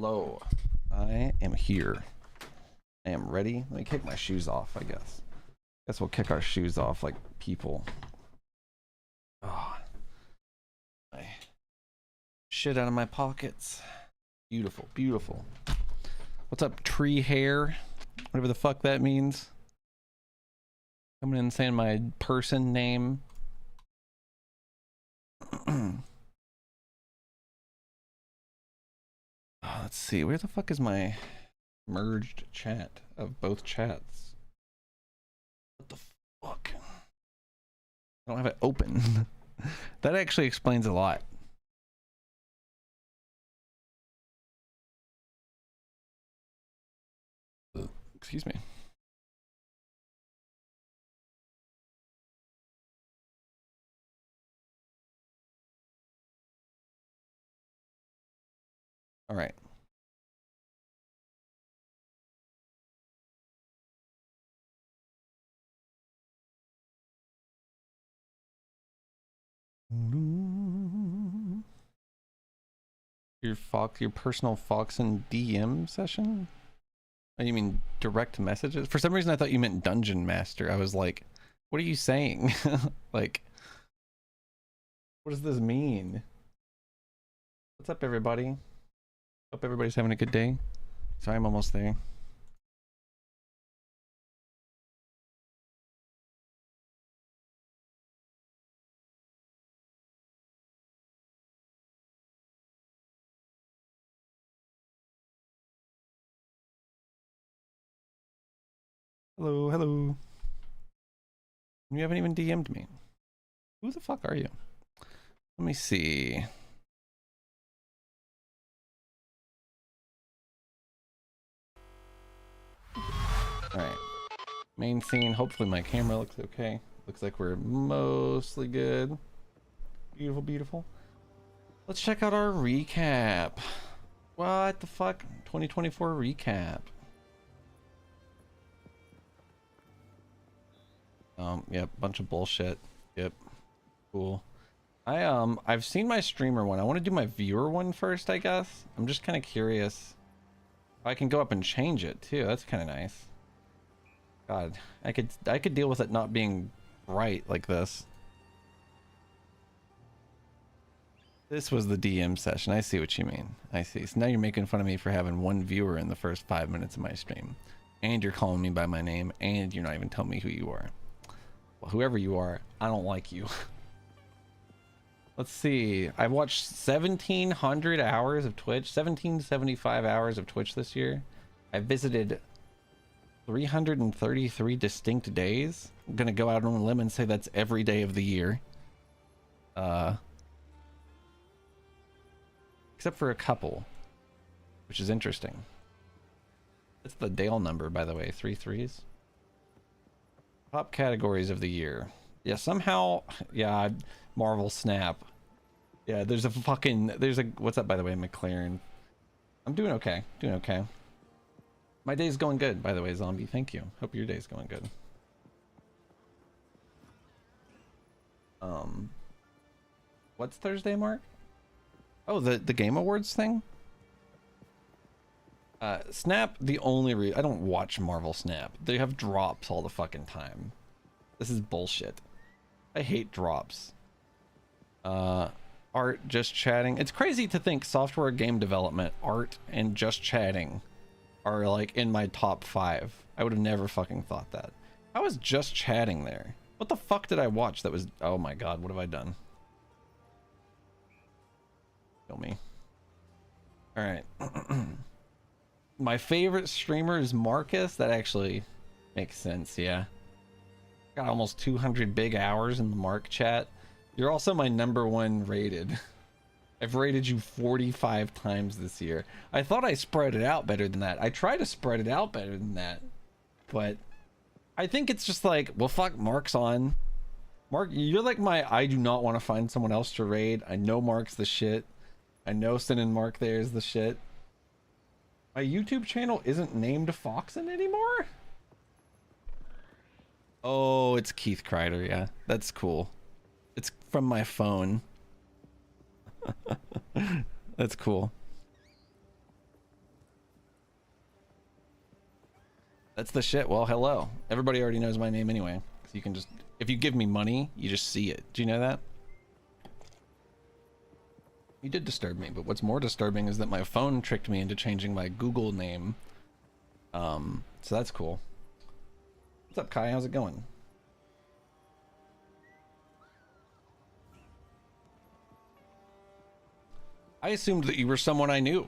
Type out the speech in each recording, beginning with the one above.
Hello. I am here. I am ready. Let me kick my shoes off, I guess. Guess we'll kick our shoes off like people. Oh, my shit out of my pockets. Beautiful, beautiful. What's up, tree hair? Whatever the fuck that means. Coming in saying my person name. Let's see, where the fuck is my merged chat of both chats? What the fuck? I don't have it open. That actually explains a lot. Excuse me. All right. Your personal Fox and DM session? Oh, you mean direct messages? For some reason I thought you meant Dungeon Master. I was like, what are you saying? Like, what does this mean? What's up, everybody? Hope everybody's having a good day. Sorry, I'm almost there. Hello, hello. You haven't even DM'd me. Who the fuck are you? Let me see. Alright. Main scene. Hopefully my camera looks okay. Looks like we're mostly good. Beautiful, beautiful. Let's check out our recap. What the fuck? 2024 recap. Yep, bunch of bullshit. Yep. Cool. I've seen my streamer one. I want to do my viewer one first, I guess. I'm just kind of curious. I can go up and change it too. That's kind of nice. God, I could deal with it not being right like this. This was the DM session. I see what you mean. I see. So now you're making fun of me for having one viewer in the first 5 minutes of my stream. And you're calling me by my name, and you're not even telling me who you are. Well, whoever you are, I don't like you. Let's see. I've watched 1,700 hours of Twitch, 1,775 hours of Twitch this year. I visited 333 distinct days. I'm gonna go out on a limb and say that's every day of the year. Except for a couple, which is interesting. It's the Dale number, by the way, 3 3s. Top categories of the year. Yeah, somehow, yeah, Marvel Snap. Yeah, there's a, what's up, by the way, McLaren? I'm doing okay, doing okay. My day's going good, by the way, Zombie. Thank you. Hope your day's going good. What's Thursday, Mark? Oh, the Game Awards thing? Snap, the only I don't watch Marvel Snap. They have drops all the fucking time. This is bullshit. I hate drops. Art, just chatting. It's crazy to think software game development, art, and just chatting are like in my top 5. I would have never fucking thought that. How is just chatting there? What the fuck did I watch that was... Oh my god, what have I done? Kill me. Alright. My favorite streamer is Marcus. That actually makes sense, yeah. Got almost 200 big hours in the Mark chat. You're also my #1 rated. I've rated you 45 times this year. I thought I spread it out better than that. I try to spread it out better than that. But I think it's just like, well, fuck, Mark's on. Mark, you're like my I do not want to find someone else to raid. I know Mark's the shit. I know sending Mark there is the shit. My YouTube channel isn't named Foxen anymore? Oh, it's Keith Kreider, yeah. That's cool. It's from my phone. That's cool. That's the shit. Well, hello. Everybody already knows my name anyway. So you can just, if you give me money, you just see it. Do you know that? You did disturb me, but what's more disturbing is that my phone tricked me into changing my Google name. So that's cool. What's up, Kai? How's it going? I assumed that you were someone I knew.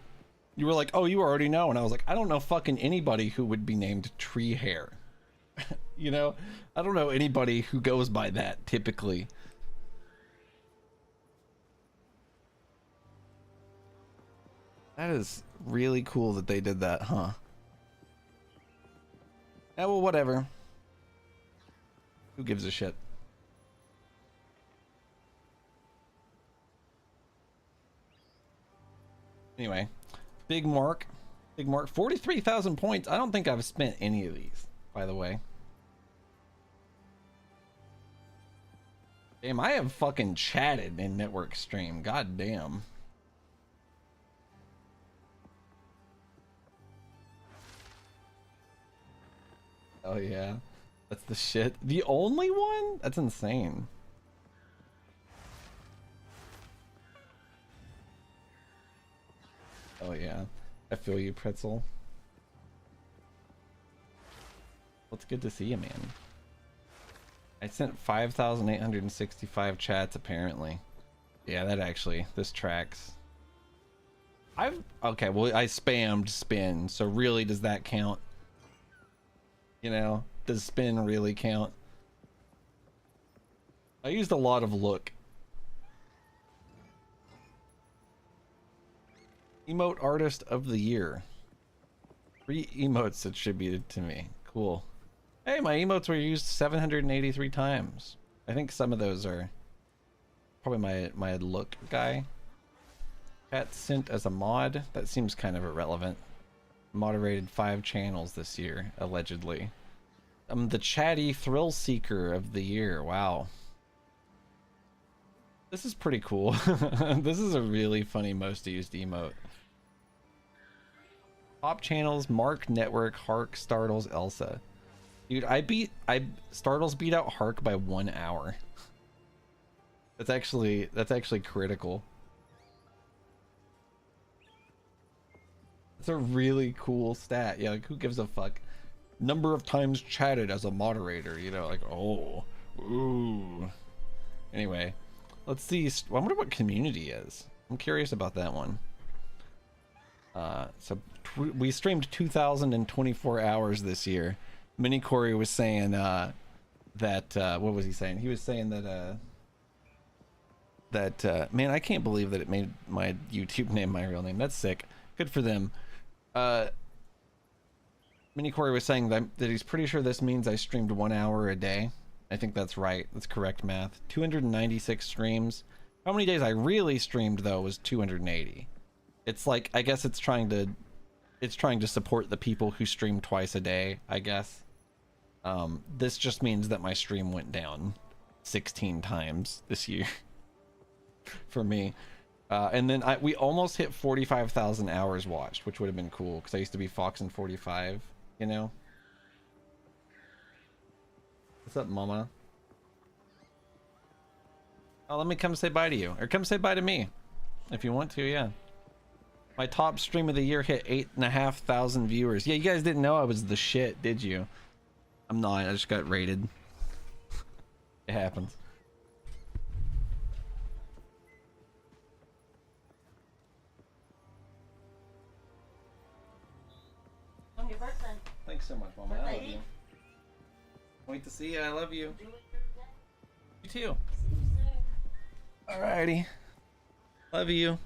You were like, oh, you already know. And I was like, I don't know fucking anybody who would be named Tree Hair. You know? I don't know anybody who goes by that typically. That is really cool that they did that, huh? Yeah, well, whatever. Who gives a shit? Anyway, Big Mark. Big Mark, 43,000 points. I don't think I've spent any of these, by the way. Damn, I have fucking chatted in network stream. God damn. Oh yeah, that's the shit. The only one? That's insane. Oh yeah, I feel you, Pretzel. Well, it's good to see you, man. I sent 5,865 chats apparently. Yeah, that actually, this tracks. Okay, well, I spammed spin, so really does that count? You know, does spin really count? I used a lot of look. Emote artist of the year. 3 emotes attributed to me. Cool. Hey, my emotes were used 783 times. I think some of those are probably my look guy. Chat sent as a mod. That seems kind of irrelevant. Moderated 5 channels this year, allegedly. I'm the chatty thrill seeker of the year. Wow. This is pretty cool. This is a really funny most used emote. Top channels: Mark, Network, Hark, Startles, Elsa. Dude, Startles beat out Hark by 1 hour. That's actually critical. That's a really cool stat. Yeah, like who gives a fuck? Number of times chatted as a moderator, you know, like, oh, ooh. Anyway, let's see. I wonder what community is. I'm curious about that one. So we streamed 2,024 hours this year. Mini Corey was saying that what was he saying? He was saying that man, I can't believe that it made my YouTube name my real name. That's sick. Good for them. Mini Corey was saying that he's pretty sure this means I streamed 1 hour a day. I think that's right. That's correct math. 296 streams. How many days I really streamed though was 280. It's like, I guess it's trying to support the people who stream twice a day, I guess. This just means that my stream went down 16 times this year for me. And then we almost hit 45,000 hours watched, which would have been cool because I used to be Fox and 45, you know? What's up, mama? Oh, let me come say bye to you, or come say bye to me if you want to. Yeah, my top stream of the year hit 8,500 viewers. Yeah, you guys didn't know I was the shit, did you? I'm not. I just got rated. It happens. On your birthday. Thanks so much, mama. I love you. Wait to see you. I love you. You too. Alrighty. Love you.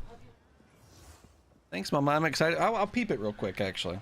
Thanks, mama. I'm excited. I'll peep it real quick, actually.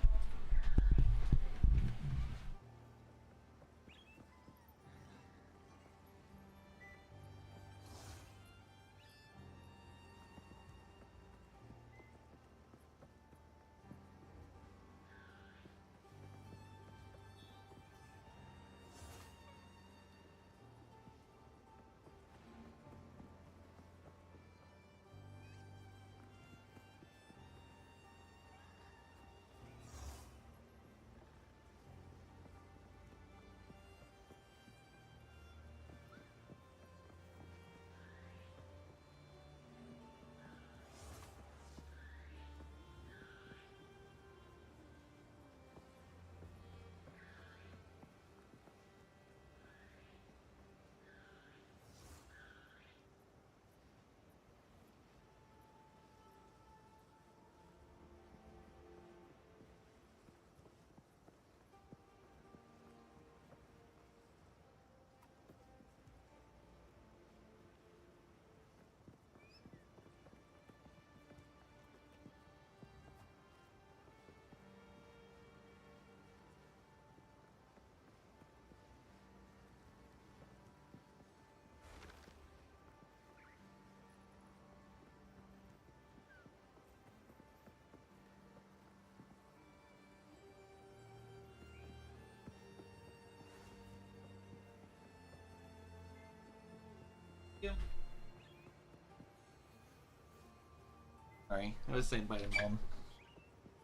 Sorry, I was saying bye to mom.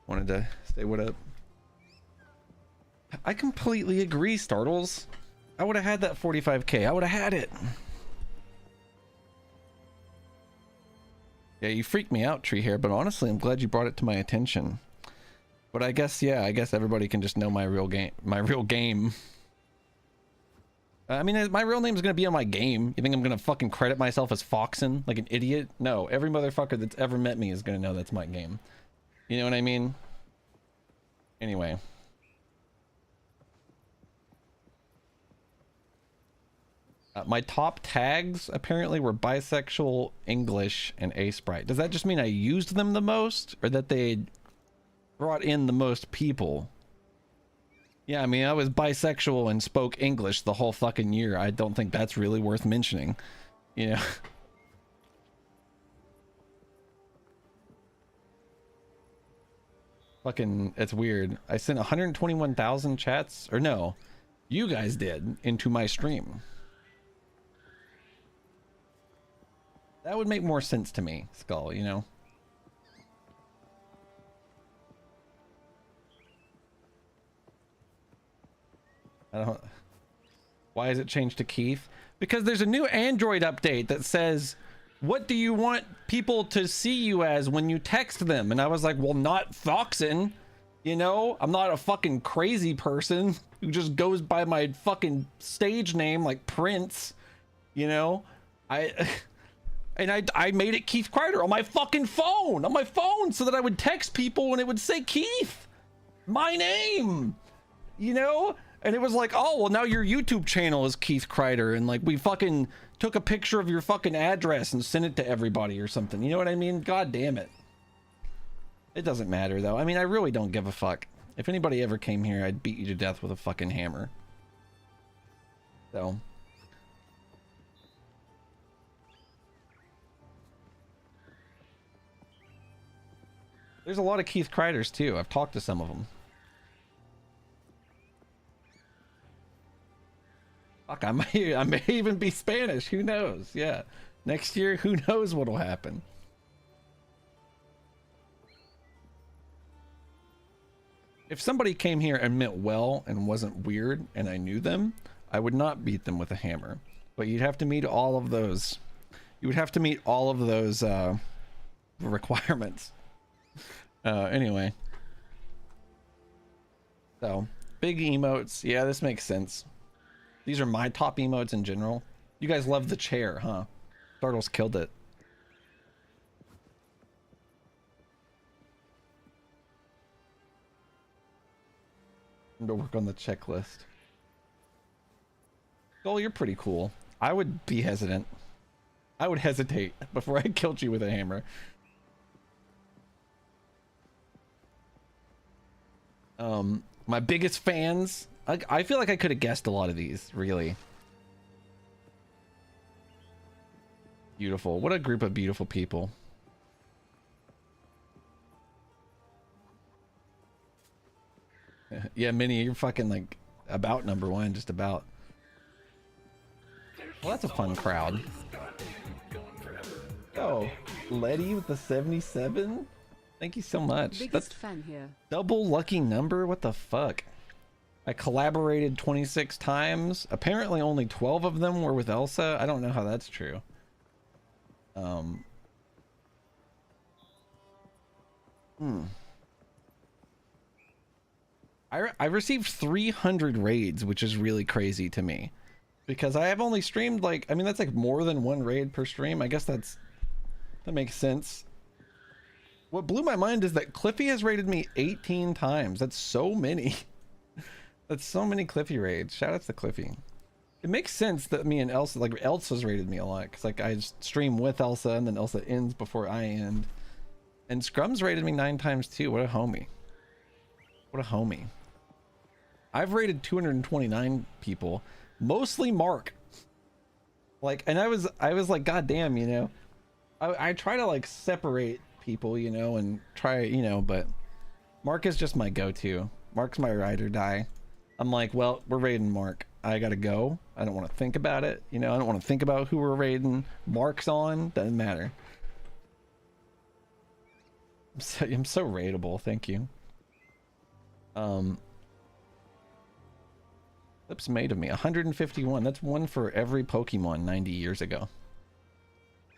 Wanted to say what up. I completely agree, Startles. I would have had that 45k. I would have had it. Yeah, you freaked me out, Tree Hair, but honestly, I'm glad you brought it to my attention. But I guess, yeah, I guess everybody can just know my real game. My real game. I mean, my real name is going to be on my game. You think I'm going to fucking credit myself as Foxen like an idiot? No, every motherfucker that's ever met me is going to know that's my game. You know what I mean? Anyway. My top tags apparently were bisexual, English, and A-Sprite. Does that just mean I used them the most, or that they brought in the most people? Yeah, I mean, I was bisexual and spoke English the whole fucking year. I don't think that's really worth mentioning, you know? Fucking, it's weird. I sent 121,000 chats, or no, you guys did, into my stream. That would make more sense to me, Skull, you know? I don't... Why is it changed to Keith? Because there's a new Android update that says, what do you want people to see you as when you text them? And I was like, well, not Foxen. You know? I'm not a fucking crazy person who just goes by my fucking stage name like Prince. You know? And I made it Keith Kreider on my fucking phone, so that I would text people and it would say Keith, my name, you know? And it was like, oh, well, now your YouTube channel is Keith Kreider, and like we fucking took a picture of your fucking address and sent it to everybody or something. You know what I mean? God damn it. It doesn't matter though. I mean, I really don't give a fuck. If anybody ever came here, I'd beat you to death with a fucking hammer. So... There's a lot of Keith Kreiders too. I've talked to some of them. Fuck, I may even be Spanish. Who knows? Yeah. Next year, who knows what'll happen. If somebody came here and meant well and wasn't weird and I knew them, I would not beat them with a hammer. But you'd have to meet all of those. You would have to meet all of those requirements. Anyway, so big emotes. Yeah, this makes sense. These are my top emotes in general. You guys love the chair, huh? Startles killed it. I'm to work on the checklist. Skull, you're pretty cool. I would be hesitant. I would hesitate before I killed you with a hammer. My biggest fans, I feel like I could have guessed a lot of these, really. Beautiful. What a group of beautiful people. Yeah, Minnie, you're fucking like about #1, just about. Well, that's a fun crowd. Oh, Letty with the 77? Thank you so much. Biggest That's fan here. double lucky number? What the fuck? I collaborated 26 times. Apparently only 12 of them were with Elsa. I don't know how that's true. I received 300 raids, which is really crazy to me. Because I have only streamed like, I mean, that's like more than one raid per stream. I guess that makes sense. What blew my mind is that Cliffy has raided me 18 times. That's so many. That's so many Cliffy raids. Shout out to Cliffy. It makes sense that me and Elsa, like Elsa's raided me a lot. Cause like I stream with Elsa and then Elsa ends before I end. And Scrum's raided me 9 times too. What a homie. What a homie. I've raided 229 people. Mostly Mark. Like, and I was like, God damn, you know. I try to like separate people, you know, and try, you know, but Mark is just my go-to. Mark's my ride or die. I'm like, well, we're raiding Mark. I gotta go. I don't want to think about it. You know, I don't want to think about who we're raiding. Mark's on. Doesn't matter. I'm so raidable. Thank you. Clips made of me. 151. That's one for every Pokemon 90 years ago.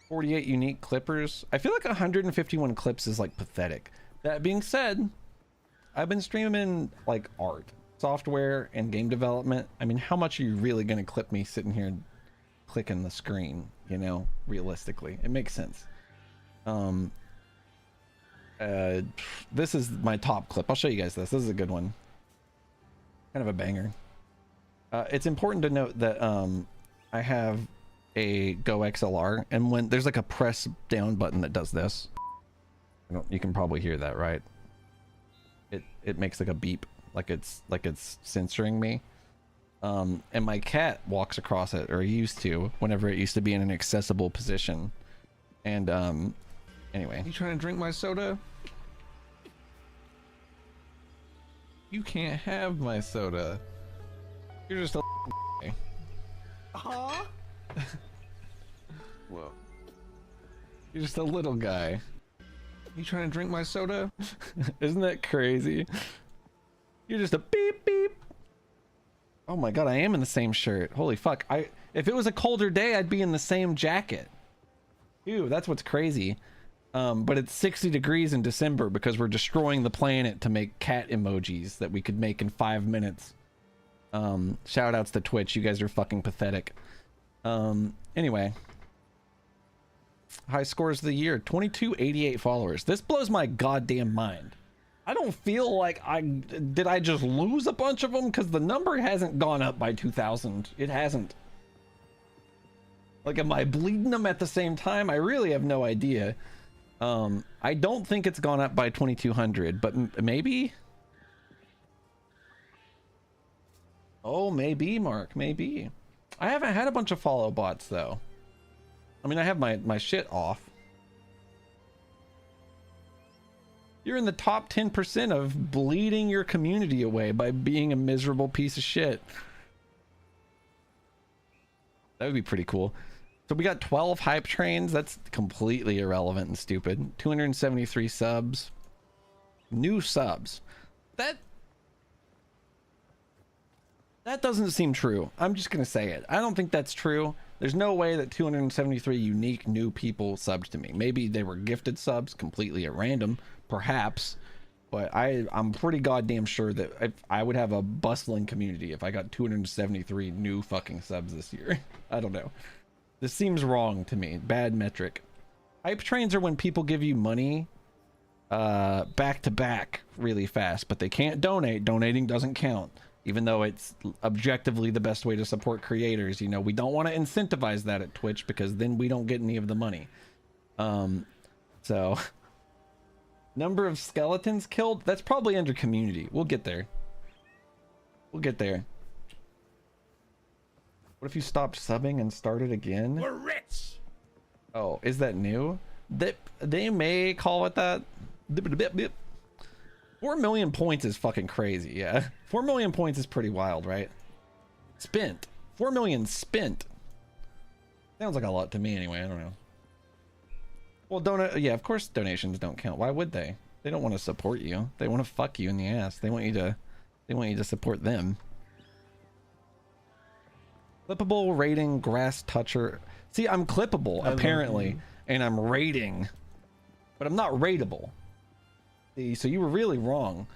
48 unique clippers. I feel like 151 clips is like pathetic. That being said, I've been streaming like art, software, and game development. I mean, how much are you really gonna clip me sitting here and clicking the screen? You know, realistically, it makes sense. This is my top clip. I'll show you guys this. This is a good one. Kind of a banger. It's important to note that I have a Go XLR, and when there's like a press down button that does this, you can probably hear that, right? It makes like a beep, like it's censoring me. And my cat walks across it, or he used to, whenever it used to be in an accessible position. And anyway, You trying to drink my soda? You can't have my soda. You're just a Huh? Well, you're just a little guy. You trying to drink my soda? Isn't that crazy? You're just a beep beep. Oh my god, I am in the same shirt. Holy fuck. If it was a colder day, I'd be in the same jacket. Ew, that's what's crazy. But it's 60 degrees in December because we're destroying the planet to make cat emojis that we could make in 5 minutes. Shout outs to Twitch. You guys are fucking pathetic. Anyway. High scores of the year. 2288 followers. This blows my goddamn mind. I don't feel like did I just lose a bunch of them? Because the number hasn't gone up by 2,000. It hasn't. Like, am I bleeding them at the same time? I really have no idea. I don't think it's gone up by 2,200, but maybe. Oh, maybe, Mark, maybe. I haven't had a bunch of follow bots though. I mean, I have my shit off. You're in the top 10% of bleeding your community away by being a miserable piece of shit. That would be pretty cool. So we got 12 hype trains. That's completely irrelevant and stupid. 273 subs. New subs. That doesn't seem true. I'm just gonna say it. I don't think that's true. There's no way that 273 unique new people subbed to me. Maybe they were gifted subs completely at random, perhaps. But I'm pretty goddamn sure that I would have a bustling community if I got 273 new fucking subs this year. I don't know. This seems wrong to me. Bad metric. Hype trains are when people give you money back to back really fast, but they can't donate. Donating doesn't count. Even though it's objectively the best way to support creators, you know, we don't want to incentivize that at Twitch because then we don't get any of the money. So number of skeletons killed, that's probably under community. We'll get there. We'll get there. What if you stopped subbing and started again? We're rich. Oh, is that new? They may call it that. 4 million points is fucking crazy, yeah. 4 million points is pretty wild, right? Spent. 4 million spent. Sounds like a lot to me anyway, I don't know. Well, yeah, of course donations don't count. Why would they? They don't want to support you. They want to fuck you in the ass. They want you to support them. Clippable, rating, grass toucher. See, I'm clippable, apparently, and I'm rating. But I'm not rateable. See, so you were really wrong.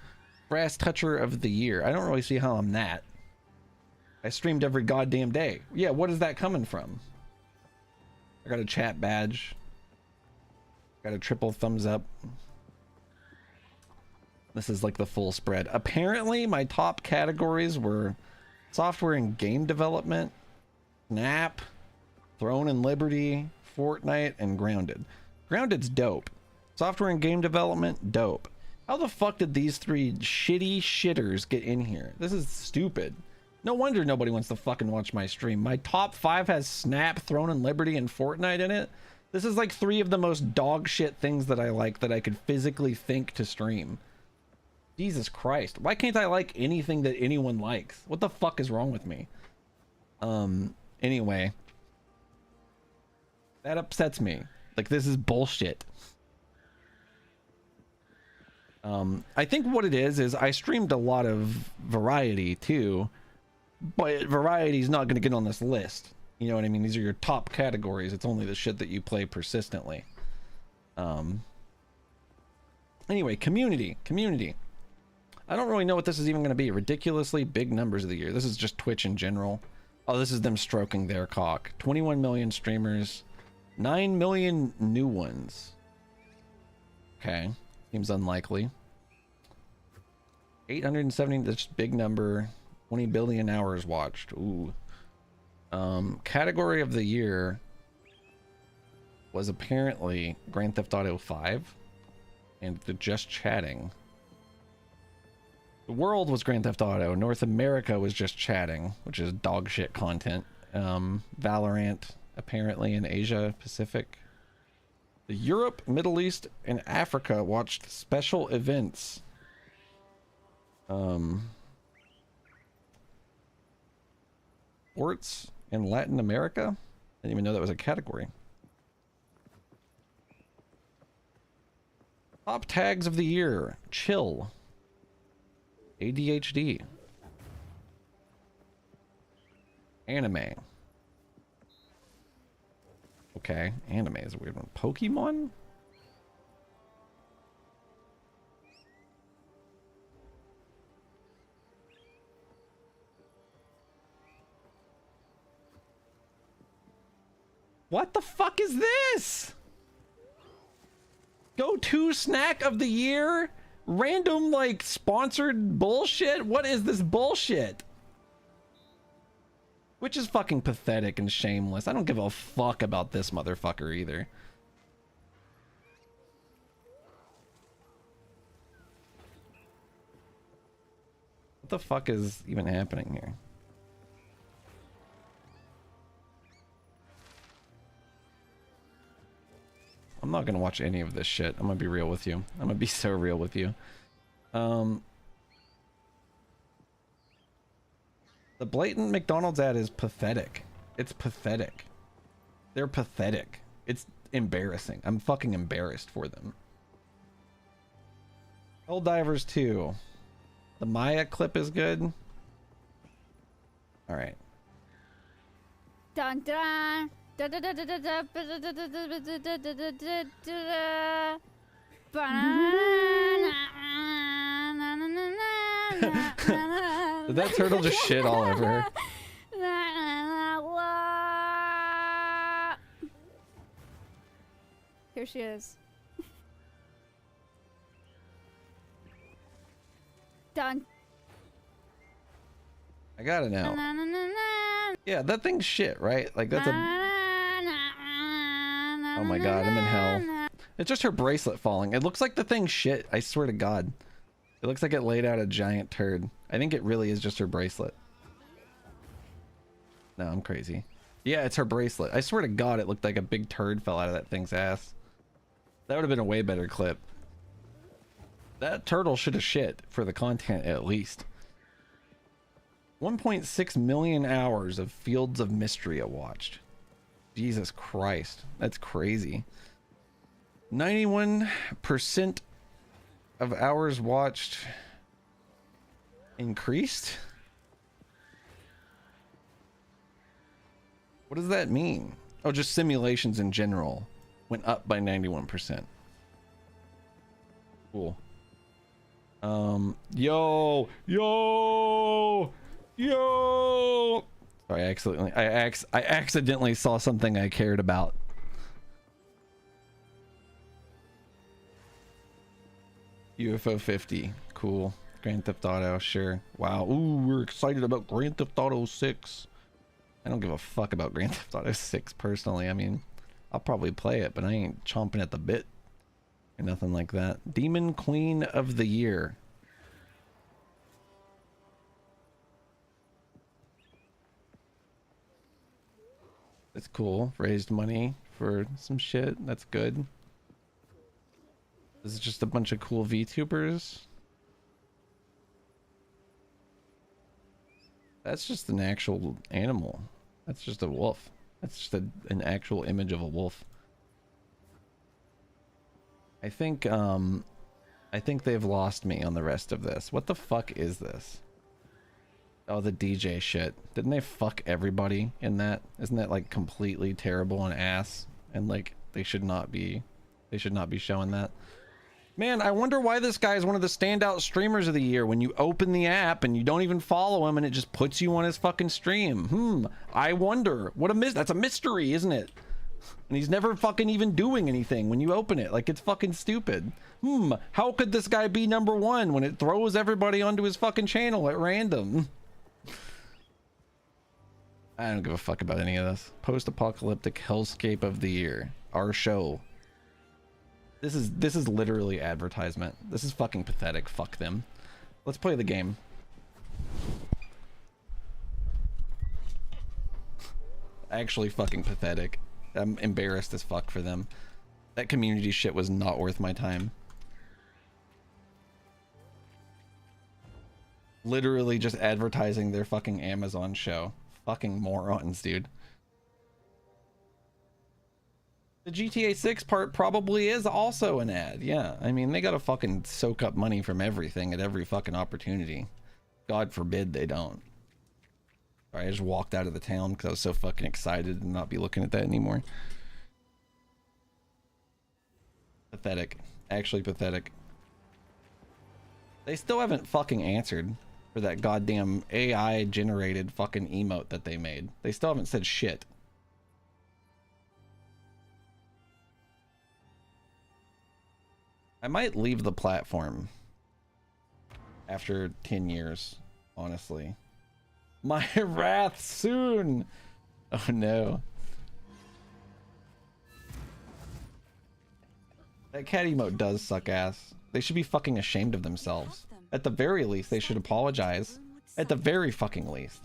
Grass toucher of the year. I don't really see how I'm that. I streamed every goddamn day. Yeah, what is that coming from? I got a chat badge. Got a triple thumbs up. This is like the full spread. Apparently, my top categories were software and game development, Snap, Throne and Liberty, Fortnite, and Grounded. Grounded's dope. Software and game development, dope. How the fuck did these three shitty shitters get in here? This is stupid. No wonder nobody wants to fucking watch my stream. My top 5 has Snap, Throne and Liberty, and Fortnite in it. This is like 3 of the most dog shit things that I like that I could physically think to stream. Jesus Christ. Why can't I like anything that anyone likes? What the fuck is wrong with me? Anyway, that upsets me. Like, this is bullshit. I think what it is I streamed a lot of variety too, but variety is not going to get on this list. You know what I mean? These are your top categories. It's only the shit that you play persistently. Anyway, community. I don't really know what this is even going to be. Ridiculously big numbers of the year. This is just Twitch in general. Oh, this is them stroking their cock. 21 million streamers, 9 million new ones. Okay, seems unlikely. 870, that's just big number. 20 billion hours watched. Ooh. Category of the year was apparently Grand Theft Auto 5 and the Just Chatting. The world was Grand Theft Auto. North America was Just Chatting, which is dog shit content. Valorant apparently in Asia Pacific. The Europe, Middle East, and Africa watched special events. Sports in Latin America? Didn't even know that was a category. Top tags of the year. Chill. ADHD. Anime. Okay, anime is a weird one. Pokemon? What the fuck is this? Go-to snack of the year? Random, like, sponsored bullshit? What is this bullshit? Which is fucking pathetic and shameless. I don't give a fuck about this motherfucker either. What the fuck is even happening here? I'm not gonna watch any of this shit. I'm gonna be real with you. I'm gonna be so real with you. The blatant McDonald's ad is pathetic. It's pathetic. They're pathetic. It's embarrassing. I'm fucking embarrassed for them. Helldivers 2. The Maya clip is good. Alright. Dun dun. That turtle just shit all over her. Here she is. Dun. I gotta know. Yeah, that thing's shit, right? Like, that's a... Oh my god, I'm in hell. It's just her bracelet falling. It looks like the thing's shit, I swear to god. It looks like it laid out a giant turd. I think it really is just her bracelet. No, I'm crazy. Yeah, it's her bracelet. I swear to god, it looked like a big turd fell out of that thing's ass. That would have been a way better clip. That turtle should have shit for the content at least. 1.6 million hours of Fields of Mystery watched. Jesus Christ, that's crazy. 91% of hours watched increased? What does that mean? Oh, just simulations in general went up by 91%. Cool. Yo. Sorry, I accidentally saw something I cared about. UFO 50, cool. Grand Theft Auto, sure. Wow, ooh, we're excited about Grand Theft Auto 6. I don't give a fuck about Grand Theft Auto 6 personally. I mean, I'll probably play it, but I ain't chomping at the bit or nothing like that. Demon Queen of the Year. That's cool. Raised money for some shit. That's good. This is just a bunch of cool VTubers. That's just an actual animal. That's just a wolf. That's just an actual image of a wolf. I think they've lost me on the rest of this. What the fuck is this? Oh, the DJ shit. Didn't they fuck everybody in that? Isn't that like completely terrible and ass? And like they should not be showing that. Man, I wonder why this guy is one of the standout streamers of the year when you open the app and you don't even follow him and it just puts you on his fucking stream. I wonder. That's a mystery, isn't it? And he's never fucking even doing anything when you open it. Like, it's fucking stupid. How could this guy be number one when it throws everybody onto his fucking channel at random? I don't give a fuck about any of this. Post-apocalyptic hellscape of the year. Our show. This is literally advertisement. This is fucking pathetic. Fuck them. Let's play the game. Actually fucking pathetic. I'm embarrassed as fuck for them. That community shit was not worth my time. Literally just advertising their fucking Amazon show. Fucking morons, dude. The GTA 6 part probably is also an ad. Yeah, I mean, they gotta fucking soak up money from everything at every fucking opportunity. God forbid they don't. Sorry, I just walked out of the town because I was so fucking excited to not be looking at that anymore. Pathetic. Actually pathetic. They still haven't fucking answered for that goddamn AI generated fucking emote that they made. They still haven't said shit. I might leave the platform after 10 years, honestly. My wrath soon. Oh no. That cat emote does suck ass. They should be fucking ashamed of themselves. At the very least, they should apologize. At the very fucking least.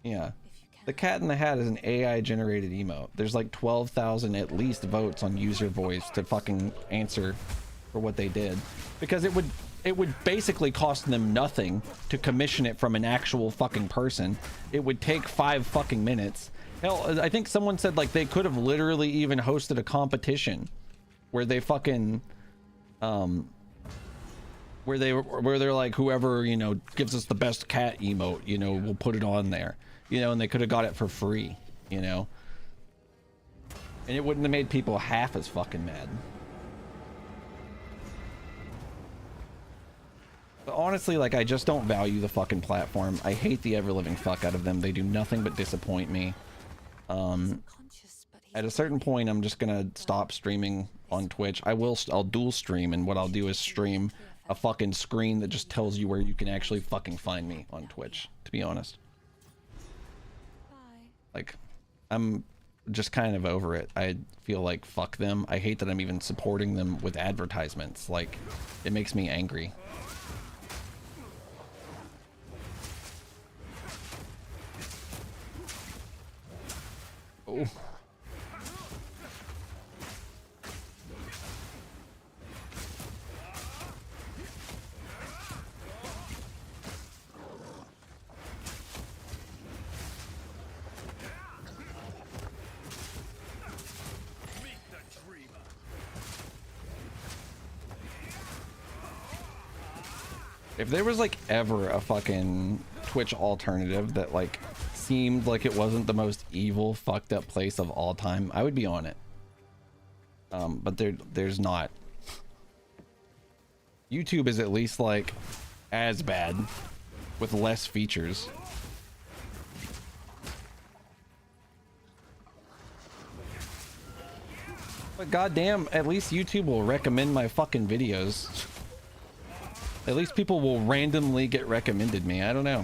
Yeah. The Cat in the Hat is an AI generated emote. There's like 12,000 at least votes on user voice to fucking answer for what they did. Because it would basically cost them nothing to commission it from an actual fucking person. It would take 5 fucking minutes. Hell, I think someone said like they could have literally even hosted a competition where they fucking where they're like, whoever, you know, gives us the best cat emote, you know, we'll put it on there, you know, and they could have got it for free, you know, and it wouldn't have made people half as fucking mad. But honestly, like, I just don't value the fucking platform. I hate the ever-living fuck out of them. They do nothing but disappoint me. At a certain point, I'm just gonna stop streaming on Twitch. I'll dual stream, and what I'll do is stream a fucking screen that just tells you where you can actually fucking find me on Twitch, to be honest. Like, I'm just kind of over it. I feel like fuck them. I hate that I'm even supporting them with advertisements. Like, it makes me angry. Oh. If there was like ever a fucking Twitch alternative that like seemed like it wasn't the most evil, fucked up place of all time, I would be on it. But there's not. YouTube is at least like as bad with less features. But goddamn, at least YouTube will recommend my fucking videos. At least people will randomly get recommended me. I don't know.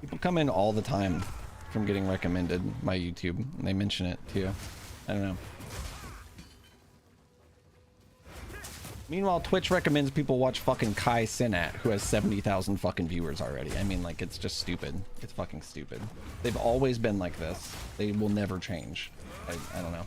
People come in all the time from getting recommended by YouTube, and they mention it too. I don't know. Meanwhile, Twitch recommends people watch fucking Kai Cenat, who has 70,000 fucking viewers already. I mean, like, it's just stupid. It's fucking stupid. They've always been like this. They will never change. I don't know.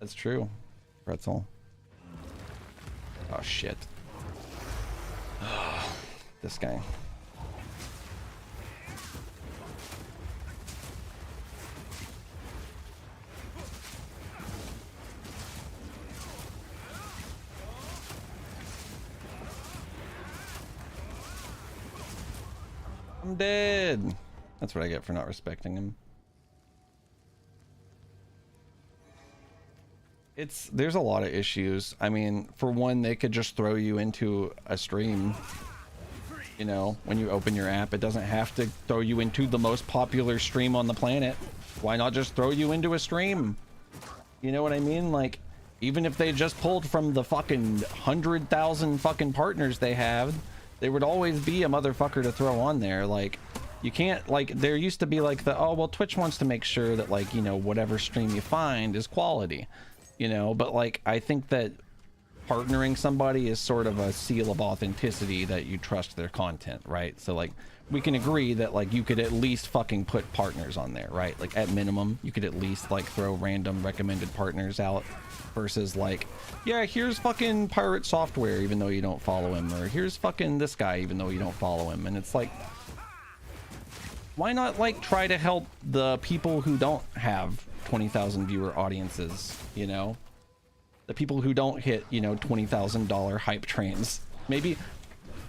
That's true. Pretzel. Oh shit. This guy. I'm dead. That's what I get for not respecting him. There's a lot of issues. I mean, for one, they could just throw you into a stream. You know, when you open your app, it doesn't have to throw you into the most popular stream on the planet. Why not just throw you into a stream? You know what I mean? Like, even if they just pulled from the fucking 100,000 fucking partners they have, there would always be a motherfucker to throw on there. Like, you can't, like, there used to be like the, oh, well, Twitch wants to make sure that, like, you know, whatever stream you find is quality. You know, but like, I think that partnering somebody is sort of a seal of authenticity that you trust their content, right? So like, we can agree that like you could at least fucking put partners on there, right? Like at minimum, you could at least like throw random recommended partners out versus like, yeah, here's fucking Pirate Software even though you don't follow him, or here's fucking this guy even though you don't follow him. And it's like, why not like try to help the people who don't have 20,000 viewer audiences, you know, the people who don't hit, you know, $20,000 hype trains? Maybe,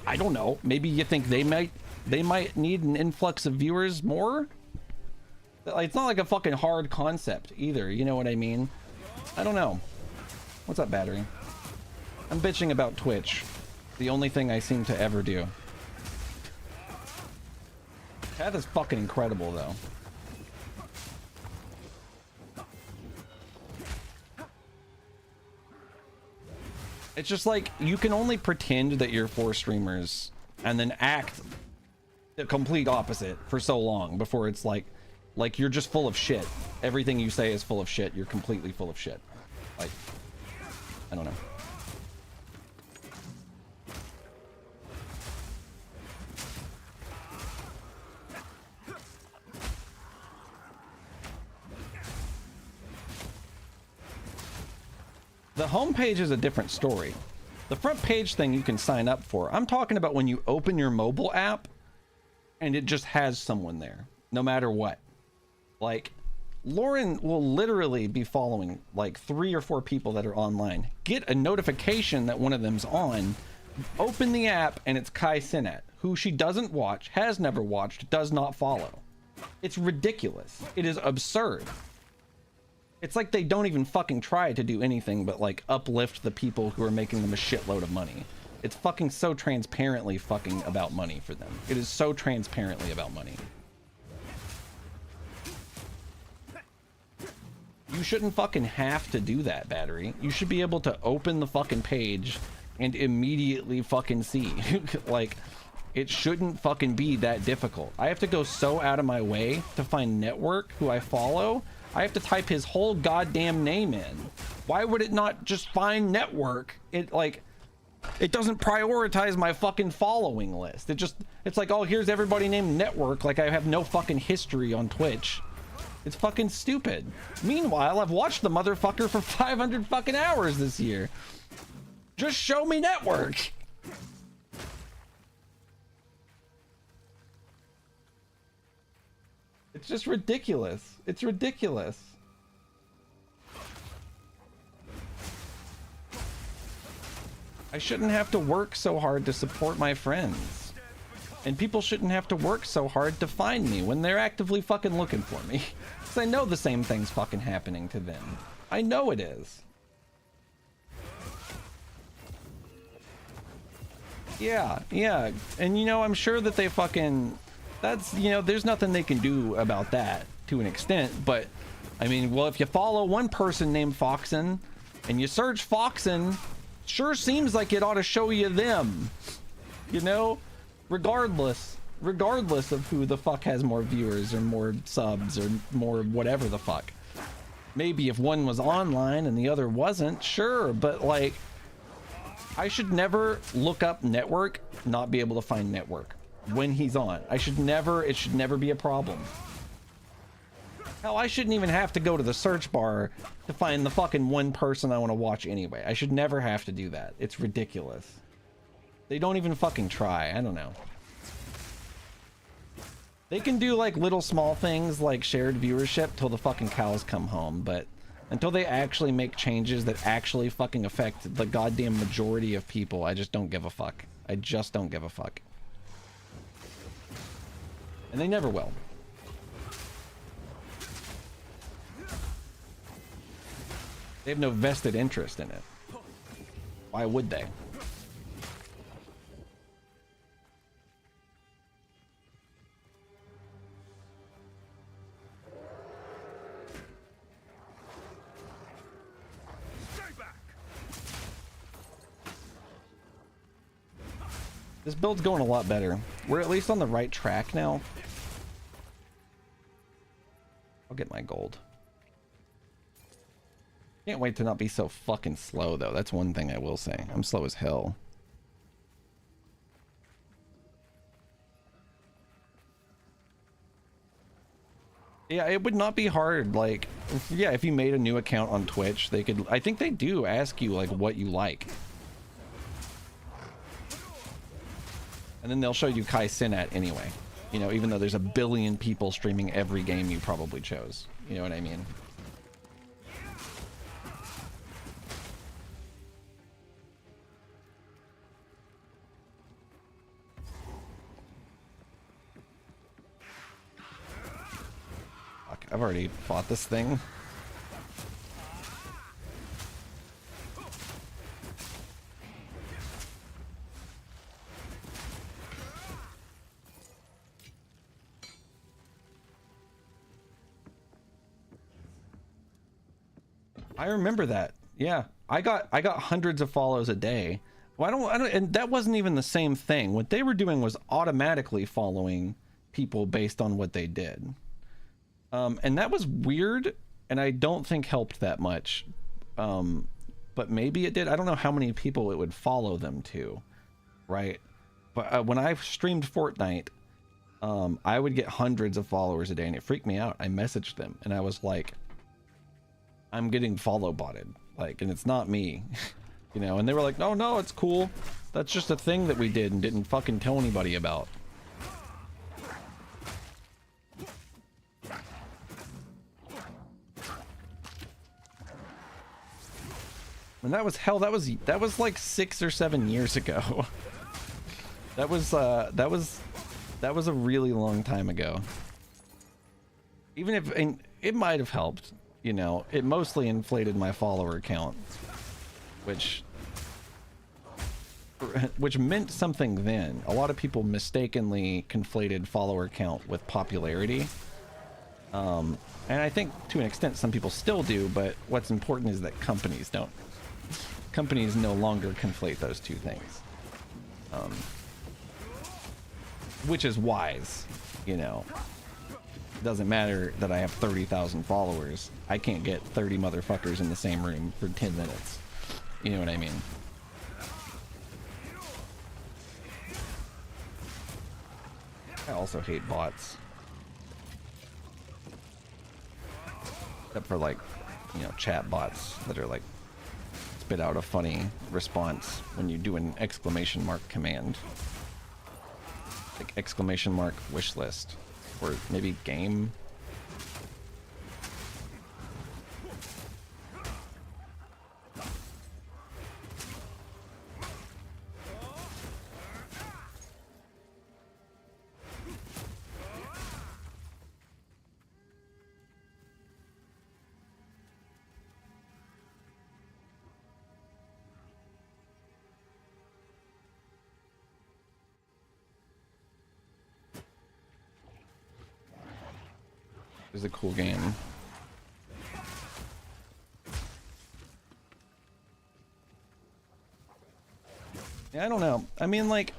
I don't know, maybe you think they might need an influx of viewers more. It's not like a fucking hard concept either, you know what I mean? I don't know. What's up, Battery? I'm bitching about Twitch, the only thing I seem to ever do. That is fucking incredible though. It's just like, you can only pretend that you're for streamers and then act the complete opposite for so long before it's like you're just full of shit. Everything you say is full of shit. You're completely full of shit. Like, I don't know. The homepage is a different story. The front page thing you can sign up for. I'm talking about when you open your mobile app and it just has someone there, no matter what. Like, Lauren will literally be following like 3 or 4 people that are online. Get a notification that one of them's on, open the app, and it's Kai Cenat, who she doesn't watch, has never watched, does not follow. It's ridiculous. It is absurd. It's like they don't even fucking try to do anything but like uplift the people who are making them a shitload of money. It's fucking so transparently fucking about money for them. It is so transparently about money. You shouldn't fucking have to do that, Battery. You should be able to open the fucking page and immediately fucking see. Like, it shouldn't fucking be that difficult. I have to go so out of my way to find Network, who I follow. I have to type his whole goddamn name in. Why would it not just find Network? It doesn't prioritize my fucking following list. It's like, oh, here's everybody named Network. Like I have no fucking history on Twitch. It's fucking stupid. Meanwhile, I've watched the motherfucker for 500 fucking hours this year. Just show me Network. It's just ridiculous. It's ridiculous. I shouldn't have to work so hard to support my friends. And people shouldn't have to work so hard to find me when they're actively fucking looking for me. Because I know the same thing's fucking happening to them. I know it is. Yeah. And you know, I'm sure that they fucking... That's, you know, there's nothing they can do about that to an extent, but I mean, well, if you follow one person named Foxen and you search Foxen, sure seems like it ought to show you them, you know, regardless of who the fuck has more viewers or more subs or more whatever the fuck. Maybe if one was online and the other wasn't, sure, but like, I should never look up Network, not be able to find Network when he's on. It should never be a problem. Hell, I shouldn't even have to go to the search bar to find the fucking one person I want to watch anyway. I should never have to do that. It's ridiculous. They don't even fucking try. I don't know. They can do like little small things like shared viewership till the fucking cows come home, but until they actually make changes that actually fucking affect the goddamn majority of people, I just don't give a fuck. I just don't give a fuck. And they never will. They have no vested interest in it. Why would they? This build's going a lot better. We're at least on the right track now. I'll get my gold. Can't wait to not be so fucking slow, though. That's one thing I will say. I'm slow as hell. Yeah, it would not be hard. Like, yeah, if you made a new account on Twitch, they could... I think they do ask you, like, what you like. And then they'll show you Kai Cenat anyway. You know, even though there's a billion people streaming every game you probably chose. You know what I mean? Fuck, I've already fought this thing. I remember that. Yeah, I got hundreds of follows a day. Well, I don't, and that wasn't even the same thing. What they were doing was automatically following people based on what they did. And that was weird, and I don't think helped that much. But maybe it did. I don't know how many people it would follow them to, right? But when I streamed Fortnite, I would get hundreds of followers a day, and it freaked me out. I messaged them, and I was like, I'm getting follow botted, like, and it's not me, you know, and they were like, no, it's cool. That's just a thing that we did and didn't fucking tell anybody about. And that was hell. That was like 6 or 7 years ago. that was a really long time ago. Even if, and it might have helped. You know, it mostly inflated my follower count, which meant something then. A lot of people mistakenly conflated follower count with popularity. And I think to an extent some people still do, but what's important is that companies don't. Companies no longer conflate those two things. Which is wise, you know. Doesn't matter that I have 30,000 followers. I can't get 30 motherfuckers in the same room for 10 minutes. You know what I mean? I also hate bots. Except for, like, you know, chat bots that are like spit out a funny response when you do an exclamation mark command. Like exclamation mark wish list. Or maybe game. Is a cool game. Yeah, I don't know. I mean, like,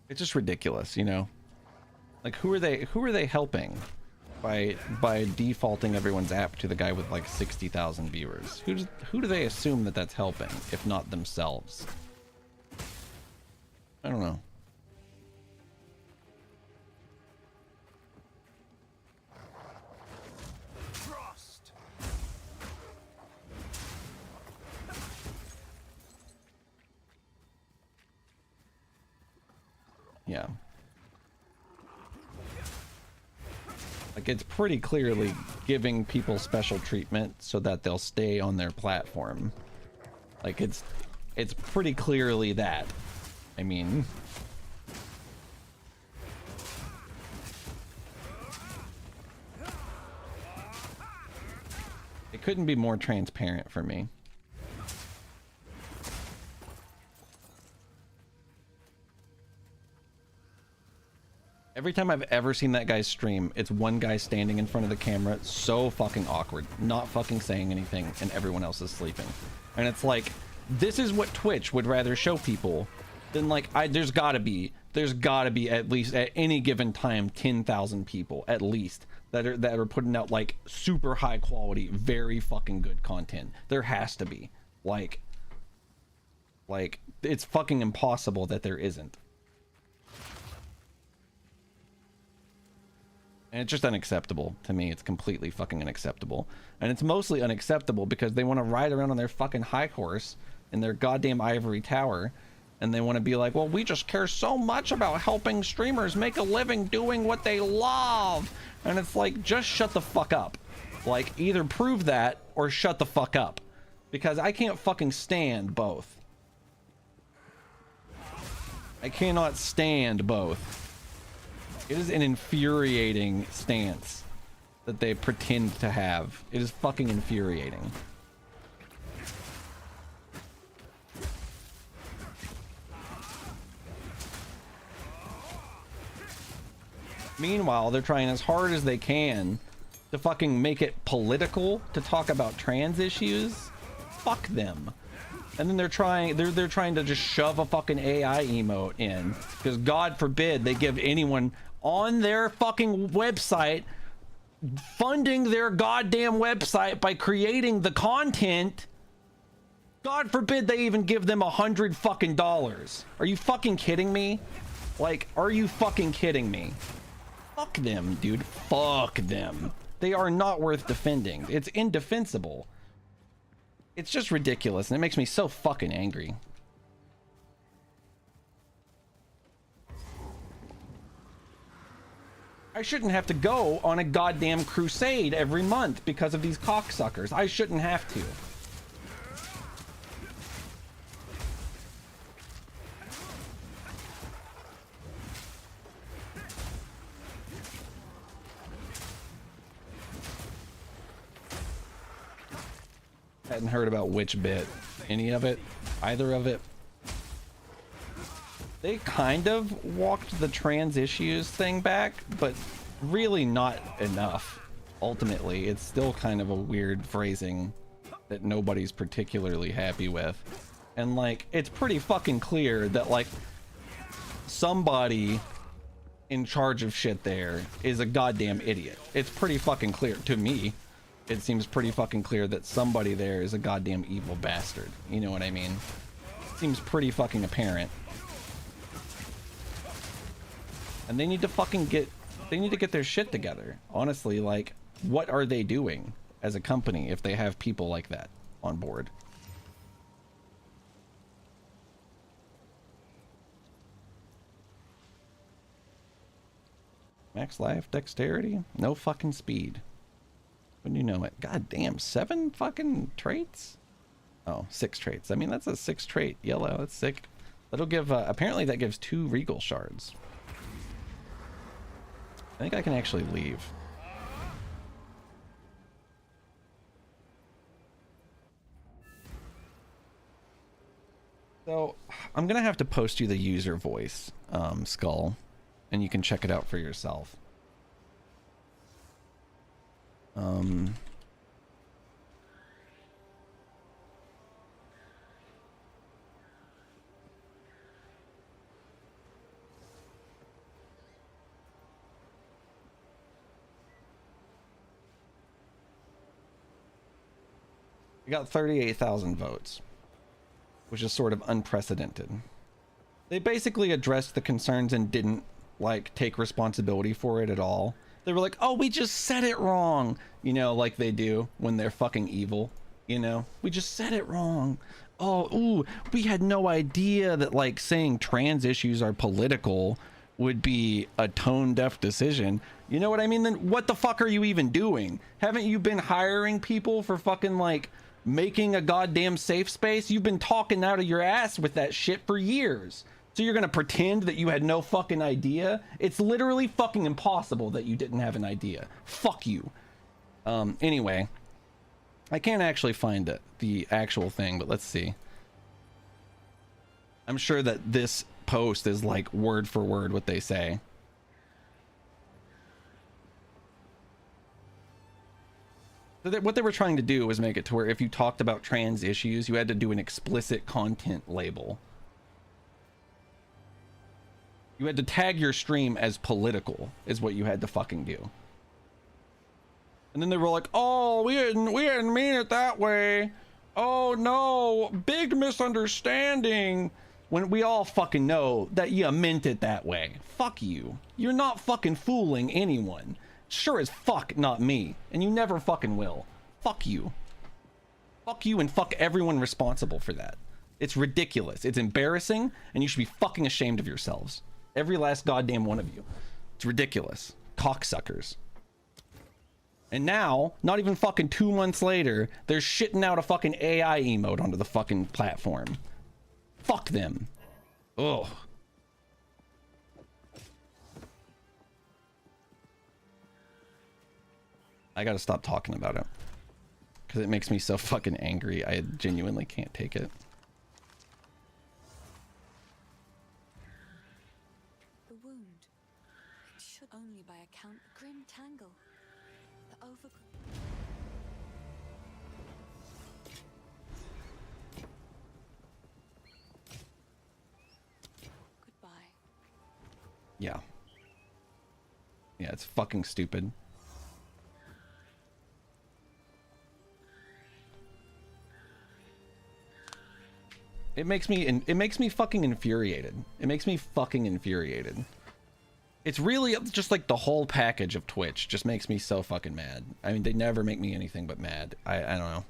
it's just ridiculous, you know? Like, who are they helping by defaulting everyone's app to the guy with like 60,000 viewers? Who do they assume that that's helping, if not themselves? I don't know. Yeah. Like, it's pretty clearly giving people special treatment so that they'll stay on their platform. Like, it's pretty clearly that. I mean... It couldn't be more transparent for me. Every time I've ever seen that guy stream, it's one guy standing in front of the camera, so fucking awkward, not fucking saying anything, and everyone else is sleeping. And it's like, this is what Twitch would rather show people than, like, there's gotta be at least at any given time 10,000 people at least that are putting out like super high quality, very fucking good content. There has to be. Like it's fucking impossible that there isn't. And it's just unacceptable to me. It's completely fucking unacceptable. And it's mostly unacceptable because they want to ride around on their fucking high horse in their goddamn ivory tower. And they want to be like, well, we just care so much about helping streamers make a living doing what they love. And it's like, just shut the fuck up. Like, either prove that or shut the fuck up. Because I can't fucking stand both. I cannot stand both. It is an infuriating stance that they pretend to have. It is fucking infuriating. Meanwhile, they're trying as hard as they can to fucking make it political to talk about trans issues. Fuck them. And then they're trying to just shove a fucking AI emote in because God forbid they give anyone on their fucking website funding their goddamn website by creating the content. God forbid they even give them $100 fucking dollars. Are you fucking kidding me? Like, are you fucking kidding me? Fuck them, dude. Fuck them. They are not worth defending. It's indefensible. It's just ridiculous, and it makes me so fucking angry. I shouldn't have to go on a goddamn crusade every month because of these cocksuckers. I shouldn't have to. Hadn't heard about which bit. Any of it? Either of it? They kind of walked the trans issues thing back, but really not enough. Ultimately, it's still kind of a weird phrasing that nobody's particularly happy with. And like, it's pretty fucking clear that like somebody in charge of shit there is a goddamn idiot. It's pretty fucking clear to me. It seems pretty fucking clear that somebody there is a goddamn evil bastard. You know what I mean? Seems pretty fucking apparent. And they need to fucking get their shit together. Honestly, like, what are they doing as a company if they have people like that on board? Max life, dexterity, no fucking speed. When you know it. God damn, 7 fucking traits? Oh, 6 traits. I mean, that's a 6 trait yellow. That's sick. That'll give, apparently that gives 2 regal shards. I think I can actually leave. So, I'm gonna have to post you the user voice, Skull, and you can check it out for yourself. We got 38,000 votes, which is sort of unprecedented. They basically addressed the concerns and didn't like take responsibility for it at all. They were like, oh, we just said it wrong. You know, like they do when they're fucking evil. You know, we just said it wrong. Oh, ooh, we had no idea that like saying trans issues are political would be a tone deaf decision. You know what I mean? Then what the fuck are you even doing? Haven't you been hiring people for fucking like making a goddamn safe space? You've been talking out of your ass with that shit for years. So you're gonna pretend that you had no fucking idea? It's literally fucking impossible that you didn't have an idea. Fuck you. Anyway, I can't actually find it, the actual thing, but let's see. I'm sure that this post is like word for word what they say. So what they were trying to do was make it to where if you talked about trans issues, you had to do an explicit content label. You had to tag your stream as political, is what you had to fucking do. And then they were like, oh, we didn't mean it that way. Oh no, big misunderstanding. When we all fucking know that you meant it that way. Fuck you. You're not fucking fooling anyone. Sure as fuck not me. And you never fucking will. Fuck you. Fuck you and fuck everyone responsible for that. It's ridiculous. It's embarrassing, and you should be fucking ashamed of yourselves. Every last goddamn one of you. It's ridiculous. Cocksuckers. And now, not even fucking 2 months later, they're shitting out a fucking AI emote onto the fucking platform. Fuck them. Ugh. I gotta stop talking about it. Because it makes me so fucking angry. I genuinely can't take it. Only by account grim tangle. The over. Goodbye. Yeah. Yeah, it's fucking stupid. It makes me fucking infuriated. It makes me fucking infuriated. It's really just like the whole package of Twitch just makes me so fucking mad. I mean, they never make me anything but mad. I don't know.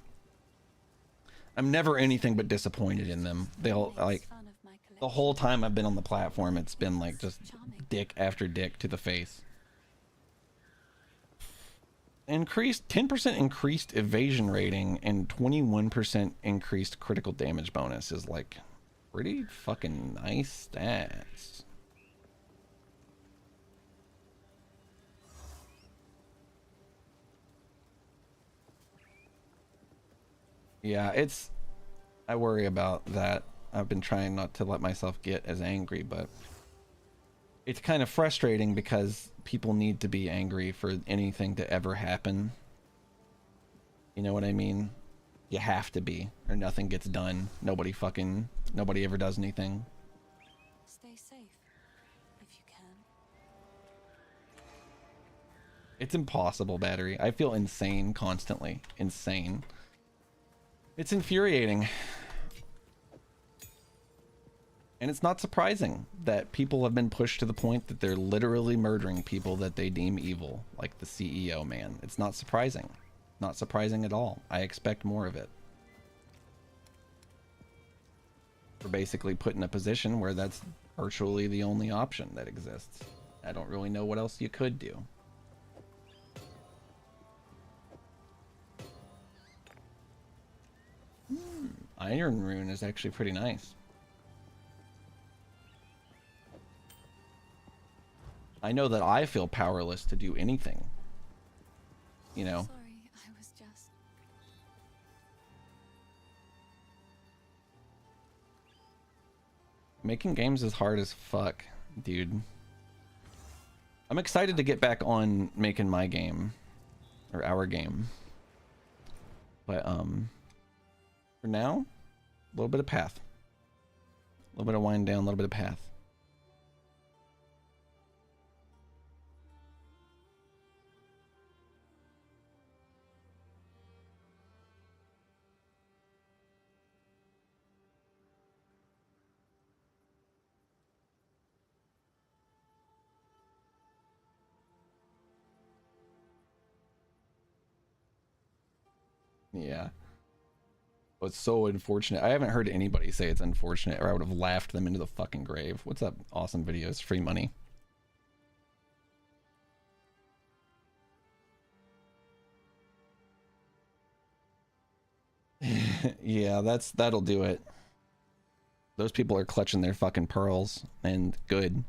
I'm never anything but disappointed in them. They'll like the whole time I've been on the platform, it's been like just dick after dick to the face. Increased 10% increased evasion rating and 21% increased critical damage bonus is like pretty fucking nice stats. Yeah, I worry about that. I've been trying not to let myself get as angry, but it's kind of frustrating because people need to be angry for anything to ever happen. You know what I mean? You have to be, or nothing gets done. Nobody ever does anything. Stay safe if you can. It's impossible, Battery. I feel insane constantly. Insane. It's infuriating. And it's not surprising that people have been pushed to the point that they're literally murdering people that they deem evil, like the CEO man. It's not surprising. Not surprising at all. I expect more of it. We're basically put in a position where that's virtually the only option that exists. I don't really know what else you could do. Iron Rune is actually pretty nice. I know that I feel powerless to do anything. You know? Sorry, I was just. Making games is hard as fuck, dude. I'm excited to get back on making my game. Or our game. But, for now, a little bit of path. A little bit of wind down, a little bit of path. Yeah. But it's so unfortunate. I haven't heard anybody say it's unfortunate, or I would have laughed them into the fucking grave. What's up, awesome videos? Free money. Yeah, that'll do it. Those people are clutching their fucking pearls, and good.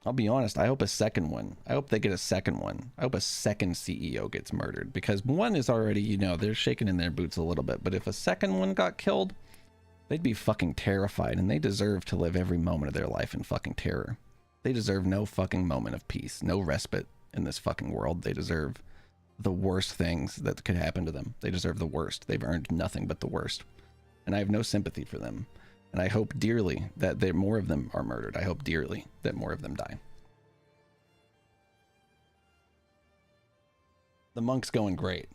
I'll be honest, I hope a second one. I hope they get a second one. I hope a second CEO gets murdered, because one is already, you know, they're shaking in their boots a little bit, but if a second one got killed, they'd be fucking terrified, and they deserve to live every moment of their life in fucking terror. They deserve no fucking moment of peace, no respite in this fucking world. They deserve the worst things that could happen to them. They deserve the worst. They've earned nothing but the worst. And I have no sympathy for them. And I hope dearly that more of them are murdered. I hope dearly that more of them die. The monk's going great.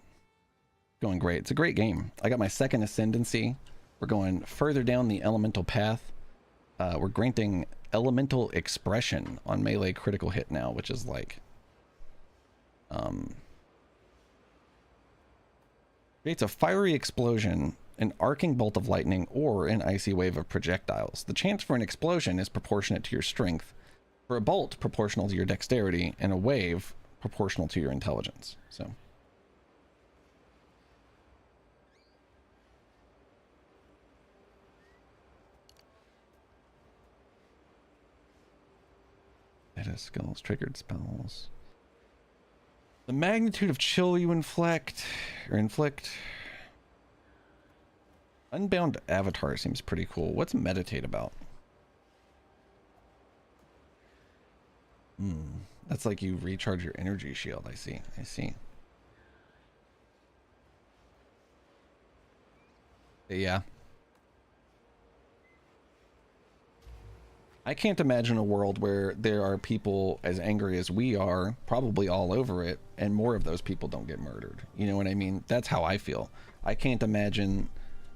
Going great. It's a great game. I got my second ascendancy. We're going further down the elemental path. We're granting elemental expression on melee critical hit now, which is like... creates a fiery explosion, an arcing bolt of lightning, or an icy wave of projectiles. The chance for an explosion is proportionate to your strength, for a bolt proportional to your dexterity, and a wave proportional to your intelligence. So meta skills, triggered spells. The magnitude of chill you inflict. Unbound Avatar seems pretty cool. What's meditate about? That's like you recharge your energy shield. I see. Yeah. I can't imagine a world where there are people as angry as we are, probably all over it, and more of those people don't get murdered. You know what I mean? That's how I feel. I can't imagine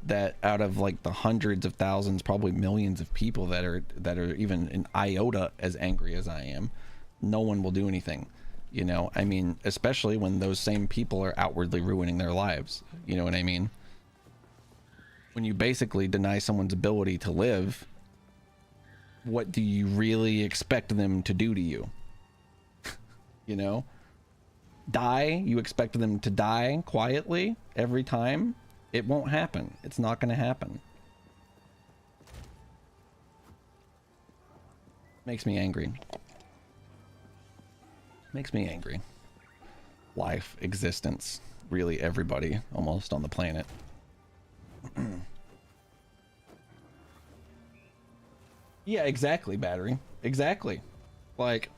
that out of like the hundreds of thousands, probably millions of people that are even an iota as angry as I am, no one will do anything. You know, I mean, especially when those same people are outwardly ruining their lives. You know what I mean? When you basically deny someone's ability to live, what do you really expect them to do to you? You know? Die? You expect them to die quietly every time? It won't happen. It's not going to happen. Makes me angry. Makes me angry. Life, existence, really everybody almost on the planet. Yeah, exactly, battery. Exactly. Like,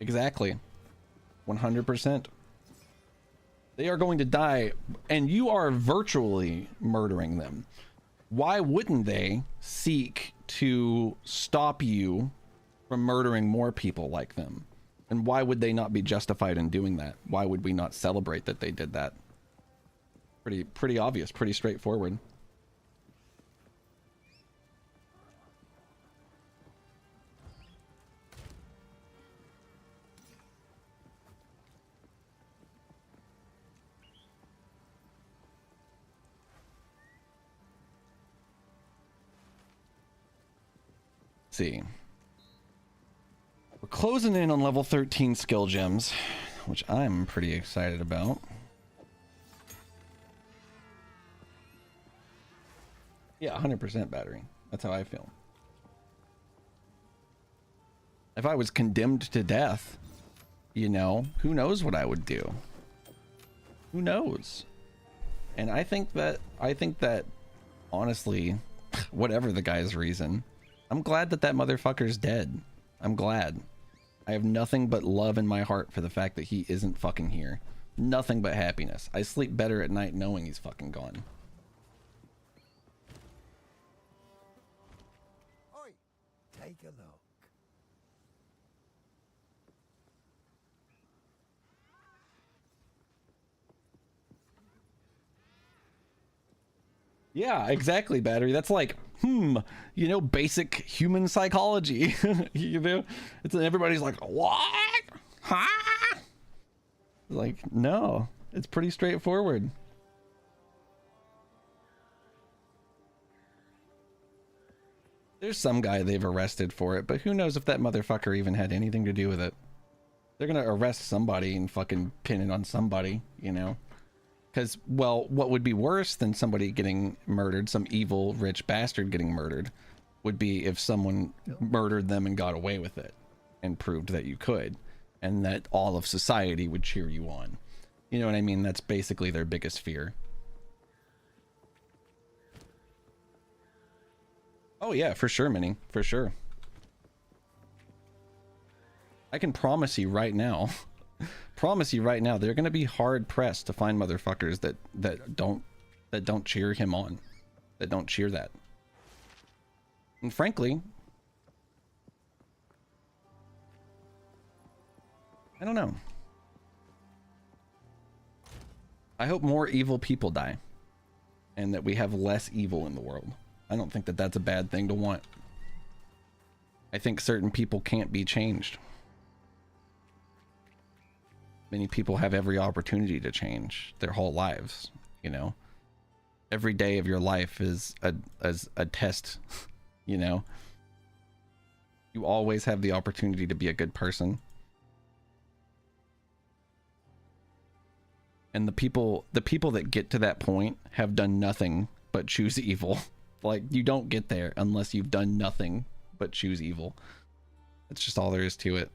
exactly. 100%. They are going to die, and you are virtually murdering them. Why wouldn't they seek to stop you from murdering more people like them? And why would they not be justified in doing that? Why would we not celebrate that they did that? Pretty obvious, pretty straightforward. See. We're closing in on level 13 skill gems, which I'm pretty excited about. Yeah, 100% battery. That's how I feel. If I was condemned to death, you know, who knows what I would do? Who knows? And I think that honestly, whatever the guy's reason, I'm glad that that motherfucker's dead. I'm glad. I have nothing but love in my heart for the fact that he isn't fucking here. Nothing but happiness. I sleep better at night knowing he's fucking gone. Take a look. Yeah, exactly, battery. That's like, you know, basic human psychology. You know, it's everybody's like, what? Huh? Like, no, it's pretty straightforward. There's some guy they've arrested for it, but who knows if that motherfucker even had anything to do with it. They're gonna arrest somebody and fucking pin it on somebody, you know? Because, well, what would be worse than somebody getting murdered, some evil rich bastard getting murdered, would be if someone murdered them and got away with it and proved that you could, and that all of society would cheer you on. You know what I mean? That's basically their biggest fear. Oh yeah, for sure, Minnie, for sure. I can promise you right now, they're gonna be hard pressed to find motherfuckers that don't cheer him on, that don't cheer that. And frankly, I don't know. I hope more evil people die, and that we have less evil in the world. I don't think that that's a bad thing to want. I think certain people can't be changed. Many people have every opportunity to change their whole lives, you know? Every day of your life is a test, you know? You always have the opportunity to be a good person. And the people that get to that point have done nothing but choose evil. Like, you don't get there unless you've done nothing but choose evil. That's just all there is to it.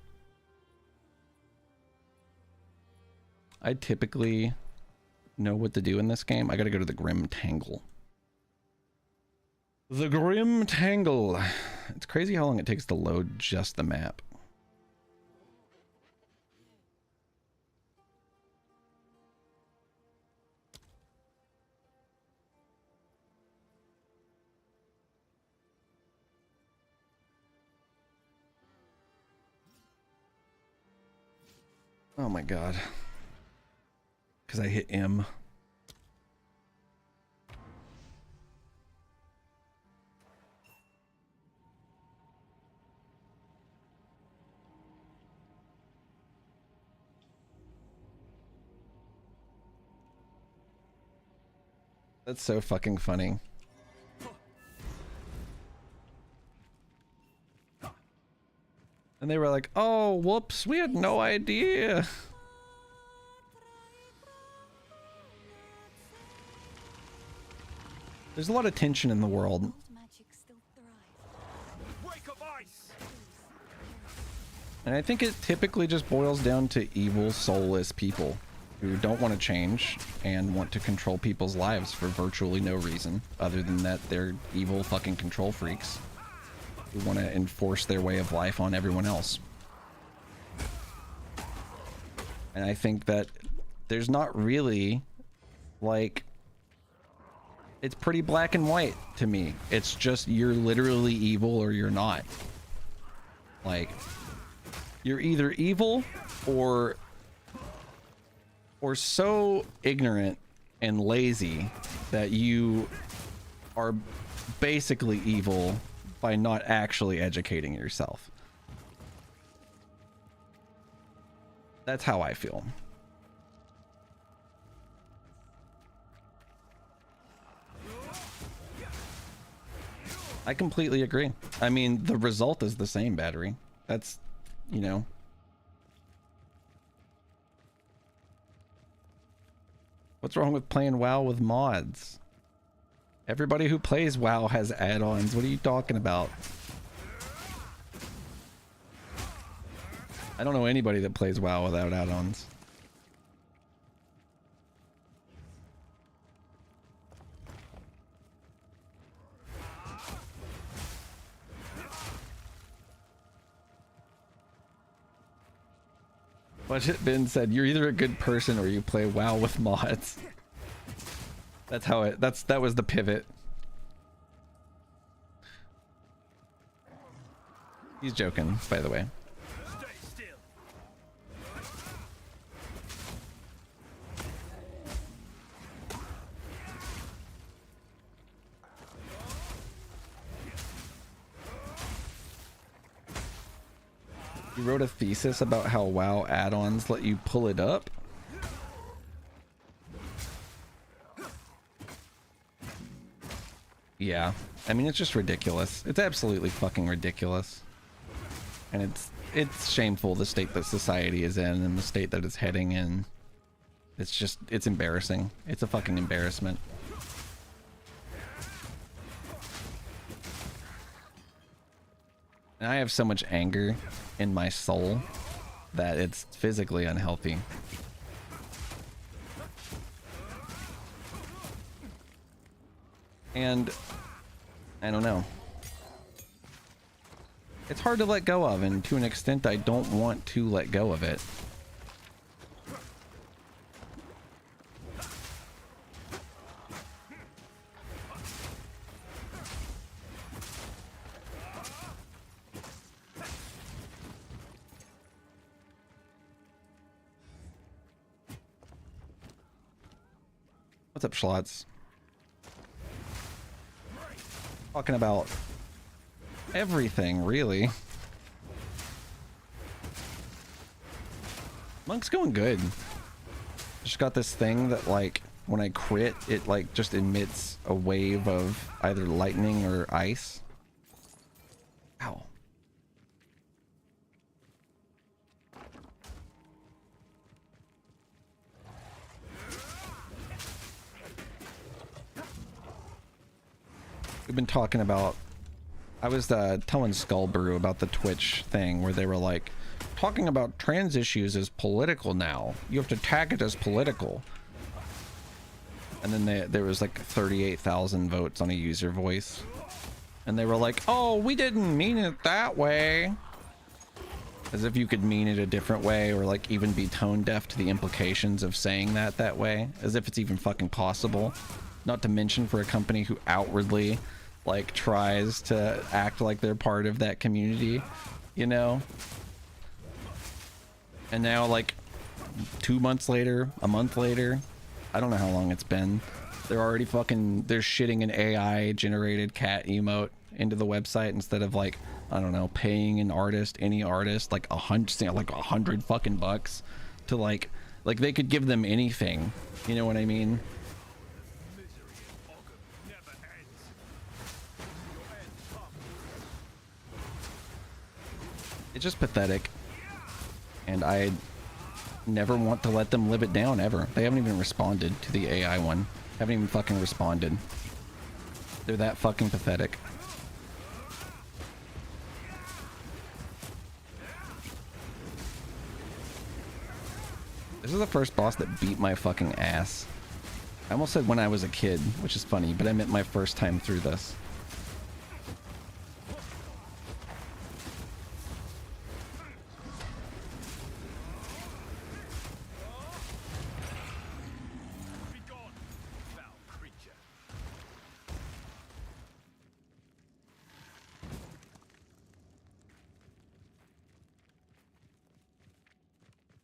I typically know what to do in this game. I gotta go to the Grim Tangle. The Grim Tangle. It's crazy how long it takes to load just the map. Oh my god. Because I hit M. That's so fucking funny. And they were like, oh, whoops, we had no idea. There's a lot of tension in the world. Magic still thrives. Wake up, ice! And I think it typically just boils down to evil, soulless people who don't want to change and want to control people's lives for virtually no reason other than that they're evil fucking control freaks who want to enforce their way of life on everyone else. And I think that there's not really, like, it's pretty black and white to me. It's just you're literally evil or you're not. Like, you're either evil or so ignorant and lazy that you are basically evil by not actually educating yourself. That's how I feel. I completely agree. I mean, the result is the same, Battery. That's, you know. What's wrong with playing WoW with mods? Everybody who plays WoW has add-ons. What are you talking about? I don't know anybody that plays WoW without add-ons. Budget Bin said, "You're either a good person or you play WoW with mods." That's how it. That was the pivot. He's joking, by the way. Stay still. You wrote a thesis about how WoW add-ons let you pull it up? Yeah. I mean, it's just ridiculous. It's absolutely fucking ridiculous. And it's shameful the state that society is in and the state that it's heading in. It's embarrassing. It's a fucking embarrassment. And I have so much anger in my soul that it's physically unhealthy. And I don't know. It's hard to let go of, and to an extent I don't want to let go of it. What's up, Schlots? Talking about everything, really. Monk's going good. Just got this thing that, like, when I crit, it, like, just emits a wave of either lightning or ice. Ow. We've been talking about, I was telling Skullbrew about the Twitch thing where they were like, talking about trans issues is political now. You have to tag it as political. And then there was like 38,000 votes on a user voice. And they were like, oh, we didn't mean it that way. As if you could mean it a different way, or like even be tone deaf to the implications of saying that way. As if it's even fucking possible. Not to mention for a company who outwardly like tries to act like they're part of that community, you know? And now, like 2 months later, a month later, I don't know how long it's been, they're already fucking, they're shitting an AI generated cat emote into the website instead of, like, I don't know, paying an artist, any artist, like $100 fucking bucks to like they could give them anything, you know what I mean? It's just pathetic, and I never want to let them live it down ever. They haven't even responded to the AI one. Haven't even fucking responded. They're that fucking pathetic. This is the first boss that beat my fucking ass. I almost said when I was a kid, which is funny, but I meant my first time through this.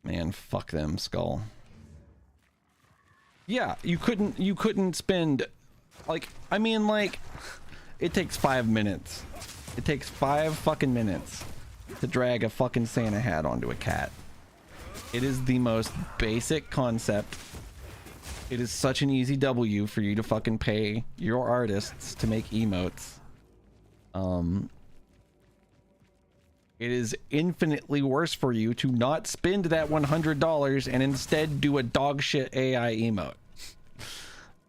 Man, fuck them, Skull. Yeah, you couldn't spend, like, I mean, like, it takes 5 minutes. It takes 5 fucking minutes to drag a fucking Santa hat onto a cat. It is the most basic concept. It is such an easy W for you to fucking pay your artists to make emotes. It is infinitely worse for you to not spend that $100 and instead do a dog shit AI emote.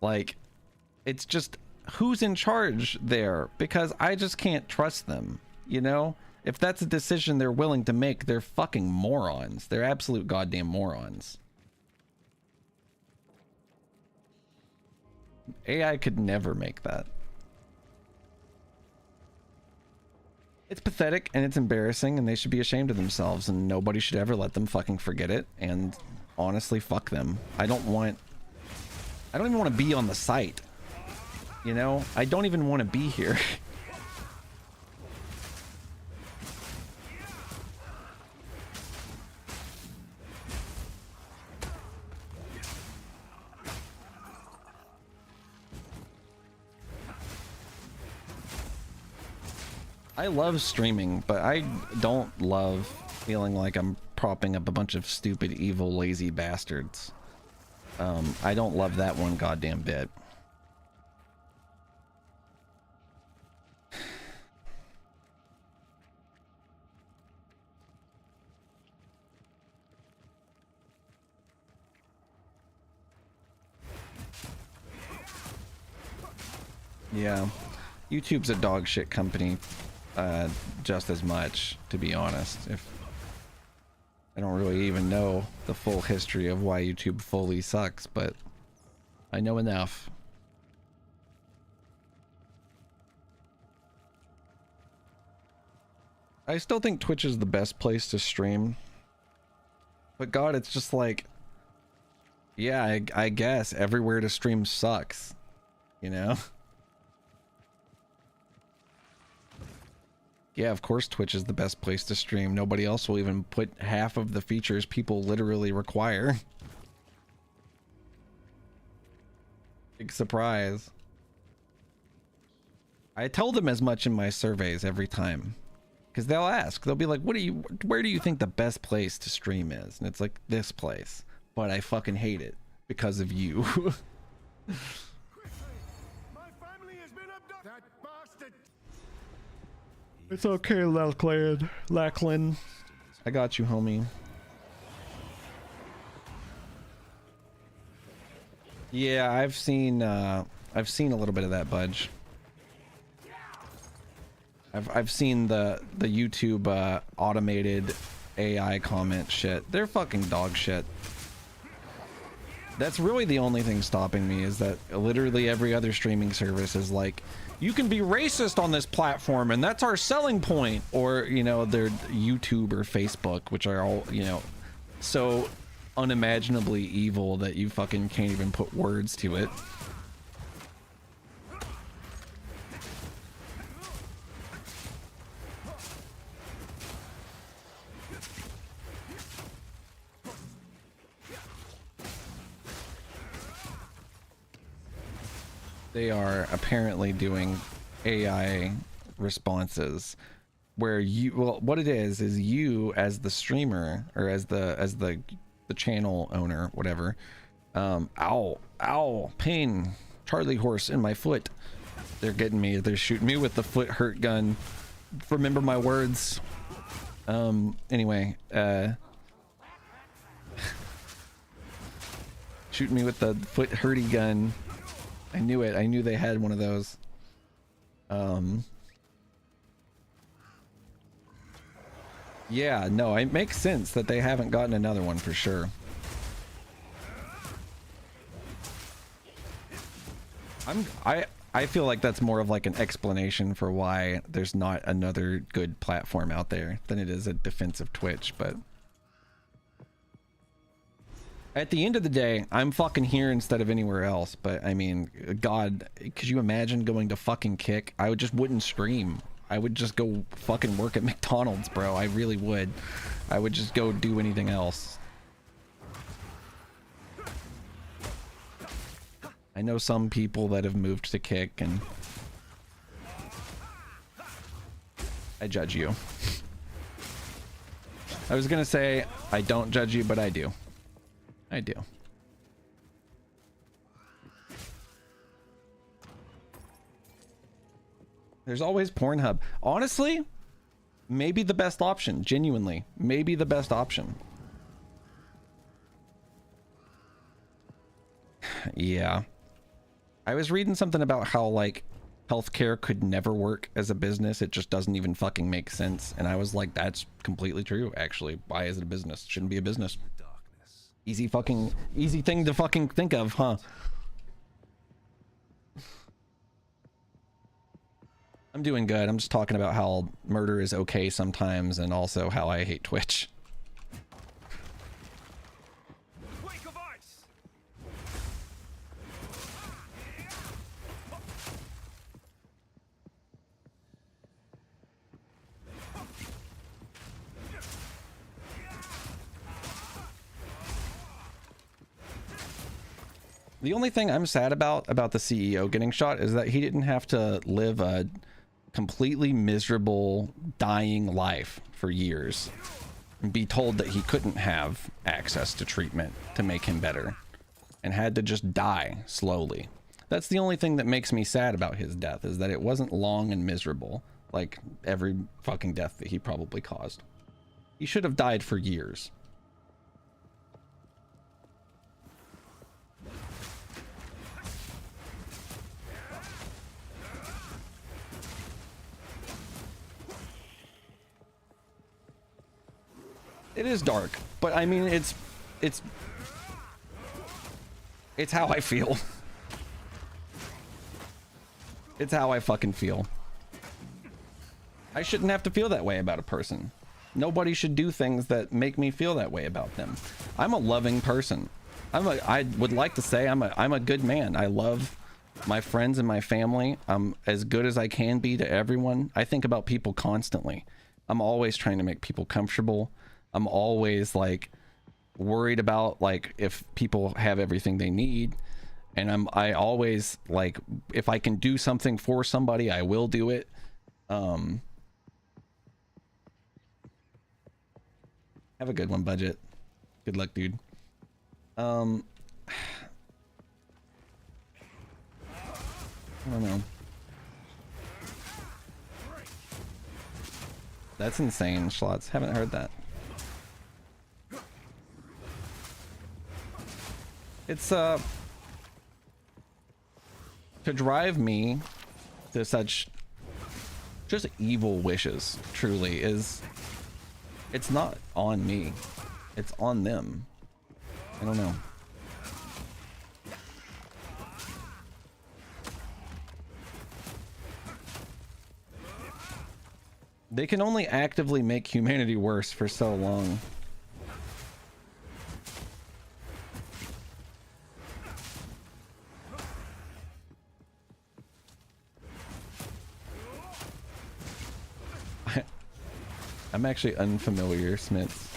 Like, it's just, who's in charge there? Because I just can't trust them, you know? If that's a decision they're willing to make, they're fucking morons. They're absolute goddamn morons. AI could never make that. It's pathetic and it's embarrassing, and they should be ashamed of themselves, and nobody should ever let them fucking forget it. And honestly, fuck them. I don't even want to be on the site, you know? I don't even want to be here. I love streaming, but I don't love feeling like I'm propping up a bunch of stupid, evil, lazy bastards. I don't love that one goddamn bit. Yeah, YouTube's a dog shit company, just as much, to be honest. If I don't really even know the full history of why YouTube fully sucks, but I know enough. I still think Twitch is the best place to stream, but God, it's just like, yeah, I guess everywhere to stream sucks, you know? Yeah, of course Twitch is the best place to stream. Nobody else will even put half of the features people literally require. Big surprise. I tell them as much in my surveys every time. Because they'll ask. They'll be like, where do you think the best place to stream is? And it's like, this place. But I fucking hate it. Because of you. My family has been abducted. That bastard. It's okay, Lachlan. I got you, homie. Yeah, I've seen a little bit of that, Budge. I've seen the YouTube automated AI comment shit. They're fucking dog shit. That's really the only thing stopping me, is that literally every other streaming service is like, you can be racist on this platform and that's our selling point. Or, you know, their YouTube or Facebook, which are all, you know, so unimaginably evil that you fucking can't even put words to it. They are apparently doing AI responses where you, well, what it is you as the streamer or as the channel owner, whatever, ow, pain, Charlie horse in my foot. They're getting me. They're shooting me with the foot hurt gun. Remember my words. Anyway, shooting me with the foot hurty gun. I knew it. I knew they had one of those. Yeah, no, it makes sense that they haven't gotten another one for sure. I feel like that's more of like an explanation for why there's not another good platform out there than it is a defensive Twitch, but at the end of the day, I'm fucking here instead of anywhere else. But I mean, God, could you imagine going to fucking Kick? I wouldn't stream. I would just go fucking work at McDonald's, bro. I really would. I would just go do anything else. I know some people that have moved to Kick, and I judge you. I was gonna say I don't judge you, but I do. I do. There's always Pornhub. Honestly, maybe the best option. Genuinely, maybe the best option. Yeah. I was reading something about how, like, healthcare could never work as a business. It just doesn't even fucking make sense. And I was like, that's completely true, actually. Why is it a business? It shouldn't be a business. Easy thing to fucking think of, huh? I'm doing good. I'm just talking about how murder is okay sometimes, and also how I hate Twitch. Wake of ice. The only thing I'm sad about the CEO getting shot is that he didn't have to live a completely miserable, dying life for years and be told that he couldn't have access to treatment to make him better and had to just die slowly. That's the only thing that makes me sad about his death, is that it wasn't long and miserable like every fucking death that he probably caused. He should have died for years. It is dark, but I mean, it's how I feel. It's how I fucking feel. I shouldn't have to feel that way about a person. Nobody should do things that make me feel that way about them. I'm a loving person. I would like to say I'm a good man. I love my friends and my family. I'm as good as I can be to everyone. I think about people constantly. I'm always trying to make people comfortable. I'm always like worried about like if people have everything they need. And I always like, if I can do something for somebody, I will do it. Have a good one, Budget. Good luck, dude. I don't know. That's insane, Schlots. Haven't heard that. It's to drive me to such just evil wishes, truly, is it's not on me, it's on them. I don't know. They can only actively make humanity worse for so long. I'm actually unfamiliar, Smiths.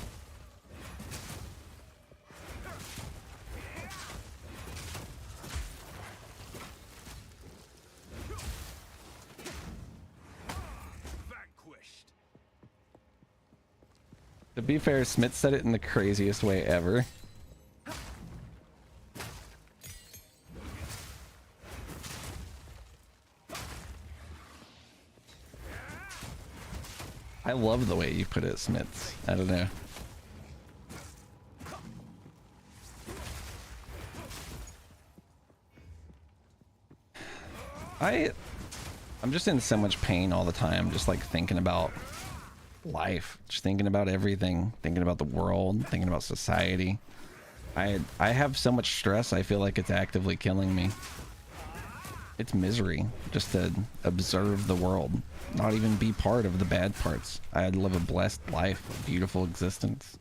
Vanquished. To be fair, Smith said it in the craziest way ever. I love the way you put it, Smiths. I don't know. I'm just in so much pain all the time, just like thinking about life, just thinking about everything, thinking about the world, thinking about society. I have so much stress, I feel like it's actively killing me. It's misery just to observe the world, not even be part of the bad parts. I live a blessed life, a beautiful existence.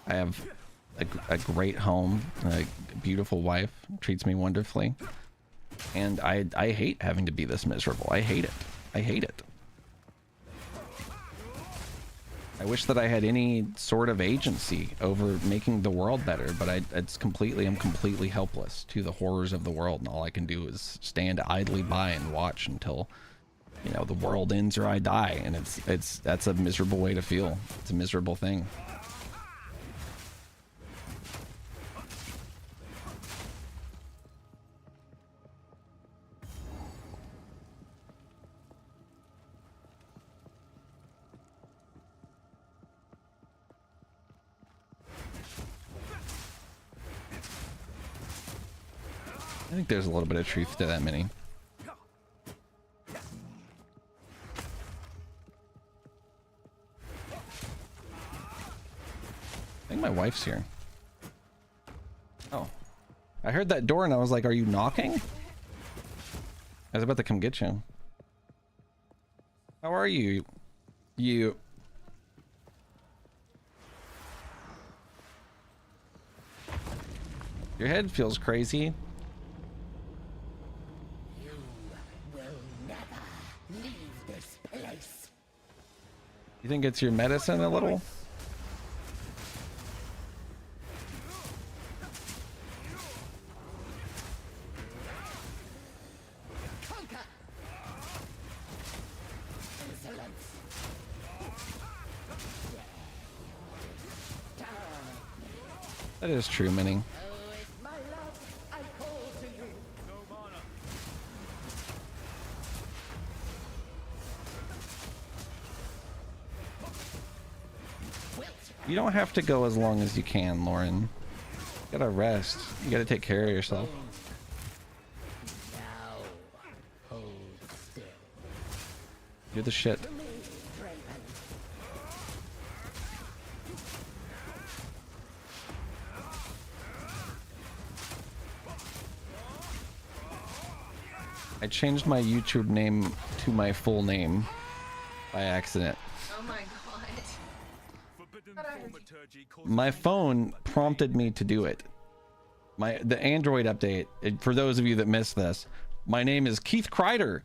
I have a great home, a beautiful wife, treats me wonderfully. And I hate having to be this miserable. I hate it. I hate it. I wish that I had any sort of agency over making the world better, but I'm completely helpless to the horrors of the world, and all I can do is stand idly by and watch until, you know, the world ends or I die, and that's a miserable way to feel. It's a miserable thing. I think there's a little bit of truth to that, Mini. I think my wife's here. Oh. I heard that door and I was like, are you knocking? I was about to come get you. How are you? You... Your head feels crazy. You think it's your medicine a little? That is true, Minnie. You don't have to go as long as you can, Lauren. You gotta rest. You gotta take care of yourself. You're the shit. I changed my YouTube name to my full name by accident. Oh my god. Forbidden But I heard thaumaturgy causes My me phone but prompted me to do it. The Android update, for those of you that missed this, my name is Keith Kreider.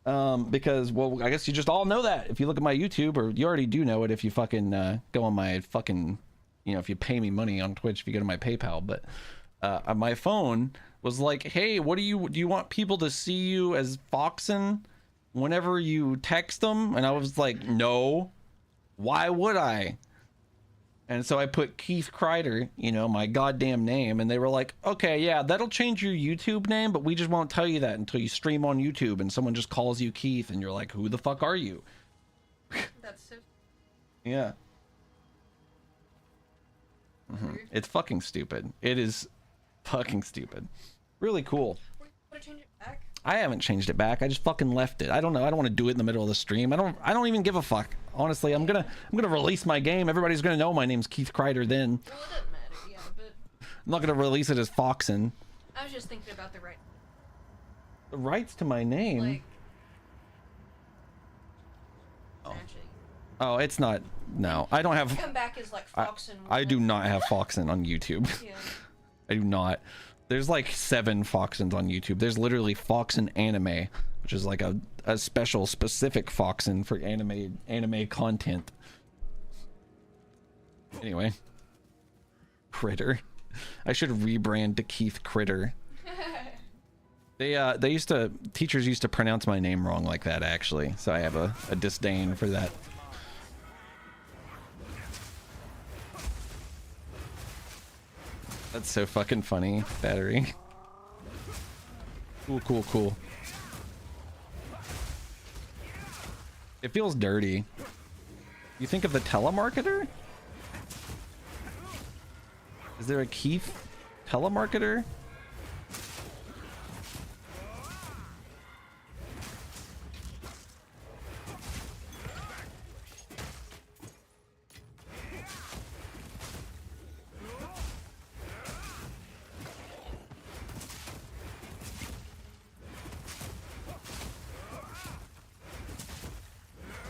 Because, well, I guess you just all know that if you look at my YouTube, or you already do know it if you fucking go on my fucking, you know, if you pay me money on Twitch, if you go to my PayPal. But my phone was like, hey, do you want people to see you as Foxen whenever you text them? And I was like, no, why would I? And so I put Keith Kreider, you know, my goddamn name, and they were like, okay, yeah, that'll change your YouTube name, but we just won't tell you that until you stream on YouTube and someone just calls you Keith and you're like, who the fuck are you? That's so Yeah. It's fucking stupid. It is fucking stupid. Really cool. wanna change it back? I haven't changed it back. I just fucking left it. I don't know. I don't want to do it in the middle of the stream. I don't even give a fuck. Honestly, I'm gonna release my game. Everybody's gonna know my name's Keith Kreider then. Well, it doesn't matter, yeah, but I'm not gonna release it as Foxen. I was just thinking about the right, The rights to my name. like, Oh. actually. Oh, it's not. No, I don't have. Come back as like Fox and I do not have Foxen on YouTube. Yeah. I do not. There's like 7 Foxens on YouTube. There's literally Foxen Anime, which is like a special specific Foxen for anime content. Anyway. Critter. I should rebrand to Keith Critter. Teachers used to pronounce my name wrong like that, actually. So I have a disdain for that. That's so fucking funny. Battery. Cool. It feels dirty. You think of the telemarketer? Is there a Keith telemarketer?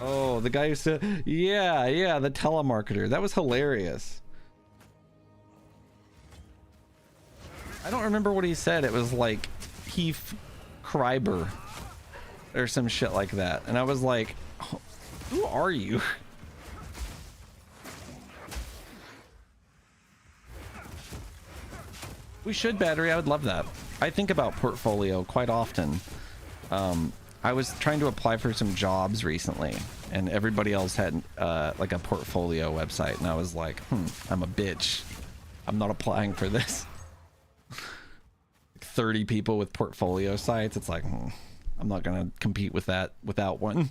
Oh, the guy who said, yeah, the telemarketer. That was hilarious. I don't remember what he said. It was like Keith Kreiber or some shit like that. And I was like, who are you? We should, Battery. I would love that. I think about portfolio quite often. I was trying to apply for some jobs recently, and everybody else had like a portfolio website, and I was like, I'm a bitch. I'm not applying for this. 30 people with portfolio sites. It's like, I'm not gonna compete with that without one.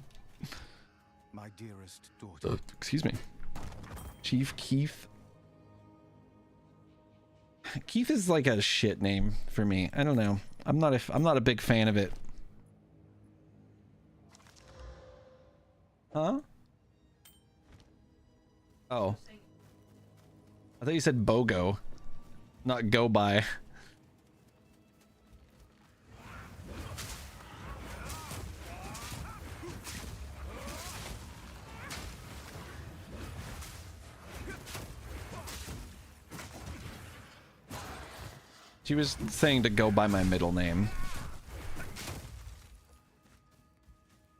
My dearest daughter. Excuse me. Chief Keith. Keith is like a shit name for me. I don't know. I'm not a big fan of it. Huh? Oh. I thought you said BOGO, not go by. She was saying to go by my middle name.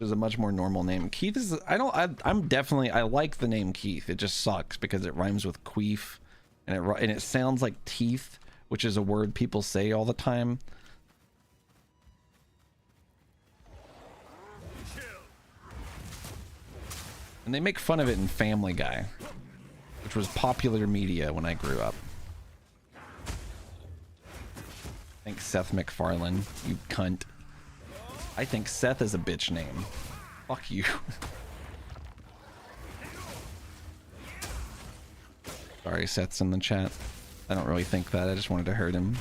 Is a much more normal name. Keith is, I like the name Keith. It just sucks because it rhymes with queef, and it sounds like teeth, which is a word people say all the time. And they make fun of it in Family Guy, which was popular media when I grew up. Thanks, Seth MacFarlane, you cunt. I think Seth is a bitch name. Fuck you. Sorry, Seth's in the chat. I don't really think that. I just wanted to hurt him.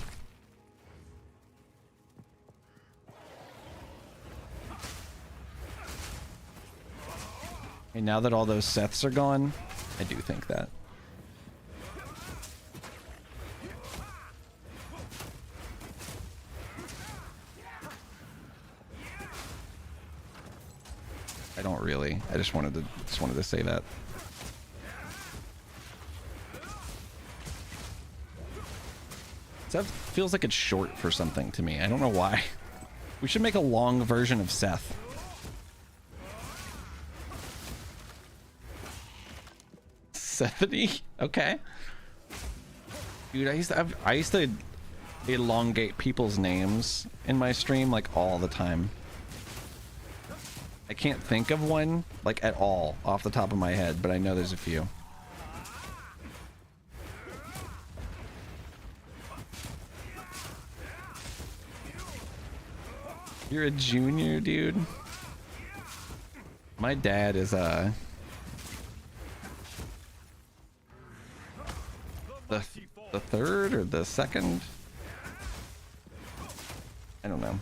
Hey, now that all those Seths are gone, I do think that. I just wanted to say that. Seth feels like it's short for something to me. I don't know why. We should make a long version of Seth. Sethany? Okay. Dude, I used to elongate people's names in my stream like all the time. I can't think of one like at all off the top of my head, but I know there's a few. You're a junior, dude. My dad is the third or the second. I don't know.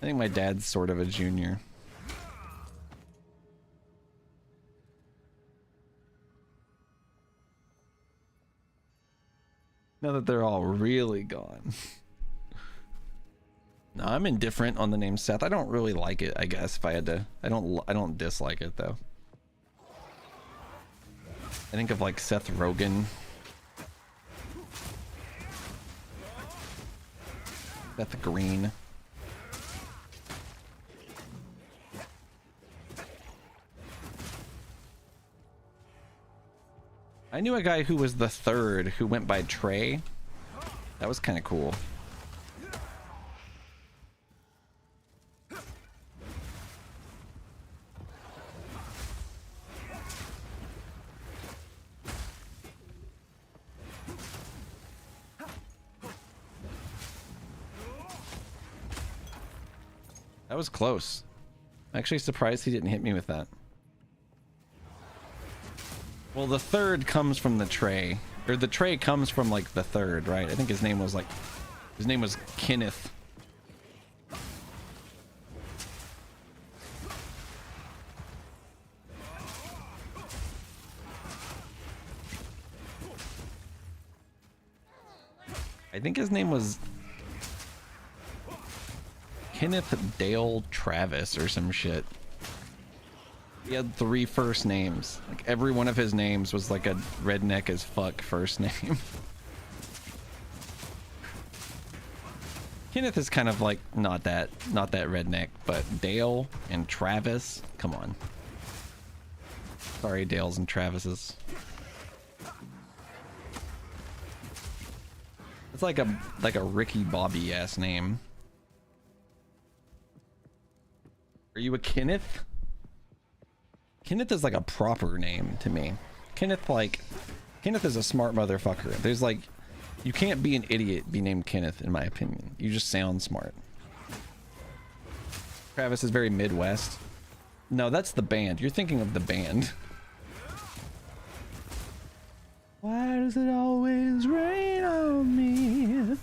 I think my dad's sort of a junior. Now that they're all really gone. No, I'm indifferent on the name Seth. I don't really like it, I guess, if I had to. I don't dislike it though. I think of like Seth Rogen. Seth Green. I knew a guy who was the third who went by Trey. That was kind of cool. That was close. I'm actually surprised he didn't hit me with that. Well, the third comes from the Trey. Or the Trey comes from like the third, right? I think his name was Kenneth. I think his name was Kenneth Dale Travis or some shit. He had 3 first names. Like every one of his names was like a redneck as fuck first name. Kenneth is kind of like not that redneck, but Dale and Travis, come on. Sorry, Dales and Travises. It's like a Ricky Bobby ass name. Are you a Kenneth? Kenneth is like a proper name to me. Kenneth is a smart motherfucker. There's like, you can't be an idiot, be named Kenneth, in my opinion. You just sound smart. Travis is very Midwest. No, that's the band. You're thinking of the band. Why does it always rain on me?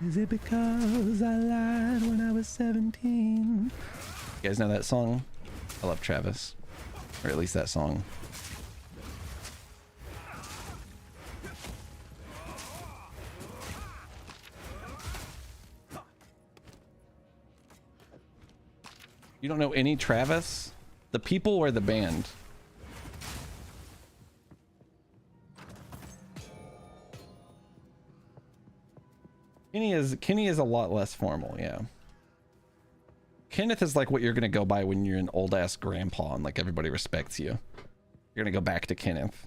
Is it because I lied when I was 17? You guys know that song? I love Travis. Or at least that song. You don't know any Travis? The people or the band? Kenny is a lot less formal, yeah. Kenneth is like what you're gonna go by when you're an old ass grandpa and like everybody respects you. You're gonna go back to Kenneth.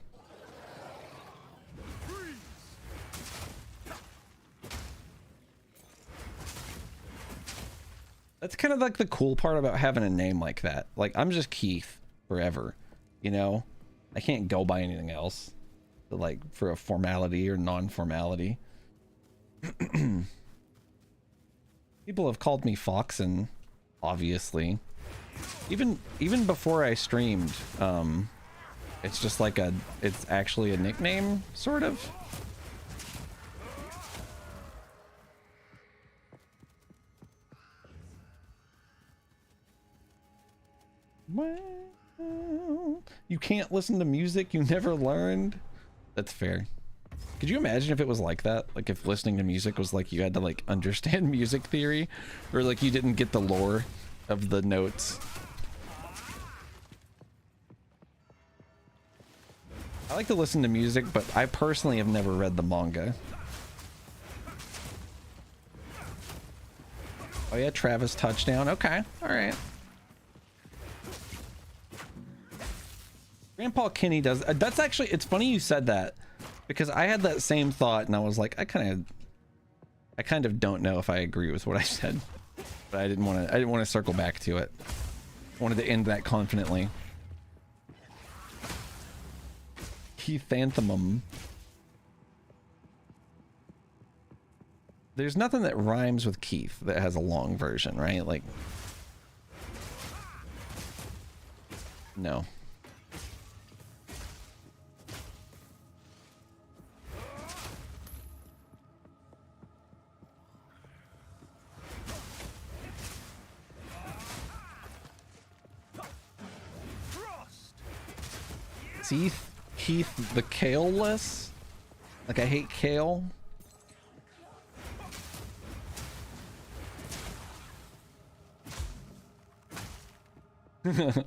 That's kind of like the cool part about having a name like that. Like I'm just Keith forever, you know? I can't go by anything else. But like for a formality or non-formality. People have called me Foxen. Obviously, even before I streamed, it's just like it's actually a nickname, sort of. Well, you can't listen to music you never learned. That's fair. Could you imagine if it was like that? Like if listening to music was like you had to like understand music theory, or like you didn't get the lore of the notes. I like to listen to music, but I personally have never read the manga. Oh yeah, Travis touchdown. Okay, all right. Grandpa Kenny does. That's actually. It's funny you said that because I had that same thought, and I was like, I kind of don't know if I agree with what I said, but I didn't want to circle back to it. I wanted to end that confidently. Keithanthemum. There's nothing that rhymes with Keith that has a long version, right? Like, no. Keith the Kale-less? Like, I hate kale. I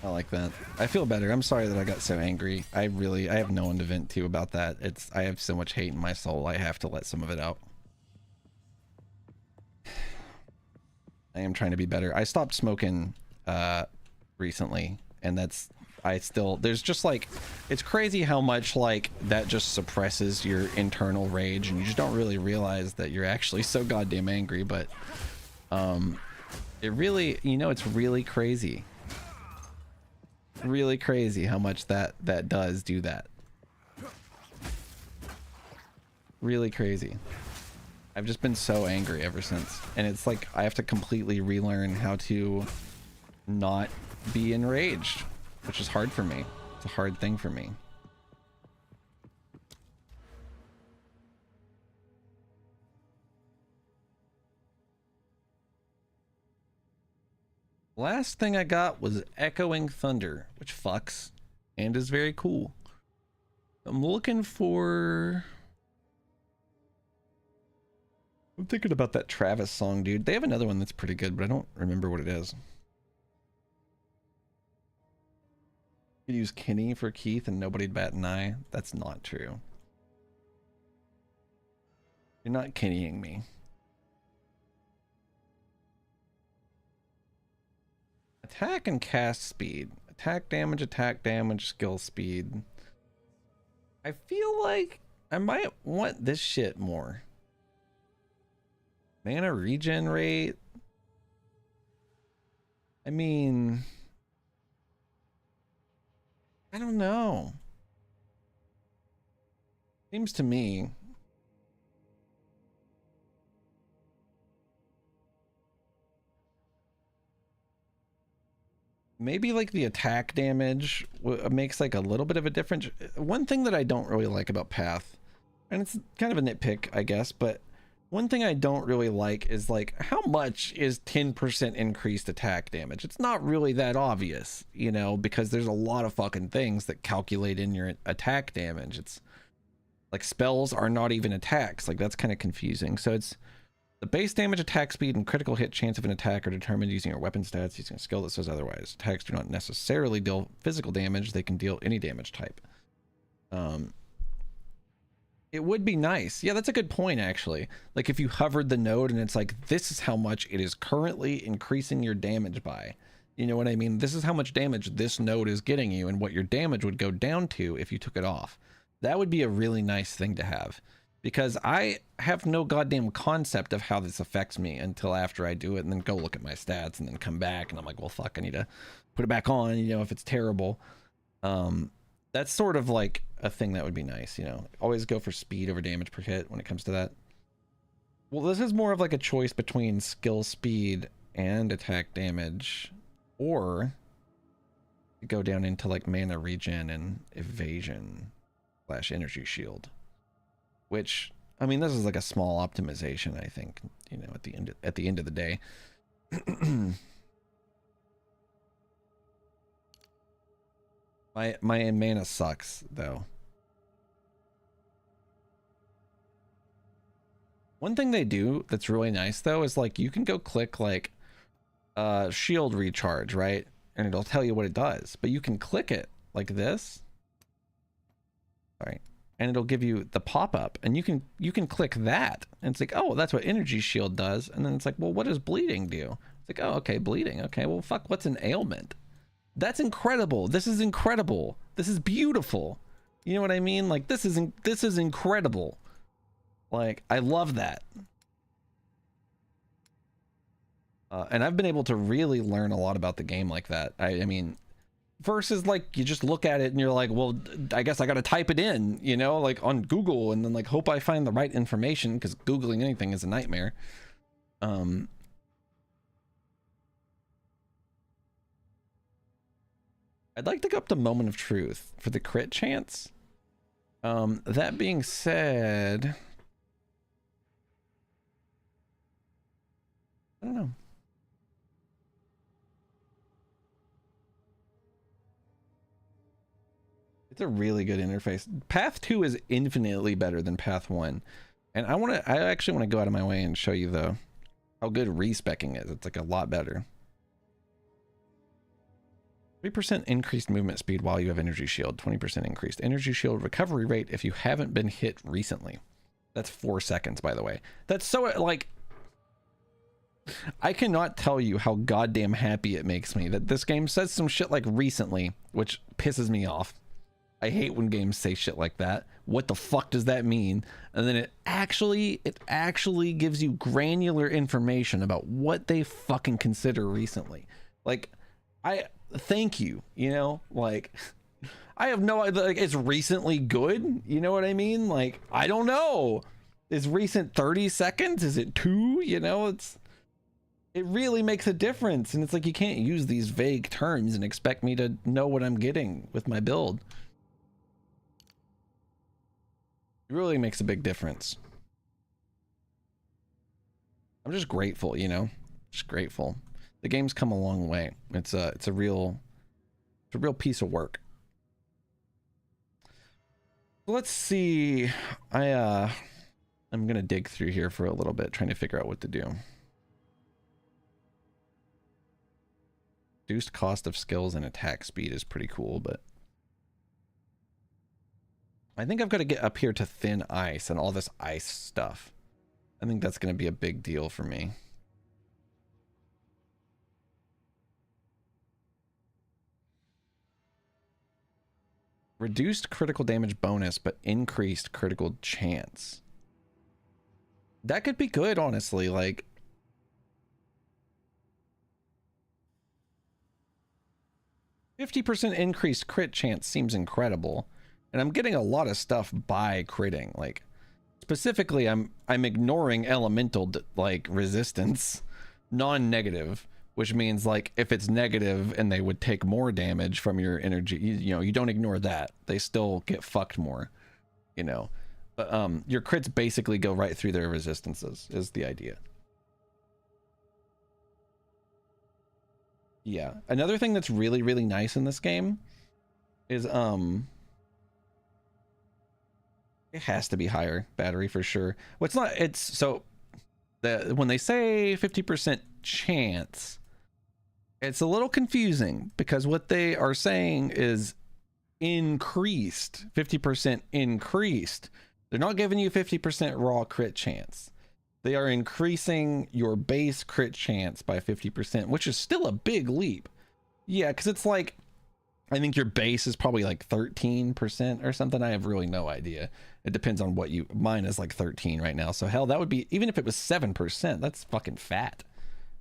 like that. I feel better. I'm sorry that I got so angry. I have no one to vent to about that. I have so much hate in my soul. I have to let some of it out. I am trying to be better. I stopped smoking recently, and there's just like, it's crazy how much like that just suppresses your internal rage, and you just don't really realize that you're actually so goddamn angry. But it really, it's really crazy. Really crazy how much that does do that. Really crazy. I've just been so angry ever since, and it's like I have to completely relearn how to not be enraged, which is hard for me. It's a hard thing for me. Last thing I got was Echoing Thunder, which fucks and is very cool. I'm looking for... I'm thinking about that Travis song, dude. They have another one that's pretty good, but I don't remember what it is. You could use Kenny for Keith and nobody'd bat an eye. That's not true. You're not Kennying me. Attack and cast speed. Attack damage, skill speed. I feel like I might want this shit more. Mana regen rate. I mean, I don't know. Seems to me. Maybe like the attack damage makes like a little bit of a difference. One thing that I don't really like about Path, and it's kind of a nitpick, I guess, but one thing I don't really like is like how much is 10% increased attack damage? It's not really that obvious, because there's a lot of fucking things that calculate in your attack damage. It's like spells are not even attacks. Like that's kind of confusing. So it's the base damage, attack speed, and critical hit chance of an attack are determined using your weapon stats, using a skill that says otherwise. Attacks do not necessarily deal physical damage. They can deal any damage type. It would be nice. Yeah, that's a good point, actually. Like if you hovered the node and it's like, this is how much it is currently increasing your damage by. You know what I mean? This is how much damage this node is getting you and what your damage would go down to if you took it off. That would be a really nice thing to have. Because I have no goddamn concept of how this affects me until after I do it and then go look at my stats and then come back and I'm like, well, fuck, I need to put it back on, if it's terrible. That's sort of like a thing that would be nice, Always go for speed over damage per hit when it comes to that. Well, this is more of like a choice between skill speed and attack damage, or go down into like mana regen and evasion / energy shield. Which, I mean, this is like a small optimization, I think, at the end of the day. My mana sucks though. One thing they do that's really nice though is like you can go click like shield recharge, right? and it'll tell you what it does. But you can click it like this. All right. And it'll give you the pop-up, and you can click that, and it's like, oh, that's what energy shield does. And then it's like, well, what does bleeding do? It's like, oh, okay, bleeding. Okay, well, fuck, what's an ailment? That's incredible. This is incredible. This is beautiful. You know what I mean? Like, this is incredible. Like, I love that. And I've been able to really learn a lot about the game like that. I mean, versus like you just look at it and you're like, well, I guess I got to type it in, you know, like on Google, and then like hope I find the right information, because Googling anything is a nightmare. I'd like to go up to Moment of Truth for the crit chance. That being said, I don't know. It's a really good interface. Path 2 is infinitely better than Path 1. And I actually want to go out of my way and show you though how good respecking is. It's like a lot better. 3% increased movement speed while you have energy shield. 20% increased energy shield recovery rate if you haven't been hit recently. That's 4 seconds, by the way. That's so, like, I cannot tell you how goddamn happy it makes me that this game says some shit like recently, which pisses me off. I hate when games say shit like that. What the fuck does that mean? And then it actually gives you granular information about what they fucking consider recently. Like, thank you, you know, like, I have no idea, like, it's recently good, you know what I mean? Like, I don't know. Is recent 30 seconds? Is it 2? You know, it really makes a difference. And it's like, you can't use these vague terms and expect me to know what I'm getting with my build. It really makes a big difference. I'm just grateful, you know, just grateful. The game's come a long way. It's a real piece of work. Let's see. I'm gonna dig through here for a little bit, trying to figure out what to do. Reduced cost of skills and attack speed is pretty cool, but I think I've got to get up here to thin ice and all this ice stuff. I think that's going to be a big deal for me. Reduced critical damage bonus, but increased critical chance. That could be good, honestly. Like, 50% increased crit chance seems incredible. And I'm getting a lot of stuff by critting. Like, specifically, I'm ignoring elemental like resistance, non-negative, which means like if it's negative and they would take more damage from your energy, you know, you don't ignore that. They still get fucked more, you know. But your crits basically go right through their resistances is the idea. Yeah. Another thing that's really, really nice in this game is it has to be higher battery for sure. Well, it's not, it's so when they say 50% chance, it's a little confusing because what they are saying is increased, 50% increased. They're not giving you 50% raw crit chance. They are increasing your base crit chance by 50%, which is still a big leap. Yeah, because it's like, I think your base is probably like 13% or something. I have really no idea. It depends on what you, mine is like 13 right now. So hell, that would be, even if it was 7%, that's fucking fat.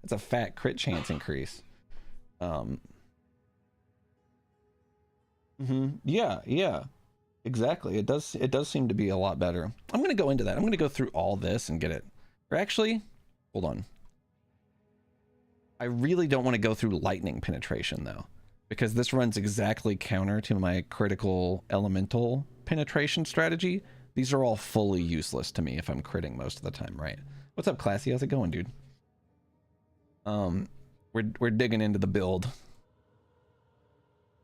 That's a fat crit chance increase. Yeah, exactly. It does seem to be a lot better. I'm going to go into that. I'm going to go through all this and get it. Or actually, hold on. I really don't want to go through lightning penetration though, because this runs exactly counter to my critical elemental penetration strategy. These are all fully useless to me if I'm critting most of the time, right? What's up, Classy? How's it going, dude? We're digging into the build.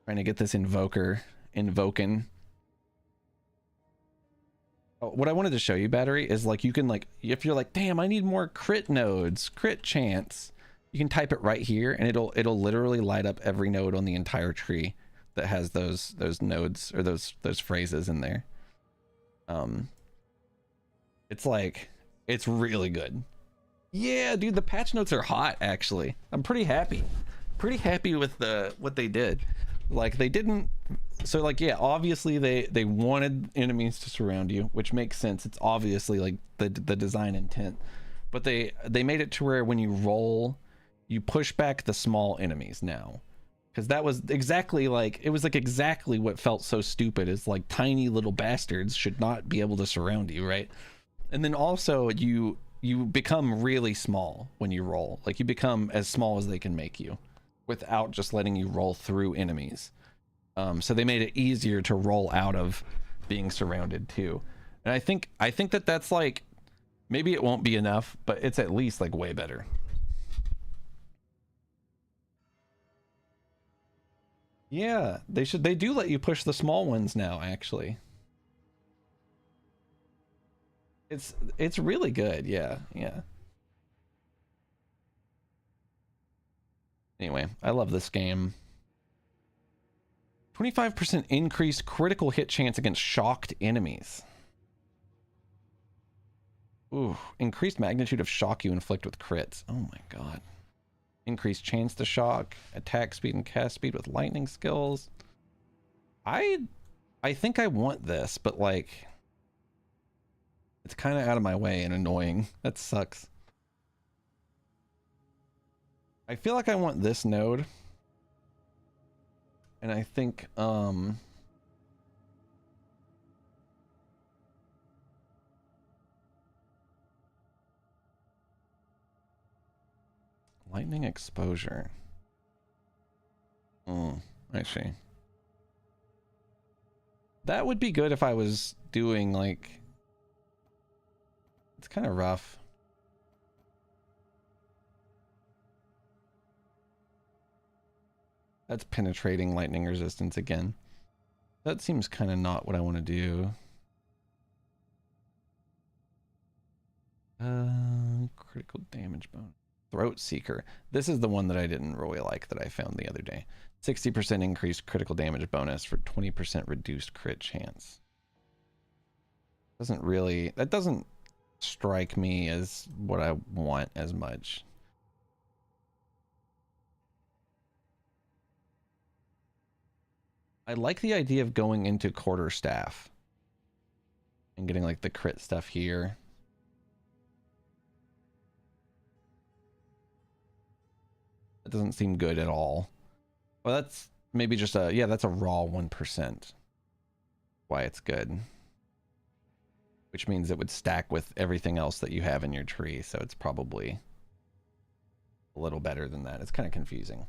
Trying to get this invoking. Oh, what I wanted to show you, Battery, is like you can like, if you're like, damn, I need more crit nodes, crit chance. You can type it right here, and it'll literally light up every node on the entire tree that has those nodes or those phrases in there. It's like, it's really good. Yeah, dude, the patch notes are hot. Actually, I'm pretty happy with what they did. Like, they didn't, so like, yeah, obviously they wanted enemies to surround you, which makes sense. It's obviously like the design intent, but they made it to where when you roll, you push back the small enemies now, because that was exactly like, it was like exactly what felt so stupid, is like tiny little bastards should not be able to surround you, right? And then also you become really small when you roll. Like, you become as small as they can make you without just letting you roll through enemies. So they made it easier to roll out of being surrounded too. And I think that that's like, maybe it won't be enough, but it's at least like way better. Yeah, they do let you push the small ones now, actually. It's really good, yeah. Anyway, I love this game. 25% increased critical hit chance against shocked enemies. Ooh, increased magnitude of shock you inflict with crits. Oh my god. Increased chance to shock, attack speed and cast speed with lightning skills. I think I want this, but like, it's kind of out of my way and annoying. That sucks. I feel like I want this node. And I think lightning exposure. I see. That would be good if I was doing like, it's kind of rough. That's penetrating lightning resistance again. That seems kind of not what I want to do. Critical damage bonus. Throat Seeker. This is the one that I didn't really like that I found the other day. 60% increased critical damage bonus for 20% reduced crit chance. That doesn't strike me as what I want as much. I like the idea of going into quarterstaff and getting like the crit stuff here. That doesn't seem good at all. Well, that's maybe just that's a raw 1%. Why it's good. Which means it would stack with everything else that you have in your tree, so it's probably a little better than that. It's kind of confusing.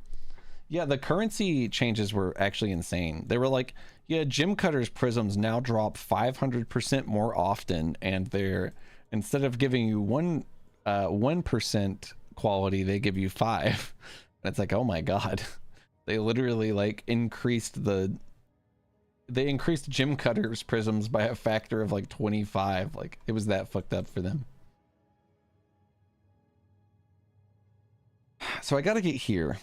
Yeah, the currency changes were actually insane. They were like, yeah, Gem Cutter's prisms now drop 500% more often, and they're, instead of giving you 1% quality, they give you 5. And it's like, oh my god. They literally like increased Gem Cutter's prisms by a factor of like 25. Like, it was that fucked up for them. So I gotta get here.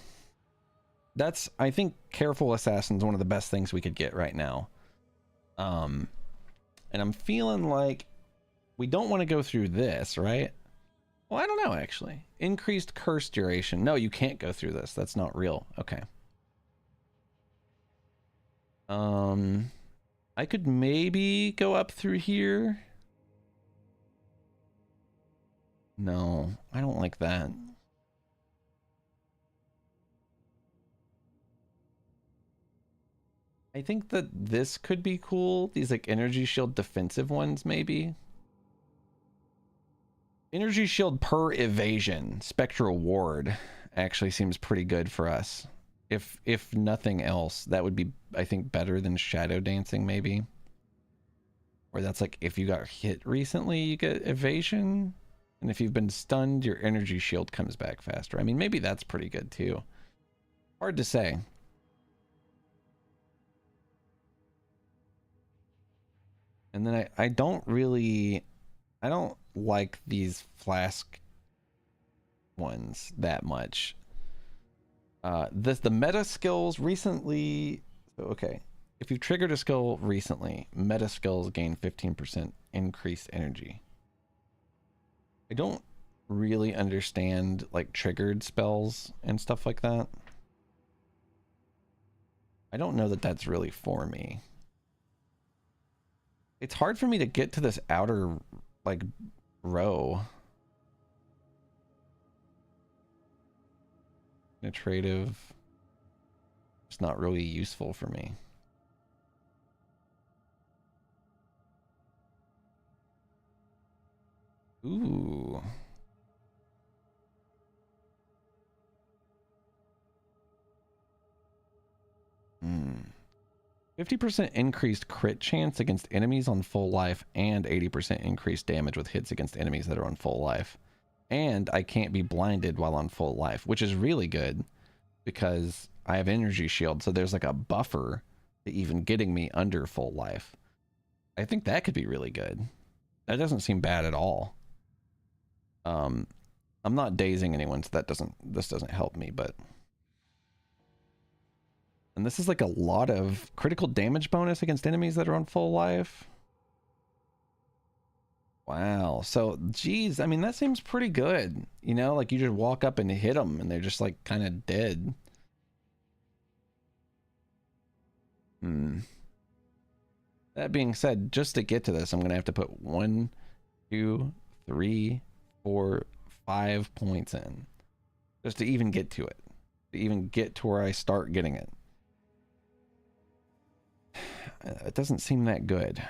That's, I think Careful Assassin's one of the best things we could get right now. And I'm feeling like we don't want to go through this, right? Well, I don't know, actually. Increased curse duration. No, you can't go through this. That's not real. Okay. I could maybe go up through here. No, I don't like that. I think that this could be cool. These like energy shield defensive ones, maybe. Energy shield per evasion. Spectral ward actually seems pretty good for us. If nothing else, that would be, I think, better than shadow dancing, maybe. Or that's like, if you got hit recently, you get evasion. And if you've been stunned, your energy shield comes back faster. I mean, maybe that's pretty good too. Hard to say. And then I don't like these flask ones that much. The meta skills recently. Okay, if you've triggered a skill recently, meta skills gain 15% increased energy. I don't really understand like triggered spells and stuff like that. I don't know that that's really for me. It's hard for me to get to this outer like row. Penetrative. It's not really useful for me. Ooh. 50% increased crit chance against enemies on full life and 80% increased damage with hits against enemies that are on full life. And I can't be blinded while on full life, which is really good because I have energy shield. So there's like a buffer to even getting me under full life. I think that could be really good. That doesn't seem bad at all. I'm not dazing anyone, so this doesn't help me, but. And this is like a lot of critical damage bonus against enemies that are on full life. Wow. So, geez, I mean, that seems pretty good. You know, like you just walk up and hit them and they're just like kind of dead. That being said, just to get to this, I'm going to have to put 1, 2, 3, 4, 5 points in. Just to even get to it. To even get to where I start getting it. It doesn't seem that good.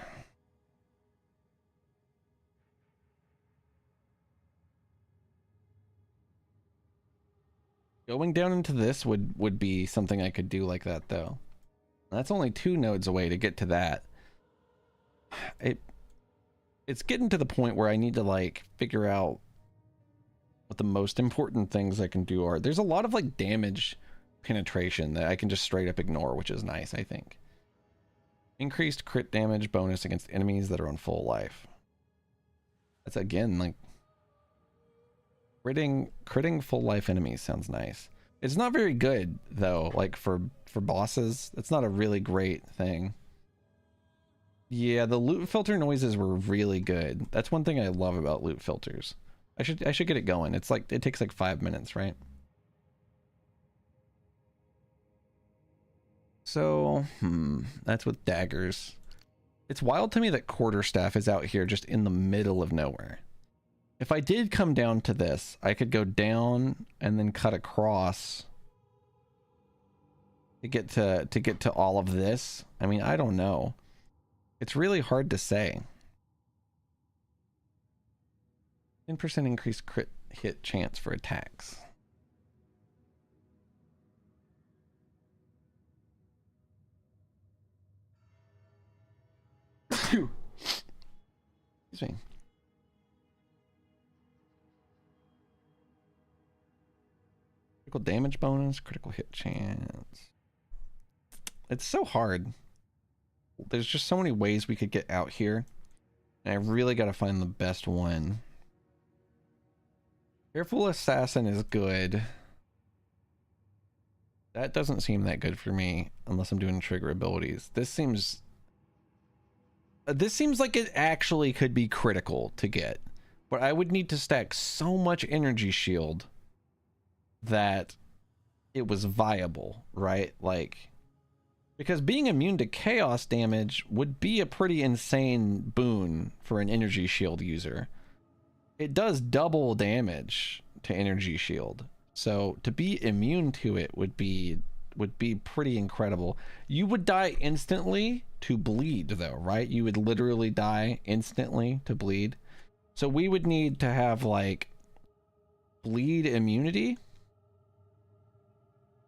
Going down into this would be something I could do like that, though. That's only 2 nodes away to get to that. It's getting to the point where I need to like figure out what the most important things I can do are. There's a lot of like damage penetration that I can just straight up ignore, which is nice, I think. Increased crit damage bonus against enemies that are on full life. That's again like critting full life enemies sounds nice. It's not very good though, like for bosses. It's not a really great thing. Yeah, the loot filter noises were really good. That's one thing I love about loot filters. I should get it going. It's like it takes like 5 minutes, right? So, that's with daggers. It's wild to me that quarterstaff is out here just in the middle of nowhere. If I did come down to this, I could go down and then cut across to get to all of this. I mean, I don't know. It's really hard to say. 10% increased crit hit chance for attacks. Excuse me. Critical damage bonus, critical hit chance. It's so hard. There's just so many ways we could get out here. And I really got to find the best one. Careful Assassin is good. That doesn't seem that good for me unless I'm doing trigger abilities. This seems like it actually could be critical to get, but I would need to stack so much energy shield that it was viable, right? Like, because being immune to chaos damage would be a pretty insane boon for an energy shield user. It does double damage to energy shield. So to be immune to it would be pretty incredible. You would die instantly to bleed though, right? You would literally die instantly to bleed. So we would need to have like bleed immunity.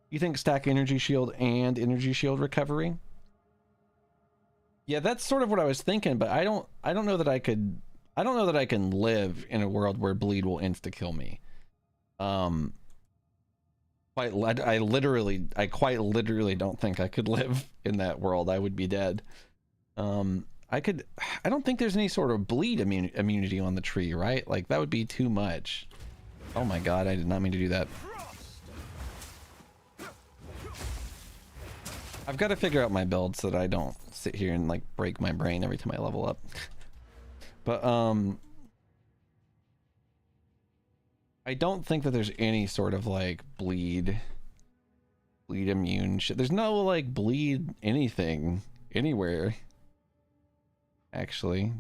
You think stack energy shield and energy shield recovery? Yeah, that's sort of what I was thinking, but I don't know that I can live in a world where bleed will insta kill me. I quite literally don't think I could live in that world. I would be dead. I don't think there's any sort of bleed immunity on the tree, right? Like that would be too much. Oh my god, I did not mean to do that. I've got to figure out my build so that I don't sit here and like break my brain every time I level up. But I don't think that there's any sort of like bleed immune shit. There's no like bleed anything anywhere. Actually,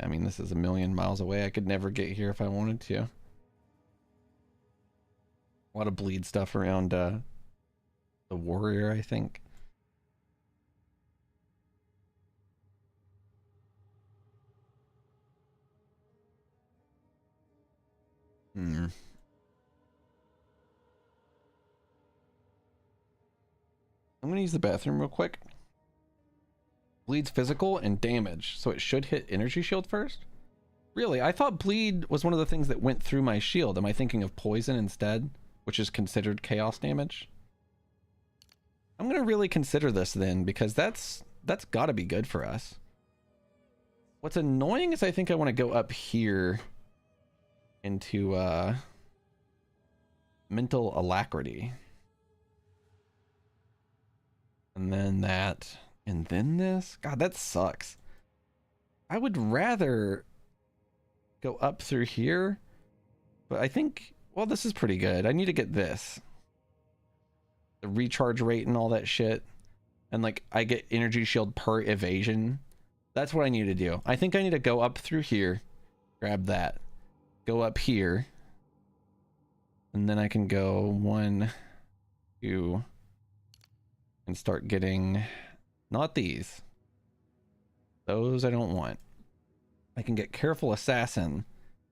I mean, this is a million miles away. I could never get here if I wanted to. A lot of bleed stuff around the warrior, I think. I'm gonna use the bathroom real quick. Bleed's physical and damage, so it should hit energy shield first? Really? I thought bleed was one of the things that went through my shield. Am I thinking of poison instead, which is considered chaos damage? I'm gonna really consider this then, because that's gotta be good for us. What's annoying is I think I want to go up here into mental alacrity. And then that, and then this. God, that sucks. I would rather go up through here, but I think, well, this is pretty good. I need to get this. The recharge rate and all that shit. And like, I get energy shield per evasion. That's what I need to do. I think I need to go up through here, grab that, go up here, and then I can go 1, 2, and start getting, not these. Those I don't want. I can get Careful Assassin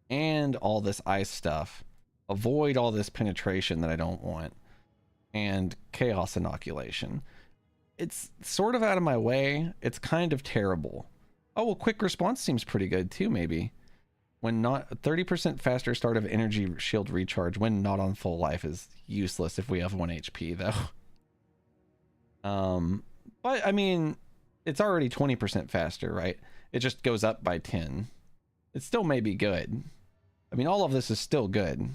and all this ice stuff. Avoid all this penetration that I don't want. And Chaos Inoculation. It's sort of out of my way. It's kind of terrible. Oh, well, Quick Response seems pretty good too, maybe. When not, 30% faster start of energy shield recharge when not on full life is useless if we have 1 HP though. But I mean, it's already 20% faster, right? It just goes up by 10. It still may be good. I mean, all of this is still good.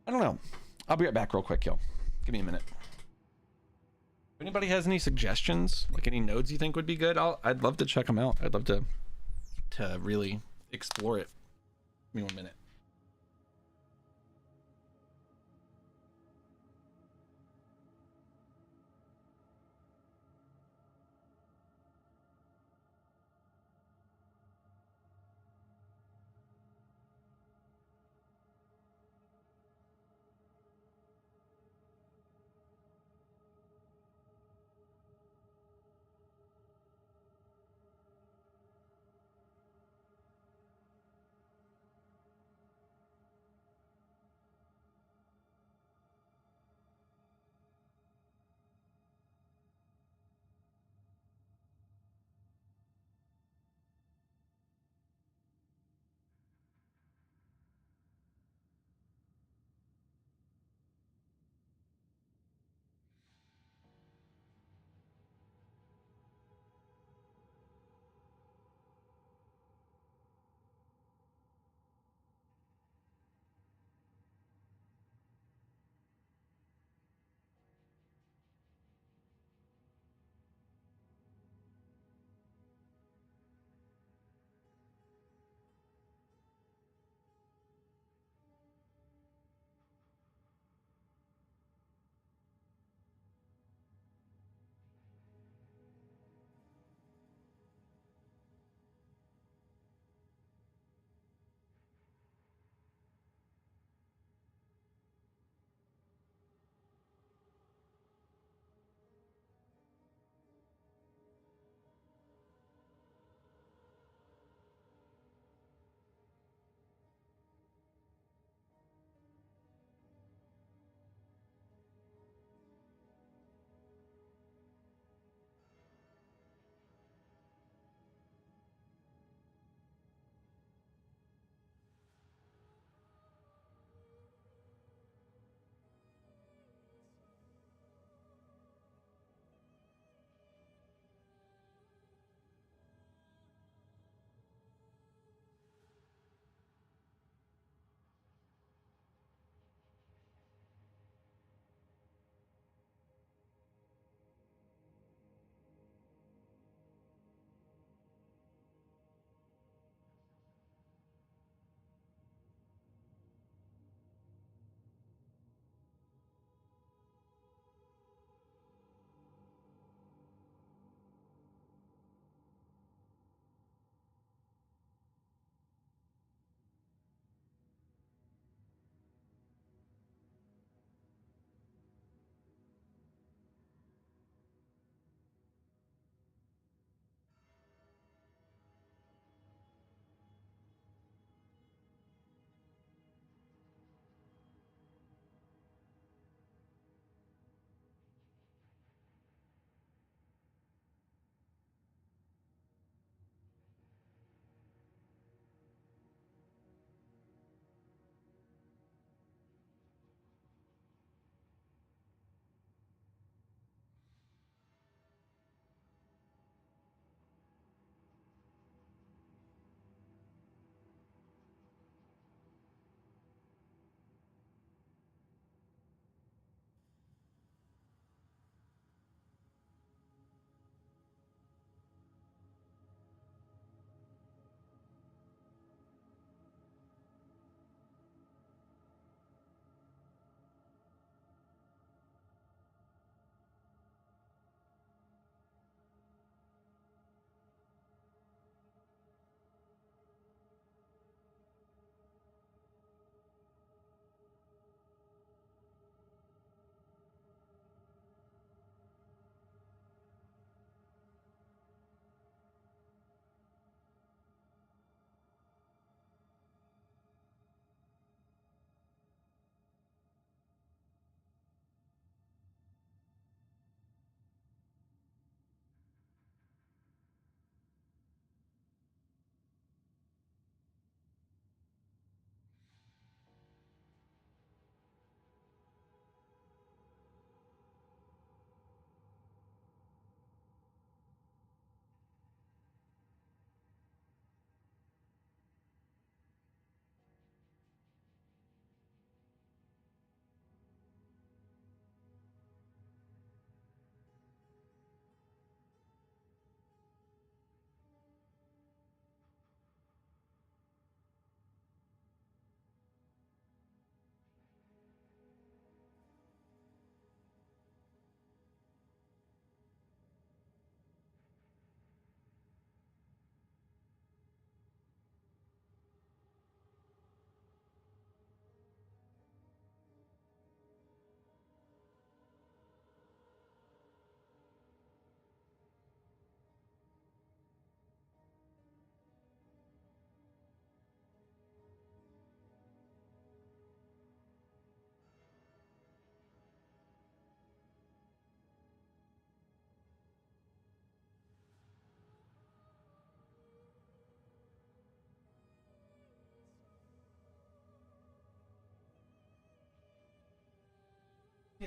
I don't know. I'll be right back real quick, y'all. Give me a minute. If anybody has any suggestions, like any nodes you think would be good, I'd love to check them out. I'd love to really explore it. Give me 1 minute.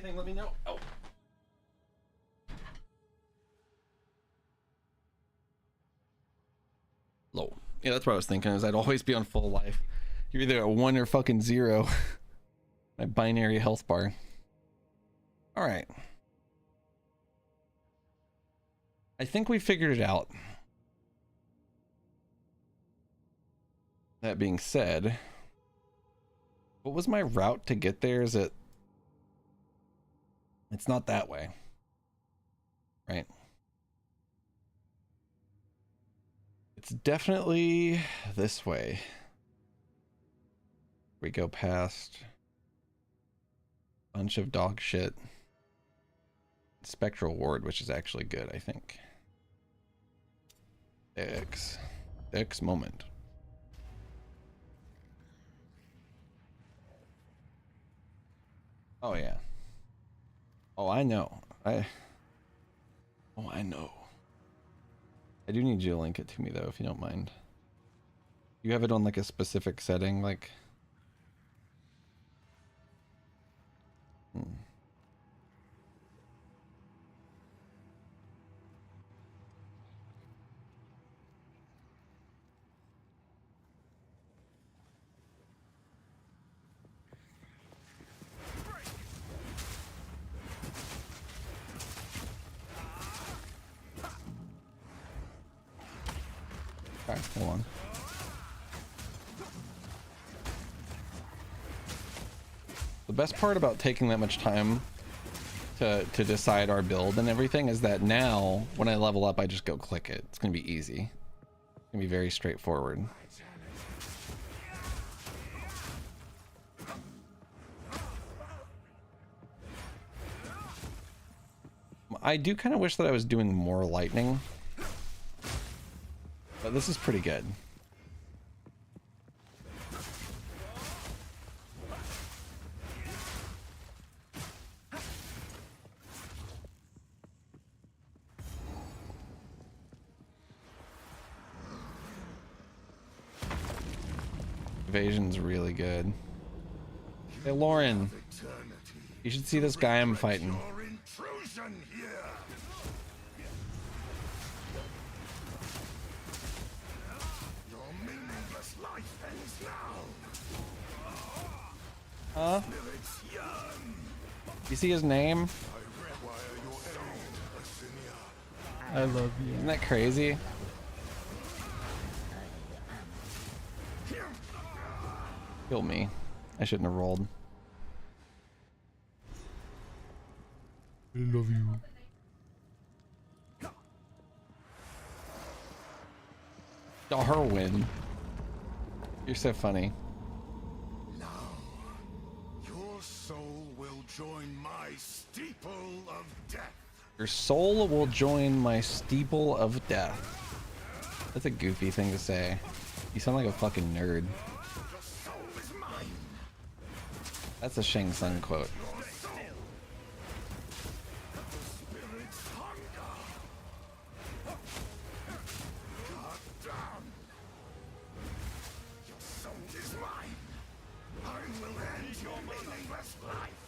anything, let me know. Oh. Low. Yeah, that's what I was thinking, is I'd always be on full life. You're either at 1 or fucking 0. My binary health bar. Alright. I think we figured it out. That being said, what was my route to get there? Is it... It's not that way. Right? It's definitely this way. We go past a bunch of dog shit. Spectral ward, which is actually good, I think. X moment. Oh yeah. Oh, I know. I know. I do need you to link it to me though, if you don't mind. You have it on like a specific setting, like... Alright, hold on. The best part about taking that much time to decide our build and everything is that now, when I level up, I just go click it. It's gonna be easy. It's gonna be very straightforward. I do kind of wish that I was doing more lightning. But this is pretty good. Evasion's really good. Hey Lauren, you should see this guy I'm fighting. Huh? You see his name? I love you. Isn't that crazy? Kill me. I shouldn't have rolled. I love you. Darwin. You're so funny. Now, your soul will join my steeple of death. Your soul will join my steeple of death. That's a goofy thing to say. You sound like a fucking nerd. Your soul is mine. That's a Shang Tsung quote. Your soul. The spirit's hunger. God damn. Your soul is mine. I will end your meaningless life.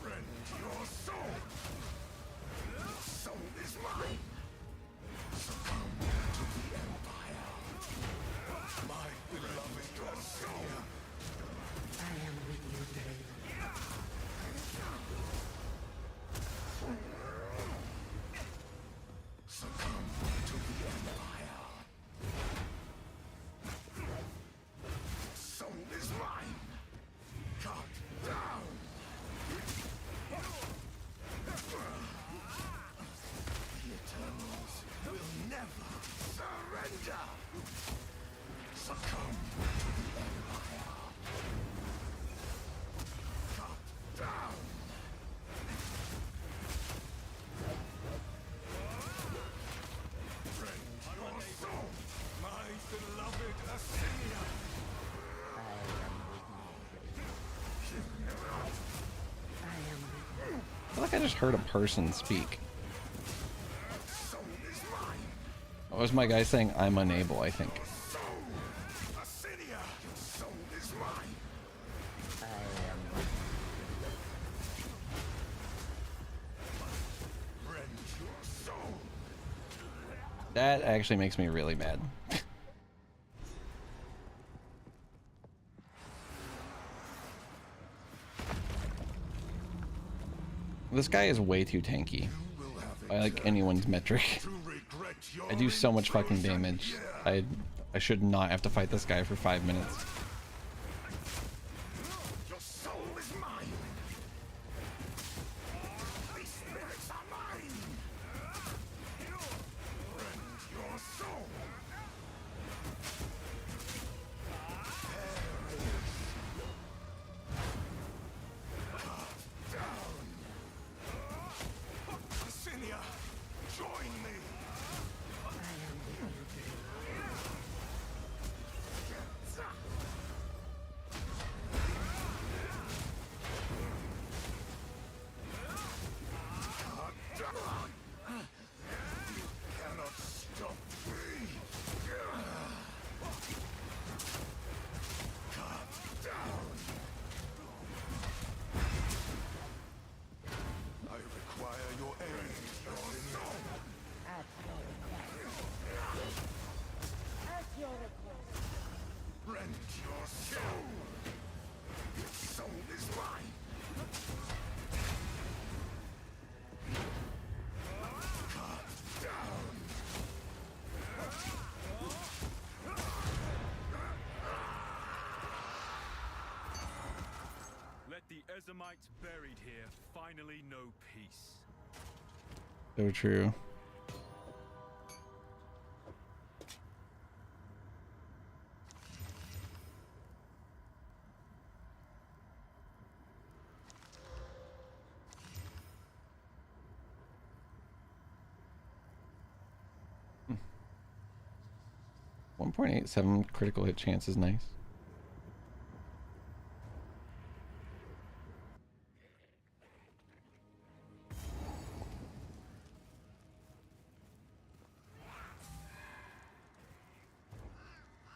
Rend your soul. Your soul is mine. Succumb to the Empire. My beloved, your soul. I am with you, Dave. Succumb to the Empire. Soul is mine. Cut down. The Eternals will never surrender. Succumb to the Empire. Cut down. Rend your soul, my beloved Assyria. I feel like I just heard a person speak. Soul is mine. What was my guy saying? I'm unable, I think. Soul. Assyria. Your soul is mine. That actually makes me really mad. This guy is way too tanky by like anyone's metric. I do so much fucking damage. I should not have to fight this guy for 5 minutes. Your soul is mine. These spirits are mine. Rend your soul. Cut down. Sinia, join me. Cannot stop me. Cut down. I require your aid. Rend your soul. Your soul is mine. Cut down. Let the Ezamites buried here finally know peace. So true. Hmm. 1.87 critical hit chance is nice.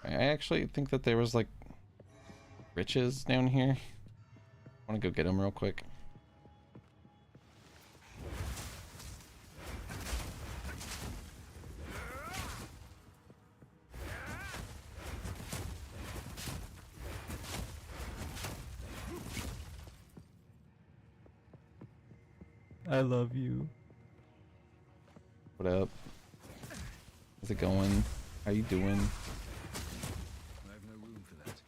I actually think that there was like riches down here. I want to go get them real quick. I love you. What up? How's it going? How you doing? I have no room for that.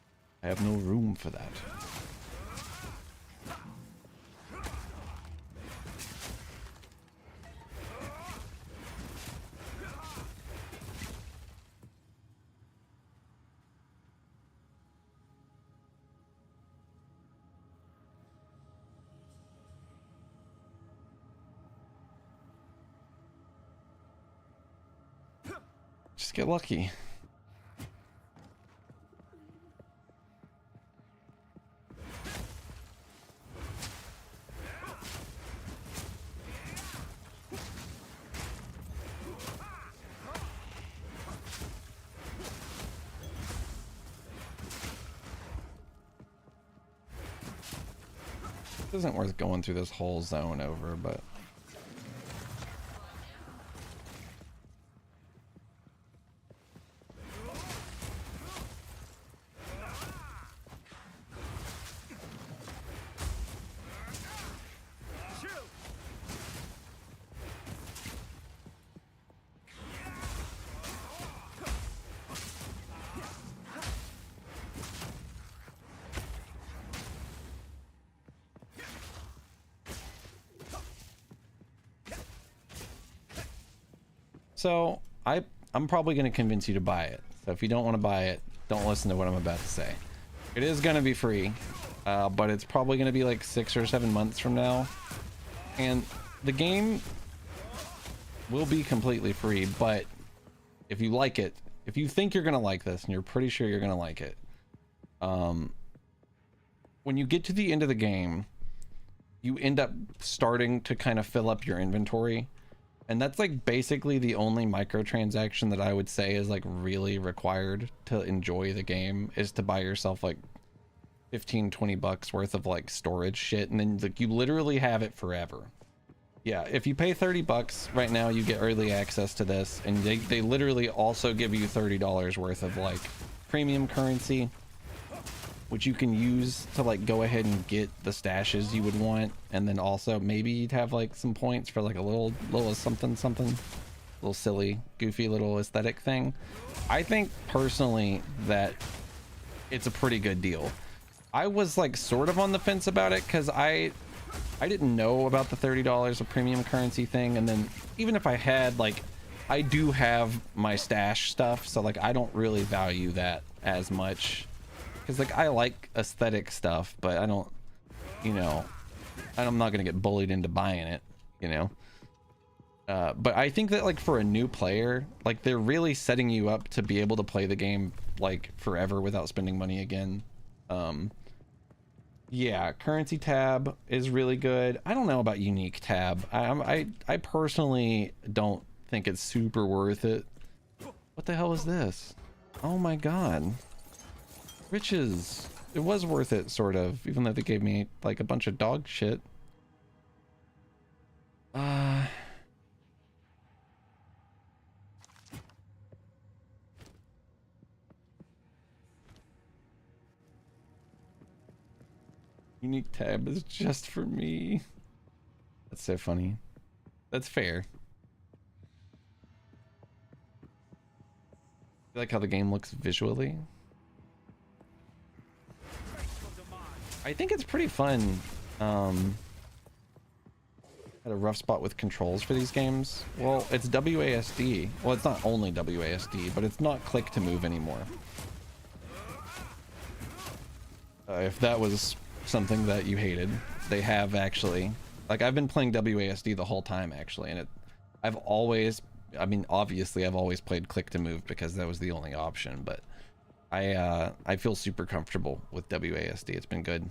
I have no room for that. Just get lucky. It isn't worth going through this whole zone over, but so I'm probably going to convince you to buy it. So if you don't want to buy it, don't listen to what I'm about to say. It is going to be free, but it's probably going to be like 6 or 7 months from now. And the game will be completely free, but if you like it, if you think you're going to like this and you're pretty sure you're going to like it, when you get to the end of the game, you end up starting to kind of fill up your inventory. And that's like basically the only microtransaction that I would say is like really required to enjoy the game, is to buy yourself like 15-20 bucks worth of like storage shit, and then like you literally have it forever. Yeah, if you pay 30 bucks right now, you get early access to this, and they literally also give you $30 worth of like premium currency, which you can use to like go ahead and get the stashes you would want, and then also maybe you'd have like some points for like a little something, little silly, goofy little aesthetic thing. I think personally that it's a pretty good deal. I was like sort of on the fence about it because I didn't know about the $30 of premium currency thing, and then even if I had, like, I do have my stash stuff, so like I don't really value that as much because like I like aesthetic stuff, but I don't, you know, I'm not gonna get bullied into buying it, you know. But I think that like for a new player, like they're really setting you up to be able to play the game like forever without spending money again. Yeah, currency tab is really good. I don't know about unique tab. I personally don't think it's super worth it. What the hell is this? Oh my god. Riches. It was worth it, sort of, even though they gave me like a bunch of dog shit. Unique tab is just for me. That's so funny. That's fair. I like how the game looks visually. I think it's pretty fun. Had a rough spot with controls for these games. Well, it's WASD. Well, it's not only WASD, but it's not click to move anymore. If that was something that you hated, they have actually, like, I've been playing WASD the whole time actually, and I've always, I mean, obviously I've always played click to move because that was the only option, but I feel super comfortable with WASD. It's been good.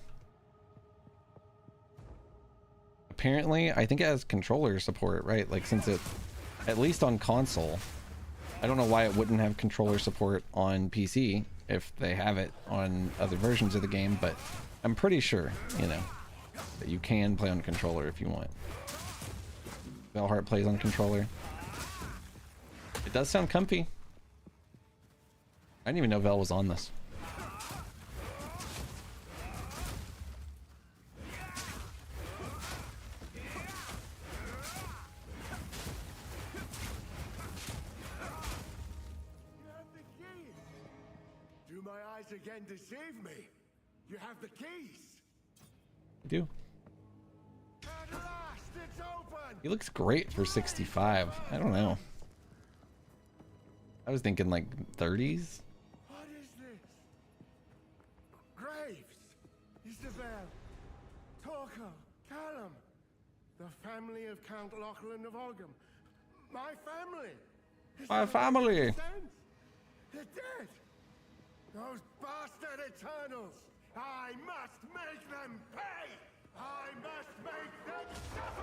Apparently, I think it has controller support, right? Like, since it, at least on console, I don't know why it wouldn't have controller support on PC if they have it on other versions of the game, but I'm pretty sure, you know, that you can play on controller if you want. Valheart plays on controller. It does sound comfy. I didn't even know Vel was on this. Do my eyes again deceive me? You have the keys. I do. At last, it's open. He looks great for 65. I don't know. I was thinking like 30s. What is this? Graves, Isabel, Torquil, Callum, the family of Count Lachlan of Ogham. My family. My family. They're dead. Those bastard Eternals. I must make them pay. I must make them suffer.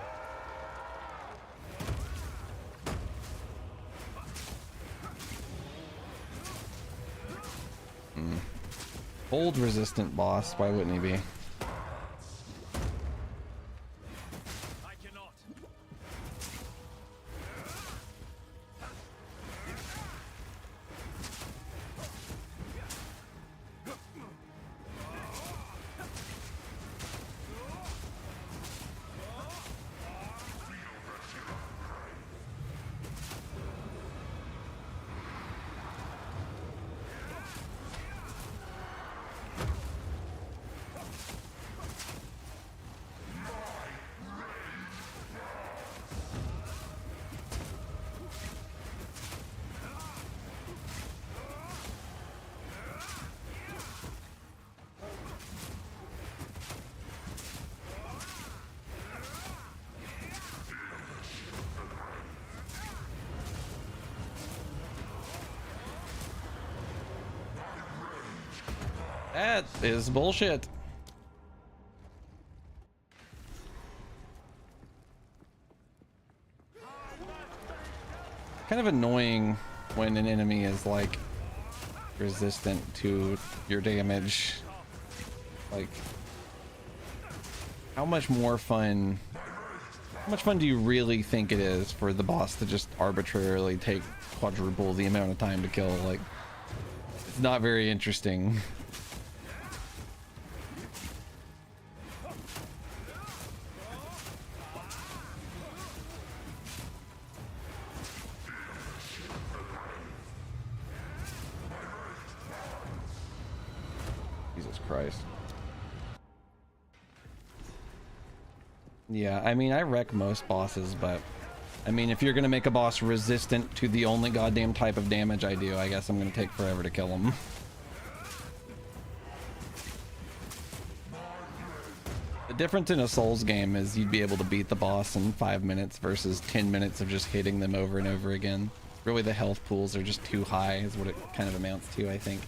Old resistant boss. Why wouldn't he be? I cannot. That is bullshit. Kind of annoying when an enemy is like resistant to your damage. Like, how much more fun How much fun do you really think it is for the boss to just arbitrarily take quadruple the amount of time to kill? Like, it's not very interesting. Jesus Christ. Yeah, I mean, I wreck most bosses, but I mean, if you're gonna make a boss resistant to the only goddamn type of damage I do, I guess I'm gonna take forever to kill him. The difference in a Souls game is you'd be able to beat the boss in 5 minutes versus 10 minutes of just hitting them over and over again. Really, the health pools are just too high is what it kind of amounts to, I think.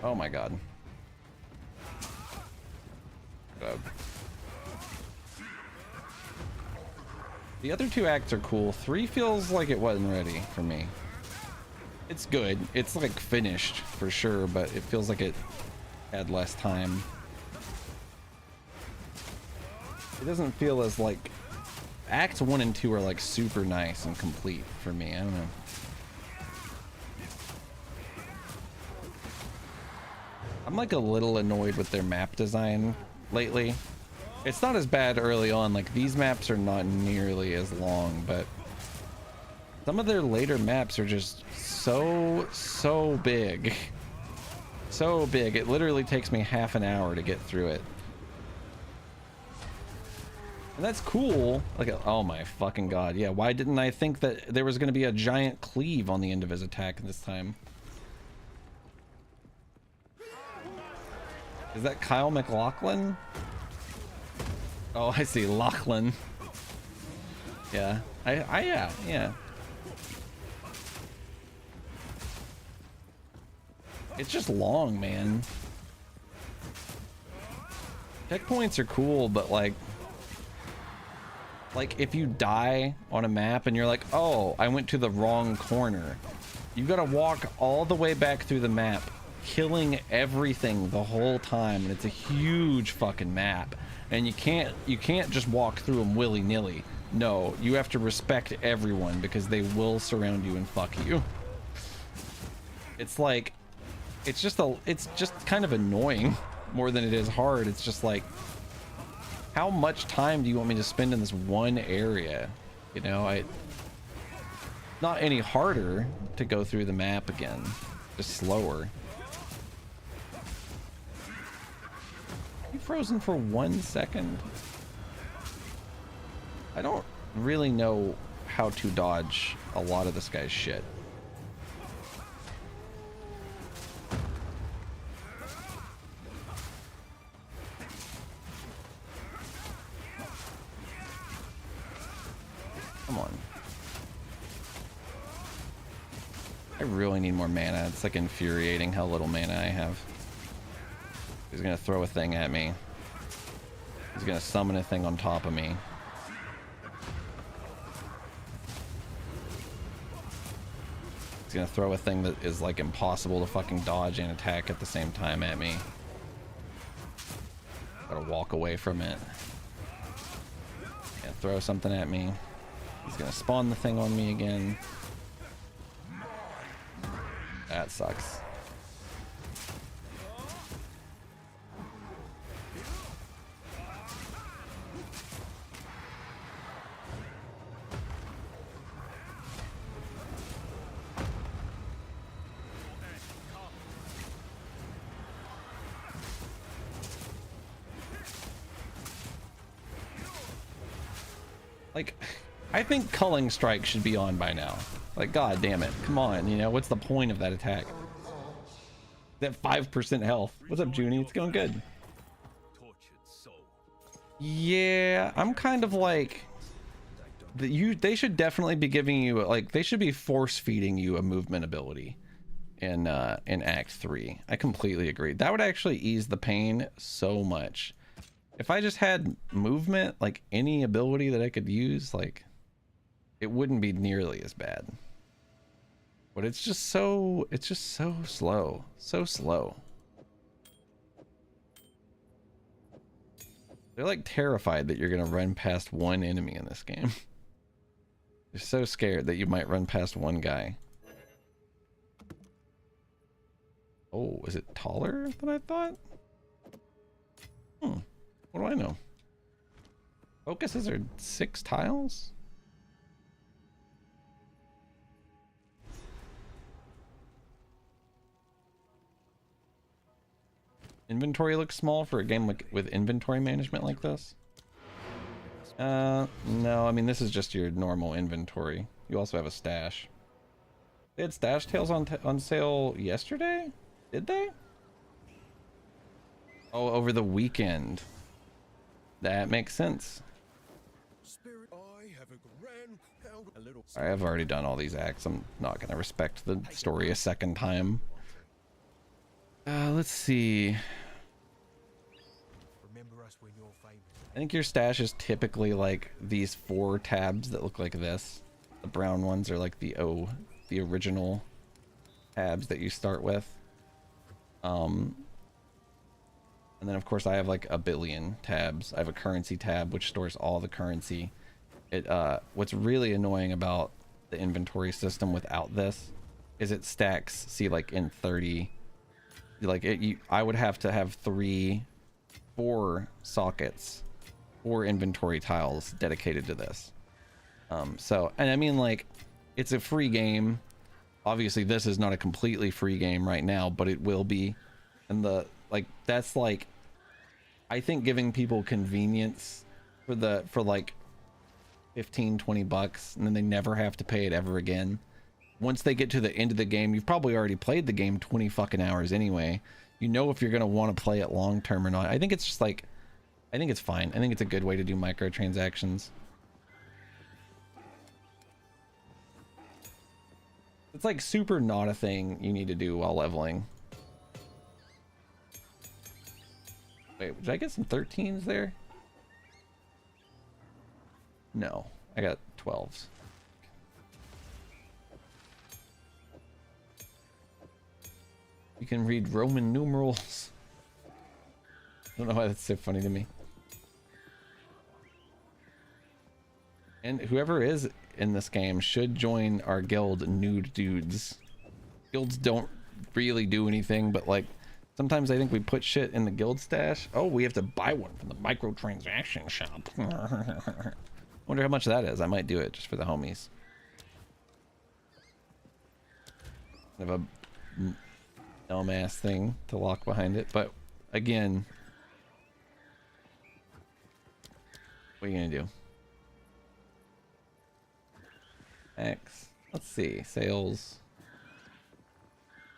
Oh my god. The other 2 acts are cool. 3 feels like it wasn't ready for me. It's good. It's like finished for sure, but it feels like it had less time. It doesn't feel as like acts 1 and 2 are like super nice and complete for me. I don't know. I'm like a little annoyed with their map design lately. It's not as bad early on, like these maps are not nearly as long, but some of their later maps are just so big. So big, it literally takes me half an hour to get through it. And that's cool. Like, oh my fucking god, yeah, why didn't I think that there was gonna be a giant cleave on the end of his attack this time? Is that Kyle McLaughlin? Oh, I see, Lachlan. Yeah, yeah. It's just long, man. Checkpoints are cool, but like if you die on a map and you're like, oh, I went to the wrong corner, you gotta walk all the way back through the map, killing everything the whole time, and it's a huge fucking map, and you can't just walk through them willy-nilly. No, you have to respect everyone because they will surround you and fuck you. It's like it's just kind of annoying more than it is hard. It's just like, how much time do you want me to spend in this one area? You know, not any harder to go through the map again, just slower. You frozen for 1 second? I don't really know how to dodge a lot of this guy's shit. Come on. I really need more mana. It's like infuriating how little mana I have. He's gonna throw a thing at me. He's gonna summon a thing on top of me. He's gonna throw a thing that is like impossible to fucking dodge and attack at the same time at me. Gotta walk away from it. And throw something at me. He's gonna spawn the thing on me again. That sucks. Like, I think Culling Strike should be on by now. Like, god damn it. Come on, you know, what's the point of that attack? That 5% health. What's up, Junie? It's going good. Tortured Yeah, I'm kind of like they should definitely be giving you, like, they should be force feeding you a movement ability in Act 3. I completely agree. That would actually ease the pain so much. If I just had movement, like any ability that I could use, like, it wouldn't be nearly as bad. But it's just so slow. So slow. They're like terrified that you're gonna run past one enemy in this game. They're so scared that you might run past one guy. Oh, is it taller than I thought? What do I know? Focuses are 6 tiles? Inventory looks small for a game like with inventory management like this. No, I mean, this is just your normal inventory. You also have a stash. They had stash tails on sale yesterday? Did they? Oh, over the weekend. That makes sense. I have already done all these acts. I'm not gonna respect the story a second time. Let's see. I think your stash is typically like these 4 tabs that look like this. The brown ones are like the original tabs that you start with. And then of course I have like a billion tabs. I have a currency tab which stores all the currency. What's really annoying about the inventory system without this is it stacks, see, like in 30, like I would have to have 4 sockets, 4 inventory tiles dedicated to this. So, and I mean, like, it's a free game. Obviously this is not a completely free game right now, but it will be. And that's like, I think giving people convenience for like 15-20 bucks, and then they never have to pay it ever again. Once they get to the end of the game, you've probably already played the game 20 fucking hours anyway. You know if you're going to want to play it long term or not. I think it's just like, I think it's fine. I think it's a good way to do microtransactions. It's like super not a thing you need to do while leveling. Wait, did I get some 13s there? No, I got 12s. You can read Roman numerals. I don't know why that's so funny to me. And whoever is in this game should join our guild, Nude Dudes. Guilds don't really do anything, but like sometimes I think we put shit in the guild stash. Oh, we have to buy one from the microtransaction shop. Wonder how much that is. I might do it just for the homies. Kind of a dumbass thing to lock behind it, but again, what are you gonna do? X. Let's see. Sales.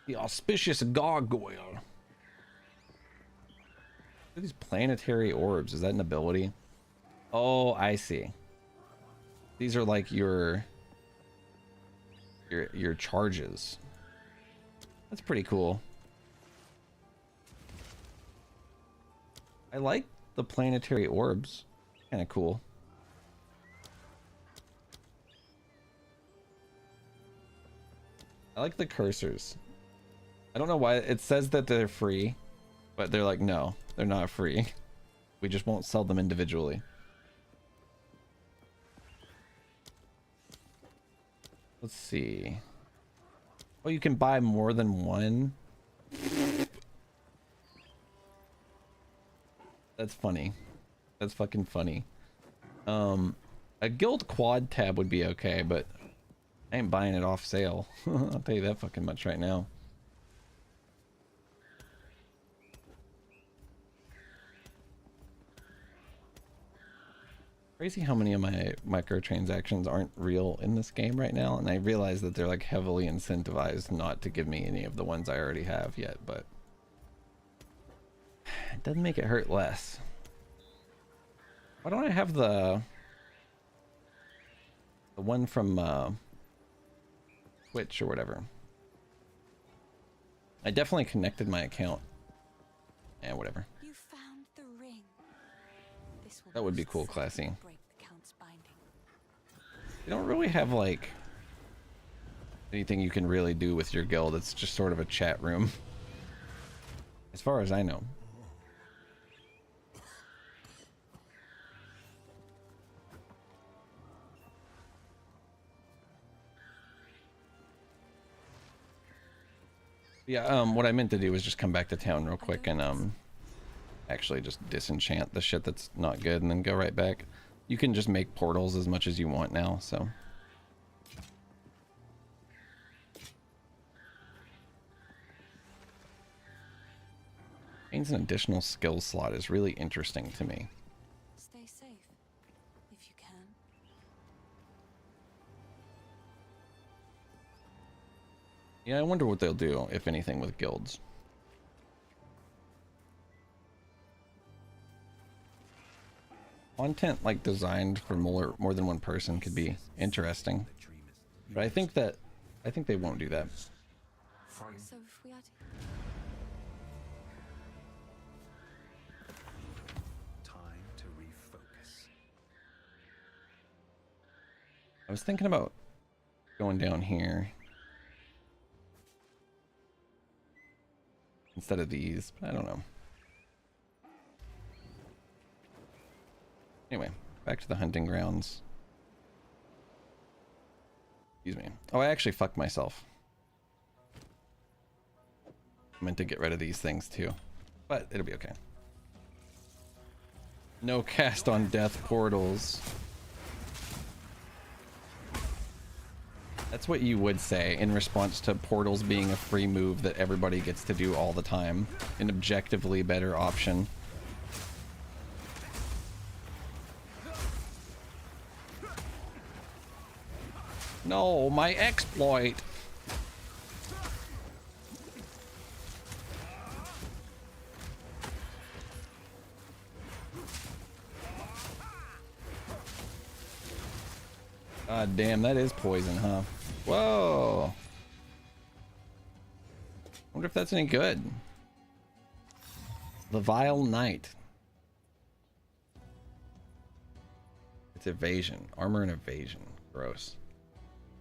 The auspicious gargoyle. These planetary orbs. Is that an ability? Oh, I see. These are like your charges. That's pretty cool. I like the planetary orbs. Kind of cool. I like the cursors. I don't know why it says that they're free, but they're like, no, they're not free. We just won't sell them individually. Let's see. Oh, you can buy more than one? That's funny. That's fucking funny. A guild quad tab would be okay, but I ain't buying it off sale. I'll tell you that fucking much right now. Crazy how many of my microtransactions aren't real in this game right now, and I realize that they're like heavily incentivized not to give me any of the ones I already have yet, but it doesn't make it hurt less. Why don't I have the one from Twitch or whatever? I definitely connected my account. Yeah, whatever. You found the ring. This will That would be most cool, certainly classy. break the Count's binding. You don't really have like anything you can really do with your guild. It's just sort of a chat room, as far as I know. Yeah, what I meant to do was just come back to town real quick and actually just disenchant the shit that's not good and then go right back. You can just make portals as much as you want now, so. Gains an additional skill slot is really interesting to me. Stay safe, if you can. Yeah, I wonder what they'll do, if anything, with guilds. Content like designed for more than one person could be interesting, but I think they won't do that. So if we are to... Time to refocus. I was thinking about going down here instead of these, but I don't know. Anyway, back to the hunting grounds. Excuse me. Oh, I actually fucked myself. I meant to get rid of these things too, but it'll be okay. No cast on death portals. That's what you would say in response to portals being a free move that everybody gets to do all the time. An objectively better option. No, my exploit. God damn, that is poison, huh? Whoa. Wonder if that's any good. The Vile Knight. It's evasion. Armor and evasion. Gross.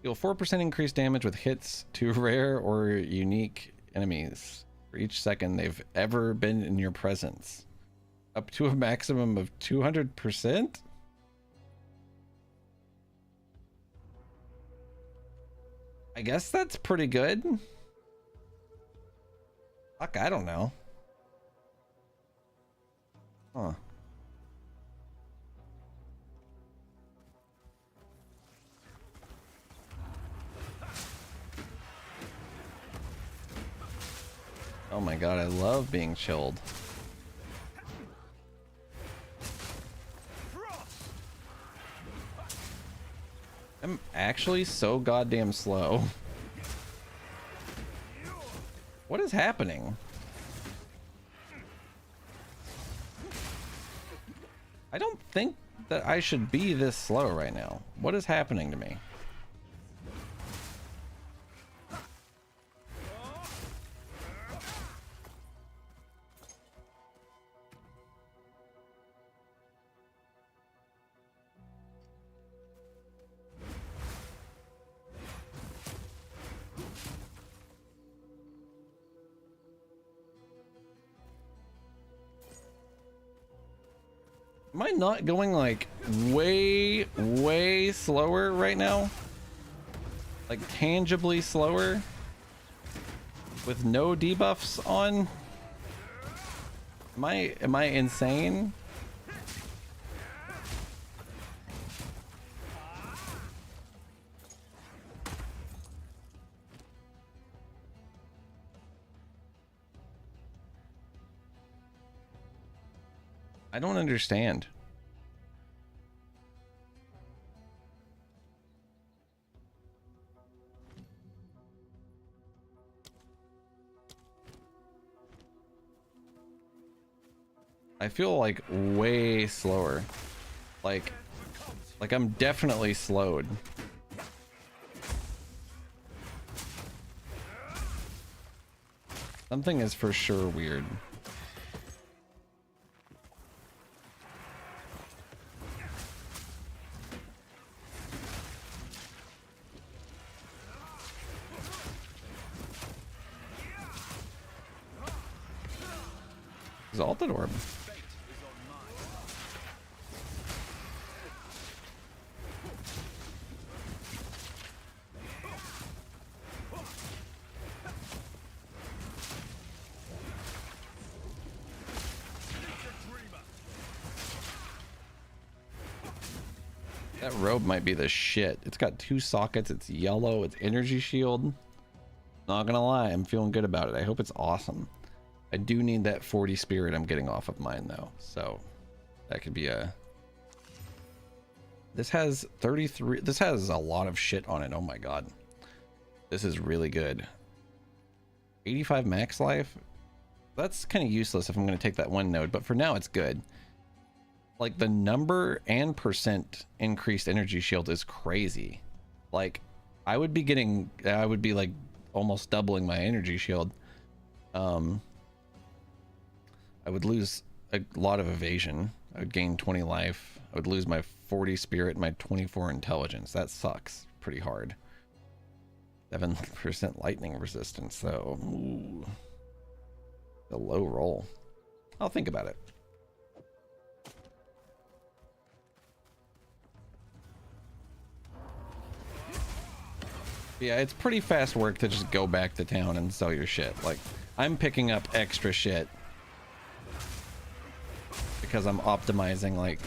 Deal 4% increased damage with hits to rare or unique enemies for each second they've ever been in your presence. Up to a maximum of 200%? I guess that's pretty good. Fuck, I don't know. Huh. Oh my god, I love being chilled. I'm actually so goddamn slow. What is happening? I don't think that I should be this slow right now. What is happening to me? Am I not going like way slower right now? Like tangibly slower? With no debuffs on? Am I insane? I don't understand. I feel like way slower. Like I'm definitely slowed. Something is for sure weird. Exalted Orb. That robe might be the shit. It's got 2 sockets, it's yellow, it's energy shield. Not gonna lie, I'm feeling good about it. I hope it's awesome. I do need that 40 spirit I'm getting off of mine though, so that could be a... This has 33, this has a lot of shit on it, oh my god. This is really good. 85 max life? That's kind of useless if I'm gonna take that one node, but for now it's good. Like the number and percent increased energy shield is crazy. Like I would be like almost doubling my energy shield. I would lose a lot of evasion. I would gain 20 life. I would lose my 40 spirit and my 24 intelligence. That sucks pretty hard. 7% lightning resistance though. Ooh. A low roll. I'll think about it. Yeah, it's pretty fast work to just go back to town and sell your shit. Like, I'm picking up extra shit because I'm optimizing, like,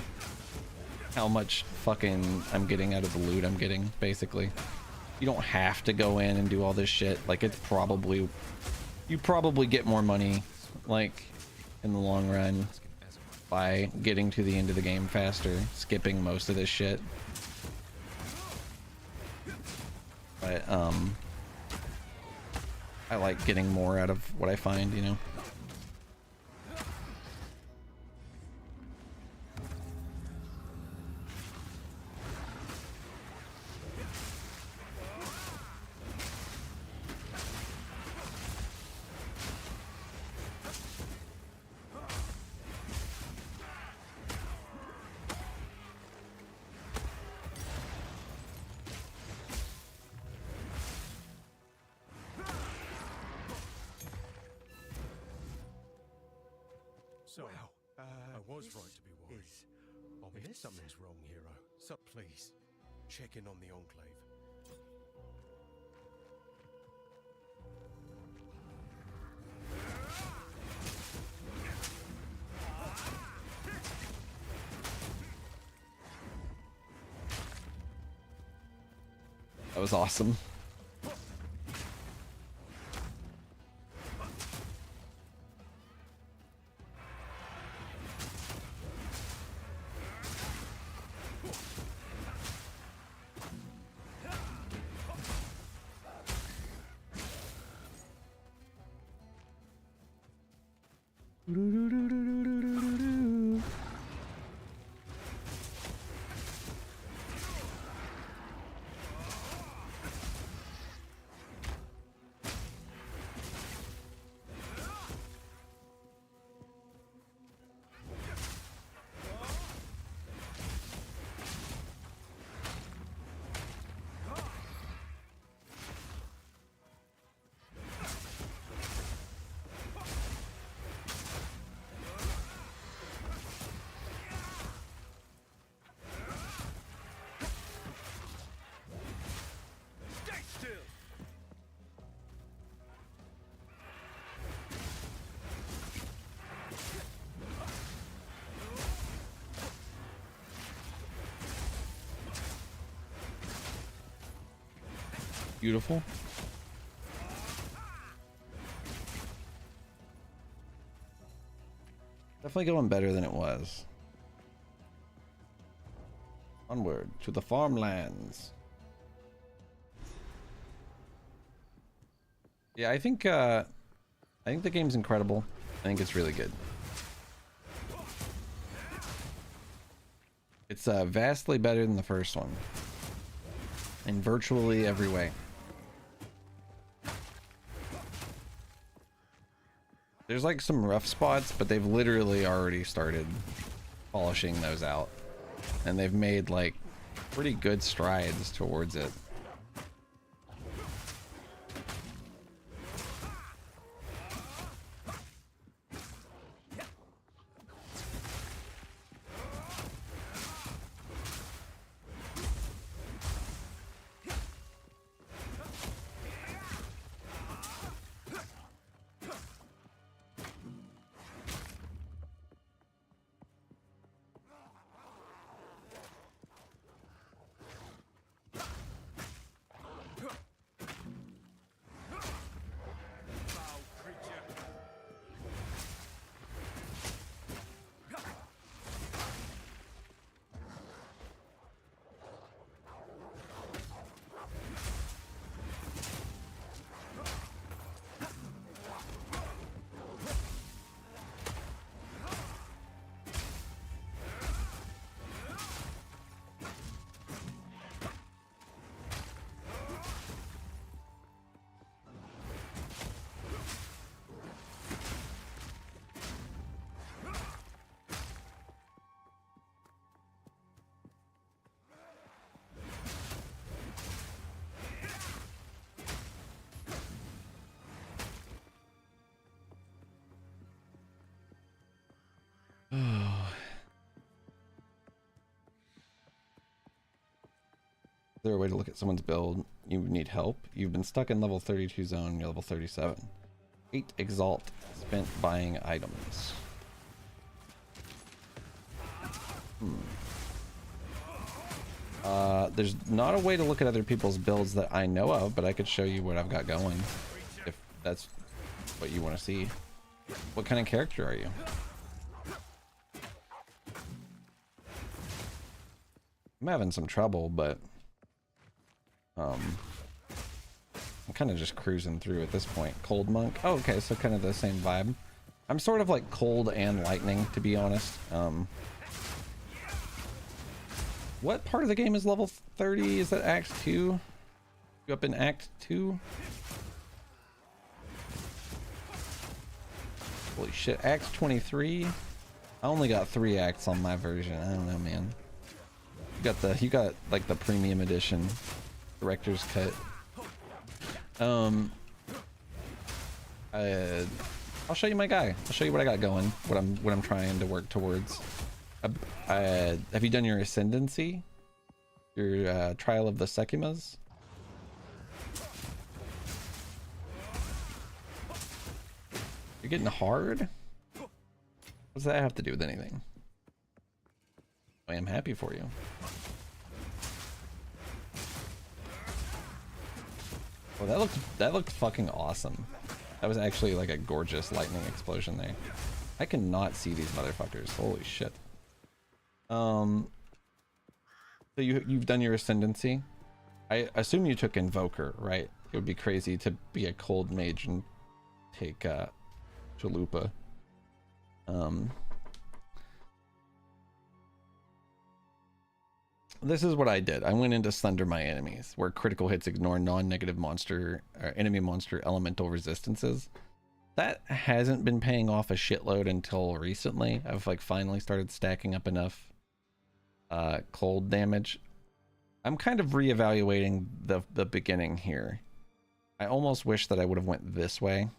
how much fucking I'm getting out of the loot I'm getting, basically. You don't have to go in and do all this shit. Like, it's probably... You probably get more money, like, in the long run by getting to the end of the game faster, skipping most of this shit. But, I like getting more out of what I find, you know? So, I was right to be worried. I'll bet something's wrong, hero. So please, check in on the Enclave. That was awesome. Beautiful. Definitely going better than it was. Onward to the farmlands. Yeah, I think the game's incredible. I think it's really good. It's vastly better than the first one in virtually every way. There's like some rough spots, but they've literally already started polishing those out, and they've made like pretty good strides towards it. Foul creature. Is there a way to look at someone's build? You need help. You've been stuck in level 32 zone. You're level 37. 8 exalt spent buying items. There's not a way to look at other people's builds that I know of, but I could show you what I've got going if that's what you want to see. What kind of character are you? I'm having some trouble, but I'm kind of just cruising through at this point. Cold Monk. Oh, okay, so kind of the same vibe. I'm sort of like cold and lightning, to be honest. What part of the game is level 30? Is that Act 2? You up in Act 2? Holy shit, Act 23? I only got 3 acts on my version. I don't know, man. You got like the premium edition, director's cut. I'll show you my guy. I'll show you what I got going. What I'm trying to work towards. Have you done your ascendancy? Your trial of the Sekimas? You're getting hard? What does that have to do with anything? I am happy for you. Well, that looked fucking awesome. That was actually like a gorgeous lightning explosion there. I cannot see these motherfuckers. Holy shit. So you've done your ascendancy. I assume you took Invoker, right? It would be crazy to be a cold mage and take Chalupa. This is what I did. I went into Thunder my enemies, where critical hits ignore non-negative monster or enemy monster elemental resistances. That hasn't been paying off a shitload until recently. I've like finally started stacking up enough cold damage. I'm kind of reevaluating the beginning here. I almost wish that I would have went this way.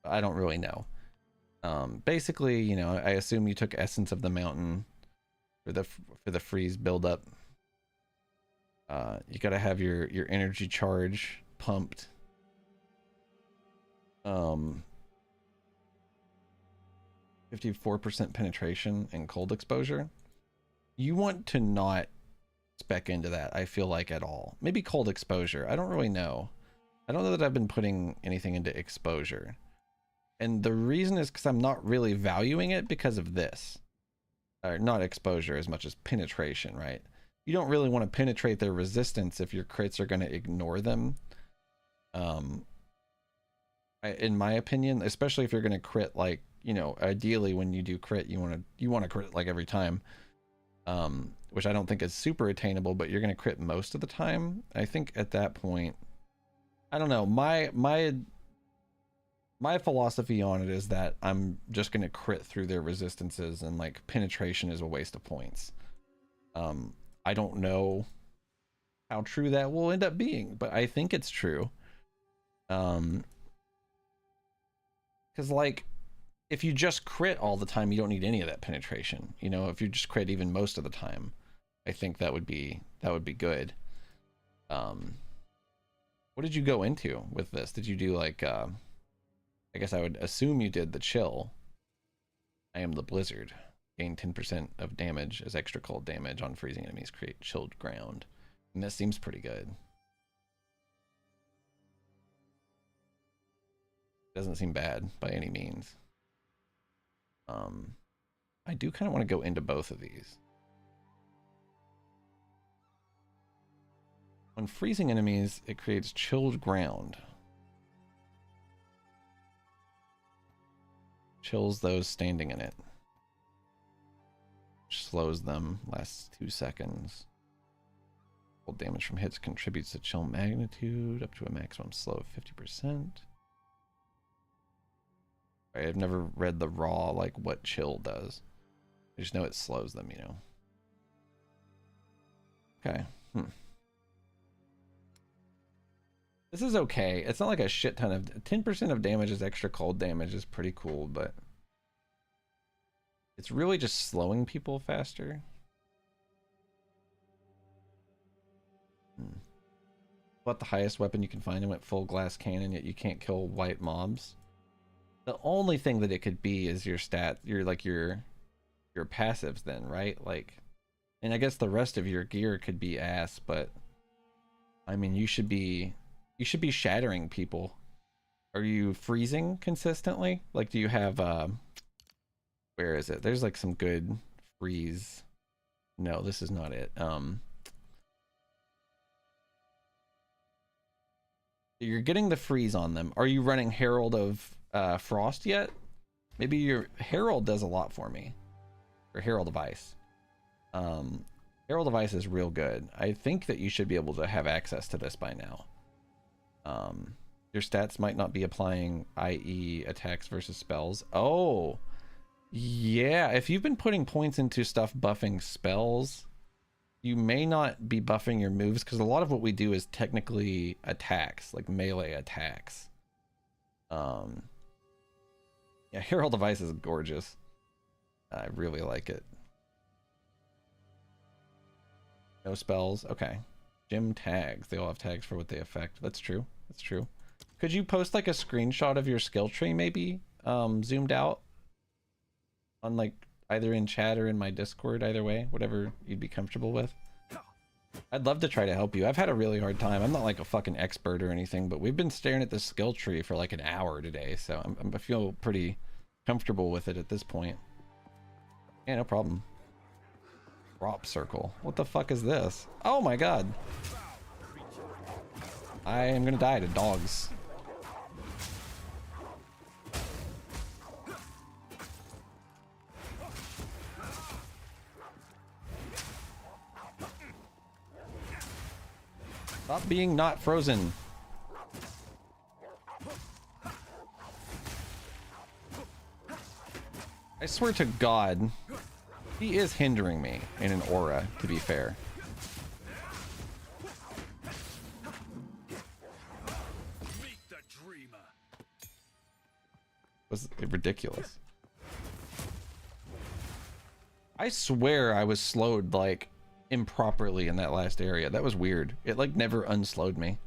I don't really know. Basically, you know, I assume you took Essence of the Mountain for the freeze buildup. You gotta have your energy charge pumped. 54% penetration and cold exposure. You want to not spec into that, I feel like, at all. Maybe cold exposure. I don't really know. I don't know that I've been putting anything into exposure. And the reason is because I'm not really valuing it because of this. Or not exposure as much as penetration, right? You don't really want to penetrate their resistance if your crits are going to ignore them. In my opinion, especially if you're going to crit like you know, ideally when you do crit, you want to crit like every time. Which I don't think is super attainable, but you're going to crit most of the time. I think at that point, I don't know, my philosophy on it is that I'm just going to crit through their resistances, and like penetration is a waste of points. I don't know how true that will end up being, but I think it's true. Because like, if you just crit all the time, you don't need any of that penetration. You know, if you just crit even most of the time, I think that would be good. What did you go into with this? Did you do like, I guess I would assume you did the chill. I am the blizzard. Gain 10% of damage as extra cold damage on freezing enemies. Create chilled ground. And this seems pretty good. Doesn't seem bad by any means. I do kind of want to go into both of these. When freezing enemies, it creates chilled ground. Chills those standing in it. Which slows them, lasts 2 seconds. Cold damage from hits contributes to chill magnitude up to a maximum slow of 50%. I've never read the raw, like what chill does. I just know it slows them, you know. Okay. This is okay. It's not like a shit ton of 10% of damage is extra cold damage is pretty cool, but it's really just slowing people faster. What the highest weapon you can find and went full glass cannon, yet you can't kill white mobs. The only thing that it could be is your passives then, right? Like, and I guess the rest of your gear could be ass, but I mean, you should be shattering people. Are you freezing consistently? Like, do you have where is it? There's like some good freeze. No, this is not it. You're getting the freeze on them. Are you running Herald of Frost yet? Maybe your Herald does a lot for me. Or Herald of Ice. Herald of Ice is real good. I think that you should be able to have access to this by now. Your stats might not be applying IE attacks versus spells. Oh, yeah. If you've been putting points into stuff buffing spells, you may not be buffing your moves, because a lot of what we do is technically attacks, like melee attacks. Yeah, Herald of Ice is gorgeous. I really like it. No spells. Okay. Gym tags. They all have tags for what they affect. That's true. That's true. Could you post like a screenshot of your skill tree maybe? Zoomed out? On like either in chat or in my Discord, either way. Whatever you'd be comfortable with. I'd love to try to help you. I've had a really hard time. I'm not like a fucking expert or anything, but we've been staring at this skill tree for like an hour today, so I feel pretty comfortable with it at this point. Yeah, no problem. Drop circle. What the fuck is this? Oh my god. I am gonna die to dogs. Stop being not frozen. I swear to God, he is hindering me in an aura, to be fair. Meet the dreamer. Was ridiculous. I swear I was slowed like improperly in that last area. That was weird. It like never unslowed me.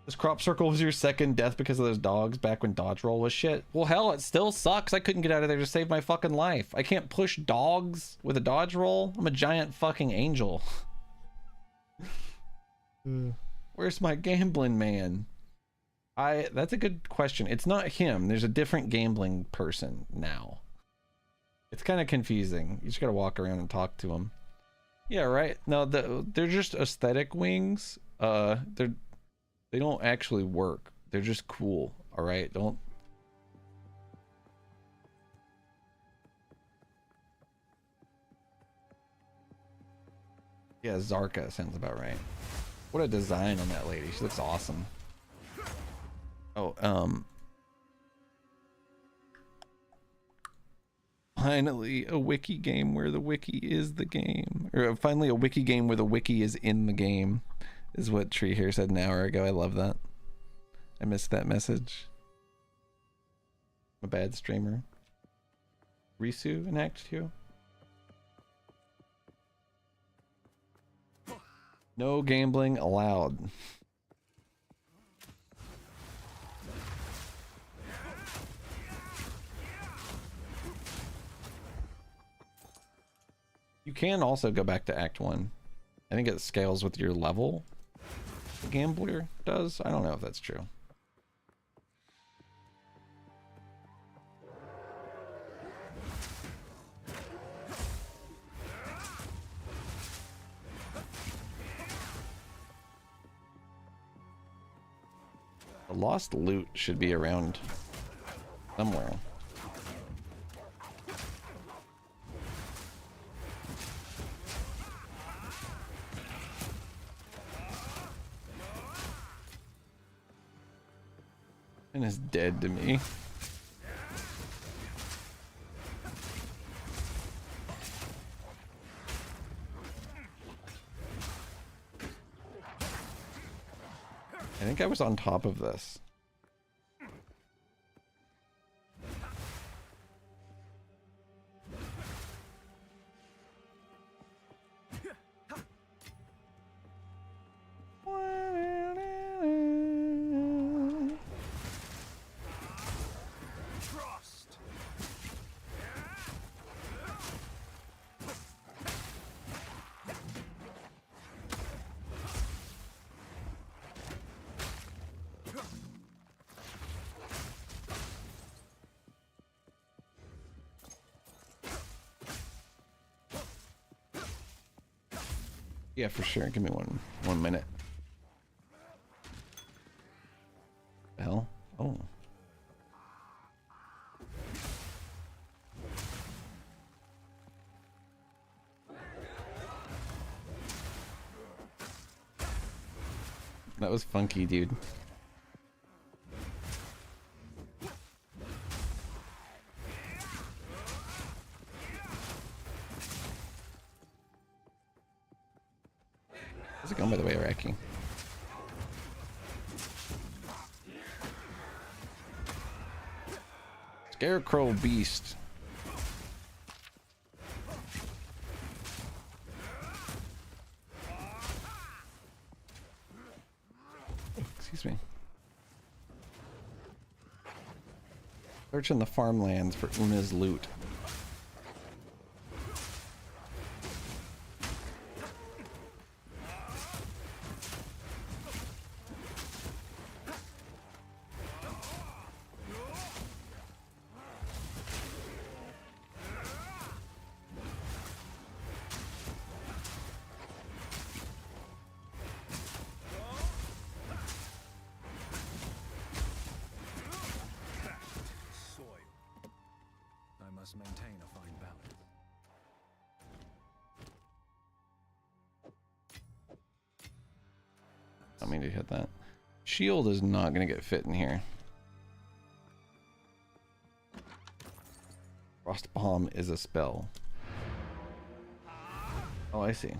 This crop circle was your second death because of those dogs back when dodge roll was shit. Well, hell, it still sucks. I couldn't get out of there to save my fucking life. I can't push dogs with a dodge roll. I'm a giant fucking angel. Where's my gambling man? That's a good question. It's not him. There's a different gambling person now. It's kind of confusing. You just gotta walk around and talk to him. Yeah, right. No, they're just aesthetic wings. They don't actually work. They're just cool. All right, don't Yeah, Zarka sounds about right. What a design on that lady. She looks awesome. Oh, finally a wiki game where the wiki is the game. Or finally a wiki game where the wiki is in the game, is what Tree here said an hour ago. I love that. I missed that message. I'm a bad streamer. Risu in Act 2. No gambling allowed. You can also go back to Act 1. I think it scales with your level. The gambler does. I don't know if that's true. The lost loot should be around somewhere. And is dead to me. I think I was on top of this. Trust. Yeah, for sure. Give me one minute. The hell? Oh. That was funky, dude. How's it going, by the way, Iraqi? Scarecrow Beast. Excuse me. Searching the farmlands for Una's loot. Soil. I must maintain a fine balance. I mean to hit that. Shield is not gonna get fit in here. Frost Bomb is a spell. Oh, I see.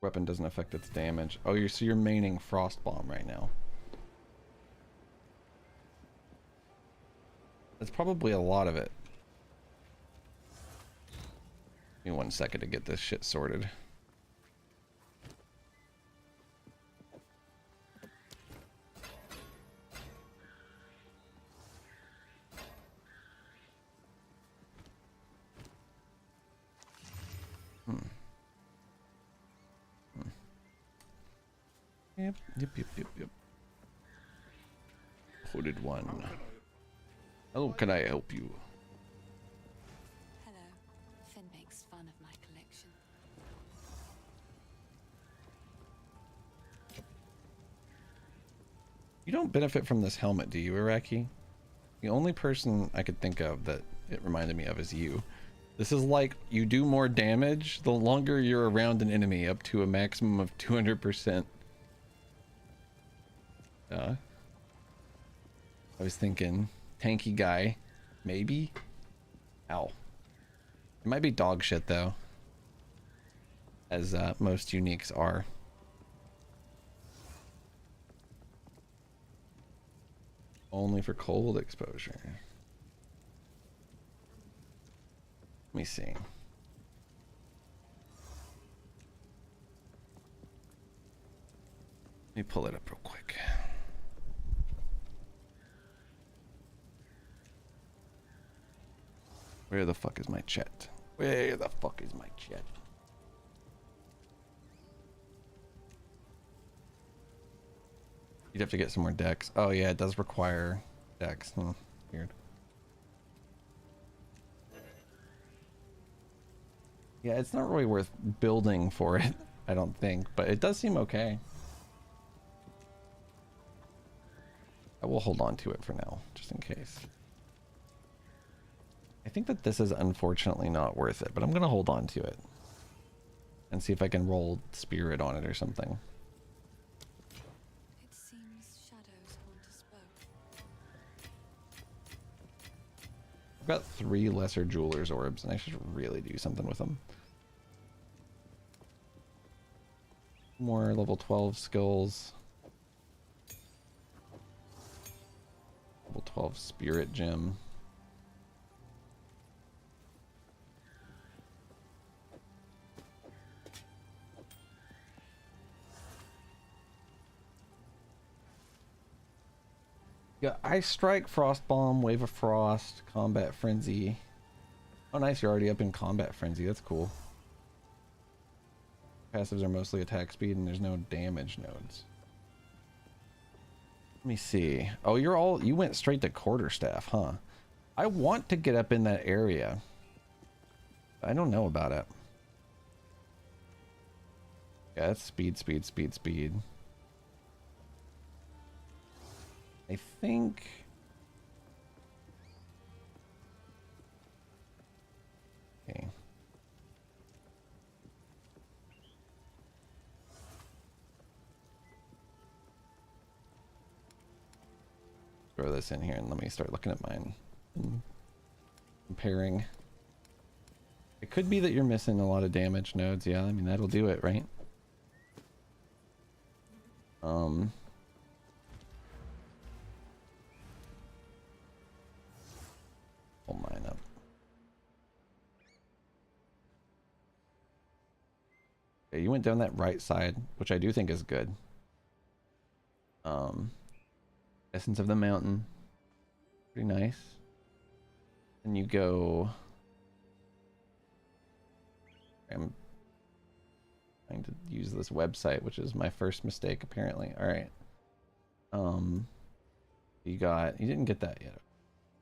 Weapon doesn't affect its damage. Oh, so you're maining Frost Bomb right now. That's probably a lot of it. Give me 1 second to get this shit sorted. Yep. Hooded one. How can I help you? Hello. Finn makes fun of my collection. You don't benefit from this helmet, do you, Iraqi? The only person I could think of that it reminded me of is you. This is like you do more damage the longer you're around an enemy, up to a maximum of 200%. I was thinking tanky guy, maybe. Ow. It might be dog shit though, as most uniques are. Only for cold exposure. Let me see. Let me pull it up real quick. Where the fuck is my chat? Where the fuck is my chat? You'd have to get some more decks. Oh yeah, it does require decks. Weird. Yeah, it's not really worth building for it, I don't think, but it does seem okay. I will hold on to it for now, just in case. I think that this is unfortunately not worth it, but I'm gonna hold on to it and see if I can roll spirit on it or something. It seems shadows haunt us both. I've got 3 lesser jeweler's orbs and I should really do something with them. More level 12 skills. Level 12 spirit gem. Got Ice Strike, Frost Bomb, Wave of Frost, Combat Frenzy. Oh nice, you're already up in Combat Frenzy, that's cool. Passives are mostly attack speed and there's no damage nodes. Let me see. Oh, you went straight to Quarterstaff, huh? I want to get up in that area. I don't know about it. Yeah, it's speed, speed, speed, speed. I think... Okay. Throw this in here and let me start looking at mine. Comparing. It could be that you're missing a lot of damage nodes. Yeah, I mean, that'll do it, right? Pull mine up. Okay, you went down that right side, which I do think is good. Essence of the Mountain. Pretty nice. And you go... I'm trying to use this website, which is my first mistake, apparently. Alright. You didn't get that yet.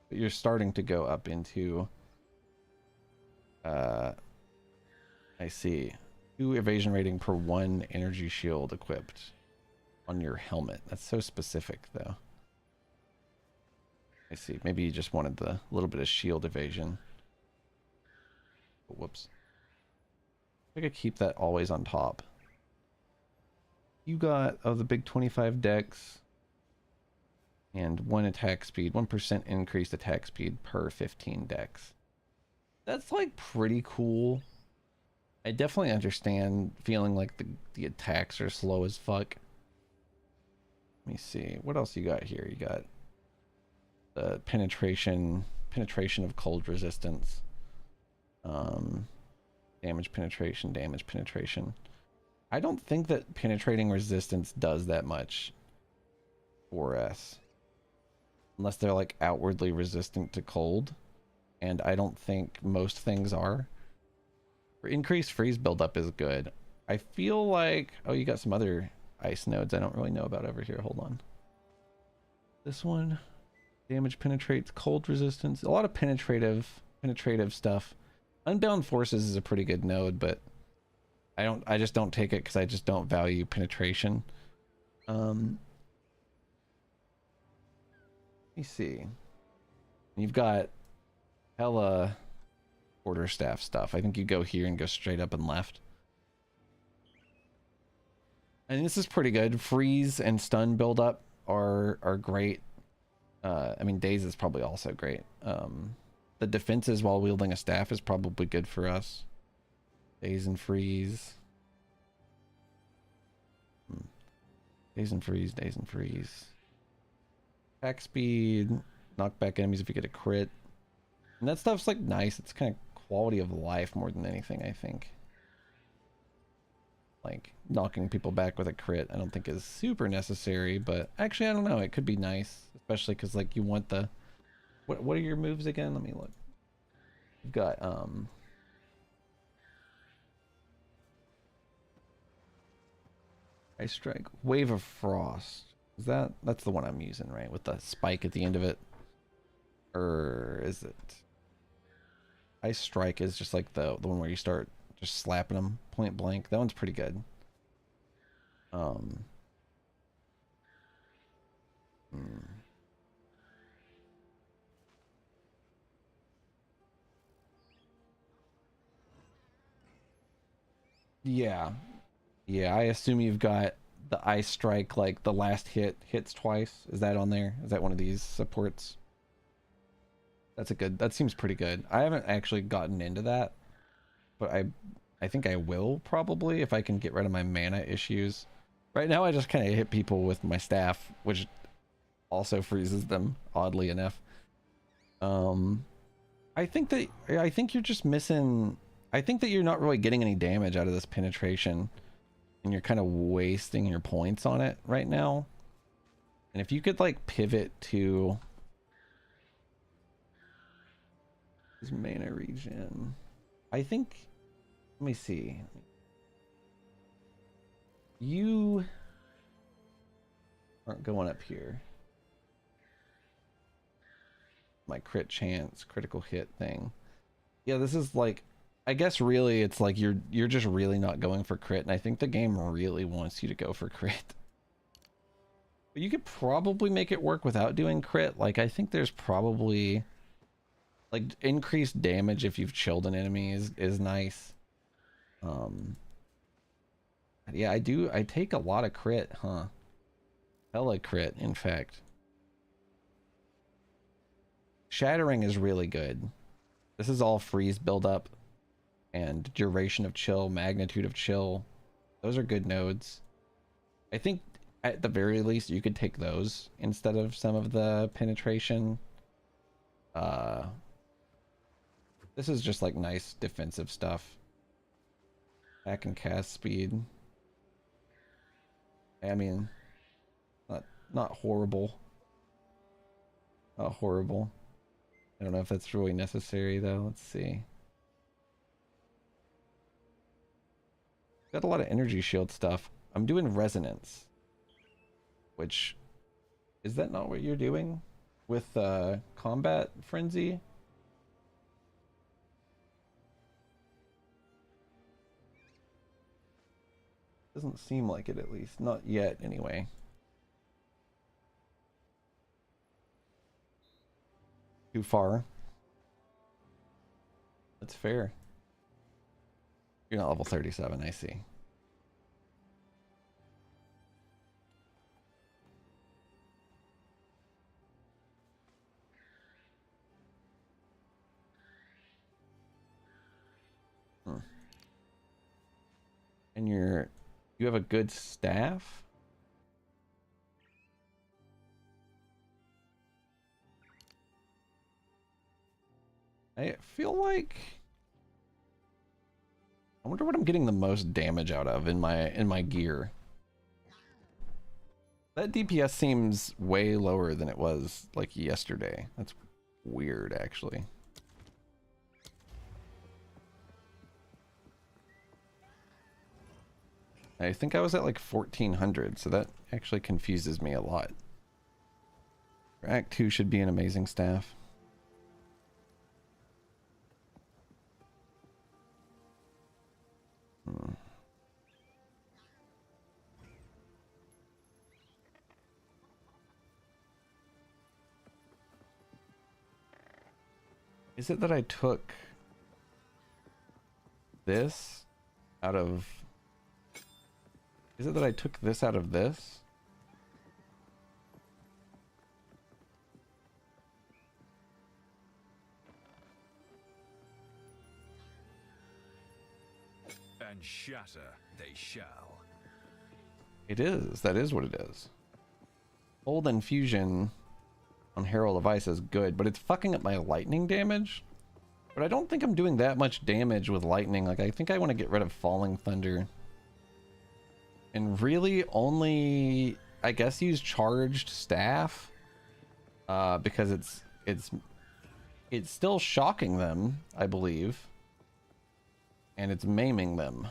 But you're starting to go up into... I see. 2 evasion rating per 1 energy shield equipped on your helmet. That's so specific, though. I see. Maybe you just wanted the little bit of shield evasion. Oh, whoops. I could keep that always on top. You got the big 25 dex and 1 attack speed, 1% increased attack speed per 15 dex. That's like pretty cool. I definitely understand feeling like the attacks are slow as fuck. Let me see. What else you got here? You got the penetration of cold resistance. Damage penetration. I don't think that penetrating resistance does that much for us. Unless they're like outwardly resistant to cold. And I don't think most things are. For increased freeze buildup is good. I feel like... Oh, you got some other ice nodes I don't really know about over here. Hold on. This one. Damage penetrates, cold resistance. A lot of penetrative stuff. Unbound Forces is a pretty good node, but I just don't take it because I just don't value penetration. Let me see. You've got hella quarterstaff stuff. I think you go here and go straight up and left. And this is pretty good. Freeze and stun build up are great. I mean, daze is probably also great. The defenses while wielding a staff is probably good for us. Daze and freeze. Daze and freeze, daze and freeze. Attack speed, knock back enemies if you get a crit. And that stuff's like nice. It's kind of quality of life more than anything, I think. Like knocking people back with a crit I don't think is super necessary, but actually I don't know, it could be nice, especially because like you want the what are your moves again? Let me look. You've got Ice Strike, Wave of Frost. Is that's the one I'm using, right? With the spike at the end of it. Or is it Ice Strike is just like the one where you start just slapping them point blank. That one's pretty good. Yeah. Yeah, I assume you've got the Ice Strike, like the last hit hits twice. Is that on there? Is that one of these supports? That seems pretty good. I haven't actually gotten into that, but I think I will probably if I can get rid of my mana issues. Right now I just kind of hit people with my staff, which also freezes them, oddly enough. I think you're just missing, I think that you're not really getting any damage out of this penetration, and you're kind of wasting your points on it right now. And if you could like pivot to his mana regen, I think, let me see. You aren't going up here. My crit chance, critical hit thing. Yeah, this is like, I guess really it's like you're just really not going for crit, and I think the game really wants you to go for crit. But you could probably make it work without doing crit. Like I think there's probably like increased damage if you've chilled an enemy is nice. Yeah, I take a lot of crit, huh? Hella crit, in fact. Shattering is really good. This is all freeze buildup and duration of chill, magnitude of chill. Those are good nodes. I think at the very least you could take those instead of some of the penetration. This is just like nice defensive stuff. Back and cast speed. I mean, not horrible. Not horrible. I don't know if that's really necessary though. Let's see. Got a lot of energy shield stuff. I'm doing resonance, which is that not what you're doing with combat frenzy? Doesn't seem like it, at least not yet anyway. Too far. That's fair. You're not level 37, I see. And you have a good staff? I feel like I wonder what I'm getting the most damage out of in my gear. That DPS seems way lower than it was like yesterday. That's weird, actually. I think I was at like 1400, so that actually confuses me a lot. Act 2 should be an amazing staff. Is it that I took this out of... Is it that I took this out of this? And shatter they shall. It is. That is what it is. Cold Infusion on Herald of Ice is good, but it's fucking up my lightning damage. But I don't think I'm doing that much damage with lightning. Like, I think I want to get rid of Falling Thunder. And really only, I guess, use Charged Staff. Because it's still shocking them, I believe. And it's maiming them.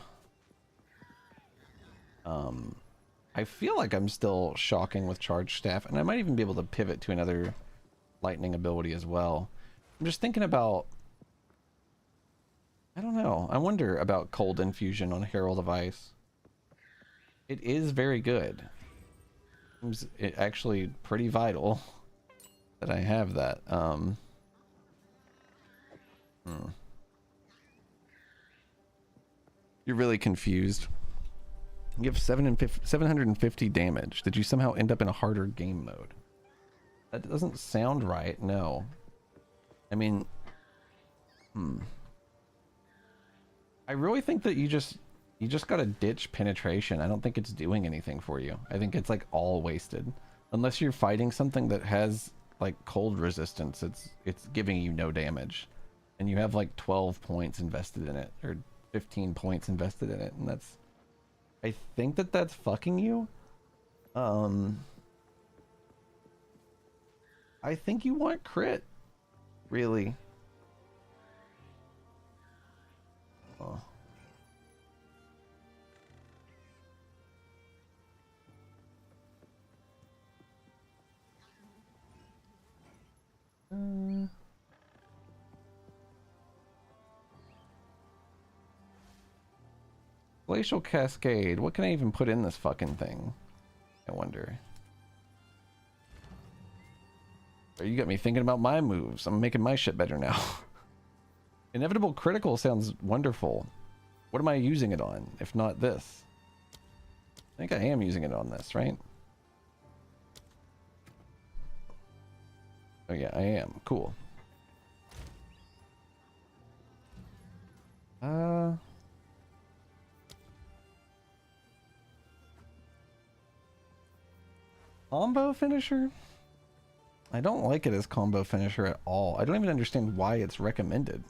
I feel like I'm still shocking with Charged Staff, and I might even be able to pivot to another lightning ability as well. I'm just thinking about... I don't know. I wonder about Cold Infusion on Herald of Ice. It is very good. It's actually pretty vital that I have that. You're really confused. You have 750 damage. Did you somehow end up in a harder game mode? That doesn't sound right. No. I mean, I really think that you just gotta ditch penetration. I don't think it's doing anything for you. I think it's like all wasted. Unless you're fighting something that has like cold resistance, it's giving you no damage. And you have like 12 points invested in it, or 15 points invested in it, and that's... I think that's fucking you. I think you want crit, really. Oh. Glacial Cascade. What can I even put in this fucking thing? I wonder. Oh, you got me thinking about my moves. I'm making my shit better now. Inevitable Critical sounds wonderful. What am I using it on, if not this? I think I am using it on this, right? Oh yeah, I am. Cool. Combo finisher? I don't like it as combo finisher at all. I don't even understand why it's recommended.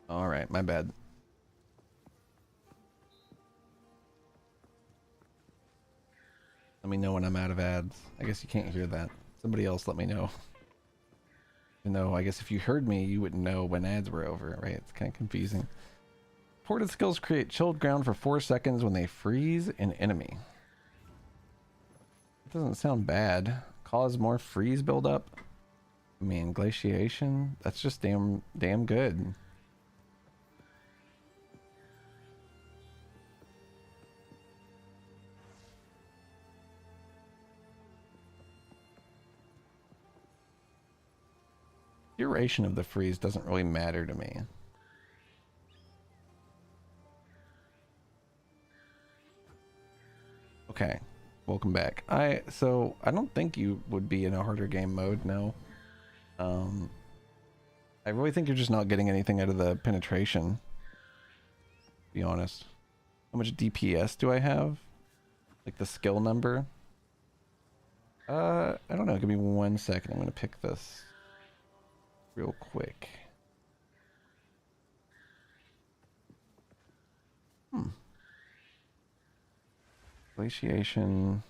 All right, my bad. Let me know when I'm out of ads. I guess you can't hear that. Somebody else let me know. Even though, I guess if you heard me, you wouldn't know when ads were over, right? It's kind of confusing. Ported skills create chilled ground for 4 seconds when they freeze an enemy. It doesn't sound bad. Cause more freeze buildup. I mean, glaciation. That's just damn good. Duration of the freeze doesn't really matter to me. Okay, welcome back. So I don't think you would be in a harder game mode, no. I really think you're just not getting anything out of the penetration, to be honest. How much DPS do I have? Like the skill number? I don't know, give me 1 second. I'm gonna pick this real quick. Glaciation.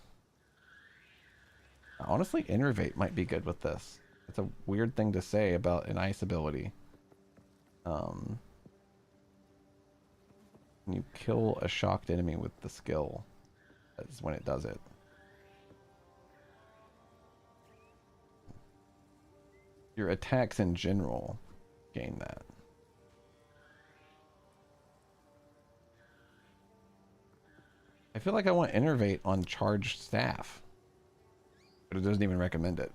Honestly, Innervate might be good with this. It's a weird thing to say about an ice ability. When you kill a shocked enemy with the skill, that's when it does it. Your attacks in general gain that. feel like I want Innervate on charged staff, but it doesn't even recommend it.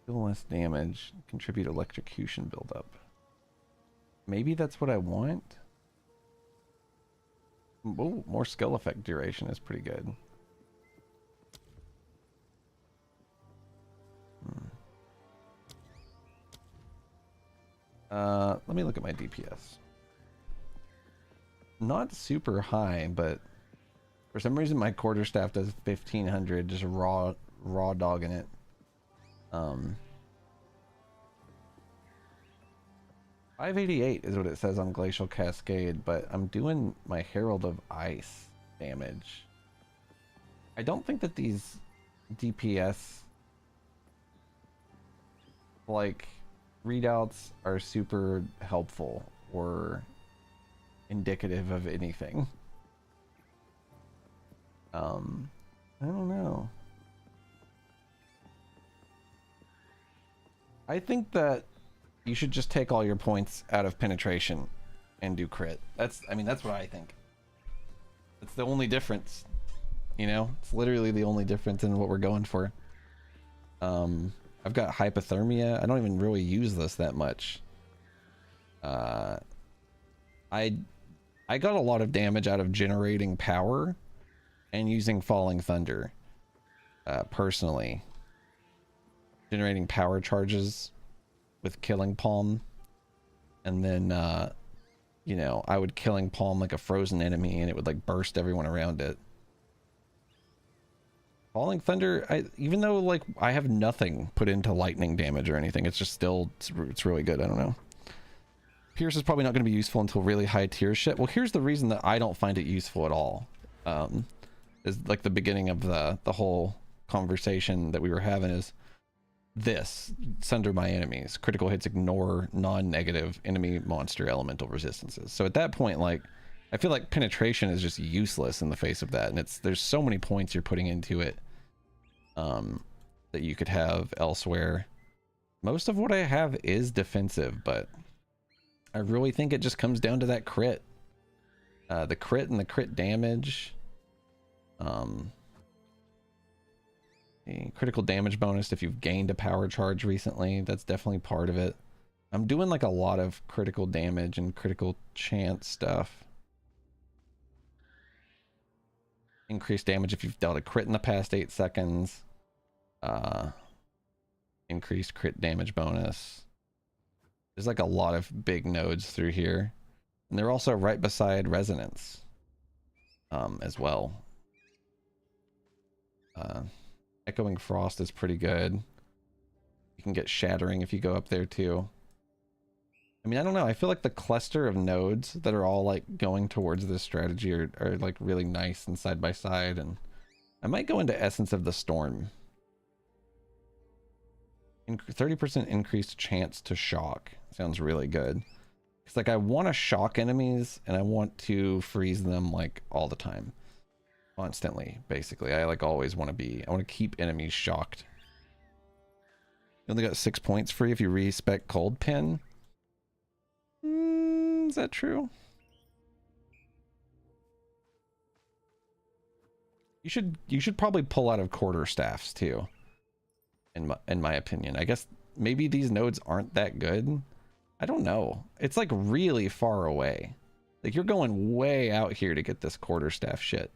Deal less damage, contribute electrocution buildup. Maybe that's what I want. Ooh, more skill effect duration is pretty good. Let me look at my DPS. Not super high, but for some reason my quarterstaff does 1500, just raw dogging it. 588 is what it says on Glacial Cascade, but I'm doing my Herald of Ice damage. I don't think that these DPS like readouts are super helpful or indicative of anything. I don't know. I think that you should just take all your points out of penetration and do crit. That's what I think. It's the only difference. You know, it's literally the only difference in what we're going for. I've got hypothermia. I don't even really use this that much. I got a lot of damage out of generating power and using Falling Thunder. Personally. Generating power charges with Killing Palm. And then, you know, I would Killing Palm like a frozen enemy and it would like burst everyone around it. Falling Thunder, even though like I have nothing put into lightning damage or anything, it's just still, it's really good. I don't know. Pierce is probably not going to be useful until really high tier shit. Well, here's the reason that I don't find it useful at all. Is like the beginning of the whole conversation that we were having is this: sunder my enemies. Critical hits ignore non-negative enemy monster elemental resistances. So at that point, like, I feel like penetration is just useless in the face of that, and there's so many points you're putting into it that you could have elsewhere. Most of what I have is defensive, but I really think it just comes down to that crit. The crit and the crit damage. The critical damage bonus if you've gained a power charge recently, that's definitely part of it. I'm doing like a lot of critical damage and critical chance stuff. Increased damage if you've dealt a crit in the past 8 seconds. Increased crit damage bonus. There's like a lot of big nodes through here. And they're also right beside Resonance as well. Echoing Frost is pretty good. You can get Shattering if you go up there too. I mean, I don't know. I feel like the cluster of nodes that are all like going towards this strategy are like really nice and side by side. And I might go into Essence of the Storm. 30% increased chance to shock. Sounds really good. It's like I want to shock enemies and I want to freeze them like all the time. Constantly, basically. I like always want to I want to keep enemies shocked. You only got 6 points free if you respec Cold Pin. Is that true? You should probably pull out of quarterstaffs too. In my opinion. I guess maybe these nodes aren't that good. I don't know. It's like really far away. Like you're going way out here to get this quarterstaff shit.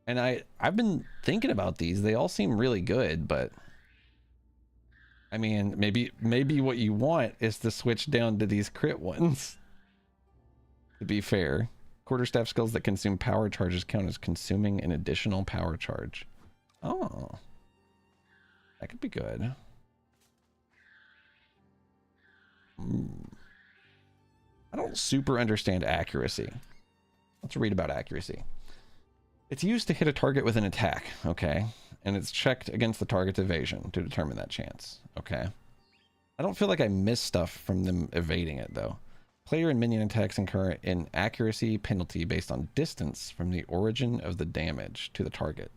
And I've been thinking about these. They all seem really good, but I mean, maybe what you want is to switch down to these crit ones. To be fair, quarterstaff skills that consume power charges count as consuming an additional power charge. Oh, that could be good. I don't super understand accuracy. Let's read about accuracy. It's used to hit a target with an attack, okay? And it's checked against the target's evasion to determine that chance, okay? I don't feel like I missed stuff from them evading it, though. Player and minion attacks incur an accuracy penalty based on distance from the origin of the damage to the target,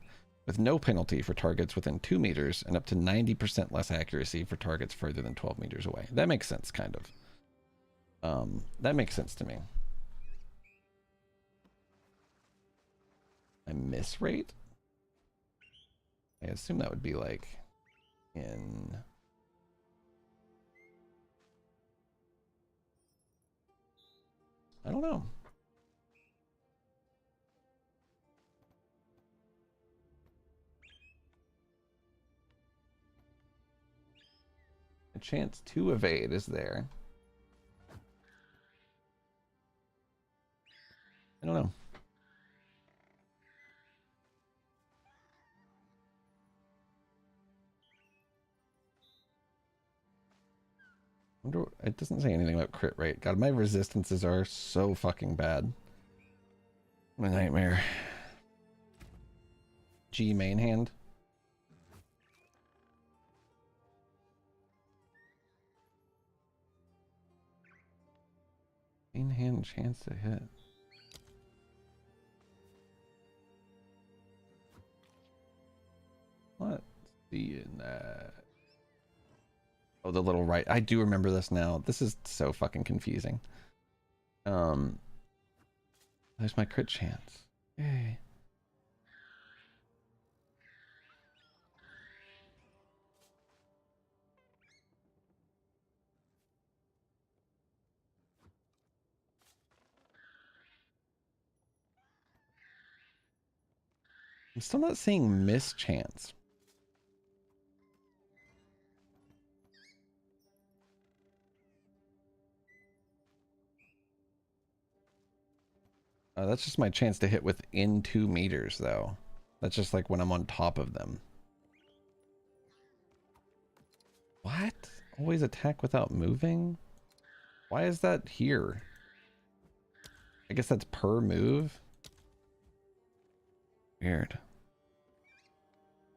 with no penalty for targets within 2 meters and up to 90% less accuracy for targets further than 12 meters away. That makes sense, kind of. That makes sense to me. I miss rate? I assume that would be like in... I don't know. A chance to evade is there. I don't know. It doesn't say anything about crit rate. God, my resistances are so fucking bad. What a nightmare. G main hand. Main hand chance to hit. Let's see in that. Oh, the little right. I do remember this now. This is so fucking confusing. There's my crit chance. Yay. I'm still not seeing miss chance. That's just my chance to hit within 2 meters, though. That's just like when I'm on top of them. What? Always attack without moving? Why is that here? I guess that's per move? Weird.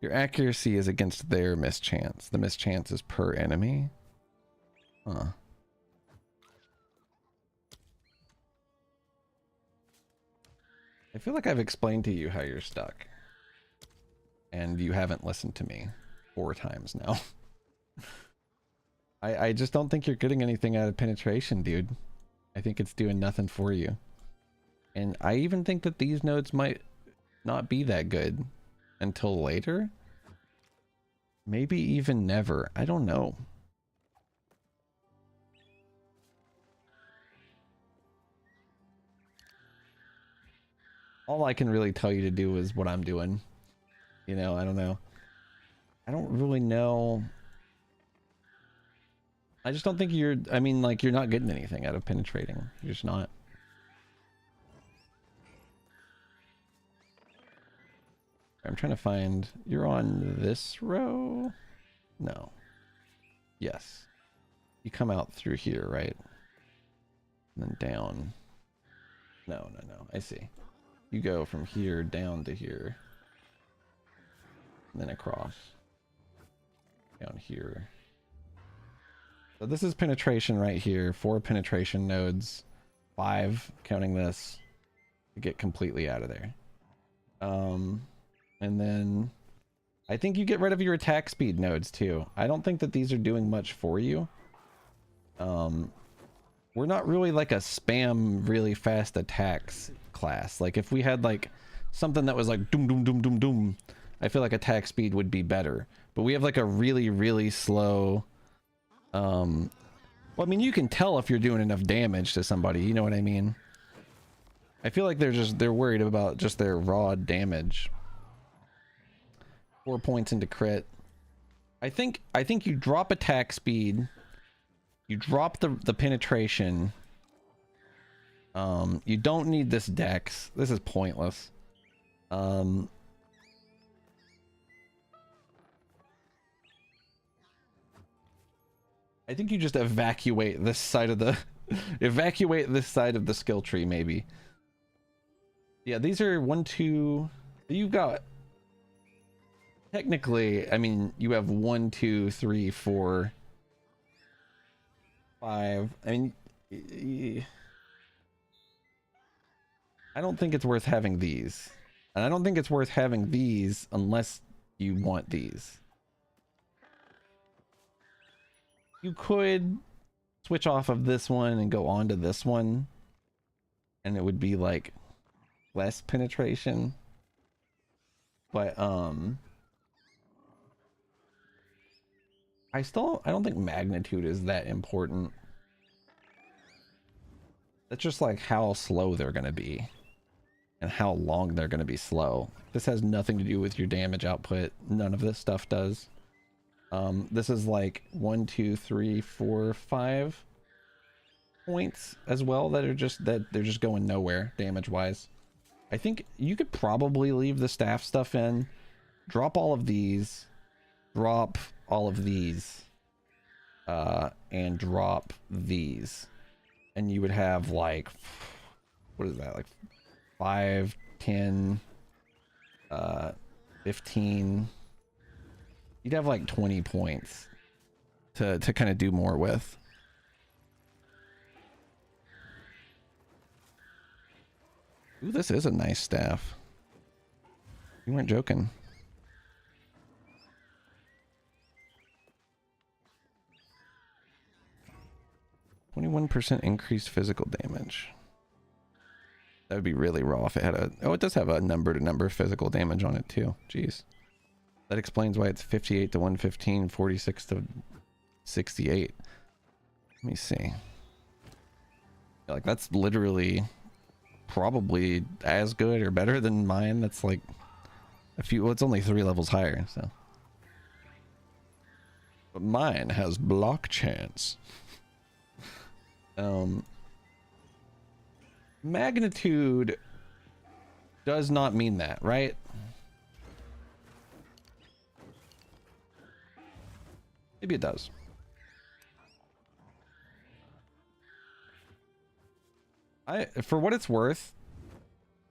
Your accuracy is against their mischance. The mischance is per enemy? Huh. I feel like I've explained to you how you're stuck. And you haven't listened to me 4 times now. I just don't think you're getting anything out of penetration, dude. I think it's doing nothing for you. And I even think that these nodes might not be that good until later. Maybe even never. I don't know. All I can really tell you to do is what I'm doing. You know, I don't know. I don't really know. I just don't think you're, I mean, like, you're not getting anything out of penetrating. You're just not. I'm trying to find, you're on this row? No. Yes. You come out through here, right? And then down. No, no, no. I see. You go from here down to here. And then across. Down here. So this is penetration right here. 4 penetration nodes. 5, counting this, to get completely out of there. And then I think you get rid of your attack speed nodes too. I don't think that these are doing much for you. We're not really like a spam really fast attacks class. Like if we had like something that was like doom doom doom doom doom, I feel like attack speed would be better. But we have like a really, really slow well, I mean, you can tell if you're doing enough damage to somebody, you know what I mean? I feel like they're worried about just their raw damage. 4 points into crit. I think you drop attack speed. You drop the penetration. You don't need this dex. This is pointless. I think you just evacuate this side of the evacuate this side of the skill tree, maybe. Yeah, these are 1, 2. You've got technically, I mean, you have 1, 2, 3, 4, 5. I mean, I don't think it's worth having these, and I don't think it's worth having these unless you want these. You could switch off of this one and go on to this one, and it would be like less penetration. But I don't think magnitude is that important. That's just like how slow they're gonna be and how long they're gonna be slow. This has nothing to do with your damage output. None of this stuff does. This is like 1, 2, 3, 4, 5 points as well that they're just going nowhere damage wise. I think you could probably leave the staff stuff in, drop all of these, drop all of these, and drop these, and you would have like, what is that, like 5, 10, 15. You'd have like 20 points to kind of do more with. Ooh, this is a nice staff. You weren't joking. 21% increased physical damage. That would be really raw if it had a... Oh, it does have a number-to-number physical damage on it too. Jeez. That explains why it's 58 to 115, 46 to 68. Let me see. Like, that's literally probably as good or better than mine. That's like a few... Well, it's only 3 levels higher, so... But mine has block chance. Magnitude does not mean that, right? Maybe it does. For what it's worth,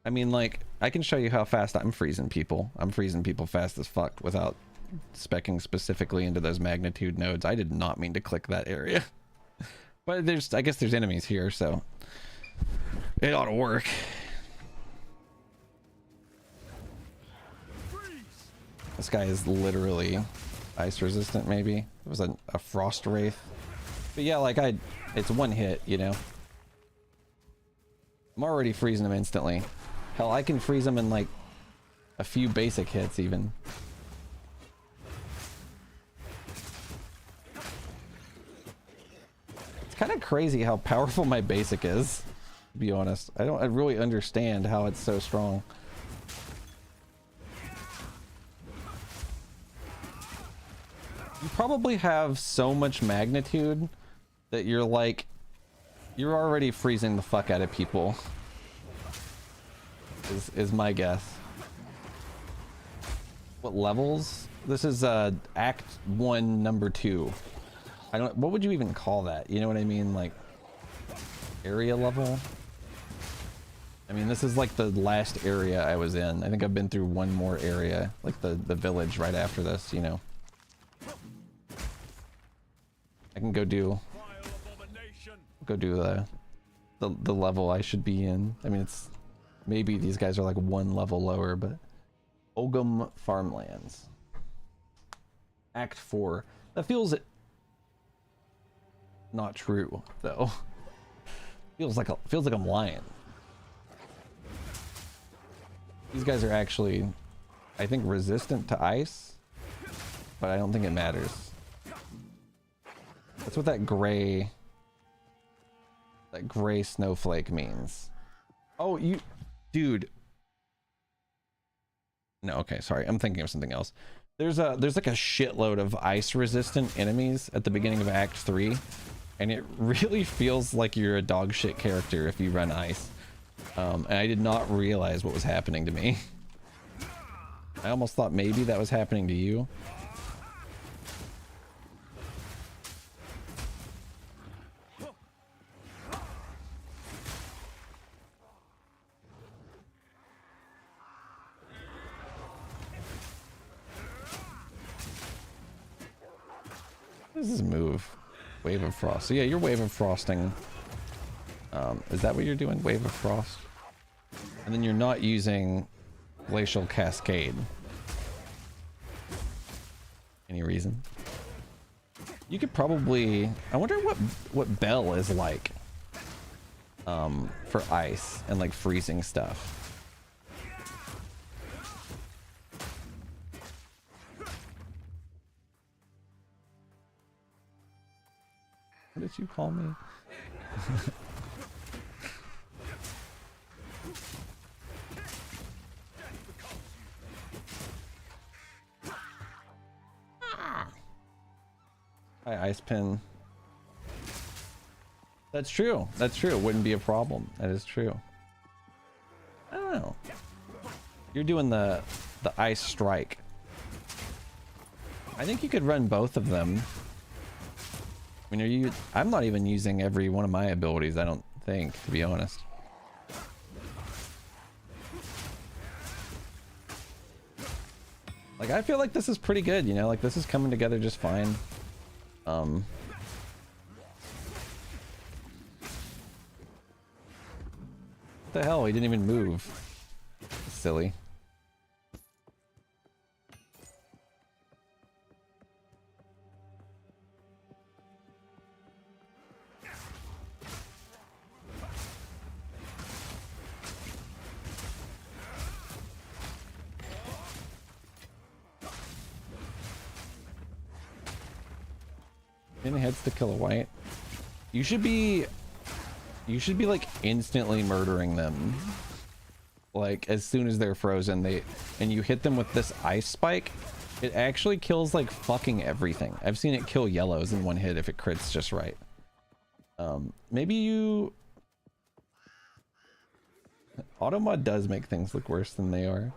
I mean, like, I can show you how fast I'm freezing people. I'm freezing people fast as fuck without speccing specifically into those magnitude nodes. I did not mean to click that area. But I guess there's enemies here, so it ought to work. This guy is literally ice resistant, maybe. It was a frost wraith. But yeah, like it's one hit, you know. I'm already freezing him instantly. Hell, I can freeze him in like a few basic hits even. It's kind of crazy how powerful my basic is, to be honest. I really understand how it's so strong. You probably have so much magnitude that you're already freezing the fuck out of people. Is my guess. What levels? This is Act 1, Number 2. What would you even call that? You know what I mean? Like area level? I mean, this is like the last area I was in. I think I've been through one more area, like the village right after this, you know. I can go do the level I should be in. I mean, it's maybe these guys are like one level lower, but Ogum Farmlands. Act 4. That feels not true though. feels like I'm lying. These guys are actually, I think, resistant to ice, but I don't think it matters. That's what that gray snowflake means. Oh, dude. No, okay, sorry. I'm thinking of something else. There's like a shitload of ice resistant enemies at the beginning of Act 3, and it really feels like you're a dog shit character if you run ice. And I did not realize what was happening to me. I almost thought maybe that was happening to you. What does this move? Wave of Frost. So yeah, you're Wave of Frosting. Is that what you're doing? Wave of Frost? And then you're not using Glacial Cascade. Any reason? You could probably, I wonder what Bell is like for ice and like freezing stuff. What did you call me? Hi, Ice Pin. That's true. That's true. It wouldn't be a problem. That is true. I don't know. You're doing the Ice Strike. I think you could run both of them. I mean, I'm not even using every one of my abilities, I don't think, to be honest. Like, I feel like this is pretty good, you know? Like, this is coming together just fine. What the hell? He didn't even move. Silly. Heads to kill a white. You should be like instantly murdering them. Like as soon as they're frozen, and you hit them with this ice spike, it actually kills like fucking everything. I've seen it kill yellows in one hit if it crits just right. Maybe you automod does make things look worse than they are.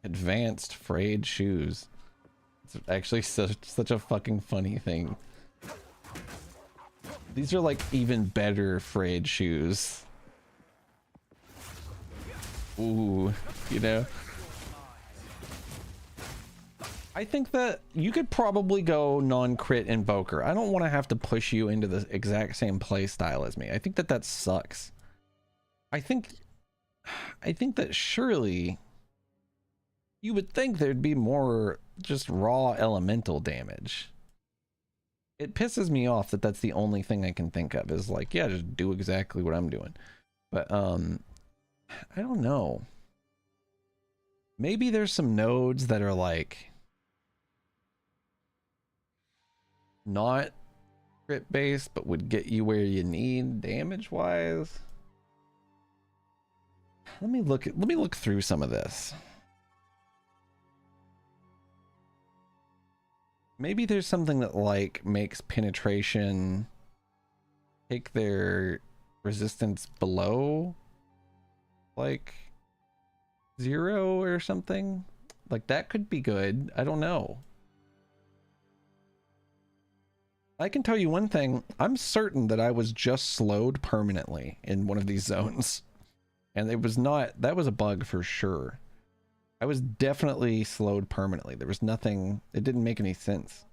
Advanced frayed shoes. It's actually such a fucking funny thing. These are like even better frayed shoes. Ooh, you know. I think that you could probably go non-crit Invoker. I don't want to have to push you into the exact same play style as me. I think that sucks. I think that surely you would think there'd be more just raw elemental damage. It pisses me off that that's the only thing I can think of is like, yeah, just do exactly what I'm doing. But I don't know. Maybe there's some nodes that are like not crit based but would get you where you need damage wise. Let me look through some of this. Maybe there's something that like makes penetration take their resistance below like 0 or something. Like that could be good. I don't know. I can tell you one thing. I'm certain that I was just slowed permanently in one of these zones. And it was not, that was a bug for sure. I was definitely slowed permanently. There was nothing, it didn't make any sense.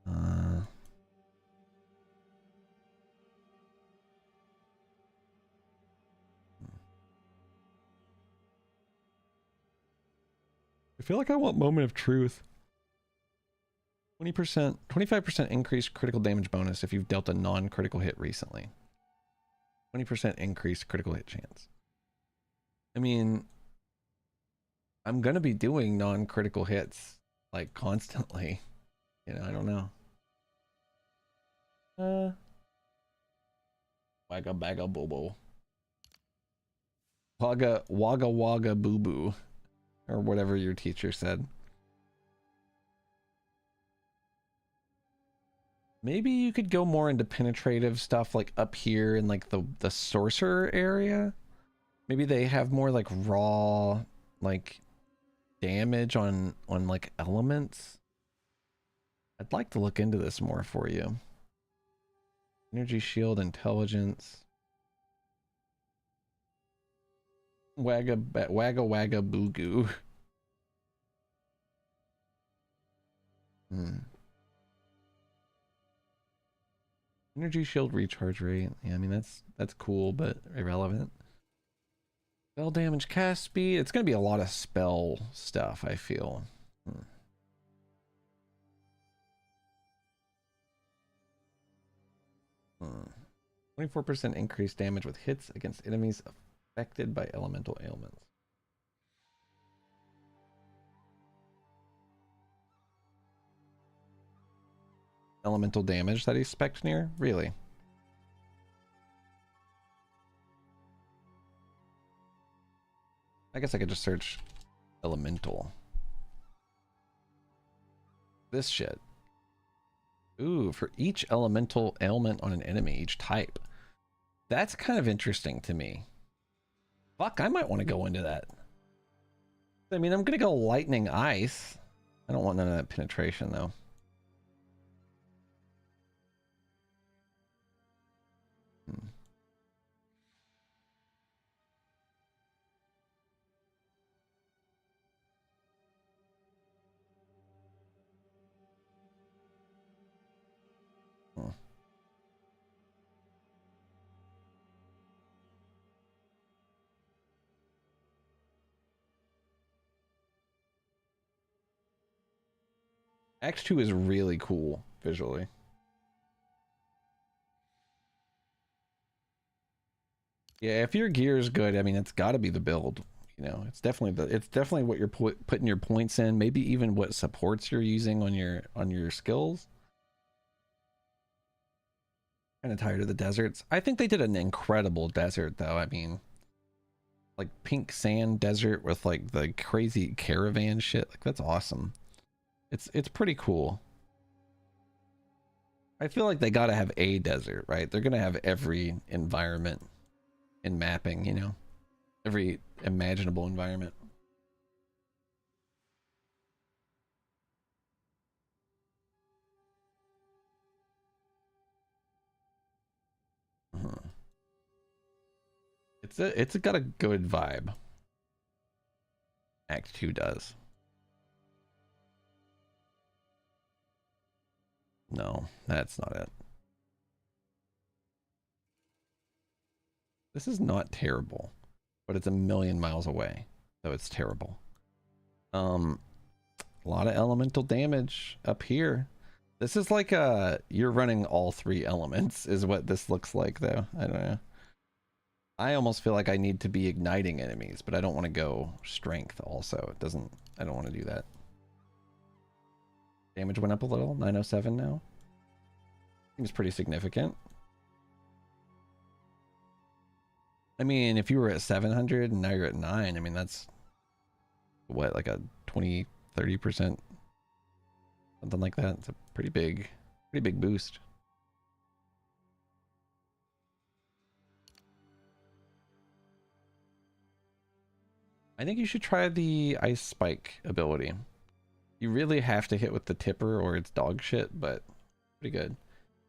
I feel like I want moment of truth. 20%, 25% increased critical damage bonus if you've dealt a non-critical hit recently. 20% increased critical hit chance. I mean, I'm gonna be doing non-critical hits like constantly. You know, I don't know. Wagga bagga bobo. Wagga wagga boo boo. Or whatever your teacher said. Maybe you could go more into penetrative stuff like up here in like the sorcerer area. Maybe they have more like raw like damage on like elements. I'd like to look into this more for you. Energy shield, intelligence. Wagga wagga boo goo. Energy shield recharge rate. Yeah, I mean that's cool, but irrelevant. Spell damage, cast speed. It's gonna be a lot of spell stuff, I feel. 24% increased damage with hits against enemies affected by elemental ailments. Elemental damage that he's spec'd near? Really? I guess I could just search elemental. This shit. Ooh, for each elemental ailment on an enemy, each type. That's kind of interesting to me. Fuck, I might want to go into that. I mean, I'm gonna go lightning ice. I don't want none of that penetration though. Act 2 is really cool visually. Yeah, if your gear is good, I mean, it's got to be the build. You know, it's definitely what you're putting your points in. Maybe even what supports you're using on your skills. Kind of tired of the deserts. I think they did an incredible desert though. I mean, like pink sand desert with like the crazy caravan shit. Like that's awesome. It's pretty cool. I feel like they gotta have a desert, right? They're gonna have every environment in mapping, you know, every imaginable environment. It's got a good vibe. Act 2 does. No, that's not it. This is not terrible, but it's a million miles away, so it's terrible. A lot of elemental damage up here. This is like you're running all three elements is what this looks like though. I don't know. I almost feel like I need to be igniting enemies, but I don't want to go strength also. I don't want to do that. Damage went up a little, 907 now. Seems pretty significant. I mean, if you were at 700 and now you're at 9, I mean, that's what, like a 20, 30%, something like that. It's a pretty big boost. I think you should try the ice spike ability. You really have to hit with the tipper or it's dog shit, but pretty good.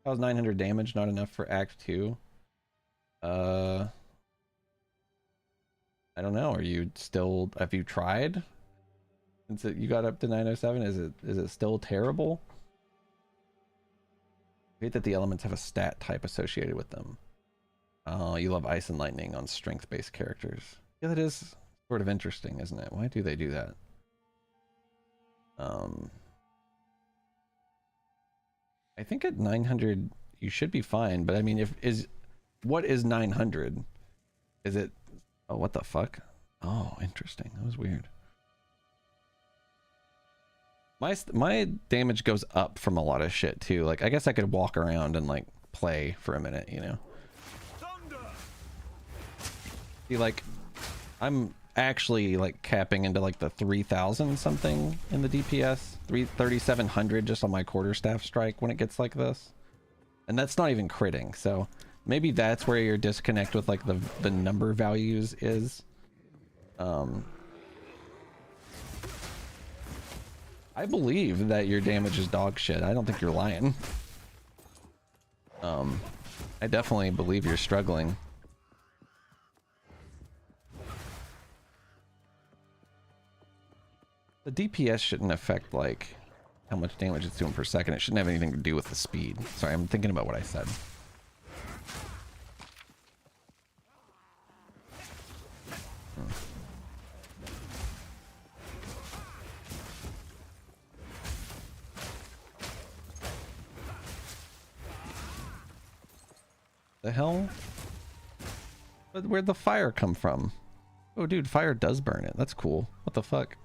That was 900 damage, not enough for Act 2. I don't know. Are you still? Have you tried? Since you got up to 907, is it still terrible? I hate that the elements have a stat type associated with them. Oh, you love ice and lightning on strength-based characters. Yeah, that is sort of interesting, isn't it? Why do they do that? I think at 900 you should be fine, but I mean, what is 900? Is it? Oh, what the fuck? Oh, interesting. That was weird. My damage goes up from a lot of shit too. Like, I guess I could walk around and like play for a minute, you know? See, like, I'm actually like capping into like the 3,000 something in the DPS, 3,700 just on my quarterstaff strike when it gets like this, and that's not even critting. So maybe that's where your disconnect with like the number values is. I believe that your damage is dog shit. I don't think you're lying. I definitely believe you're struggling. The DPS shouldn't affect like how much damage it's doing per second. It shouldn't have anything to do with the speed. Sorry, I'm thinking about what I said. The hell? But where'd the fire come from? Oh, dude, fire does burn it. That's cool. What the fuck?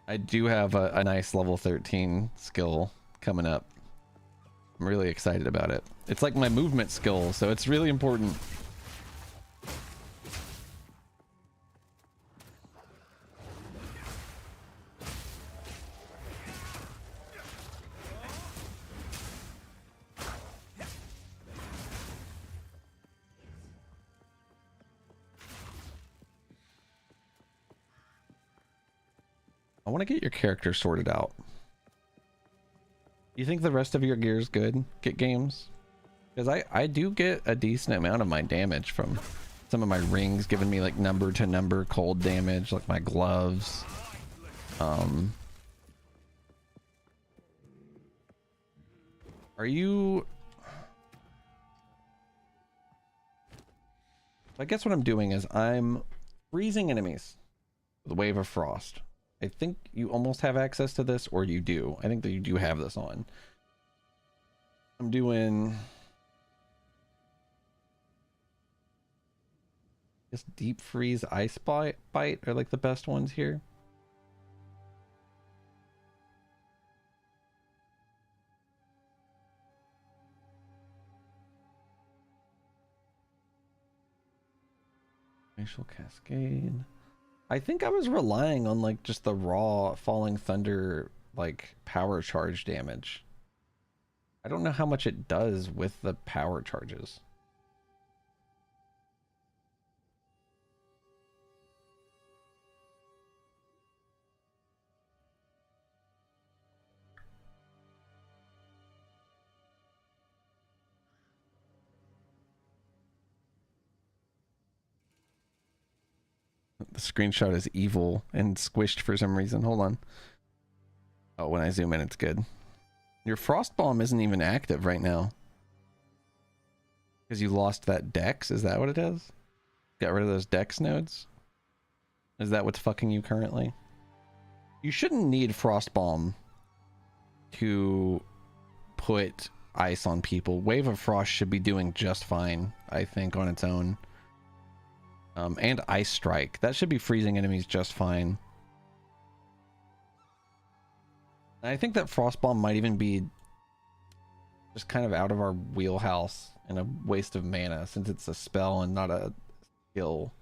I do have a nice level 13 skill coming up. I'm really excited about it. It's like my movement skill, so it's really important. I want to get your character sorted out. You think the rest of your gear is good? Get games? Because I do get a decent amount of my damage from some of my rings giving me like number to number cold damage, like my gloves. Are you... I guess what I'm doing is I'm freezing enemies with a wave of frost. I think you almost have access to this, or you do. I think that you do have this on. I'm doing... This deep freeze ice bite are like the best ones here. Facial cascade. I think I was relying on like just the raw falling thunder like power charge damage. I don't know how much it does with the power charges. The screenshot is evil and squished for some reason. Hold on. Oh, when I zoom in, it's good. Your frost bomb isn't even active right now. Because you lost that dex? Is that what it is? Got rid of those dex nodes? Is that what's fucking you currently? You shouldn't need frost bomb to put ice on people. Wave of Frost should be doing just fine, I think, on its own. And Ice Strike. That should be freezing enemies just fine. And I think that Frost Bomb might even be just kind of out of our wheelhouse and a waste of mana, since it's a spell and not a skill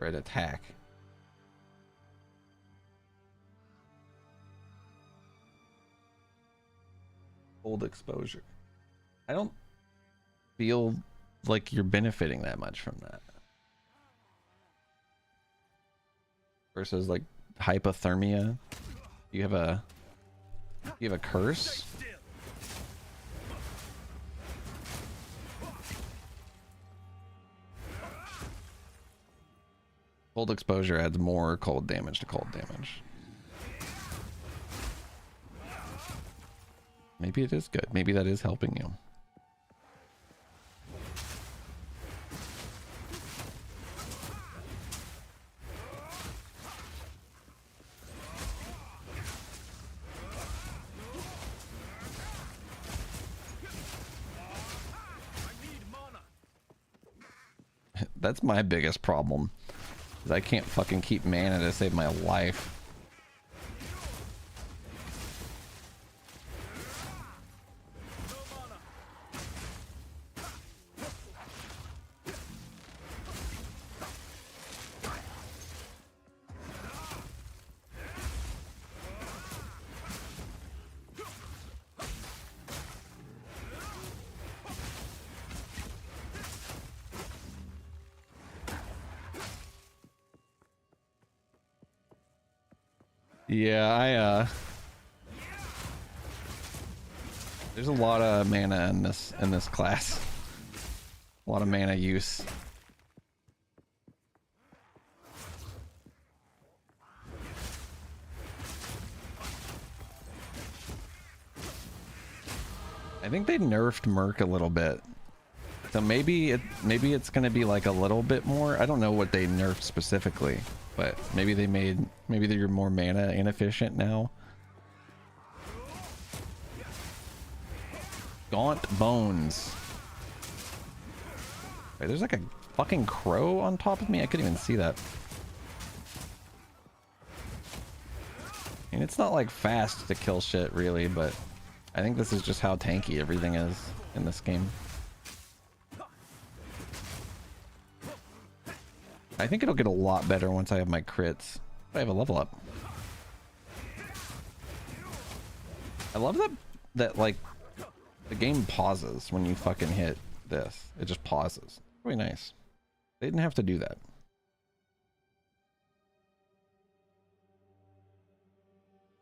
or an attack. Cold exposure. I don't feel like you're benefiting that much from that. Versus like hypothermia. You have a curse. Cold exposure adds more cold damage to cold damage. Maybe it is good. Maybe that is helping you. That's my biggest problem. Is I can't fucking keep mana to save my life. Yeah, there's a lot of mana in this class. A lot of mana use. think they nerfed Merc a little bit. So maybe it's gonna be like a little bit more. I don't know what they nerfed specifically, but maybe they're more mana inefficient now. Gaunt Bones. Wait, there's like a fucking crow on top of me? I couldn't even see that. And it's not like fast to kill shit really, but I think this is just how tanky everything is in this game. I think it'll get a lot better once I have my crits. I have a level up. I love that like the game pauses when you fucking hit this. It just pauses. Really nice. They didn't have to do that.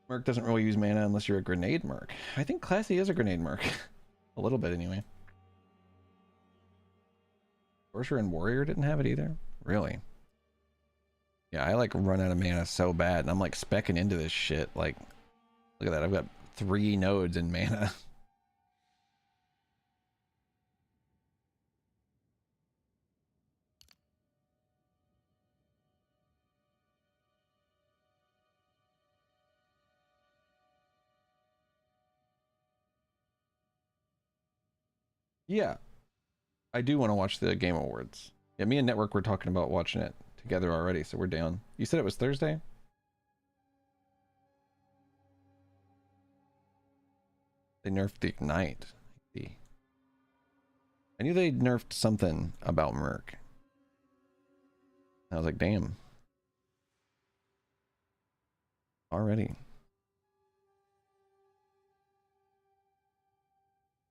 Merc doesn't really use mana unless you're a grenade merc. I think Classy is a grenade merc. A little bit anyway. Sorcerer and Warrior didn't have it either? Really? Yeah, I like run out of mana so bad and I'm like specking into this shit. Like, look at that. I've got 3 nodes in mana. Yeah, I do want to watch the Game Awards. Yeah, me and Network were talking about watching it together already, so we're down. You said it was Thursday? They nerfed the Ignite. I knew they nerfed something about Merc. I was like, damn. Already.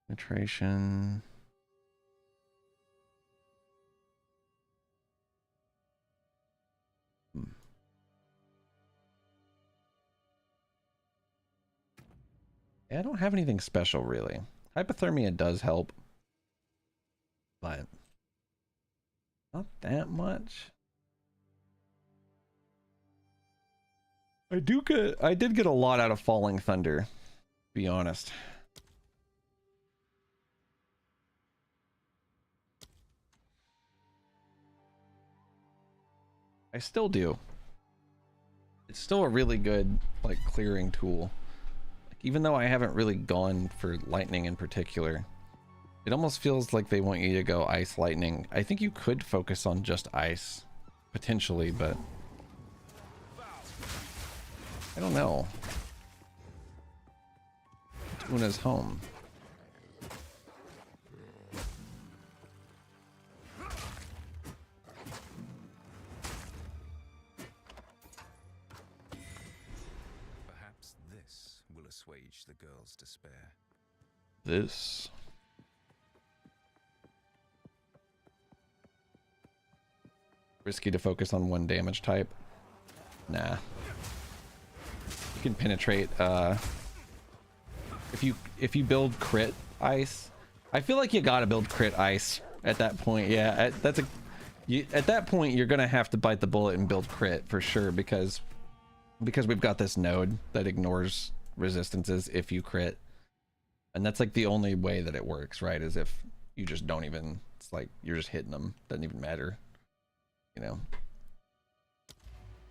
Penetration. Yeah, I don't have anything special really. Hypothermia does help, but not that much. I did get a lot out of Falling Thunder, to be honest. I still do. It's still a really good like clearing tool. Like, even though I haven't really gone for lightning in particular, it almost feels like they want you to go ice lightning. I think you could focus on just ice potentially, but I don't know. Una's home. Perhaps this will assuage the girl's despair. This. Risky to focus on one damage type. Nah. You can penetrate if you build crit ice. I feel like you gotta build crit ice at that point. Yeah, at that point you're gonna have to bite the bullet and build crit for sure, because we've got this node that ignores resistances if you crit, and that's like the only way that it works, right? Is if you just don't even, it's like you're just hitting them, doesn't even matter, you know.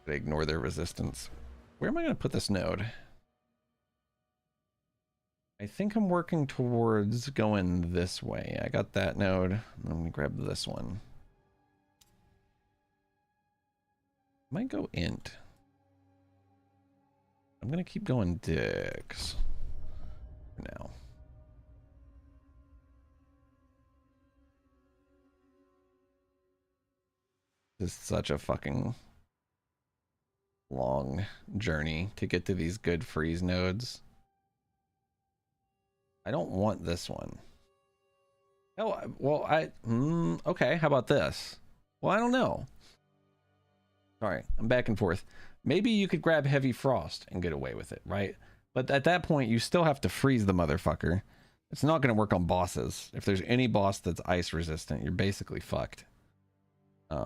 They ignore their resistance. Where am I gonna put this node? I think I'm working towards going this way. I got that node. Let me grab this one. Might go int. I'm gonna keep going dicks for now. This is such a fucking long journey to get to these good freeze nodes. I don't want this one. Oh, well, okay, how about this? Well, I don't know. Sorry, I'm back and forth. Maybe you could grab Heavy Frost and get away with it, right? But at that point, you still have to freeze the motherfucker. It's not going to work on bosses. If there's any boss that's ice resistant, you're basically fucked. But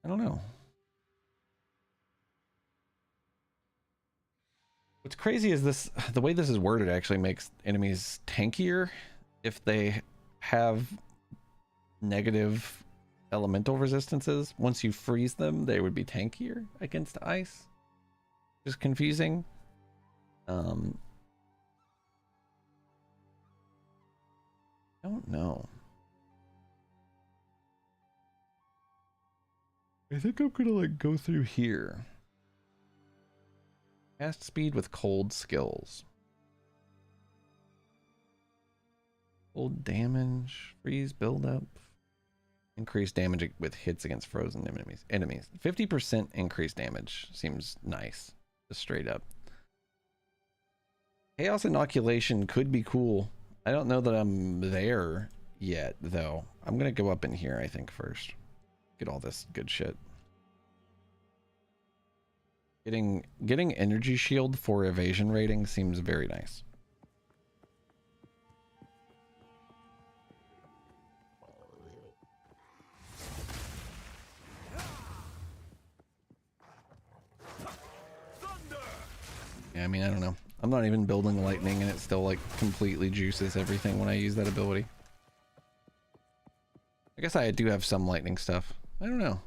I don't know. What's crazy is this, the way this is worded actually makes enemies tankier if they have negative elemental resistances. Once you freeze them, they would be tankier against ice. Just confusing. Don't know. I think I'm gonna like go through here. Cast speed with cold skills. Cold damage, freeze buildup. Increased damage with hits against frozen enemies. 50% increased damage seems nice. Just straight up. Chaos inoculation could be cool. I don't know that I'm there yet, though. I'm gonna go up in here, I think, first. Get all this good shit. Getting energy shield for evasion rating seems very nice. Yeah, I mean, I don't know. I'm not even building lightning and it still like completely juices everything when I use that ability. I guess I do have some lightning stuff. I don't know.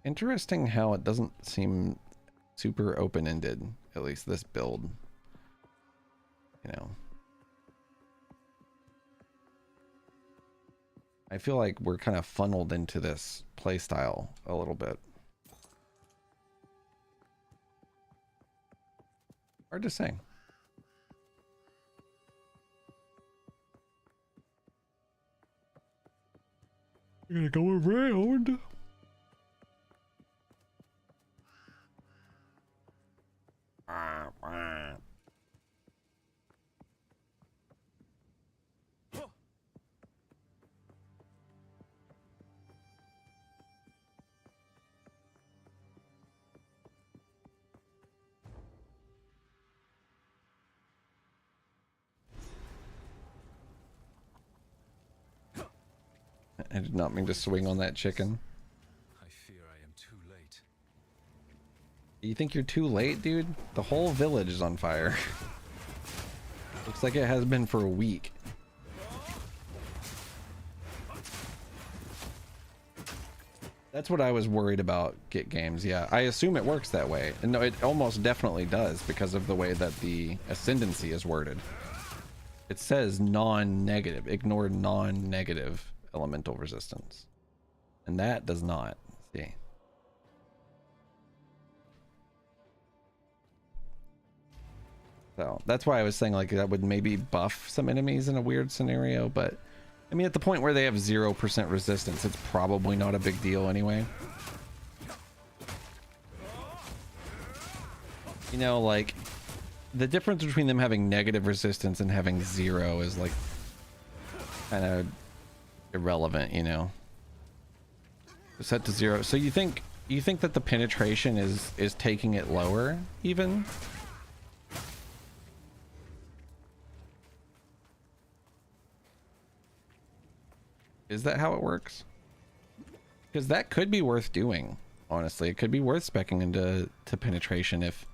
Interesting how it doesn't seem super open-ended, at least this build. You know. I feel like we're kind of funneled into this playstyle a little bit. Hard to say. You're gonna go around. I did not mean to swing on that chicken. I fear I am too late. You think you're too late, dude? The whole village is on fire. Looks like it has been for a week. That's what I was worried about, Get Games. Yeah, I assume it works that way. And no, it almost definitely does because of the way that the ascendancy is worded. It says non-negative, ignore non-negative elemental resistance. And that does not. See. So that's why I was saying like that would maybe buff some enemies in a weird scenario, but I mean at the point where they have 0% resistance, it's probably not a big deal anyway. You know, like the difference between them having negative resistance and having 0 is like kind of irrelevant, you know. Set to 0. So you think that the penetration is taking it lower even? Is that how it works? Because that could be worth doing, honestly. It could be worth speccing into penetration if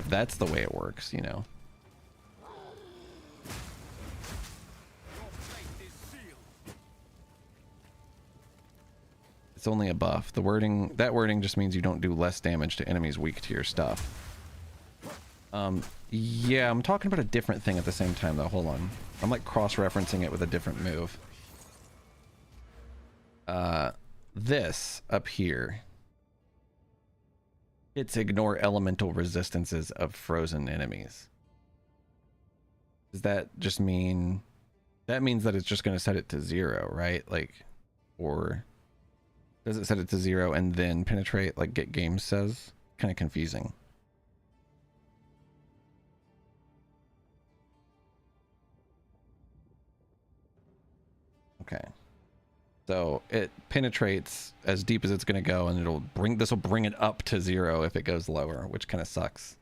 that's the way it works, you know. It's only a buff. The wording, that wording just means you don't do less damage to enemies weak to your stuff. Yeah, I'm talking about a different thing at the same time though. Hold on. I'm like cross-referencing it with a different move. This up here, it's ignore elemental resistances of frozen enemies. Does that just mean that means that it's just going to set it to 0, right? Like, or does it set it to 0 and then penetrate like Get Games says? Kind of confusing. Okay. So it penetrates as deep as it's going to go, and this will bring it up to 0 if it goes lower, which kind of sucks.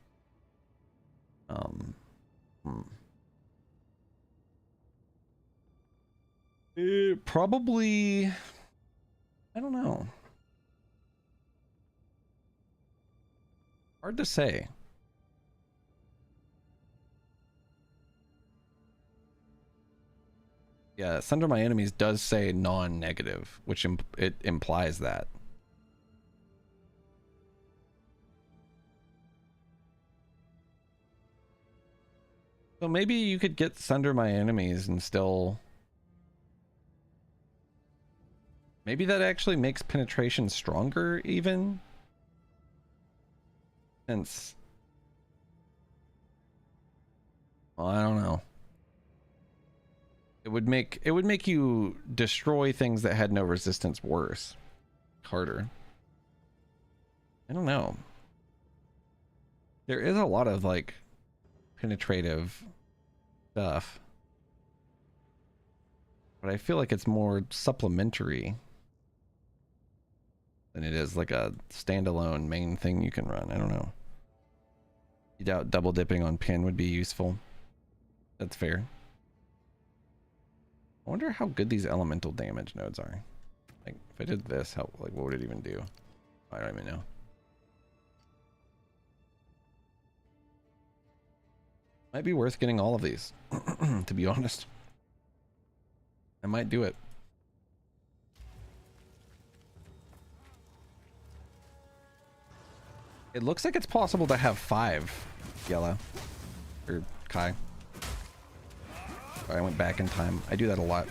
Probably, I don't know. Hard to say. Yeah, Sunder My Enemies does say non-negative, which it implies that. So maybe you could get Sunder My Enemies and still... Maybe that actually makes penetration stronger, even? Since... Well, I don't know. It would make you destroy things that had no resistance worse. Harder. I don't know. There is a lot of, like, penetrative stuff. But I feel like it's more supplementary than it is like a standalone main thing you can run. I don't know. You doubt double dipping on pin would be useful. That's fair. I wonder how good these elemental damage nodes are. Like, if I did this, how, like, what would it even do? I don't even know. Might be worth getting all of these, to be honest. I might do it. It looks like it's possible to have 5 yellow. Or Kai. I went back in time. I do that a lot.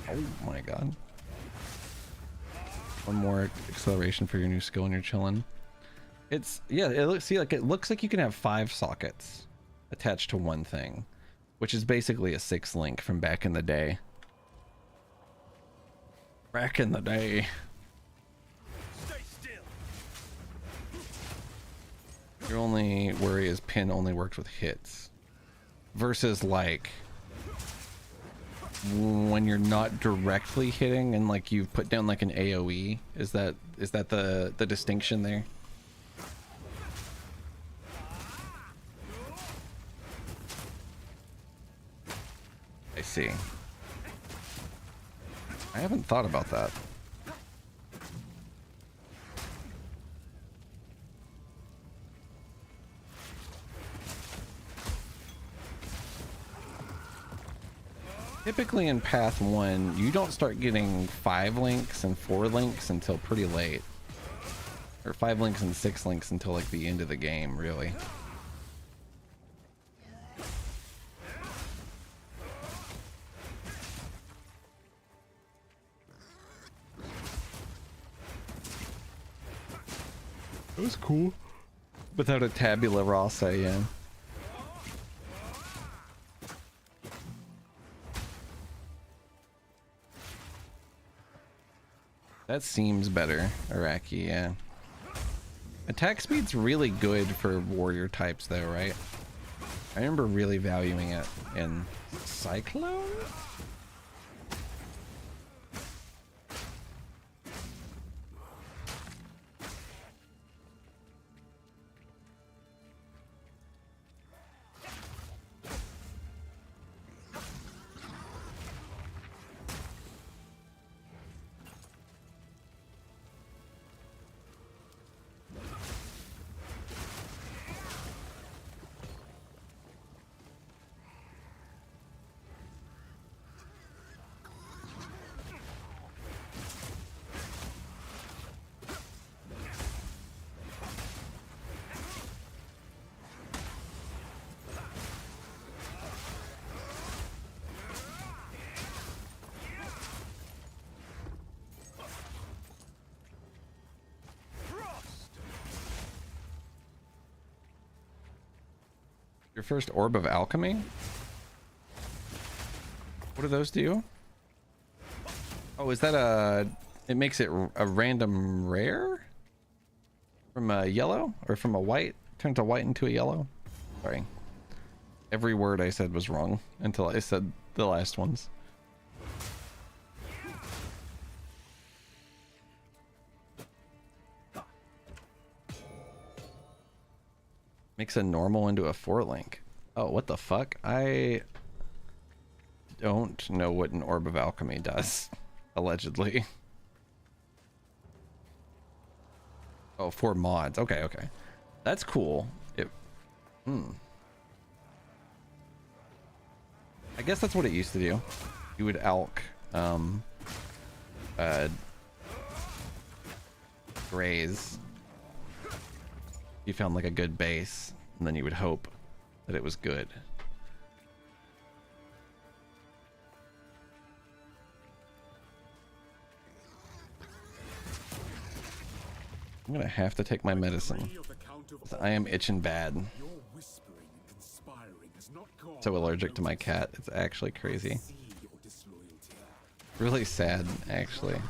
Oh my god. One more acceleration for your new skill and you're chilling. It's, yeah, it looks like you can have 5 sockets attached to one thing, which is basically a 6 link from back in the day. Back in the day. Stay still. Your only worry is pin only works with hits. Versus like when you're not directly hitting and like you've put down like an AoE. Is that the distinction there? I see. I haven't thought about that. Typically in Path 1, you don't start getting 5 links and 4 links until pretty late. Or 5 links and 6 links until like the end of the game, really. That was cool. Without a tabula rasa, yeah. That seems better, Iraqi, yeah. Attack speed's really good for warrior types though, right? I remember really valuing it in Cyclone? Your first Orb of Alchemy? What do those do? Oh, is that a... It makes it a random rare? From a yellow? Or from a white? Turns a white into a yellow? Sorry. Every word I said was wrong until I said the last ones. Makes a normal into a 4-link. Oh, what the fuck? I don't know what an Orb of Alchemy does, allegedly. Oh, 4 mods. Okay, okay. That's cool. I guess that's what it used to do. You would alch, graze. You found like a good base, and then you would hope that it was good. I'm gonna have to take my medicine. I am itching bad. So allergic to my cat. It's actually crazy. Really sad, actually.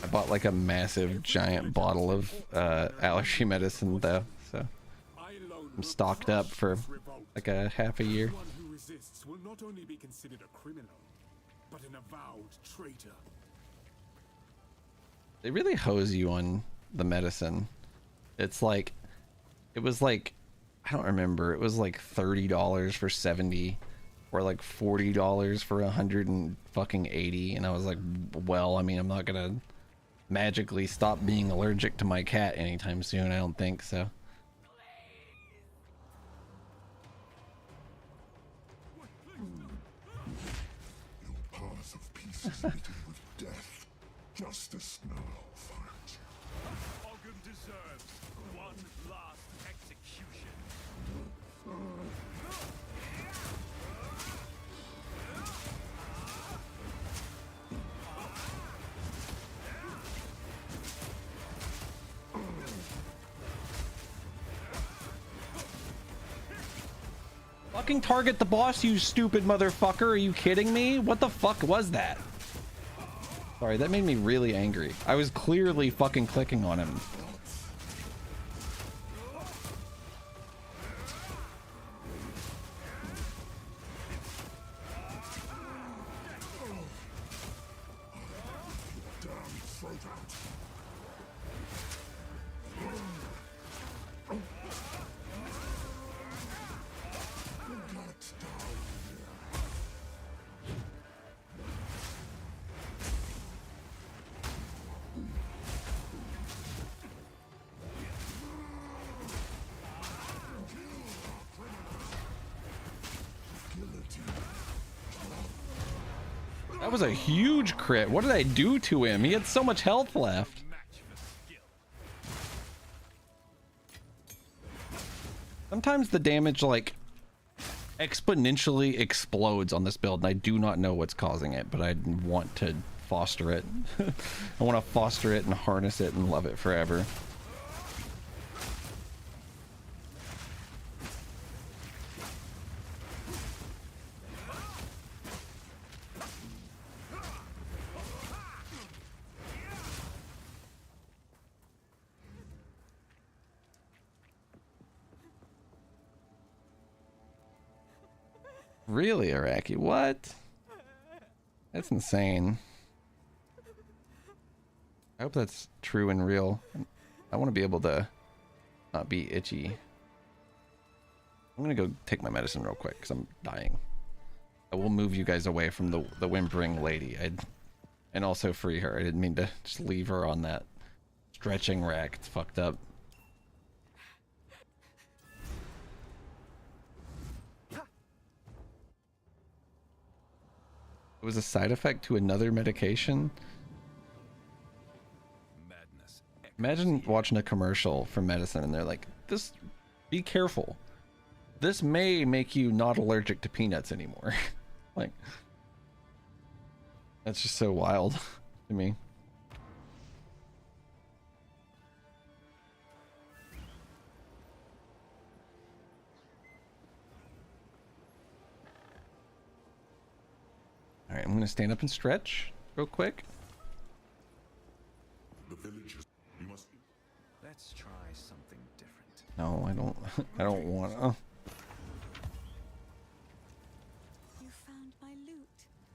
I bought like a massive giant bottle of allergy medicine though, so I'm stocked up for like a half a year. Anyone who resists will not only be considered a criminal, but an avowed traitor. They really hose you on the medicine. It's like, it was like, I don't remember, it was like $30 for 70 or like $40 for 180, and I was like, well, I mean, I'm not gonna magically stop being allergic to my cat anytime soon, I don't think so. Your path of peace is littered with death. Justice now finds you. Ogham deserves one last execution. Fucking target the boss, you stupid motherfucker. Are you kidding me? What the fuck was that? Sorry, that made me really angry. I was clearly fucking clicking on him. That was a huge crit. What did I do to him? He had so much health left. Sometimes the damage like exponentially explodes on this build, and I do not know what's causing it, but I want to foster it. I want to foster it and harness it and love it forever. Really, Iraqi? What? That's insane. I hope that's true and real. I want to be able to not be itchy. I'm gonna go take my medicine real quick because I'm dying. I will move you guys away from the whimpering lady. And also free her. I didn't mean to just leave her on that stretching rack. It's fucked up. It was a side effect to another medication. Madness. Imagine watching a commercial for medicine and they're like, "This, be careful. This may make you not allergic to peanuts anymore." Like, that's just so wild to me. All right, I'm gonna stand up and stretch real quick. The villagers, you must. Let's try something different. No, I don't. I don't want to. You found my loot.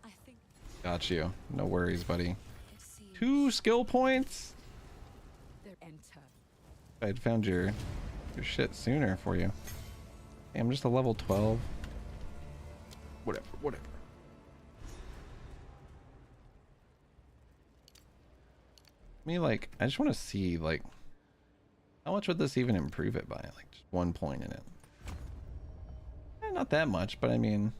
I think Got you. No worries, buddy. it seems 2 skill points. they're I'd found your shit sooner for you. Hey, I'm just a level 12. Whatever, whatever. Like, I just want to see, like, how much would this even improve it by? Like, just 1 point in it. Not that much, but I mean,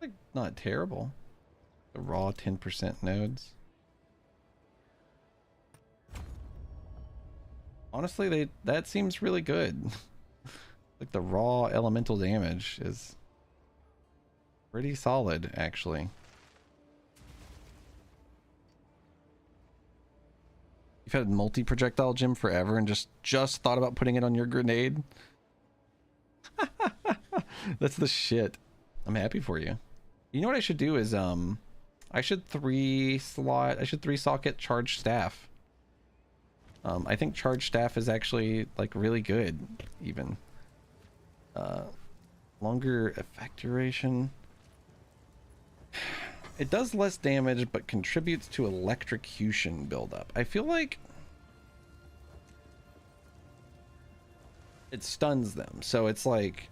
like, not terrible. The raw 10% nodes. Honestly, that seems really good. Like, the raw elemental damage is pretty solid, actually. You've had multi-projectile gem forever and just thought about putting it on your grenade? That's the shit. I'm happy for you. You know what I should do is I should three socket charge staff. I think charge staff is actually like really good even. Longer effect duration. It does less damage but contributes to electrocution buildup. I feel like it stuns them, so it's like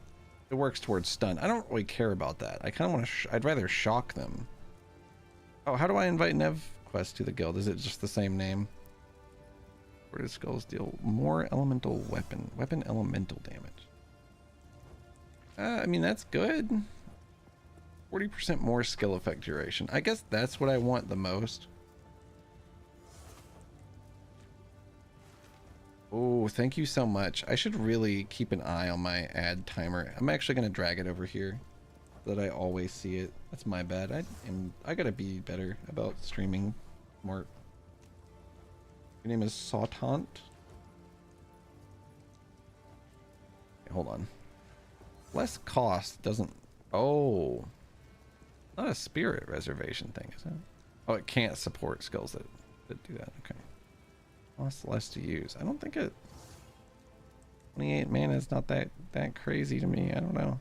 it works towards stun. I don't really care about that. I kind of want to I'd rather shock them. Oh, how do I invite NevQuest to the guild? Is it just the same name? Where does skulls deal more elemental weapon elemental damage? I mean, that's good. 40% more skill effect duration. I guess that's what I want the most. Oh, thank you so much. I should really keep an eye on my ad timer. I'm actually going to drag it over here so that I always see it. That's my bad. I gotta be better about streaming more. Your name is Sautant? Okay, hold on. Less cost doesn't... Oh. Not a spirit reservation thing, is it? Oh, it can't support skills that do that. Okay. Costs less to use. I don't think it... 28 mana is not that crazy to me. I don't know.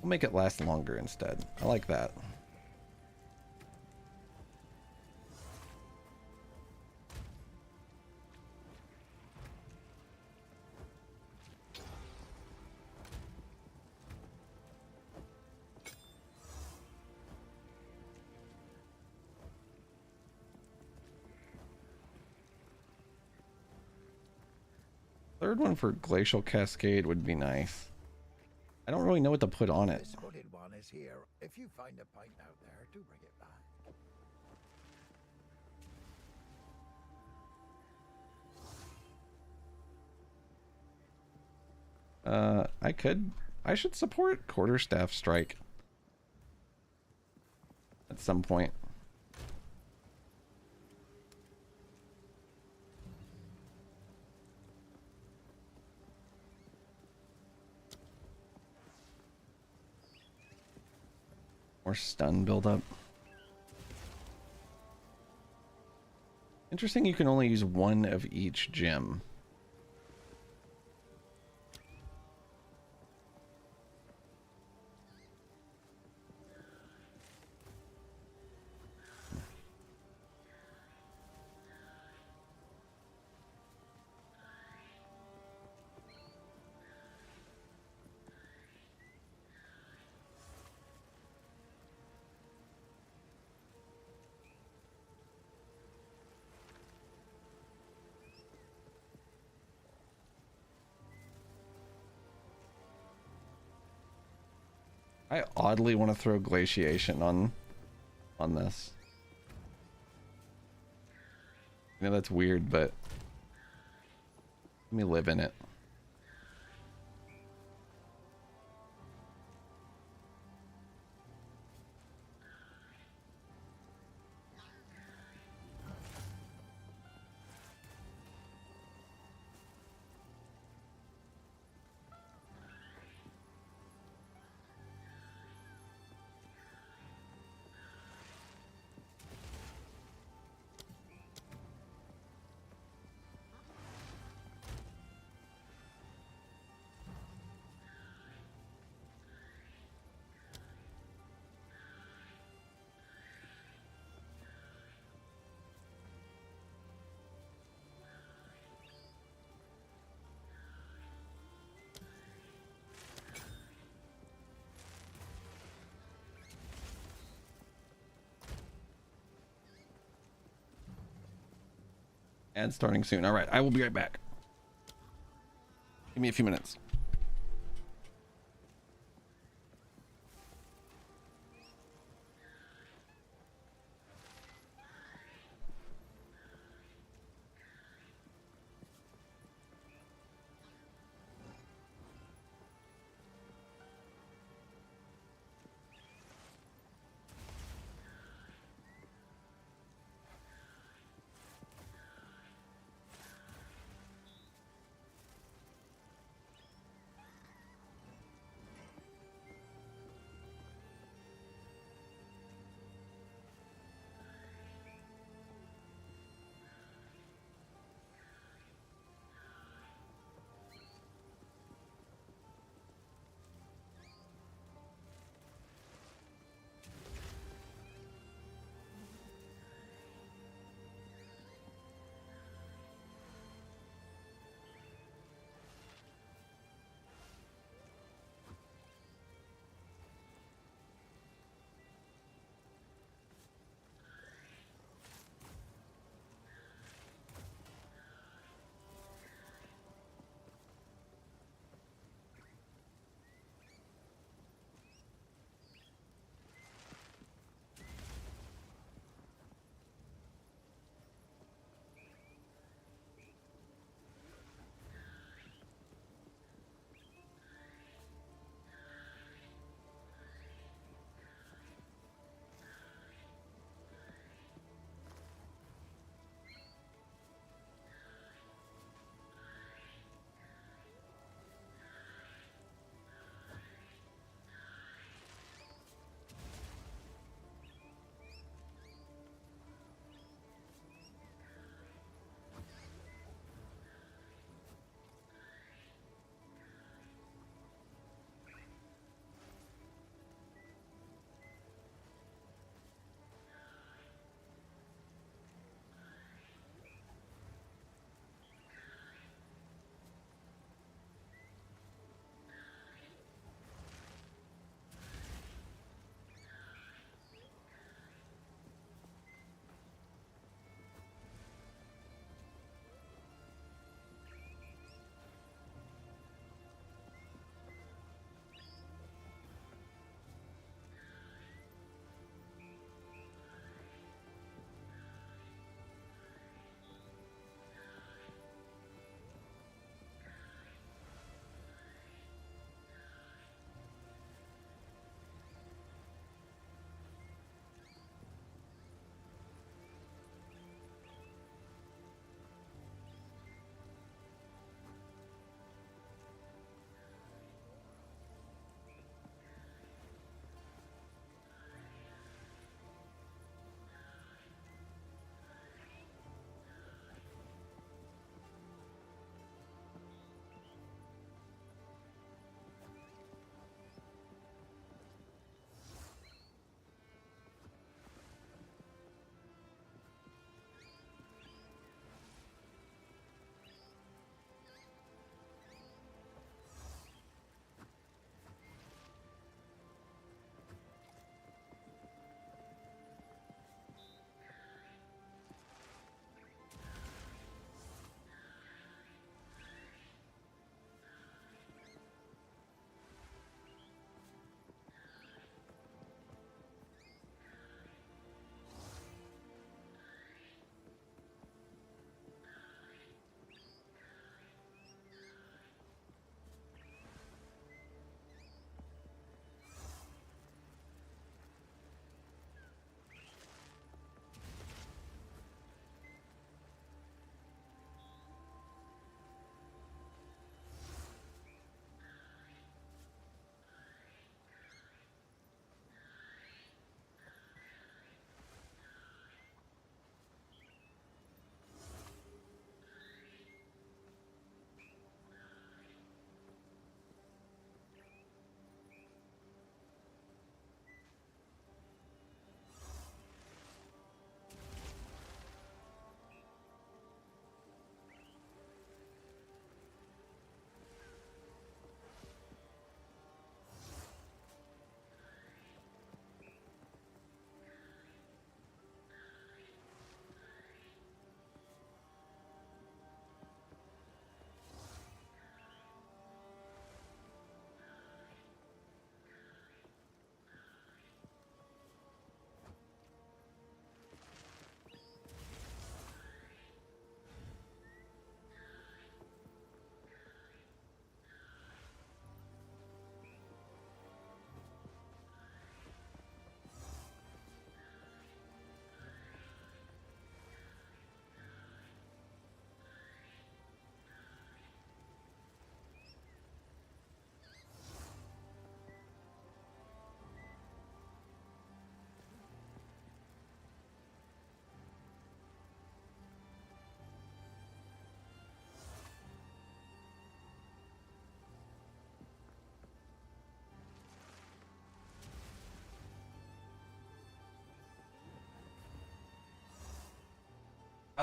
We'll make it last longer instead. I like that. Third one for Glacial Cascade would be nice. I don't really know what to put on it. This hooded one is here. If you find a pint out there, do bring it back. I should support Quarterstaff Strike at some point. More stun buildup. Interesting, you can only use one of each gem. I oddly want to throw glaciation on this. I know that's weird, but let me live in it. Ad starting soon. All right, I will be right back. Give me a few minutes.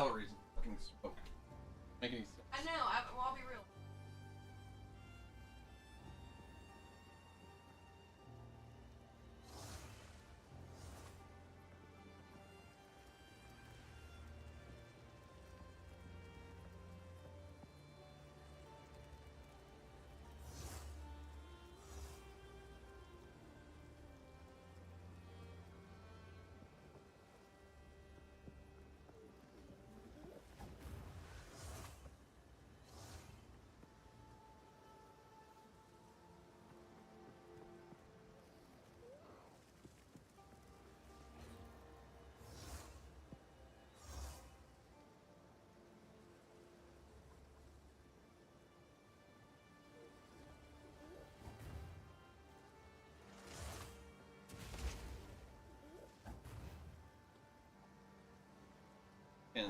calories in fucking smoke. Make any sense. I know. Well, I'll be real. And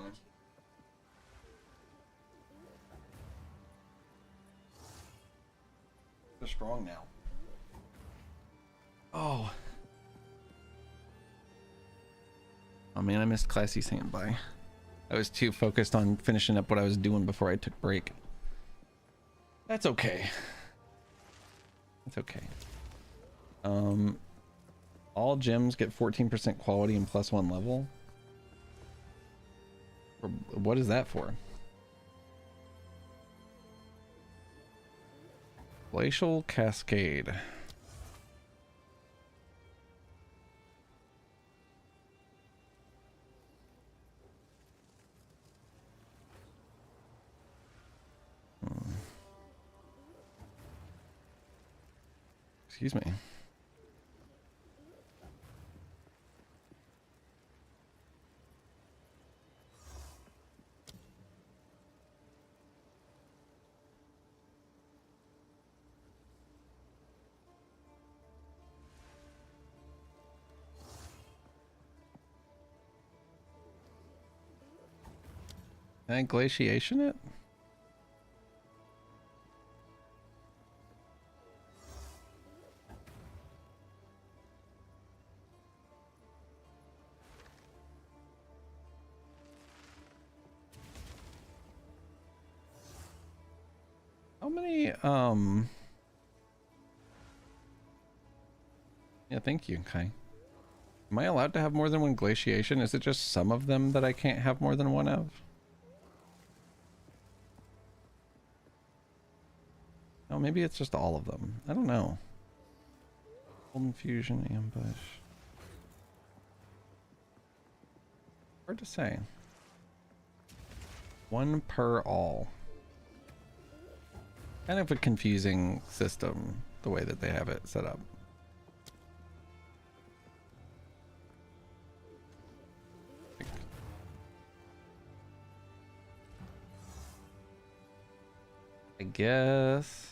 they're strong now. Oh. Oh man, I missed Classy saying bye. I was too focused on finishing up what I was doing before I took break. That's okay. That's okay. All gems get 14% quality and +1 level. What is that for? Glacial Cascade. Excuse me. Can I glaciation it? How many, yeah, thank you, Kai. Am I allowed to have more than one glaciation? Is it just some of them that I can't have more than one of? Oh, maybe it's just all of them. I don't know. Golden Fusion, Ambush. Hard to say. One per all. Kind of a confusing system, the way that they have it set up. I guess.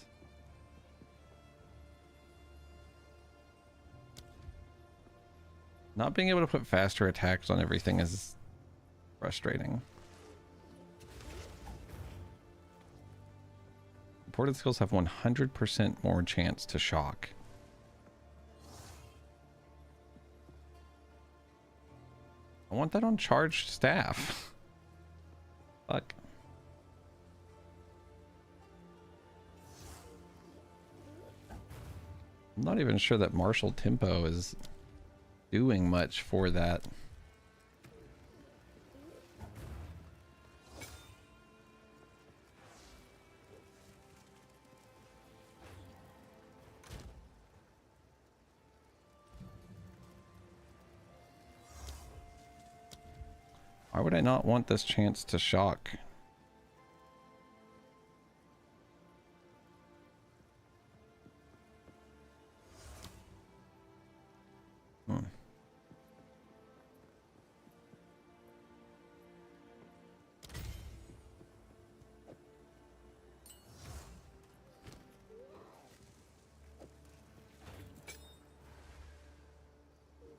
Not being able to put faster attacks on everything is frustrating. Imported skills have 100% more chance to shock. I want that on charged staff. Fuck. I'm not even sure that martial tempo is doing much for that. Why would I not want this chance to shock?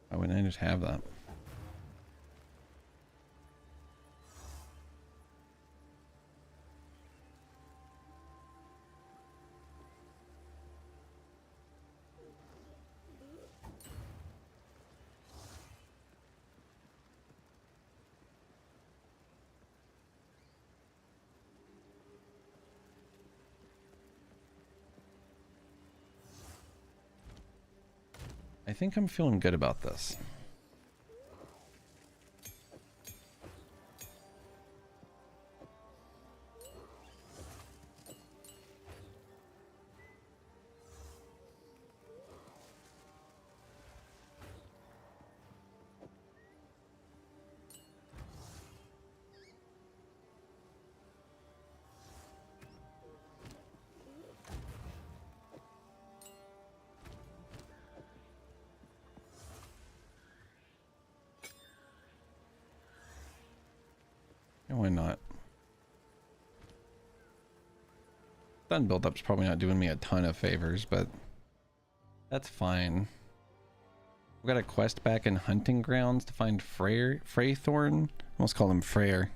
Why wouldn't I just have that? I think I'm feeling good about this. Yeah, why not? Stun build-up's probably not doing me a ton of favors, but that's fine. We got a quest back in Hunting Grounds to find Freythorn. I almost call him Freyr.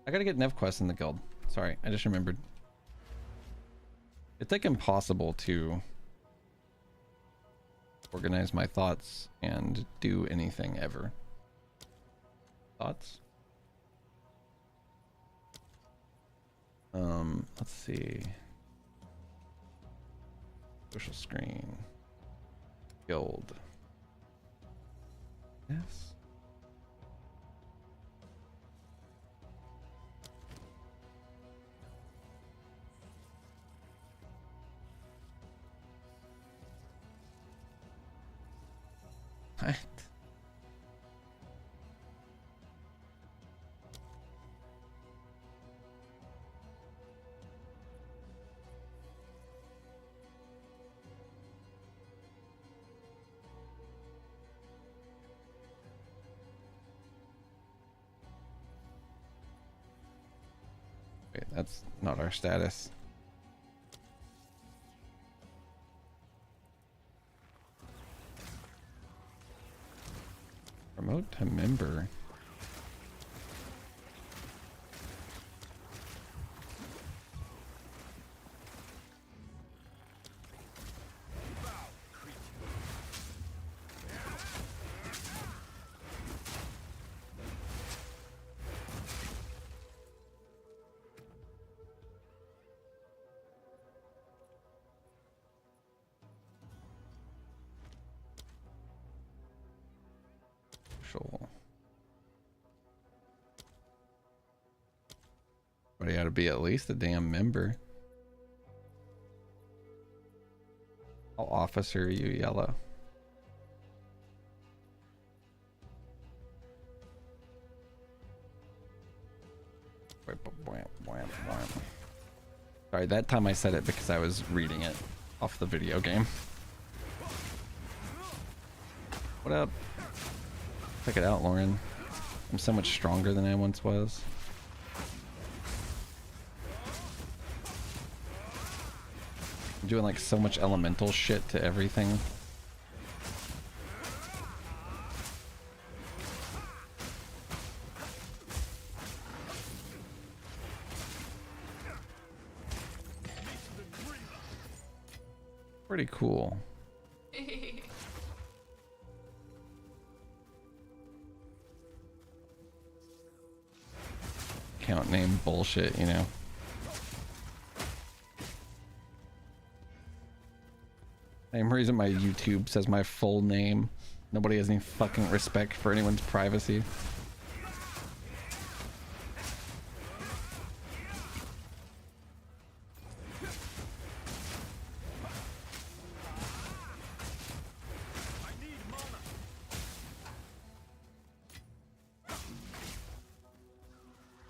I gotta get Nev quests in the guild. Sorry, I just remembered. It's like impossible to organize my thoughts and do anything ever. Thoughts? Let's see. Social screen. Guild. Yes. What? Wait, that's not our status. Promote to member. But he ought to be at least a damn member. I'll officer you yellow. Sorry, that time I said it because I was reading it off the video game. What up? Check it out, Lauren. I'm so much stronger than I once was. I'm doing like so much elemental shit to everything. Pretty cool. Account name bullshit, you know. Same reason my YouTube says my full name. Nobody has any fucking respect for anyone's privacy.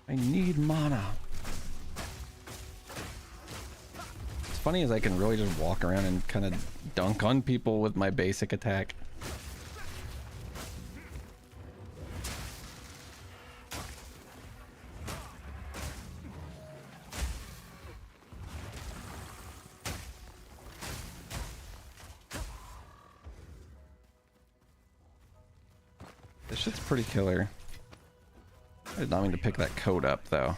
I need mana. What's funny is I can really just walk around and kind of dunk on people with my basic attack. This shit's pretty killer. I did not mean to pick that code up though.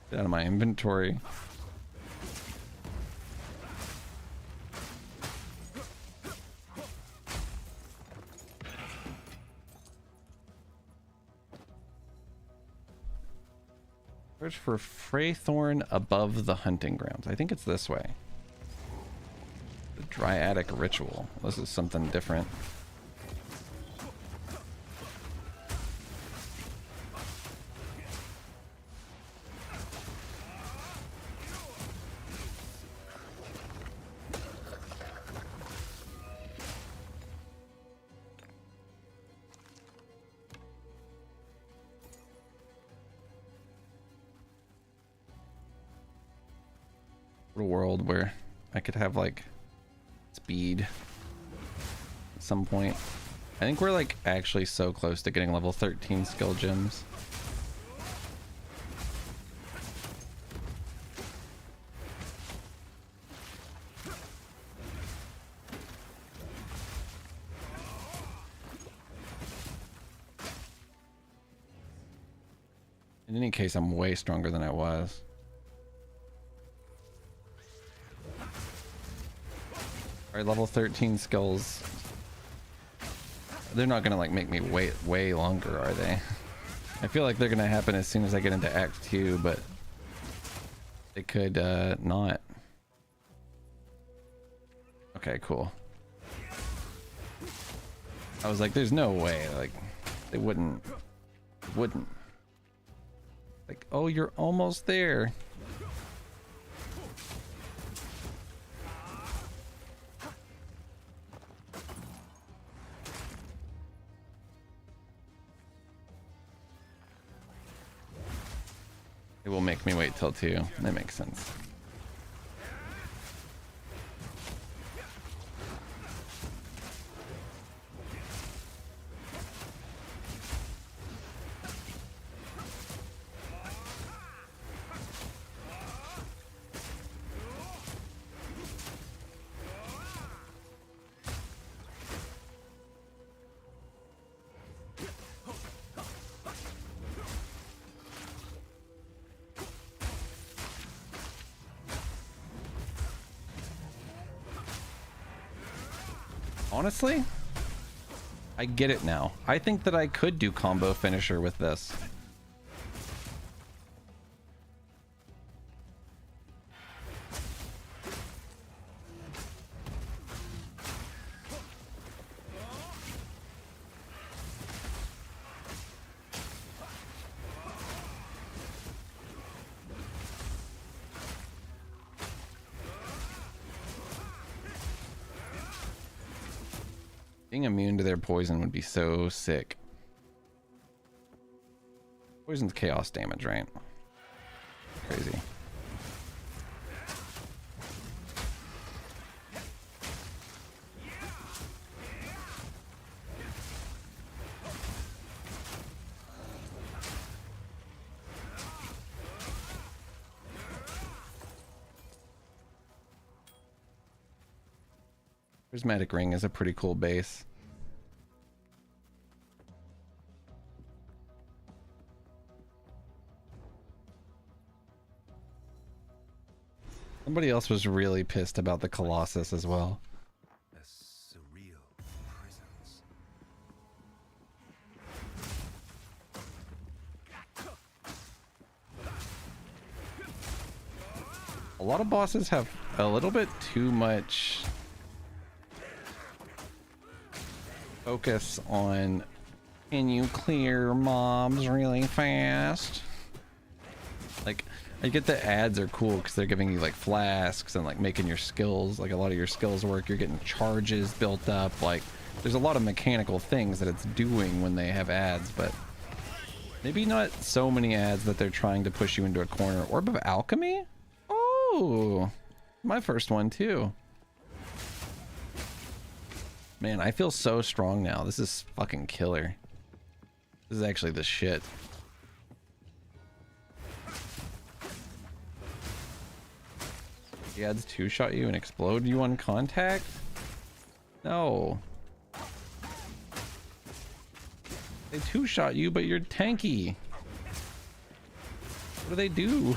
Get out of my inventory. Search for Freythorn above the hunting grounds. I think it's this way. Dryadic ritual. This is something different. A world where I could have like speed at some point. I think we're like actually so close to getting level 13 skill gems. In any case, I'm way stronger than I was. Alright, level 13 skills. They're not gonna like make me wait way longer, are they? I feel like they're gonna happen as soon as I get into Act 2, but they could not. Okay, cool. I was like, there's no way, like, they wouldn't. Like, oh, you're almost there. It will make me wait till 2. That makes sense. Honestly, I get it now. I think that I could do combo finisher with this. Being immune to their poison would be so sick. Poison's chaos damage, right? Crazy. Prismatic Ring is a pretty cool base. Somebody else was really pissed about the Colossus as well. A surreal presence. A lot of bosses have a little bit too much focus on, can you clear mobs really fast? Like, I get the ads are cool because they're giving you like flasks and like making your skills, like a lot of your skills work. You're getting charges built up. Like, there's a lot of mechanical things that it's doing when they have ads, but maybe not so many ads that they're trying to push you into a corner. Orb of Alchemy? Oh, my first one too. Man, I feel so strong now. This is fucking killer. This is actually the shit. The ads two-shot you and explode you on contact? No. They two-shot you, but you're tanky. What do they do?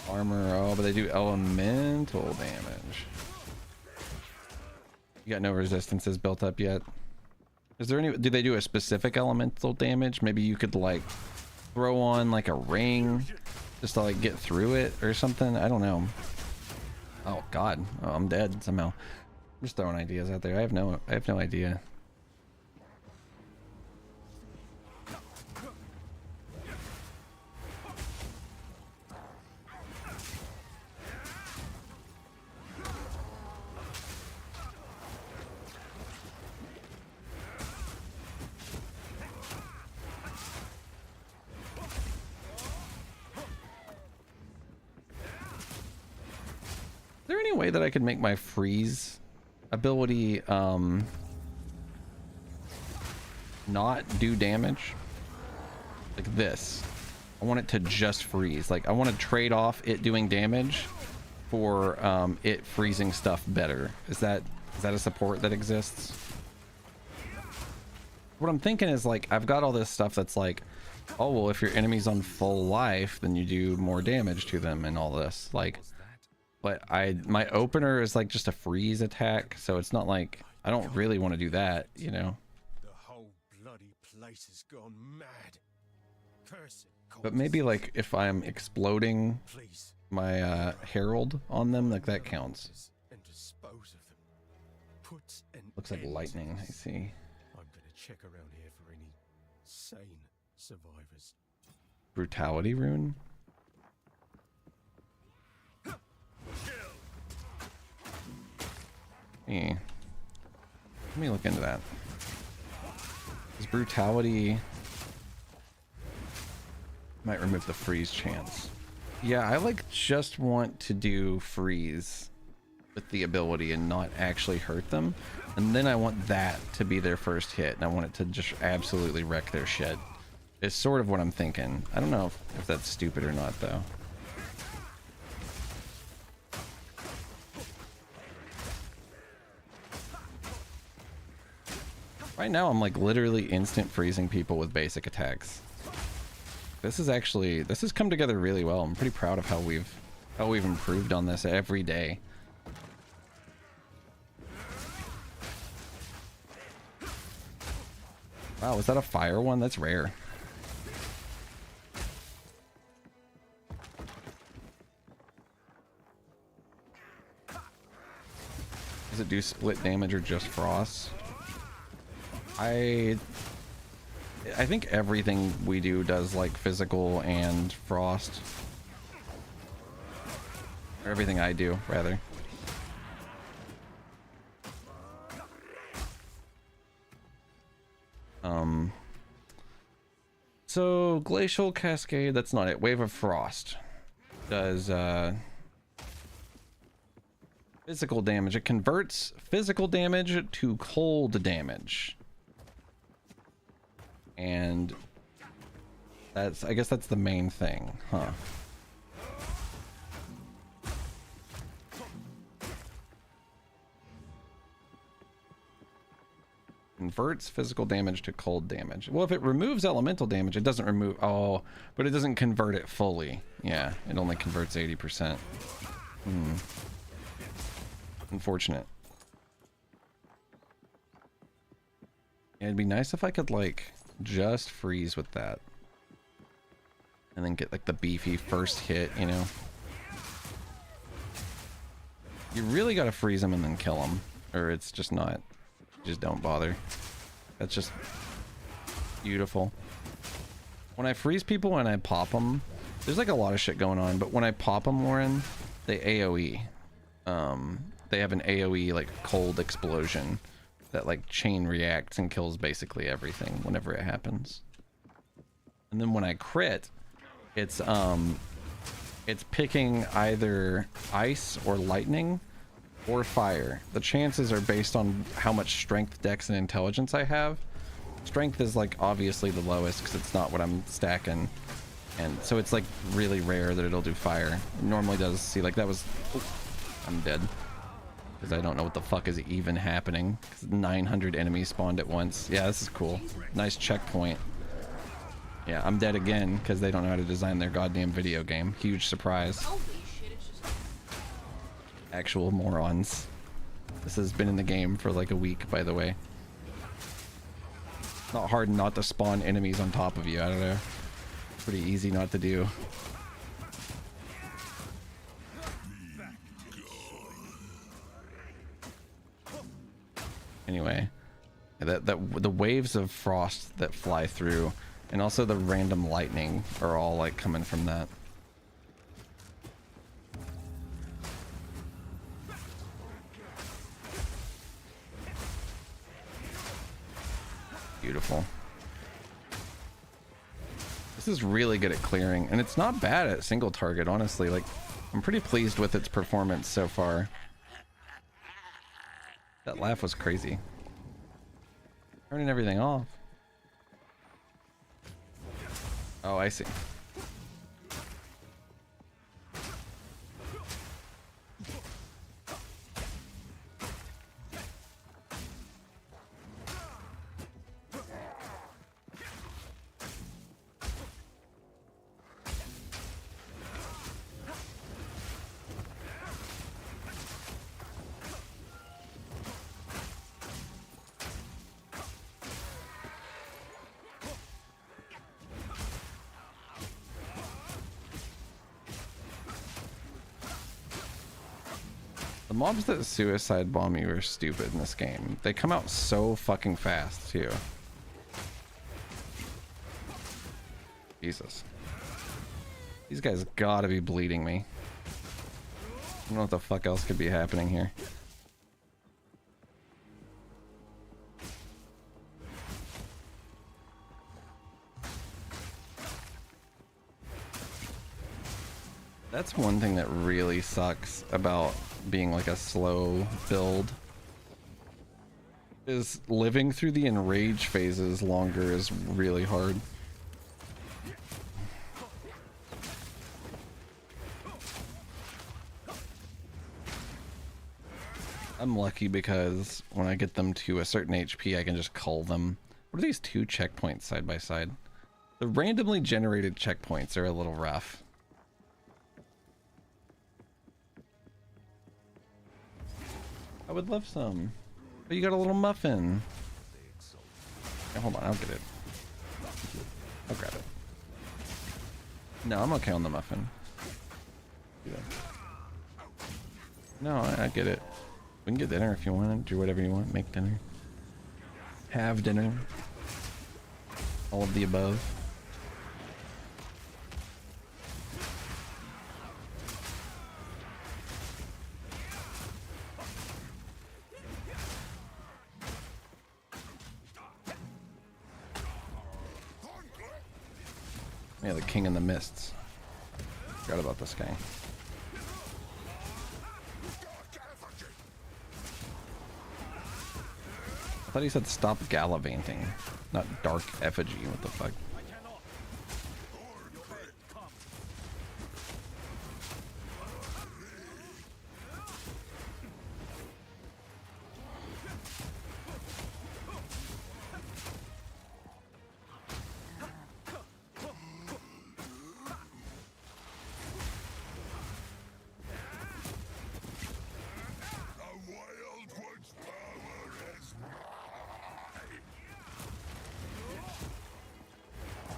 Armor, oh, but they do elemental damage. You got no resistances built up yet. Is there any, do they do a specific elemental damage? Maybe you could like throw on like a ring just to like get through it or something. I don't know. Oh God, oh, I'm dead somehow. I'm just throwing ideas out there. I have no idea. Is there any way that I could make my freeze ability not do damage? Like this. I want it to just freeze. Like I want to trade off it doing damage for it freezing stuff better. Is that a support that exists? What I'm thinking is like I've got all this stuff that's like, oh well, if your enemy's on full life, then you do more damage to them and all this. Like, but my opener is like just a freeze attack, so it's not like I don't really want to do that, you know. The whole bloody place has gone mad. Curse it, But maybe like if I'm exploding please. my herald on them, like that counts. And dispose of them. Put an Looks like end to lightning, I this. see. I'm gonna check around here for any sane survivors. Brutality rune. Let me look into that. Is brutality might remove the freeze chance. Yeah, I like just want to do freeze with the ability and not actually hurt them, and then I want that to be their first hit, and I want it to just absolutely wreck their shit. It's sort of what I'm thinking. I don't know if that's stupid or not though. Right now I'm like literally instant freezing people with basic attacks. This has come together really well. I'm pretty proud of how we've improved on this every day. Wow, was that a fire one? That's rare. Does it do split damage or just frost? I think everything we do does like physical and frost. Or everything I do, rather. So Glacial Cascade, that's not it. Wave of Frost does physical damage. It converts physical damage to cold damage. And I guess that's the main thing, huh? Converts physical damage to cold damage. Well, if it removes elemental damage, it doesn't remove... Oh, but it doesn't convert it fully. Yeah, it only converts 80%. Unfortunate. Yeah, it'd be nice if I could, like, just freeze with that. And then get, like, the beefy first hit, you know? You really gotta freeze them and then kill them. Or it's just not... Just don't bother. That's just beautiful. When I freeze people and I pop them, there's like a lot of shit going on, but when I pop them, Warren, they AoE. They have an AoE like cold explosion that like chain reacts and kills basically everything whenever it happens. And then when I crit, it's picking either ice or lightning or fire. The chances are based on how much strength, dex, and intelligence I have. Strength is like obviously the lowest because it's not what I'm stacking, and so it's like really rare that it'll do fire. It normally does. See, like that was... Oh, I'm dead because I don't know what the fuck is even happening. 900 enemies spawned at once. Yeah, this is cool. Nice checkpoint. Yeah, I'm dead again because they don't know how to design their goddamn video game. Huge surprise. Holy shit, it's just... Actual morons. This has been in the game for like a week, by the way. Not hard not to spawn enemies on top of you. I don't know. Pretty easy not to do. Anyway, the waves of frost that fly through, and also the random lightning, are all like coming from that. Beautiful. This is really good at clearing, and it's not bad at single target, honestly. Like, I'm pretty pleased with its performance so far. That laugh was crazy. Turning everything off. Oh, I see. The mobs that suicide bomb you are stupid in this game. They come out so fucking fast, too. Jesus. These guys gotta be bleeding me. I don't know what the fuck else could be happening here. That's one thing that really sucks about being like a slow build, is living through the enrage phases longer is really hard. I'm lucky because when I get them to a certain HP I can just cull them. What are these two checkpoints side by side? The randomly generated checkpoints are a little rough. I would love some. Oh, you got a little muffin. Okay, hold on, I'll get it. I'll grab it. No, I'm okay on the muffin. No, I get it. We can get dinner if you want. Do whatever you want. Make dinner. Have dinner. All of the above. Yeah, the king in the mists. Forgot about this guy. I thought he said stop gallivanting, not dark effigy. What the fuck?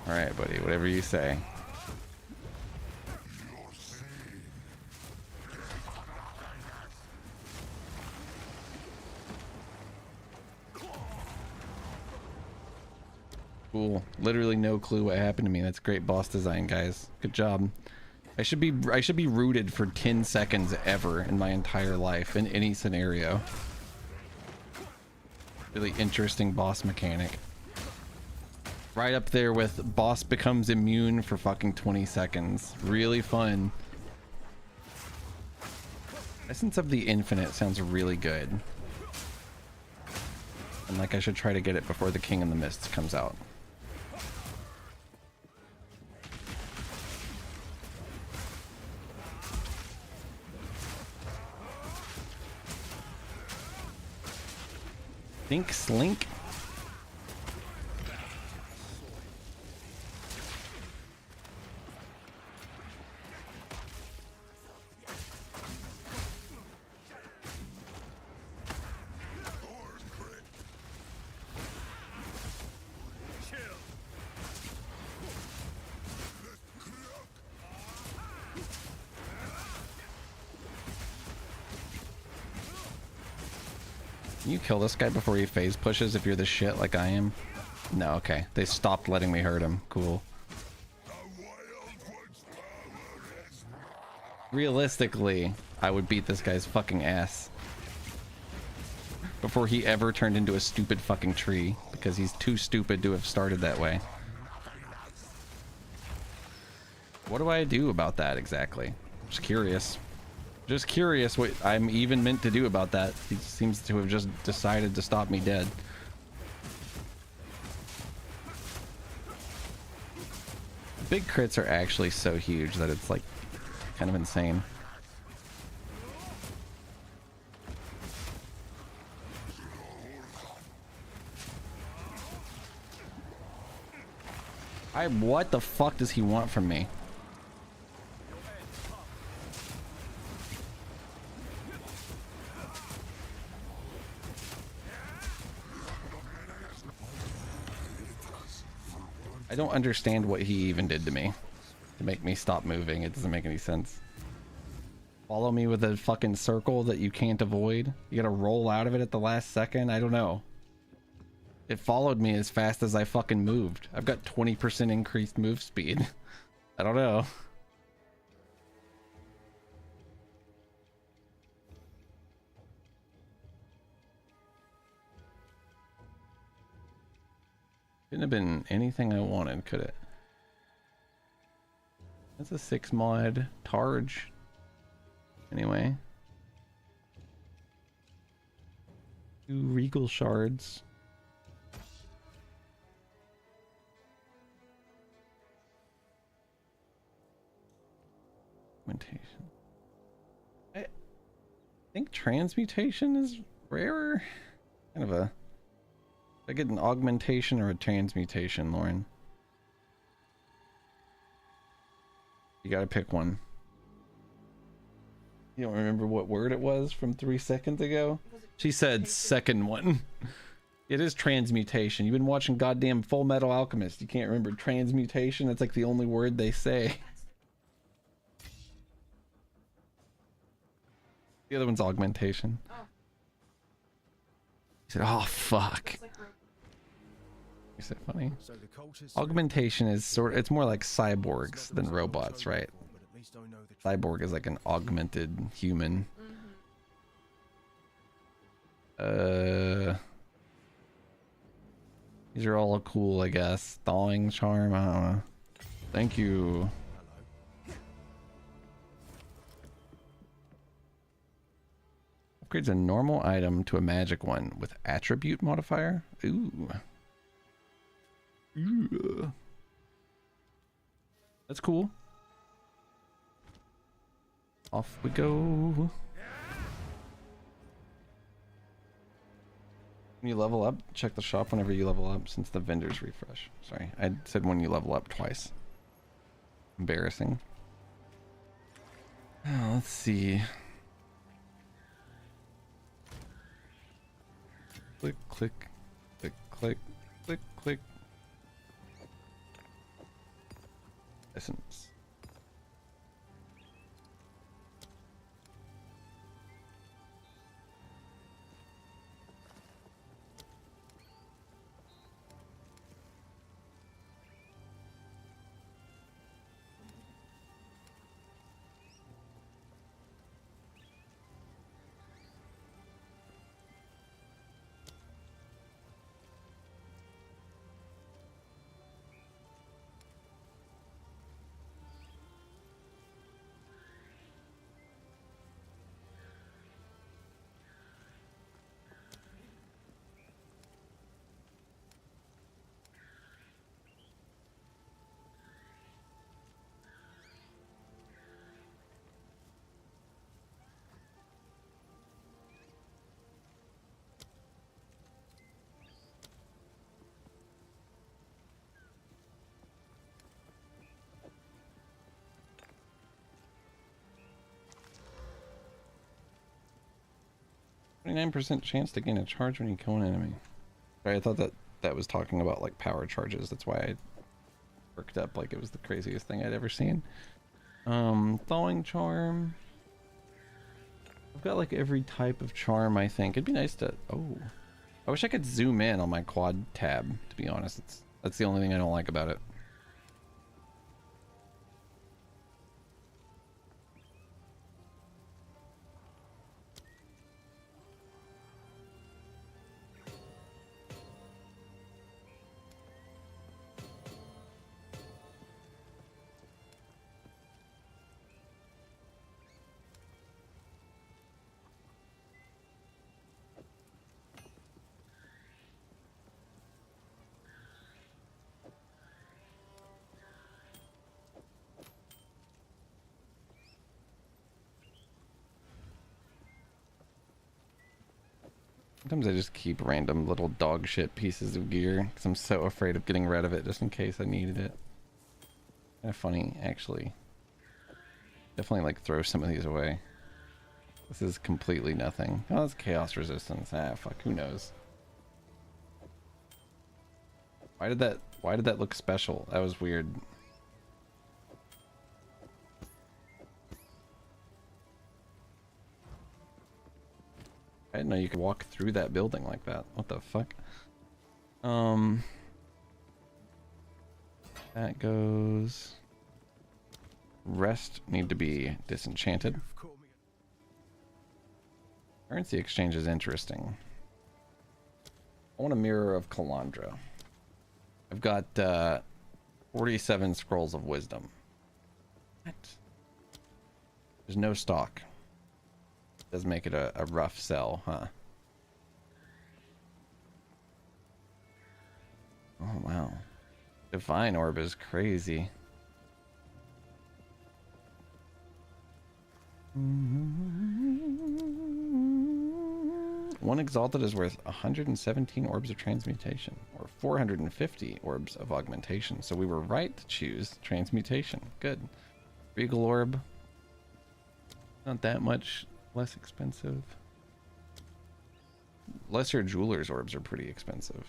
Alright, buddy, whatever you say. Cool. Literally no clue what happened to me. That's great boss design, guys. Good job. I should be rooted for 10 seconds ever in my entire life in any scenario. Really interesting boss mechanic. Right up there with boss becomes immune for fucking 20 seconds. Really fun. Essence of the Infinite sounds really good. And like I should try to get it before the King in the Mists comes out. Think Slink. Can you kill this guy before he phase pushes if you're the shit like I am? No, okay. They stopped letting me hurt him. Cool. Realistically, I would beat this guy's fucking ass before he ever turned into a stupid fucking tree, because he's too stupid to have started that way. What do I do about that exactly? Just curious. Just curious what I'm even meant to do about that. He seems to have just decided to stop me dead. Big crits are actually so huge that it's like kind of insane. What the fuck does he want from me? I don't understand what he even did to me to make me stop moving. It doesn't make any sense. Follow me with a fucking circle that you can't avoid. You gotta roll out of it at the last second. I don't know. It followed me as fast as I fucking moved. I've got 20% increased move speed. I don't know. Couldn't have been anything I wanted, could it? That's a 6 mod Targe. Anyway. 2 Regal Shards. I think transmutation is rarer. Kind of a... I get an augmentation or a transmutation, Lauren. You gotta pick one. You don't remember what word it was from 3 seconds ago? She said second one. It is transmutation. You've been watching goddamn Full Metal Alchemist. You can't remember transmutation? That's like the only word they say. The other one's augmentation. Oh. He said, oh fuck. It's like Is it funny? Augmentation is it's more like cyborgs than robots, right? Cyborg is like an augmented human. These are all cool, I guess. Thawing charm, I don't know. Thank you. Upgrades a normal item to a magic one with attribute modifier. Ooh. Ooh. That's cool. Off we go. When you level up, check the shop whenever you level up since the vendors refresh. Sorry, I said when you level up twice. Embarrassing. Oh, let's see. Click, click, click, click, click, click. Essence. %, chance to gain a charge when you kill an enemy. Sorry, I thought that was talking about like power charges. That's why I worked up like it was the craziest thing I'd ever seen. Thawing charm. I've got like every type of charm, I think. It'd be nice to... Oh. I wish I could zoom in on my quad tab, to be honest. That's the only thing I don't like about it. Sometimes I just keep random little dog shit pieces of gear because I'm so afraid of getting rid of it just in case I needed it. Kind of funny, actually. Definitely like throw some of these away. This is completely nothing. Oh, it's chaos resistance. Ah, fuck, who knows? Why did that look special? That was weird. I didn't know you could walk through that building like that. What the fuck? That goes... Rest need to be disenchanted. Currency exchange is interesting. I want a Mirror of Calandra. I've got 47 Scrolls of Wisdom. What? There's no stock. Does make it a rough sell, huh? Oh, wow. Divine Orb is crazy. One Exalted is worth 117 Orbs of Transmutation, or 450 Orbs of Augmentation. So we were right to choose Transmutation. Good. Regal Orb. Not that much less expensive. Lesser Jeweler's Orbs are pretty expensive.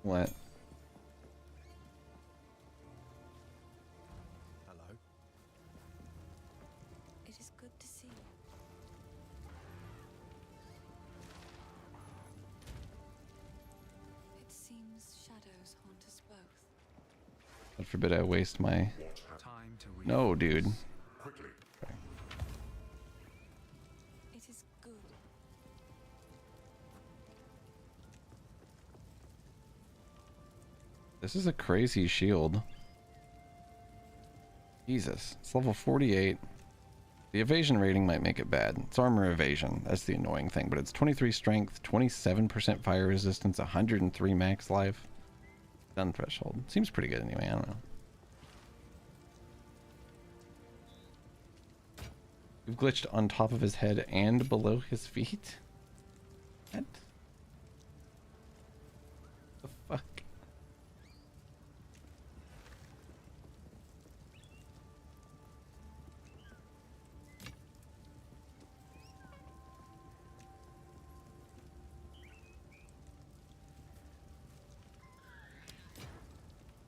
What? Hello. It is good to see you. It seems shadows haunt us both. God forbid I waste my... Time to No, dude. Quickly. It is good. This is a crazy shield. Jesus. It's level 48. The evasion rating might make it bad. It's armor evasion. That's the annoying thing. But it's 23 strength, 27% fire resistance, 103 max life. Stun threshold. Seems pretty good anyway. I don't know. We've glitched on top of his head and below his feet. What? The fuck?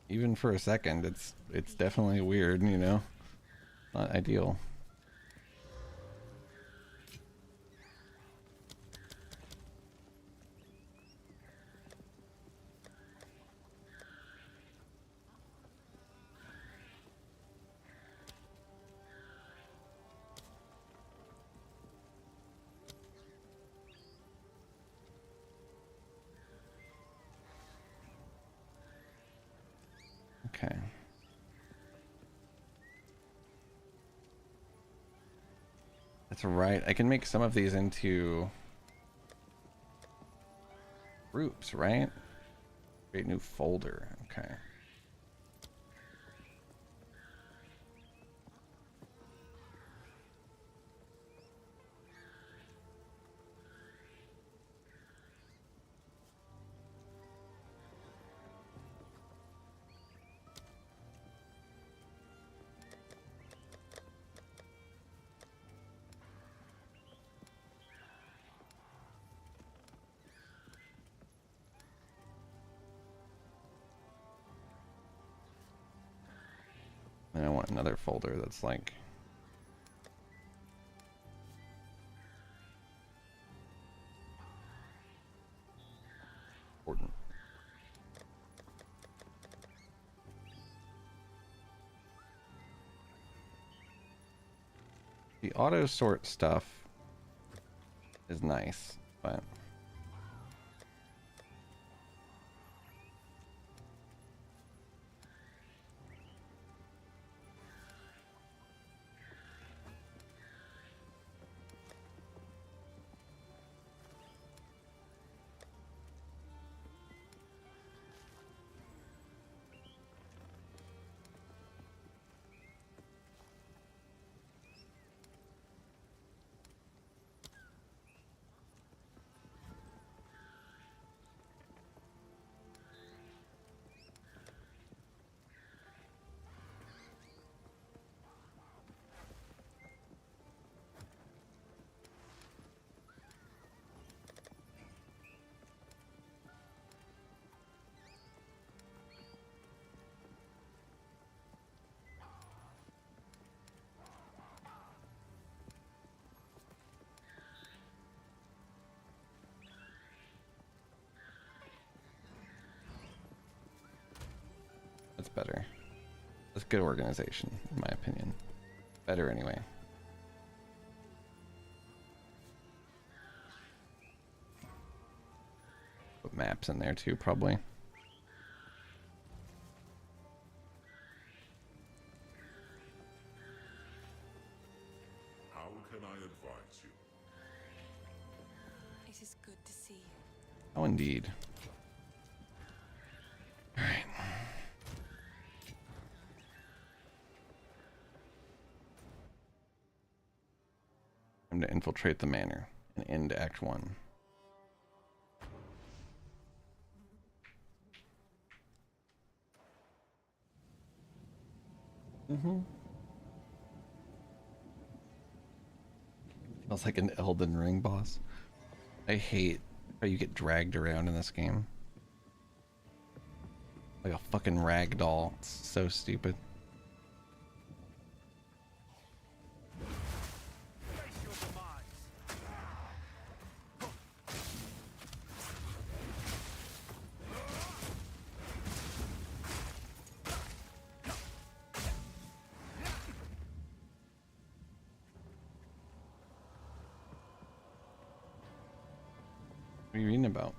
Even for a second, it's definitely weird, you know? Not ideal. Okay. That's right. I can make some of these into groups, right? Create new folder. Okay. And I want another folder that's like important. The auto sort stuff is nice, but that's better. That's good organization, in my opinion. Better anyway. Put maps in there too, probably. How can I advise you? It is good to see you. Oh, indeed. All right. Time to infiltrate the manor and end Act 1. Feels like an Elden Ring boss. I hate how you get dragged around in this game. Like a fucking rag doll. It's so stupid. Face your demise. What are you reading about?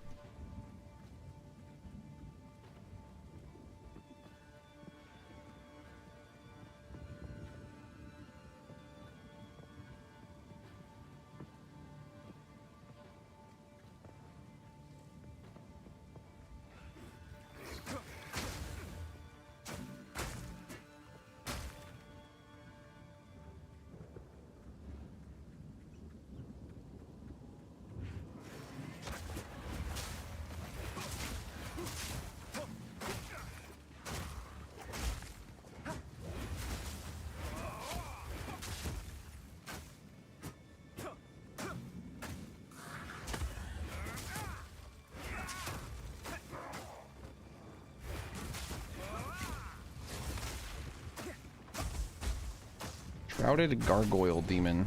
Shrouded Gargoyle Demon.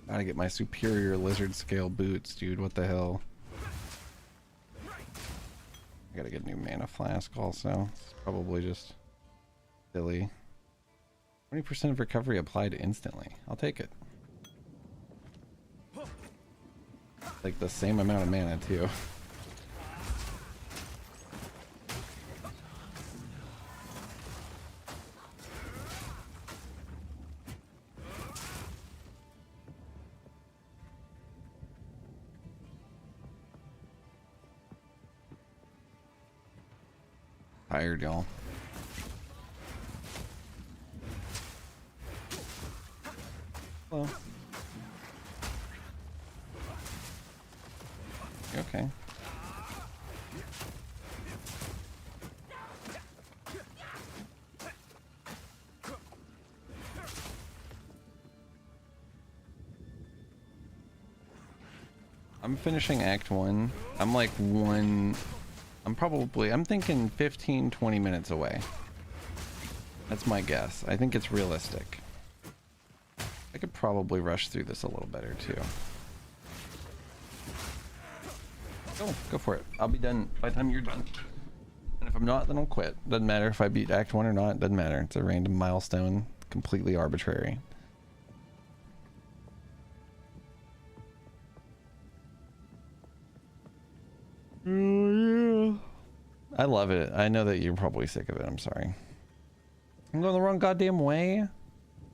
Gotta get my superior lizard scale boots, dude. What the hell? I gotta get a new mana flask also. It's probably just silly. 20% of recovery applied instantly. I'll take it. Like the same amount of mana too. Tired, y'all. Hello. You okay? I'm finishing Act 1. I'm like I'm thinking 15, 20 minutes away. That's my guess. I think it's realistic. I could probably rush through this a little better too. Go for it. I'll be done by the time you're done. And if I'm not, then I'll quit. Doesn't matter if I beat Act 1 or not. Doesn't matter. It's a random milestone. Completely arbitrary. Oh, yeah. I love it. I know that you're probably sick of it. I'm sorry. I'm going the wrong goddamn way.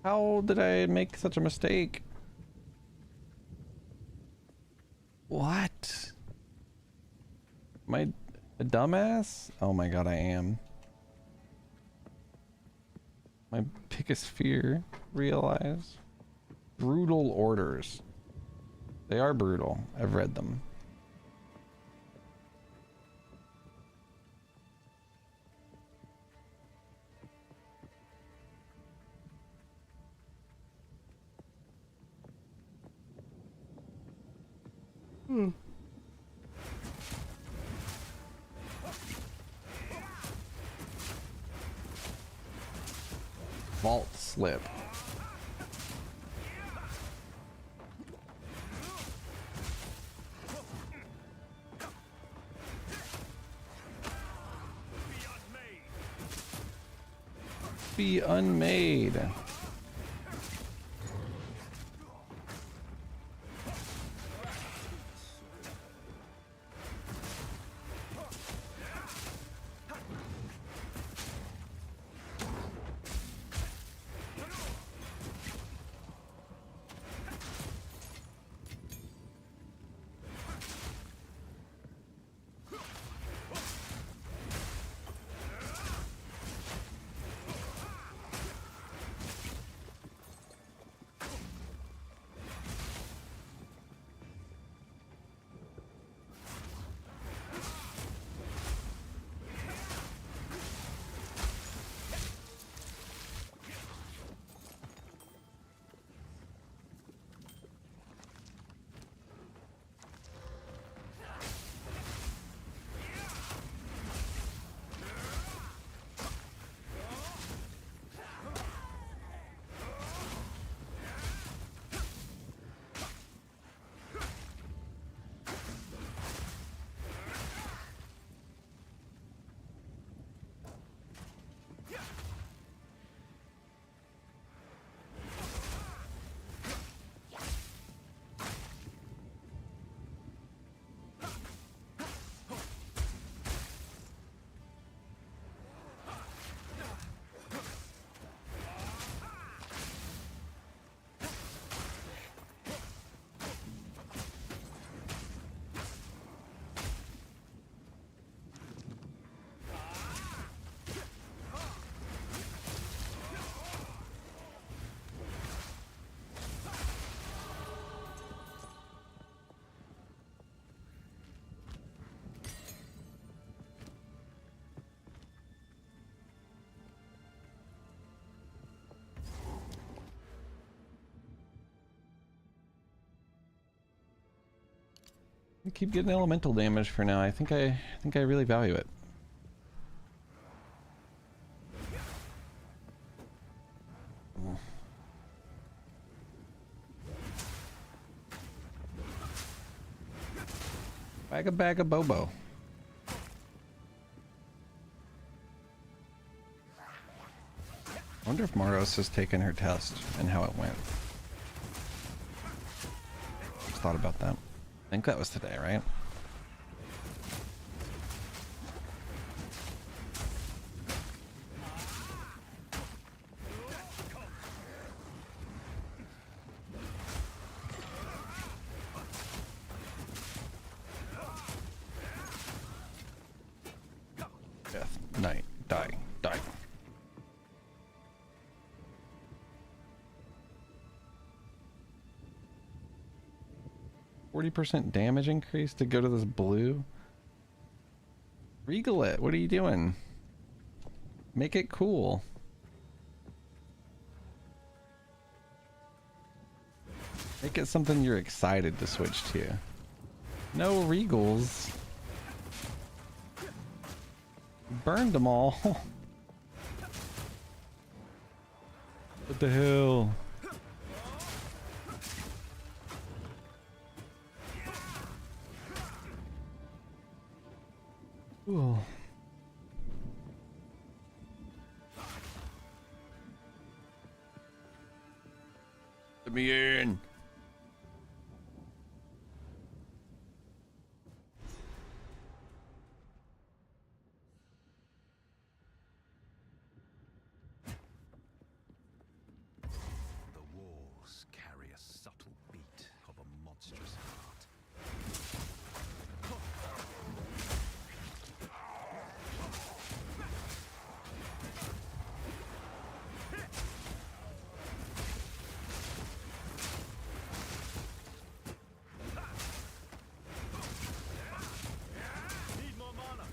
How did I make such a mistake? What? Am I a dumbass? Oh my god, I am. My biggest fear, realize. Brutal orders. They are brutal. I've read them. Vault slip. Be unmade. I keep getting elemental damage for now. I think I really value it. Bag of bobo. I wonder if Maros has taken her test and how it went. Just thought about that. I think that was today, right? Death, night, die, die. %40 damage increase to go to this blue? Regal it, what are you doing? Make it cool. Make it something you're excited to switch to. No regals. Burned them all. What the hell? Ooh. Let me in. The walls carry a subtle beat of a monstrous heart. Need more mana.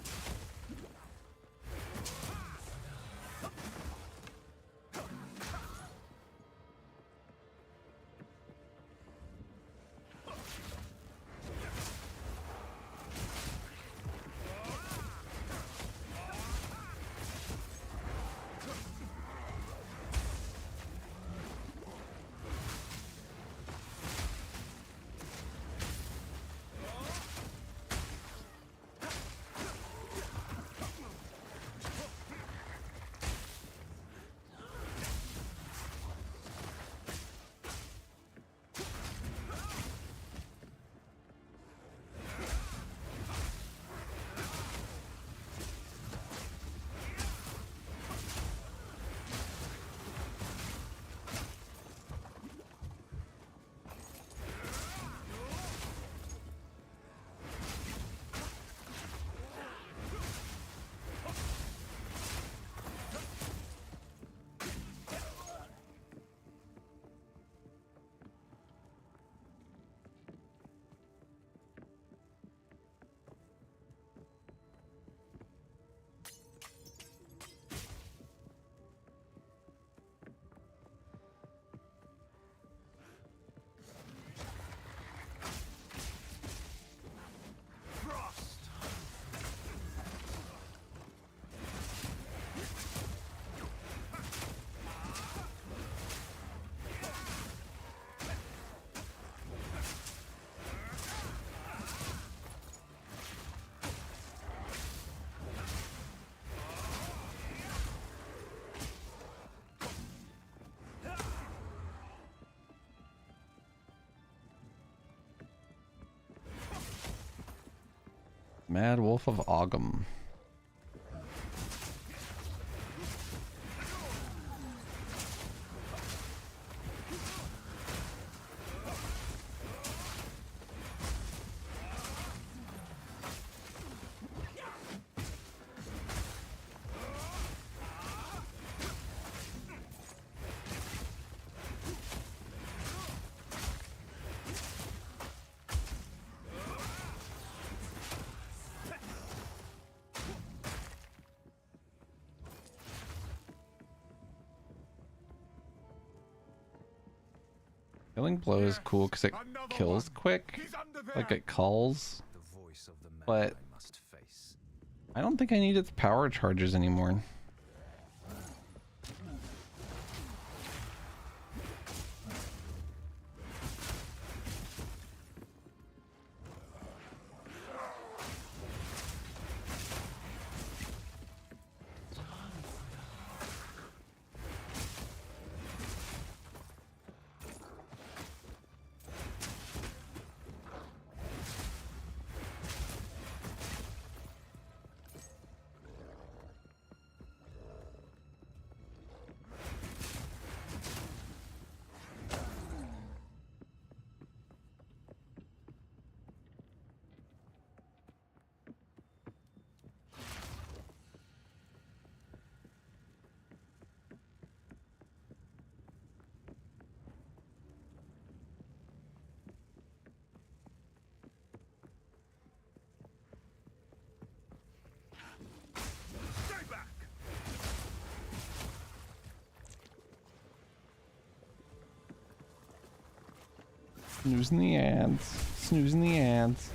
Mad Wolf of Ogham. Killing Blow is cool because it kills quick, like it calls, The voice of the man but I must face. I don't think I need its power charges anymore. Stay back. Snoozing the ads. Snoozing the ads.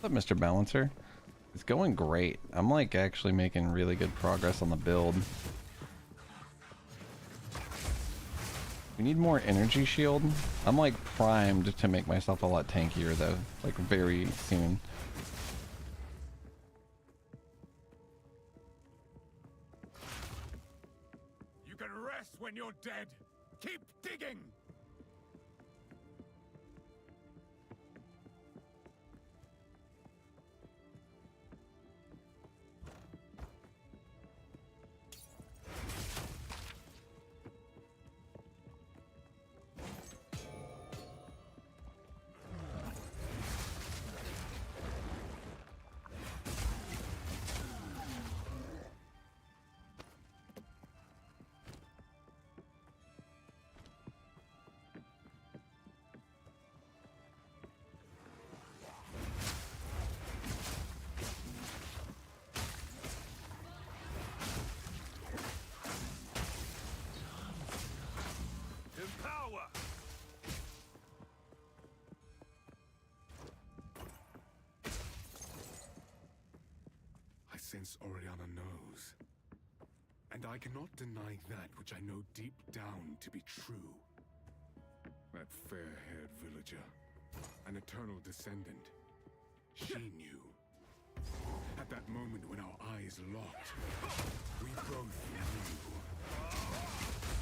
What's up, Mr. Balancer? It's going great. I'm like actually making really good progress on the build. We need more energy shield. I'm like primed to make myself a lot tankier though, like very soon. You can rest when you're dead. Keep digging. Empower! I sense Oriana knows. And I cannot deny that which I know deep down to be true. That fair-haired villager, an eternal descendant, she knew. At that moment when our eyes locked, we both knew.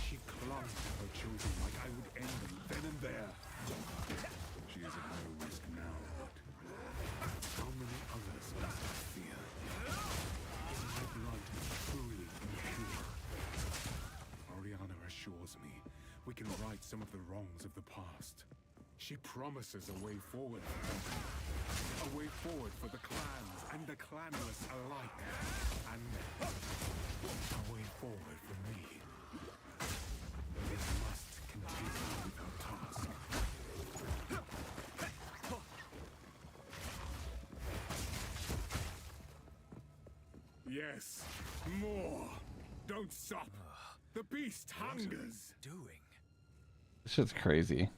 She clung to her children like I would end them then and there. She is at no risk now, but how many others must I fear? Is my blood truly impure? Oriana assures me we can right some of the wrongs of the past. She promises a way forward for them. A way forward for the clans and the clanless alike. And a way forward for me. We must continue with our task. Yes, more. Don't stop. The beast hungers. Doing? This shit's crazy.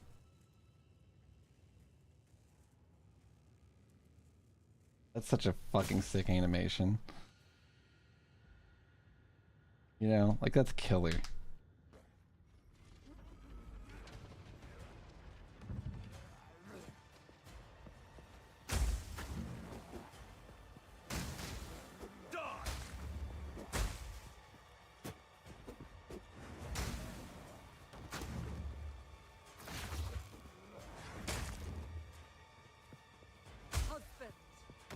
That's such a fucking sick animation. You know, like that's killer. Husband,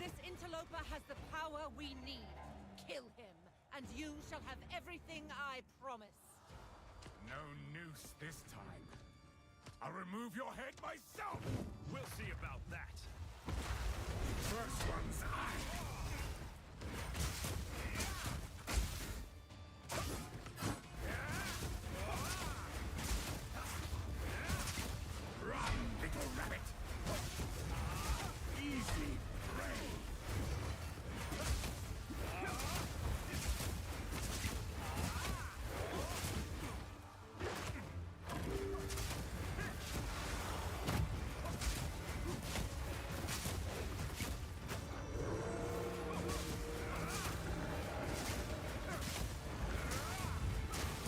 this interloper has the power we need. Kill him, and you shall have everything I promise. No noose this time. I'll remove your head myself. We'll see about that. First one's I. Run, little rabbit. Easy prey.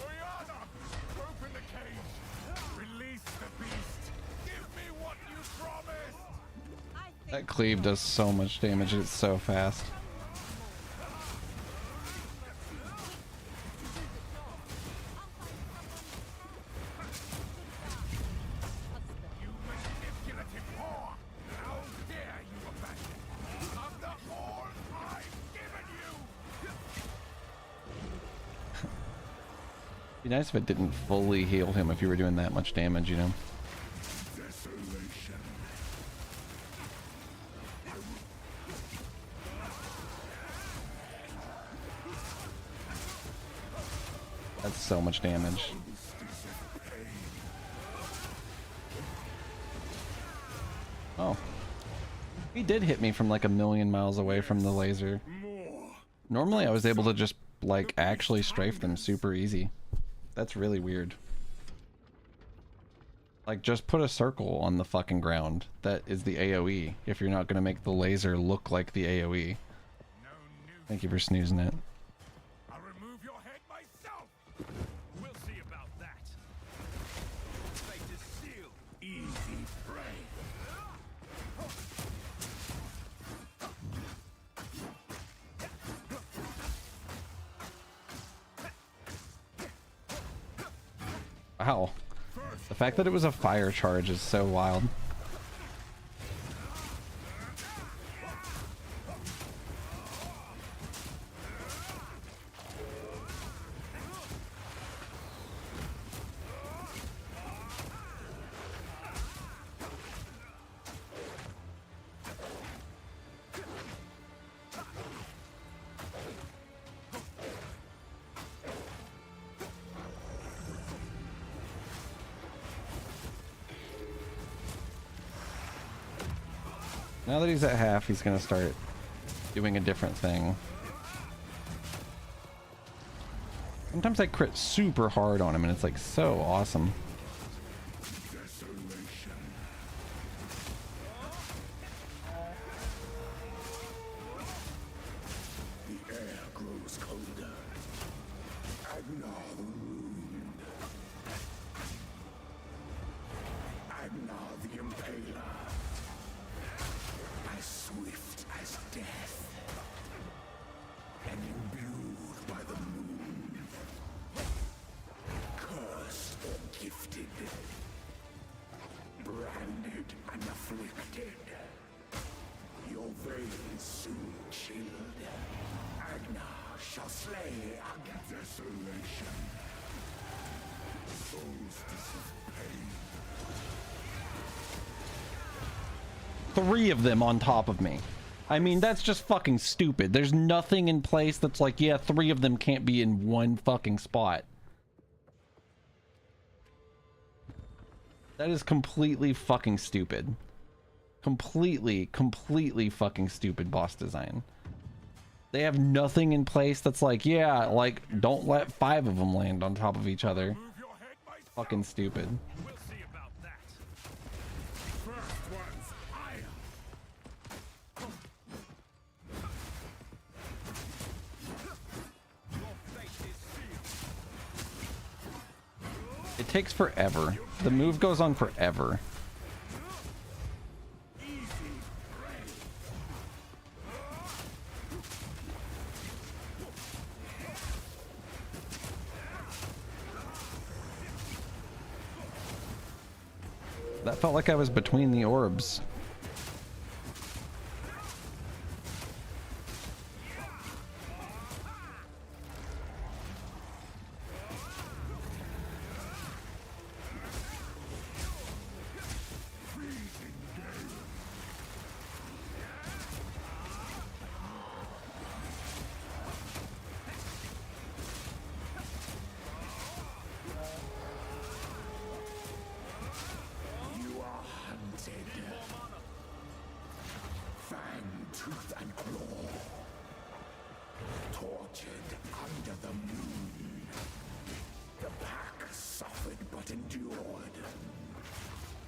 Oriana, open the cage. Release the beast. Give me what you promised. I think That cleave does so much damage, it's so fast. You manipulative whore! How dare you abandon after all I've given you! Be nice if it didn't fully heal him if you were doing that much damage, you know? Desolation. That's so much damage. Oh. He did hit me from like a million miles away from the laser. More. Normally I was able to just like actually strafe them super easy. That's really weird. Like, just put a circle on the fucking ground. That is the AoE, if you're not gonna make the laser look like the AoE. Thank you for snoozing it. I'll remove your head myself. We'll see about that. Fate is sealed. Easy prey. Wow. The fact that it was a fire charge is so wild. Now that he's at half, he's gonna start doing a different thing. Sometimes I crit super hard on him and it's like so awesome. Desolation. The air grows colder. Agnar the Ruined. Agnar the Impaler. As swift as death. And imbued by the moon. Cursed or gifted. Branded and afflicted. Your veins soon chilled. Agnar shall slay Agnar. Desolation. Solstice of pain. 3 of them on top of me. I mean, that's just fucking stupid. There's nothing in place that's like, yeah, 3 of them can't be in one fucking spot. That is completely fucking stupid. Completely fucking stupid boss design. They have nothing in place that's like, yeah, like, don't let 5 of them land on top of each other. Move your head myself. Fucking stupid. We'll see about that. First one's higher. Your fate is sealed. It takes forever. The move goes on forever. That felt like I was between the orbs. You are hunted. Fang, tooth, and claw. Tortured under the moon. The pack suffered but endured.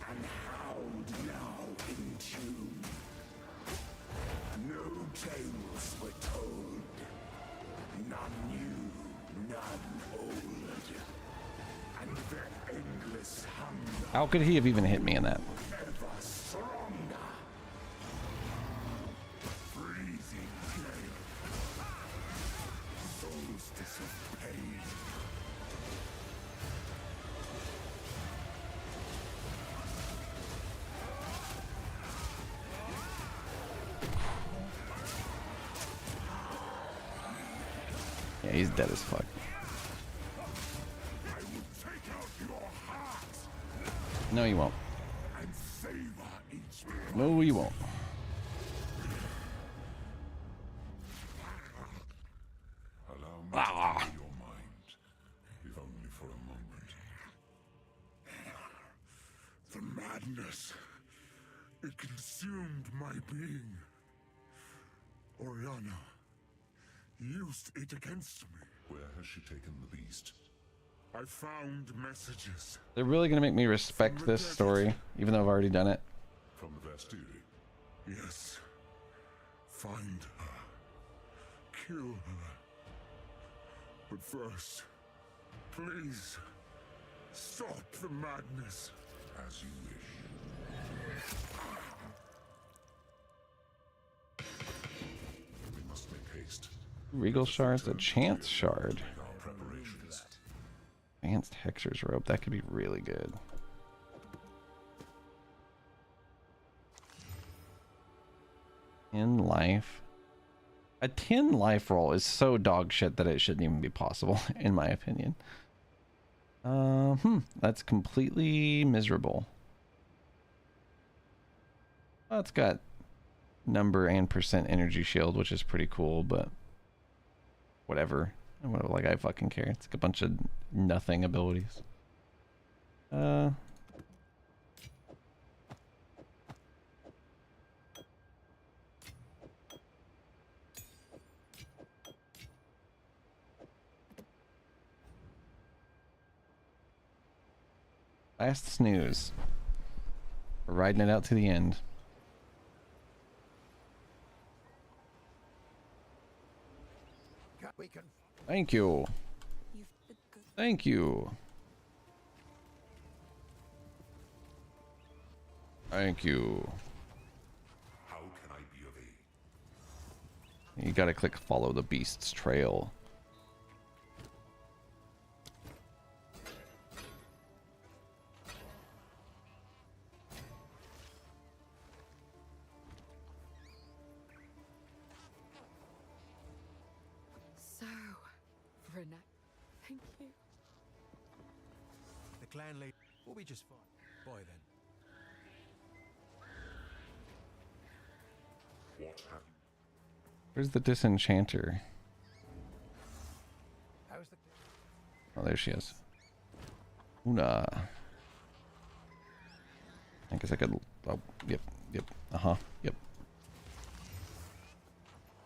And howled now in tune. No tales were told. None new, none old. And their endless hunger How could he have even hit me in that? ever stronger. Freezing gale. Solstice of pain. Yeah, he's dead as fuck. I will take out your heart No, you won't. and savor each breath. No, you won't. Allow me Ah. to enter your mind, if only for a moment. The madness, it consumed my being. Oriana used it against me. Where has she taken the beast? I found messages They're really gonna make me respect this story, even though I've already done it. from the Vastiri. Yes. Find her. Kill her. But first, please, stop the madness. As you wish. We must make haste. Regal Shard's a chance shard. Make our preparations. Advanced Hexer's Rope. That could be really good. In life. A 10 life roll is so dog shit that it shouldn't even be possible, in my opinion. That's completely miserable. Well, it's got number and percent energy shield, which is pretty cool, but whatever. Like, I fucking care. It's like a bunch of nothing abilities. Last snooze. We're riding it out to the end. We can. Thank you. You've been good. Thank you. Thank you. How can I be of aid? You gotta click follow the beast's trail. So, Renat, thank you. The clan leader will be just fine. Boy then. What happened? Where's the disenchanter? How's the Oh, there she is. Una. I guess I could. Oh, yep. Yep.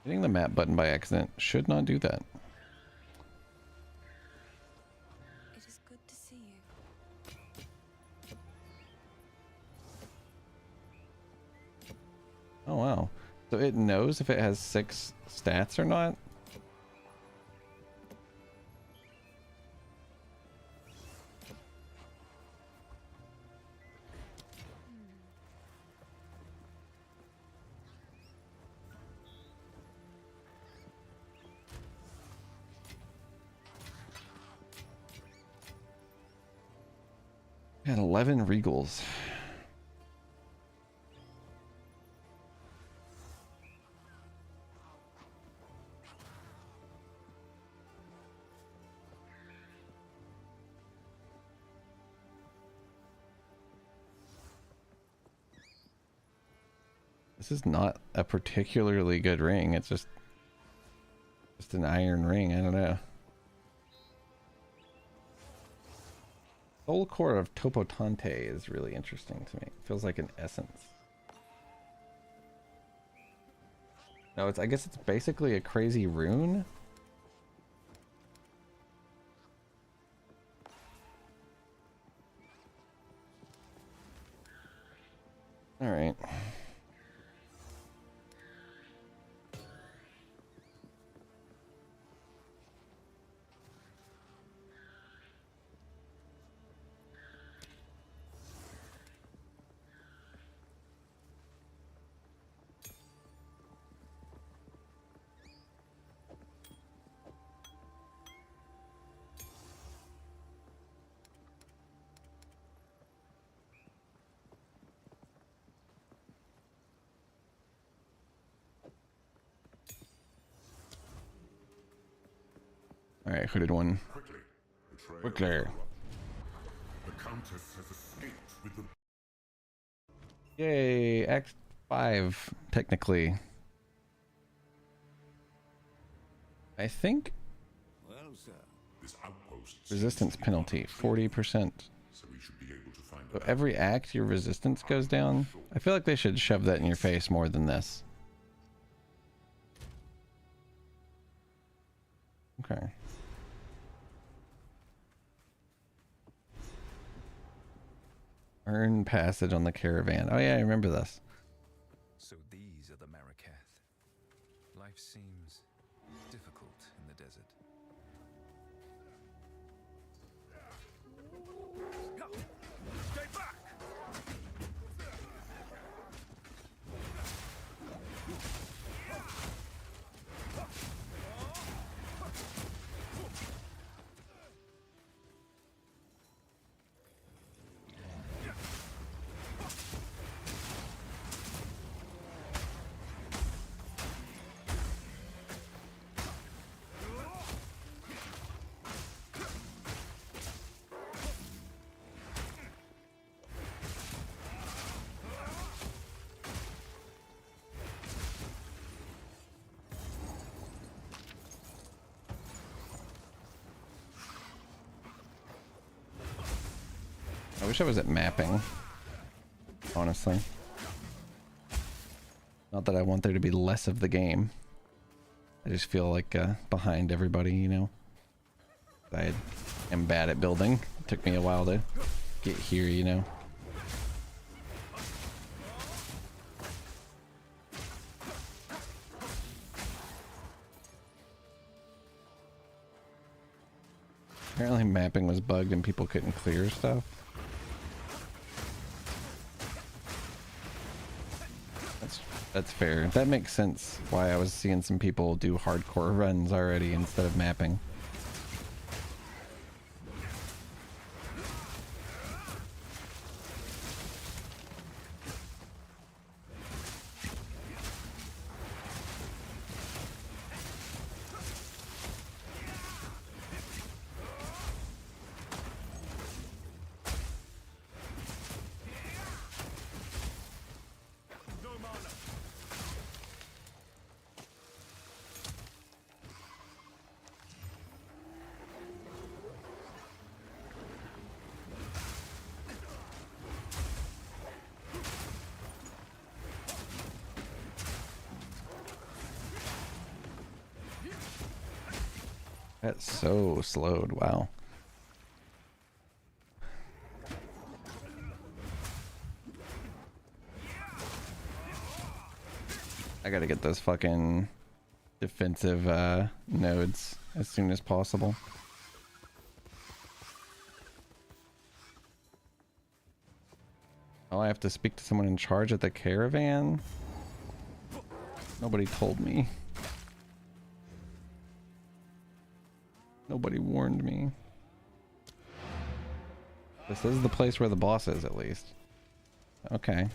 Hitting the map button by accident should not do that. It is good to see you. Oh, wow. So it knows if it has 6 stats or not? Got 11 regals. This is not a particularly good ring. It's just an iron ring. I don't know. Soul Core of Topotante is really interesting to me. It feels like an essence. No, I guess it's basically a crazy rune. All right. All right, hooded one. Quickly. The trail Quickly. is corrupt. The Countess has escaped with the Yay, Act 5, technically. I think Well, sir. this outpost. resistance penalty, 40%. So we should be able to find So out. every act, your resistance goes down. I feel like they should shove that in your face more than this. Okay. Earn passage on the caravan. Oh yeah, I remember this. So these are the Marikath. Life seems difficult in the desert. Stay back! I wish I was at mapping, honestly. Not that I want there to be less of the game. I just feel like behind everybody, you know. I am bad at building. It took me a while to get here, you know. Apparently mapping was bugged and people couldn't clear stuff. That's fair. That makes sense why I was seeing some people do hardcore runs already instead of mapping. That's so slowed, wow. I gotta get those fucking defensive nodes as soon as possible. Oh, I have to speak to someone in charge at the caravan? Nobody told me. Nobody warned me. This is the place where the boss is, at least. Okay.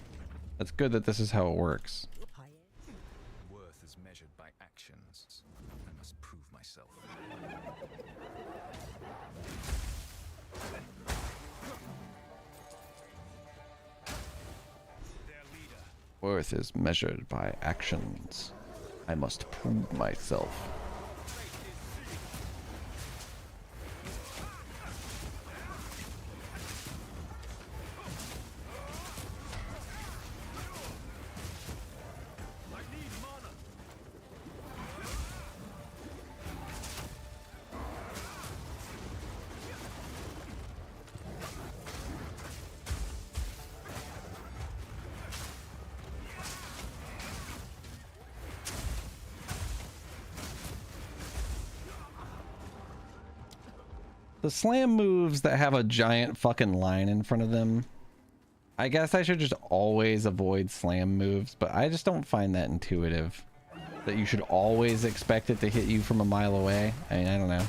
That's good that this is how it works. Worth is measured by actions. I must prove myself. Their leader. Worth is measured by actions. I must prove myself. The slam moves that have a giant fucking line in front of them, I guess I should just always avoid slam moves, but I just don't find that intuitive. That you should always expect it to hit you from a mile away. I mean, I don't know.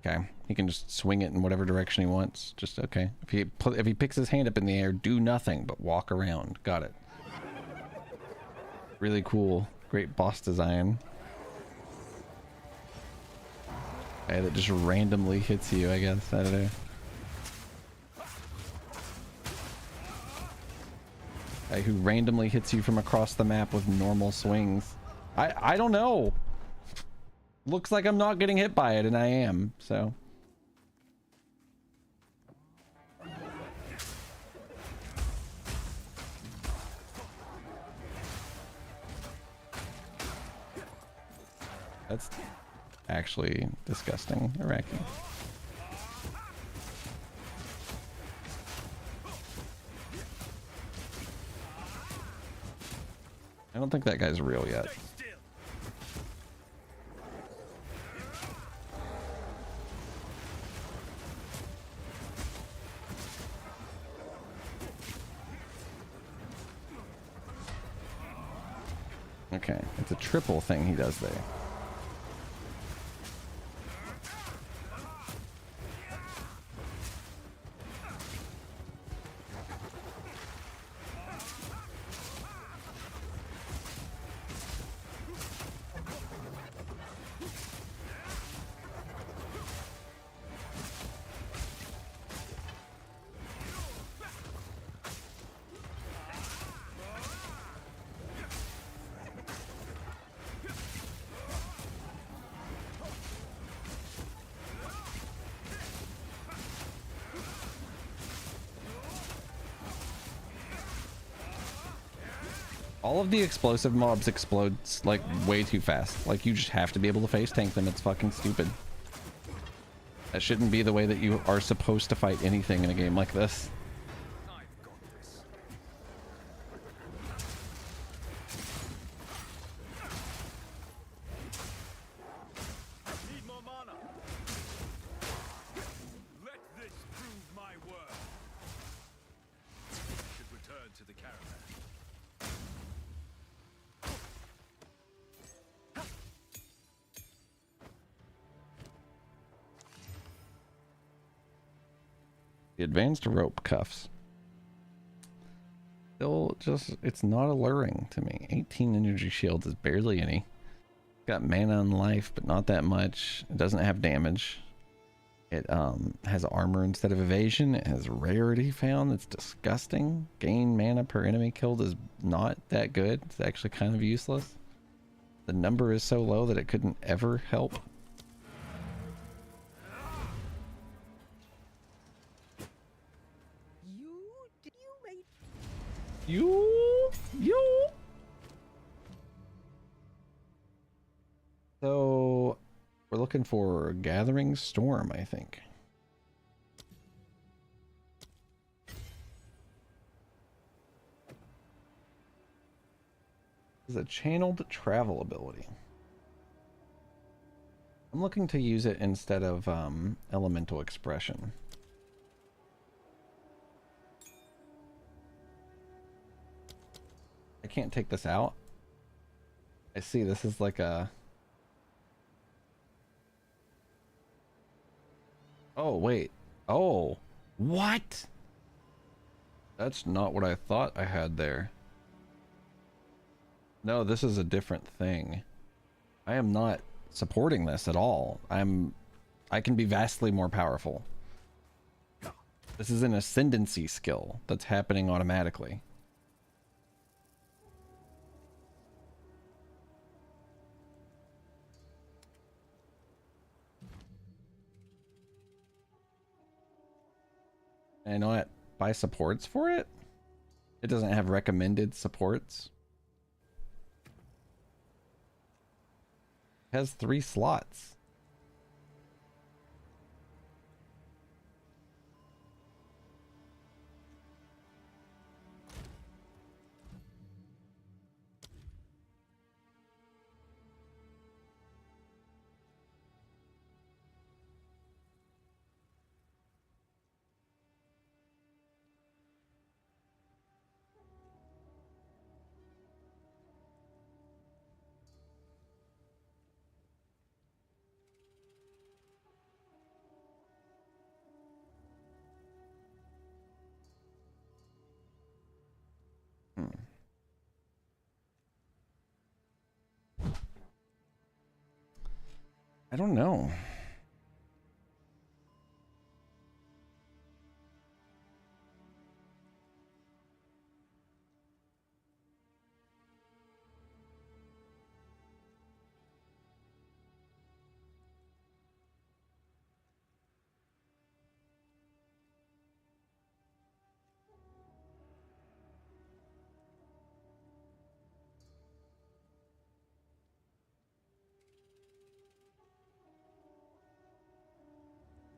Okay, he can just swing it in whatever direction he wants. Just okay. If he picks his hand up in the air, do nothing but walk around. Got it. Really cool. Great boss design. Okay, that just randomly hits you, I guess. I don't know. Guy who randomly hits you from across the map with normal swings. I don't know. Looks like I'm not getting hit by it, and I am, so That's actually disgusting, Iraqi. I don't think that guy's real yet. Stay still. Okay, it's a triple thing he does there. All of the explosive mobs explode like way too fast. Like you just have to be able to face tank them. It's fucking stupid. That shouldn't be the way that you are supposed to fight anything in a game like this. I've got this. Need more mana. Let this prove my worth. Should return to the caravan. The advanced rope cuffs. Still just, it's not alluring to me. 18 energy shields is barely any. Got mana and life, but not that much. It doesn't have damage. It has armor instead of evasion. It has rarity found. It's disgusting. Gain mana per enemy killed is not that good. It's actually kind of useless. The number is so low that it couldn't ever help. You. So we're looking for Gathering Storm, I think. This is a channeled travel ability. I'm looking to use it instead of elemental expression. I can't take this out. I see this is like a... Oh, wait. Oh, what? That's not what I thought I had there. No, this is a different thing. I am not supporting this at all. I can be vastly more powerful. This is an ascendancy skill that's happening automatically. And I know that buy supports for it. It doesn't have recommended supports. It has 3 slots. I don't know.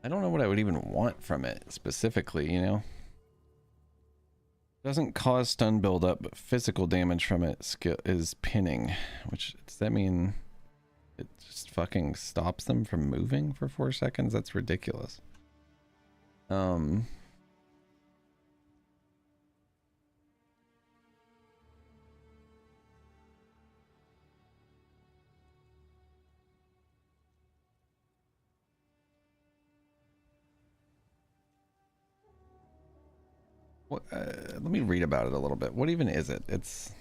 I don't know what I would even want from it specifically, you know? Doesn't cause stun buildup, but physical damage from it is pinning. Which, does that mean it just fucking stops them from moving for 4 seconds? That's ridiculous. What, let me read about it a little bit. What even is it? It's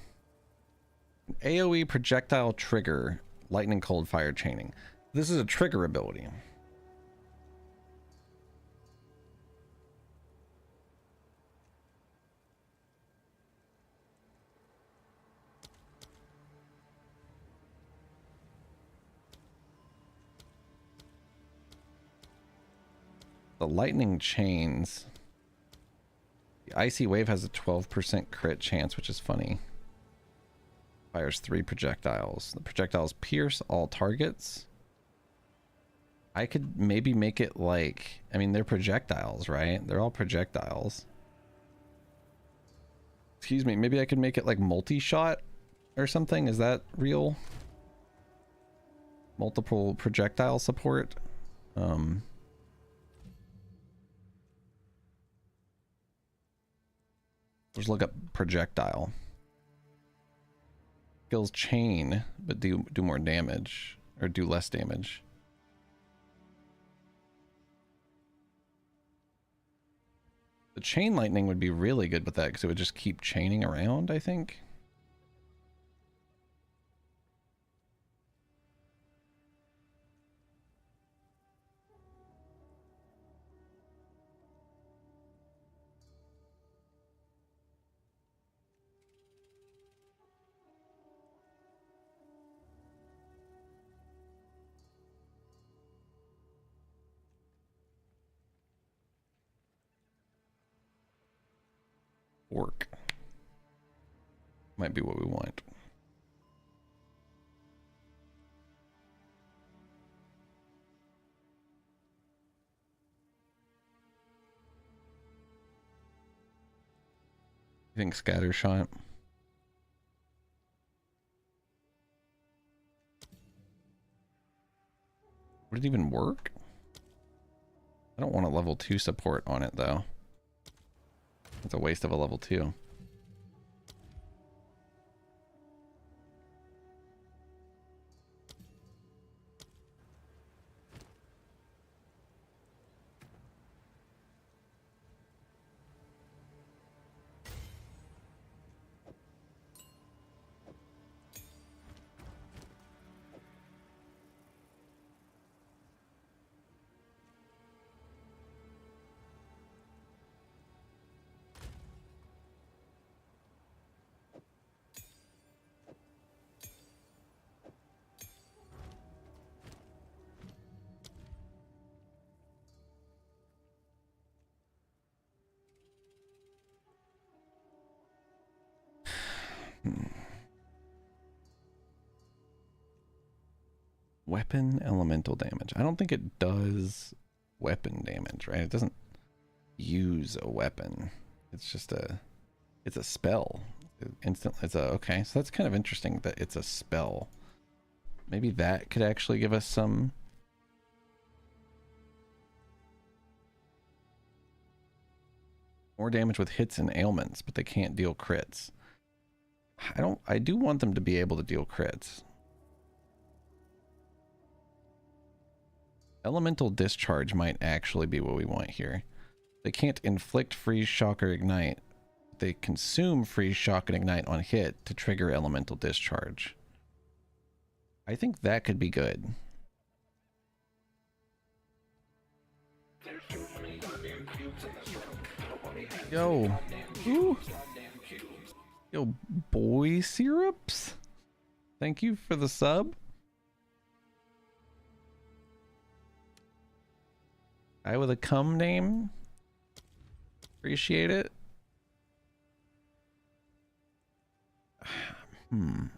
an AoE projectile trigger, lightning cold fire chaining. This is a trigger ability. The lightning chains. The icy wave has a 12% crit chance, which is funny. Fires 3 projectiles. The projectiles pierce all targets. I could maybe make it like, I mean, they're projectiles, right? They're all projectiles. Excuse me, maybe I could make it like multi-shot or something. Is that real? Multiple projectile support. Let's look up projectile. Skills chain, but do more damage, or do less damage. The chain lightning would be really good with that because it would just keep chaining around, I think. Work. Might be what we want. You think scatter shot? Would it even work? I don't want a level 2 support on it though. It's a waste of a level 2. Weapon elemental damage. I don't think it does weapon damage, right? It doesn't use a weapon. It's just it's a spell. Okay, so that's kind of interesting that it's a spell. Maybe that could actually give us some more damage with hits and ailments, but they can't deal crits. I do want them to be able to deal crits. Elemental discharge might actually be what we want here. They can't inflict freeze, shock, or ignite. They consume freeze, shock, and ignite on hit to trigger elemental discharge. I think that could be good. Yo. Ooh. Yo, boy syrups. Thank you for the sub. Guy with a cum name. Appreciate it. I'm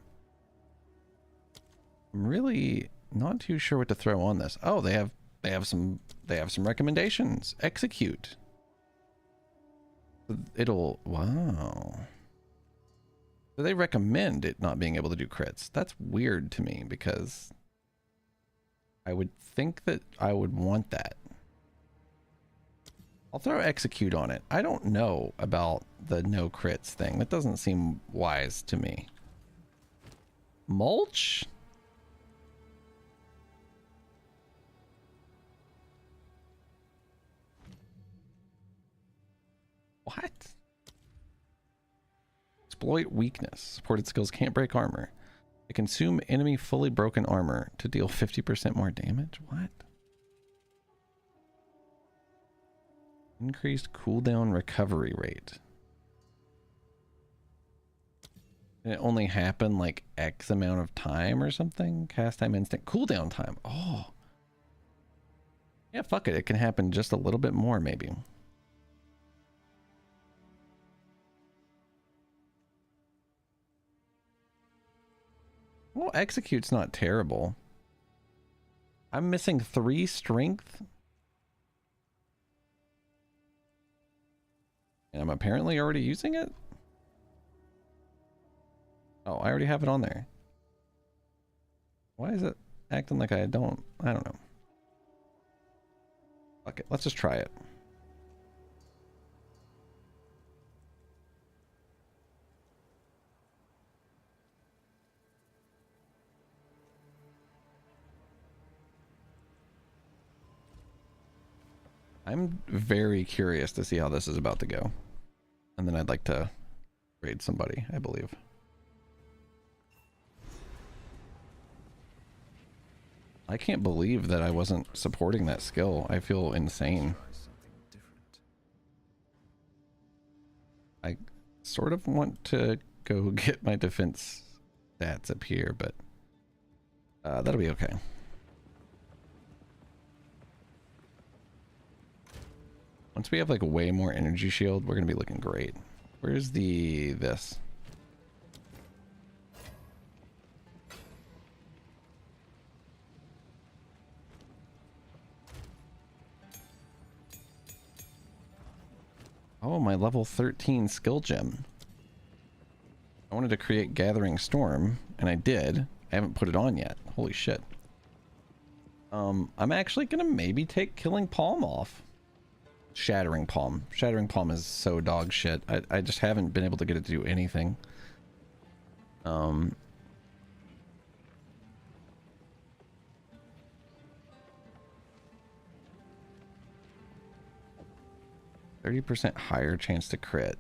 really not too sure what to throw on this. Oh, they have they have some recommendations. Execute. It'll, wow. So they recommend it not being able to do crits. That's weird to me because I would think that I would want that. I'll throw execute on it. I don't know about the no crits thing. That doesn't seem wise to me. Mulch? What? Exploit weakness. Supported skills can't break armor. They consume enemy fully broken armor to deal 50% more damage? What? Increased cooldown recovery rate. Can it only happen like X amount of time or something? Cast time instant cooldown time. Oh. Yeah, fuck it. It can happen just a little bit more maybe. Well, execute's not terrible. I'm missing 3 strength. And I'm apparently already using it? Oh, I already have it on there. Why is it acting like I don't know. Fuck it, let's just try it. I'm very curious to see how this is about to go. And then I'd like to raid somebody, I believe. I can't believe that I wasn't supporting that skill. I feel insane. I sort of want to go get my defense stats up here, but that'll be okay. Once we have like way more energy shield, we're gonna be looking great. Where's this? Oh, my level 13 skill gem. I wanted to create Gathering Storm, and I did. I haven't put it on yet. Holy shit. I'm actually gonna maybe take Killing Palm off. Shattering Palm. Shattering Palm is so dog shit. I just haven't been able to get it to do anything. 30% higher chance to crit.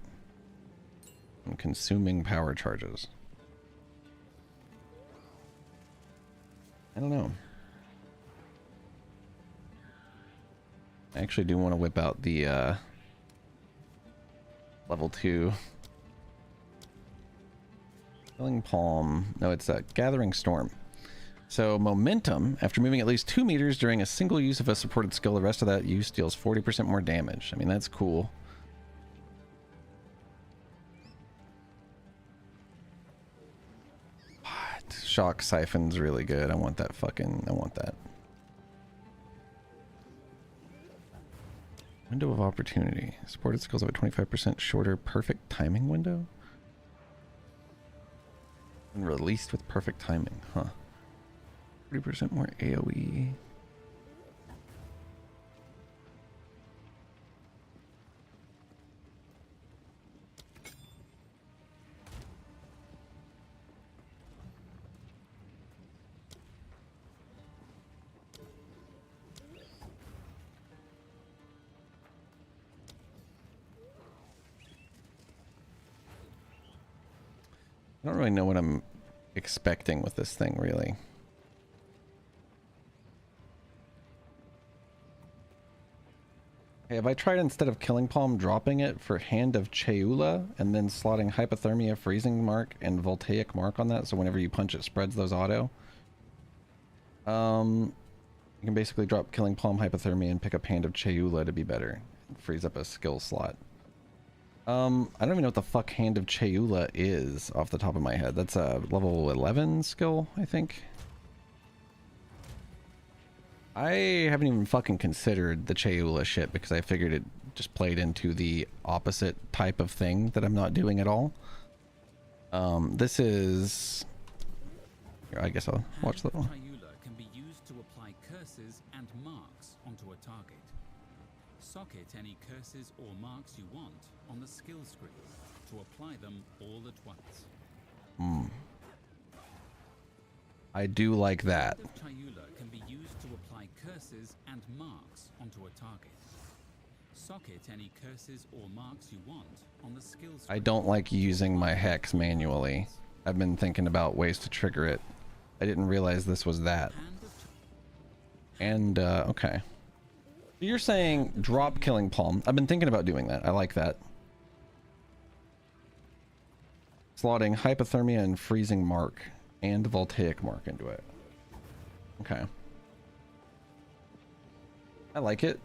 And consuming power charges. I don't know. I actually do want to whip out the level 2 Killing Palm. No, it's a Gathering Storm. So momentum, after moving at least 2 meters during a single use of a supported skill, the rest of that use deals 40% more damage. I mean, that's cool. What? Shock Siphon's really good. I want that I want that. Window of Opportunity. Supported skills have a 25% shorter perfect timing window. And released with perfect timing, huh? 30% more AoE. I don't really know what I'm expecting with this thing, really. Hey, have I tried, instead of Killing Palm, dropping it for Hand of Cheula and then slotting Hypothermia, Freezing Mark, and Voltaic Mark on that, so whenever you punch it spreads those auto? You can basically drop Killing Palm, Hypothermia, and pick up Hand of Cheula to be better. It frees up a skill slot. I don't even know what the fuck Hand of Cheula is off the top of my head. That's a level 11 skill, I think. I haven't even fucking considered the Cheula shit because I figured it just played into the opposite type of thing that I'm not doing at all. This is... Here, I guess I'll watch that one. Cheula can be used to apply curses and marks onto a target. Socket any curses or marks you want on the skill screen to apply them all at once. I do like that. Hand of Cheula can be used to apply curses and marks onto a target. Socket any curses or marks you want on the skill screen. I don't like using my hex manually. I've been thinking about ways to trigger it. I didn't realize this was that. And, okay. You're saying drop Killing Palm. I've been thinking about doing that. I like that. Slotting Hypothermia and Freezing Mark and Voltaic Mark into it. Okay. I like it.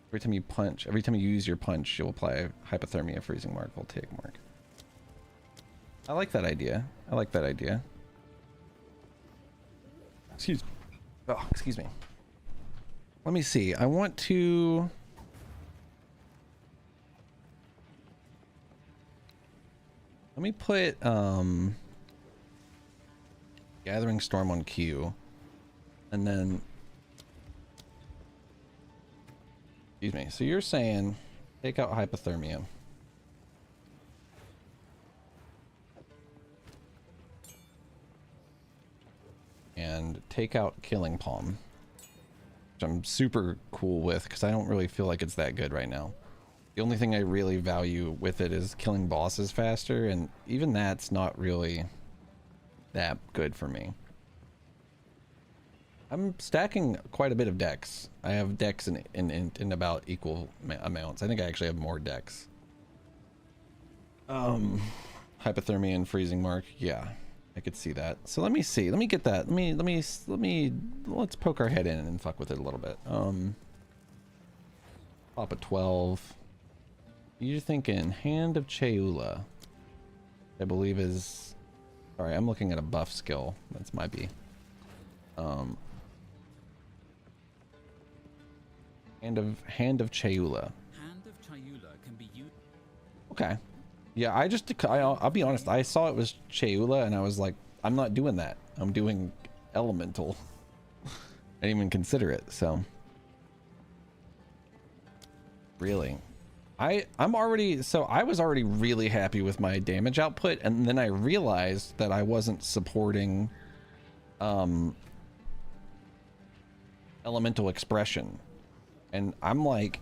Every time you punch, every time you use your punch, you'll apply Hypothermia, Freezing Mark, Voltaic Mark. I like that idea. I like that idea. Excuse me. Let me see. I want to... Let me put Gathering Storm on Q. And then... Excuse me. So you're saying take out Hypothermia. And take out Killing Palm. Which I'm super cool with because I don't really feel like it's that good right now. The only thing I really value with it is killing bosses faster, and even that's not really that good for me. I'm stacking quite a bit of decks. I have decks in about equal amounts. I think I actually have more decks. Hypothermia and Freezing Mark, yeah, I could see that. So let me see. Let me get that. Let's poke our head in and fuck with it a little bit. Pop a 12. You're thinking Hand of Cheula, I believe is... Sorry, I'm looking at a buff skill. That's might be. Hand of Cheula. Hand of Cheula can be used. Okay. Yeah, I'll be honest. I saw it was Cheula and I was like, I'm not doing that. I'm doing Elemental. I didn't even consider it, so. Really. I was already really happy with my damage output, and then I realized that I wasn't supporting Elemental Expression. And I'm like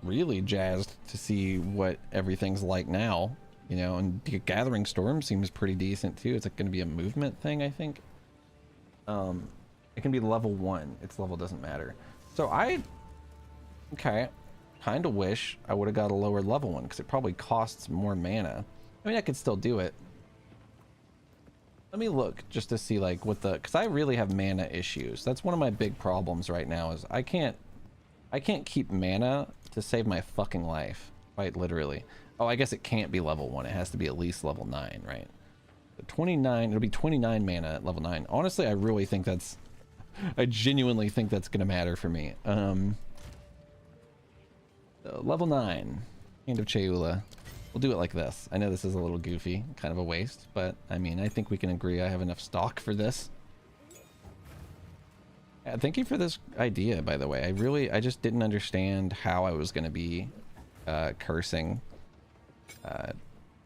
really jazzed to see what everything's like now, you know, and Gathering Storm seems pretty decent too. It's like going to be a movement thing, I think. It can be level 1. Its level doesn't matter. So okay, kind of wish I would have got a lower level one because it probably costs more mana. I mean, I could still do it. Let me look just to see like what the, because I really have mana issues. That's one of my big problems right now is I can't keep mana to save my fucking life, quite literally. Oh, I guess it can't be level 1. It has to be at least level 9, right? But 29, it'll be 29 mana at level 9. Honestly, I really think that's, I genuinely think that's gonna matter for me. Level 9, Hand of Cheula. We'll do it like this. I know this is a little goofy, kind of a waste, but I mean, I think we can agree I have enough stock for this. Yeah, thank you for this idea, by the way. I just didn't understand how I was going to be cursing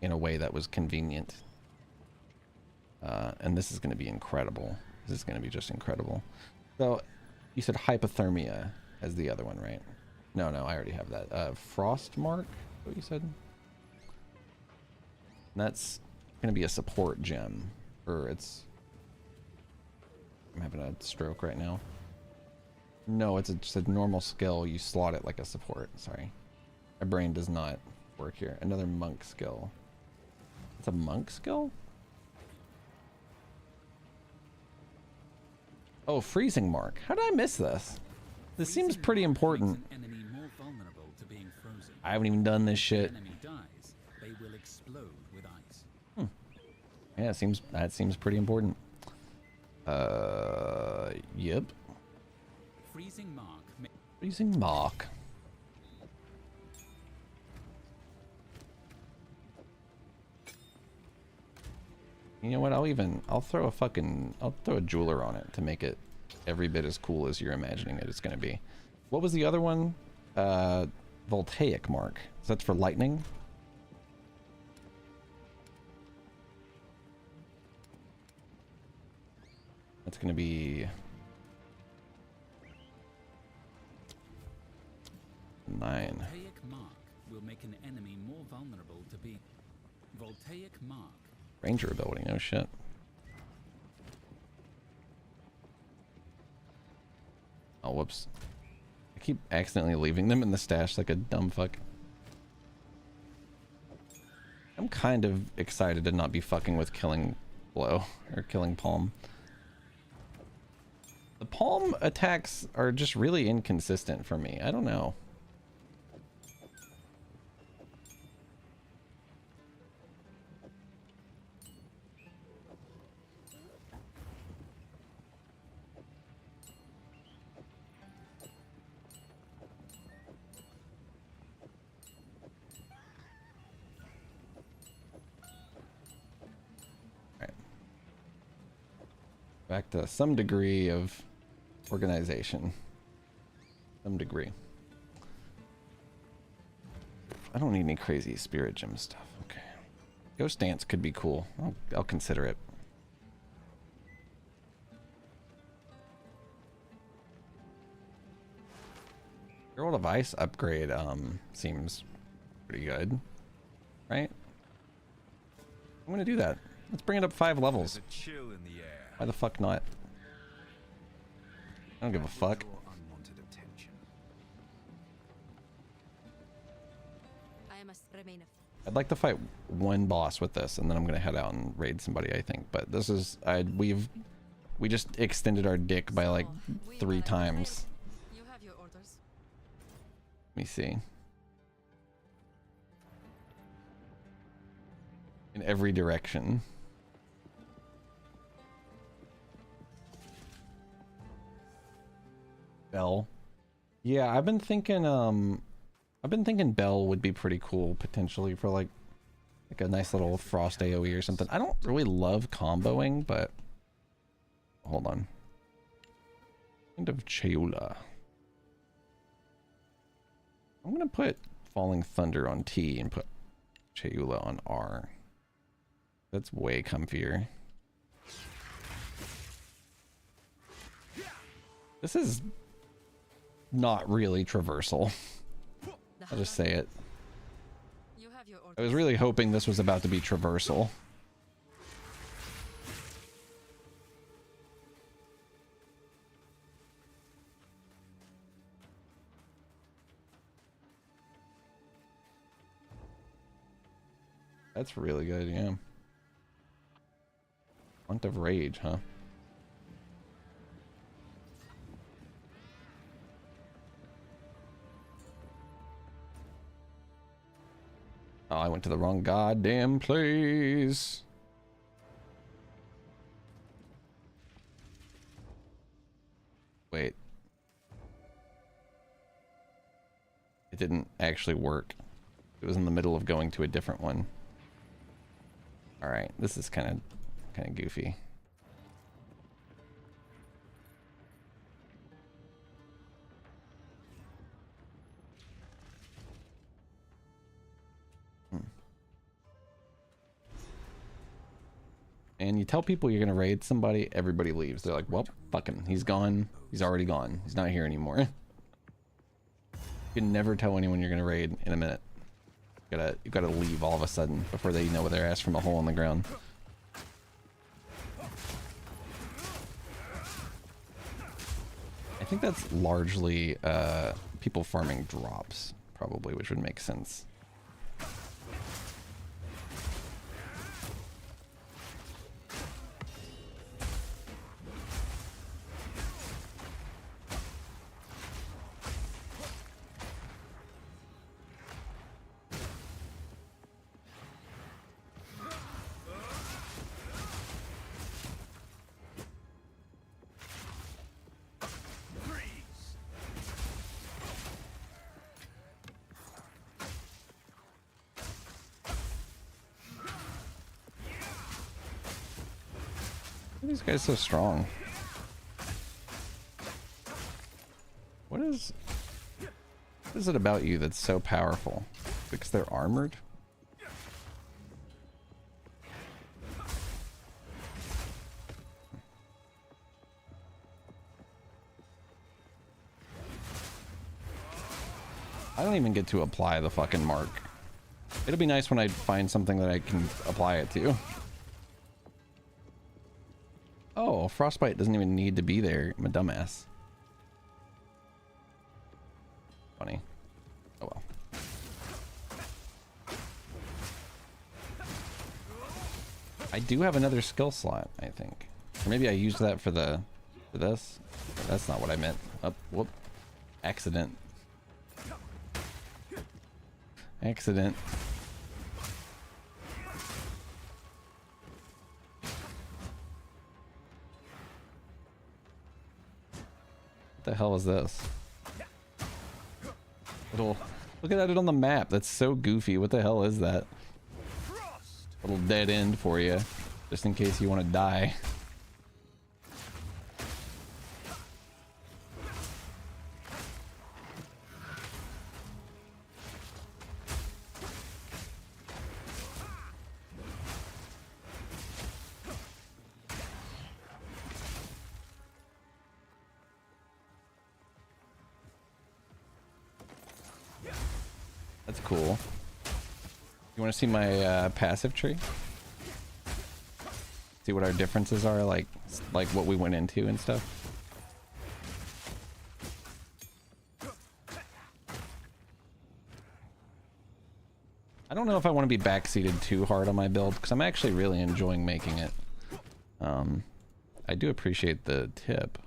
in a way that was convenient. And this is going to be incredible. This is going to be just incredible. So, you said Hypothermia as the other one, right? No, I already have that. Frost Mark, what you said? And that's going to be a support gem. Or it's... I'm having a stroke right now. No, it's just a normal skill. You slot it like a support. Sorry. My brain does not work here. Another monk skill. It's a monk skill? Oh, Freezing Mark. How did I miss this? This seems pretty important. I haven't even done this shit. Yeah, that seems pretty important. Yep. Freezing Mark. Freezing Mark. You know what? I'll throw a jeweler on it to make it every bit as cool as you're imagining it's gonna be. What was the other one? Voltaic Mark. So that's for lightning. That's gonna be 9. Voltaic Mark will make an enemy more vulnerable to be. Voltaic Mark. Ranger ability, no shit. Oh, whoops. I keep accidentally leaving them in the stash like a dumb fuck. I'm kind of excited to not be fucking with killing blow or killing palm. The palm attacks are just really inconsistent for me. I don't know. Back to some degree of organization. Some degree. I don't need any crazy spirit gem stuff. Okay. Ghost dance could be cool. I'll consider it. Herald of Ice upgrade seems pretty good. Right? I'm gonna do that. Let's bring it up 5 levels. There's a chill in the air. Why the fuck not? I don't give a fuck. Draw unwanted attention. I must remain a I'd like to fight one boss with this, and then I'm gonna head out and raid somebody, I think. But this is we just extended our dick by like 3 times. You have your orders. Let me see. In every direction. Bell. Yeah, I've been thinking Bell would be pretty cool potentially for like a nice little frost AoE or something. I don't really love comboing, but hold on. Kind of Cheula. I'm gonna put Falling Thunder on T and put Cheula on R. That's way comfier. This is not really traversal. I'll just say it. You have your orders. I was really hoping this was about to be traversal. That's really good, yeah. Font of Rage, huh? Oh, I went to the wrong goddamn place. Wait. It didn't actually work. It was in the middle of going to a different one. All right, this is kind of goofy. And you tell people you're gonna raid somebody, everybody leaves. They're like, well, fuck him. He's gone. He's already gone. He's not here anymore. You can never tell anyone you're gonna raid in a minute. You gotta leave all of a sudden before they know their ass from a hole in the ground. I think that's largely people farming drops, probably, which would make sense. Why are these guys so strong? What is it about you that's so powerful? Because they're armored? I don't even get to apply the fucking mark. It'll be nice when I find something that I can apply it to. Oh, frostbite doesn't even need to be there. I'm a dumbass. Funny. Oh well. I do have another skill slot, I think. Or maybe I used that for this. That's not what I meant. Oh, whoop. Accident. Accident. What the hell is this? Little, look at it on the map. That's so goofy. What the hell is that? Little dead end for you, just in case you want to die. That's cool. You want to see my passive tree? See what our differences are, like what we went into and stuff. I don't know if I want to be backseated too hard on my build, because I'm actually really enjoying making it. I do appreciate the tip.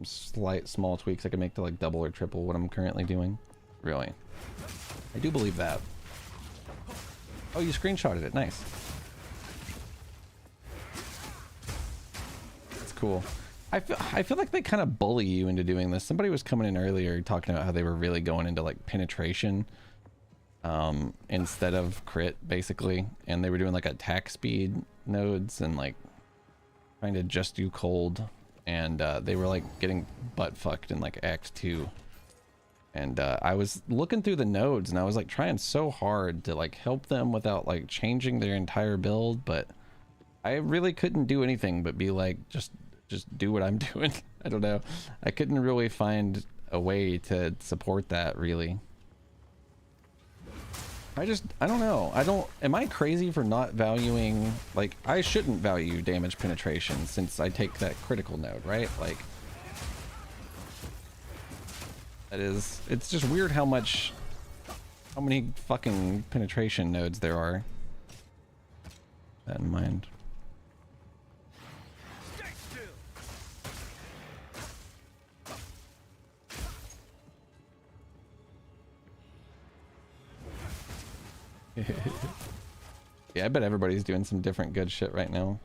Slight small tweaks I can make to like double or triple what I'm currently doing. Really. I do believe that. Oh, you screenshotted it. Nice. That's cool. I feel like they kind of bully you into doing this. Somebody was coming in earlier talking about how they were really going into like penetration instead of crit, basically. And they were doing like attack speed nodes and like trying to just do cold. And they were like getting butt fucked in like Act 2. And I was looking through the nodes and I was like trying so hard to like help them without like changing their entire build, but I really couldn't do anything but be like, just do what I'm doing. I don't know. I couldn't really find a way to support that, really. I don't know. Am I crazy for not valuing, like, I shouldn't value damage penetration since I take that critical node, right? Like, it's just weird how many fucking penetration nodes there are. Keep that in mind. Yeah, I bet everybody's doing some different good shit right now.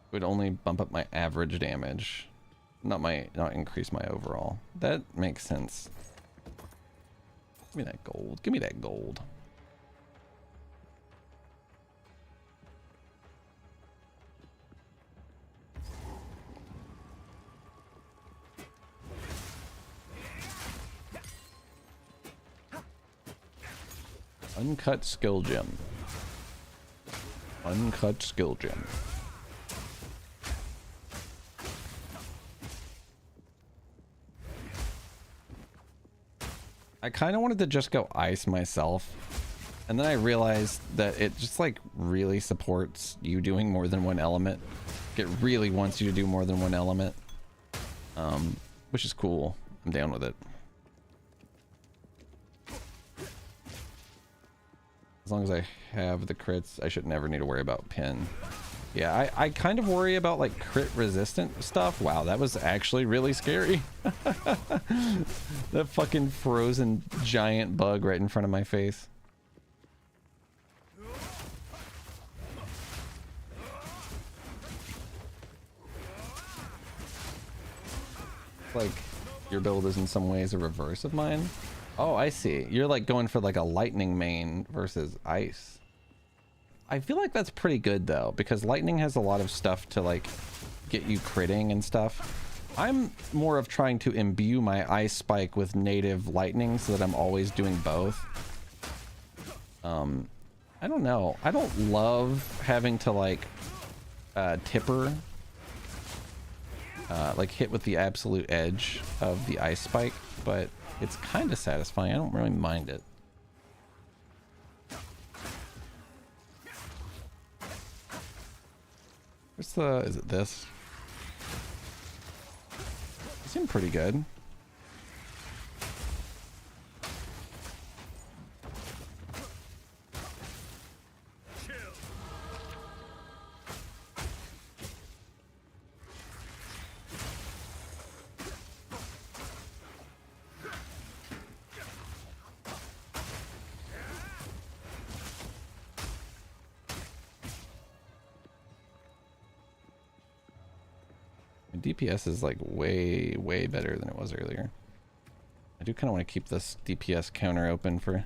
It would only bump up my average damage. Not increase my overall. That makes sense. Give me that gold. Give me that gold. Uncut skill gem. Uncut skill gem. I kind of wanted to just go ice myself, and then I realized that it just like really supports you doing more than one element. It really wants you to do more than one element, which is cool. I'm down with it. As long as I have the crits, I should never need to worry about pin. Yeah, I kind of worry about like crit resistant stuff. Wow, that was actually really scary. That fucking frozen giant bug right in front of my face. Like your build is in some ways a reverse of mine. Oh, I see. You're like going for like a lightning main versus ice. I feel like that's pretty good though, because lightning has a lot of stuff to like get you critting and stuff. I'm more of trying to imbue my ice spike with native lightning so that I'm always doing both. I don't know. I don't love having to like tipper, like hit with the absolute edge of the ice spike, but it's kind of satisfying. I don't really mind it. Where's the, is it this? It seemed pretty good. DPS is like way better than it was earlier. I do kind of want to keep this DPS counter open for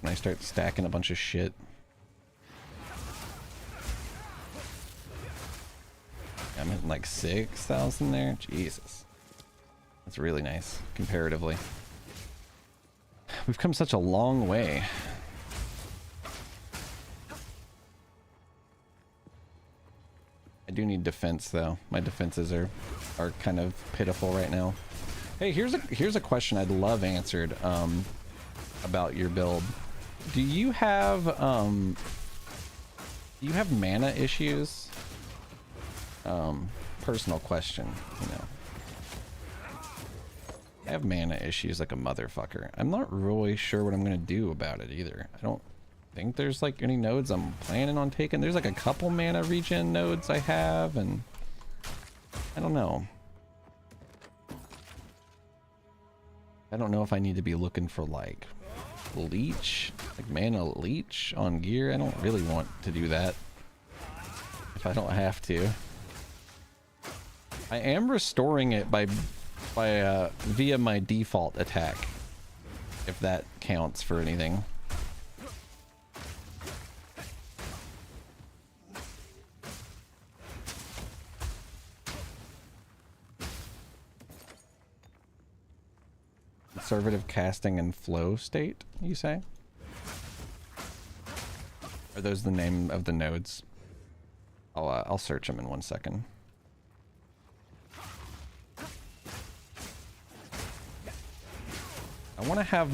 when I start stacking a bunch of shit. I'm hitting like 6,000 there. Jesus, that's really nice comparatively. We've come such a long way. I do need defense though. My defenses are kind of pitiful right now. Hey, here's a question I'd love answered about your build. Do you have mana issues? Personal question, you know. I have mana issues like a motherfucker. I'm not really sure what I'm gonna do about it either. I don't think there's like any nodes I'm planning on taking. There's like a couple mana regen nodes I have, and I don't know. I don't know if I need to be looking for like leech, like mana leech on gear. I don't really want to do that if I don't have to. I am restoring it by via my default attack, if that counts for anything. Conservative casting and flow state, you say? Are those the name of the nodes? I'll search them in 1 second. I want to have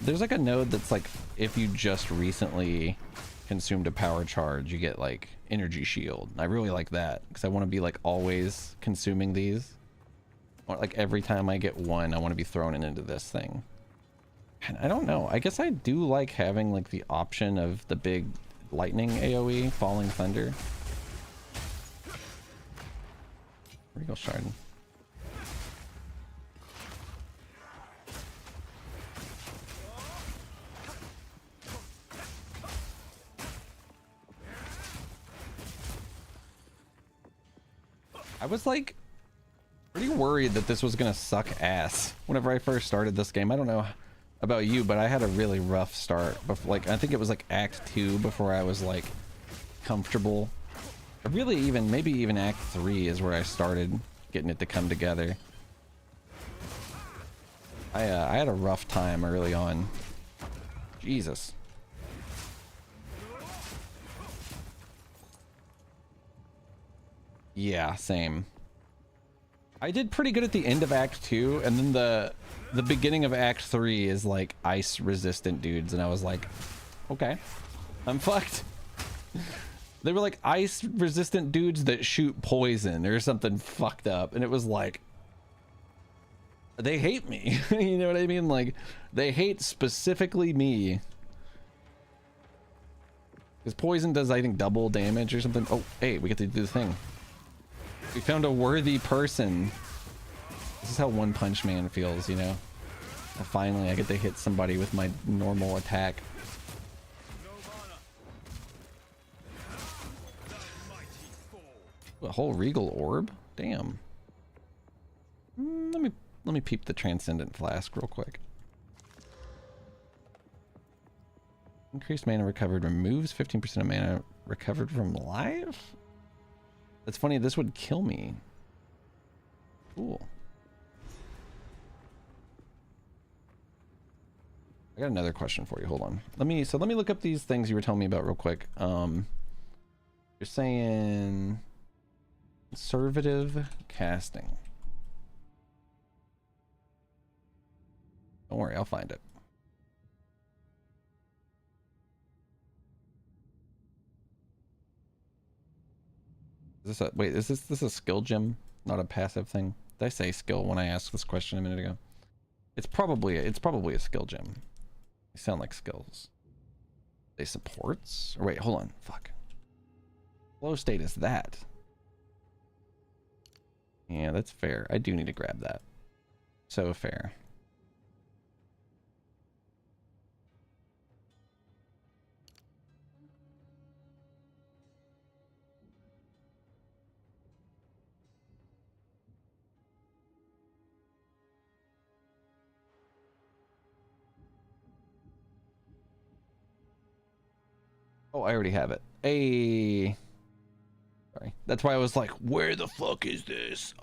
there's like a node that's like if you just recently consumed a power charge, you get like energy shield. I really like that because I want to be like always consuming these. Or like every time I get one, I want to be throwing it into this thing. And I don't know. I guess I do like having like the option of the big lightning AoE, falling thunder. Regal shard. I was like pretty worried that this was gonna suck ass whenever I first started this game. I don't know about you, but I had a really rough start. Before, like I think it was like Act 2 before I was like comfortable. Really, even maybe even Act 3 is where I started getting it to come together. I had a rough time early on. Jesus. Yeah, same. I did pretty good at the end of Act 2, and then the beginning of Act 3 is like ice resistant dudes, and I was like, okay, I'm fucked. They were like ice resistant dudes that shoot poison or something fucked up, and it was like, they hate me. You know what I mean? Like, they hate specifically me. Because poison does, I think, double damage or something. Oh, hey, we get to do the thing. We found a worthy person. This is how One Punch Man feels, you know? Finally, I get to hit somebody with my normal attack. A whole regal orb? Damn. Let me peep the Transcendent Flask real quick. Increased mana recovered removes 15% of mana recovered from live? That's funny, this would kill me. Cool. I got another question for you. Hold on. Let me look up these things you were telling me about real quick. You're saying conservative casting. Don't worry, I'll find it. Is this a wait, is this a skill gem, not a passive thing? Did I say skill when I asked this question a minute ago? It's probably a skill gem. They sound like skills. They supports? Or wait, hold on. Fuck. Flow state is that. Yeah, that's fair. I do need to grab that. So fair. Oh, I already have it. Hey. Sorry. That's why I was like, where the fuck is this?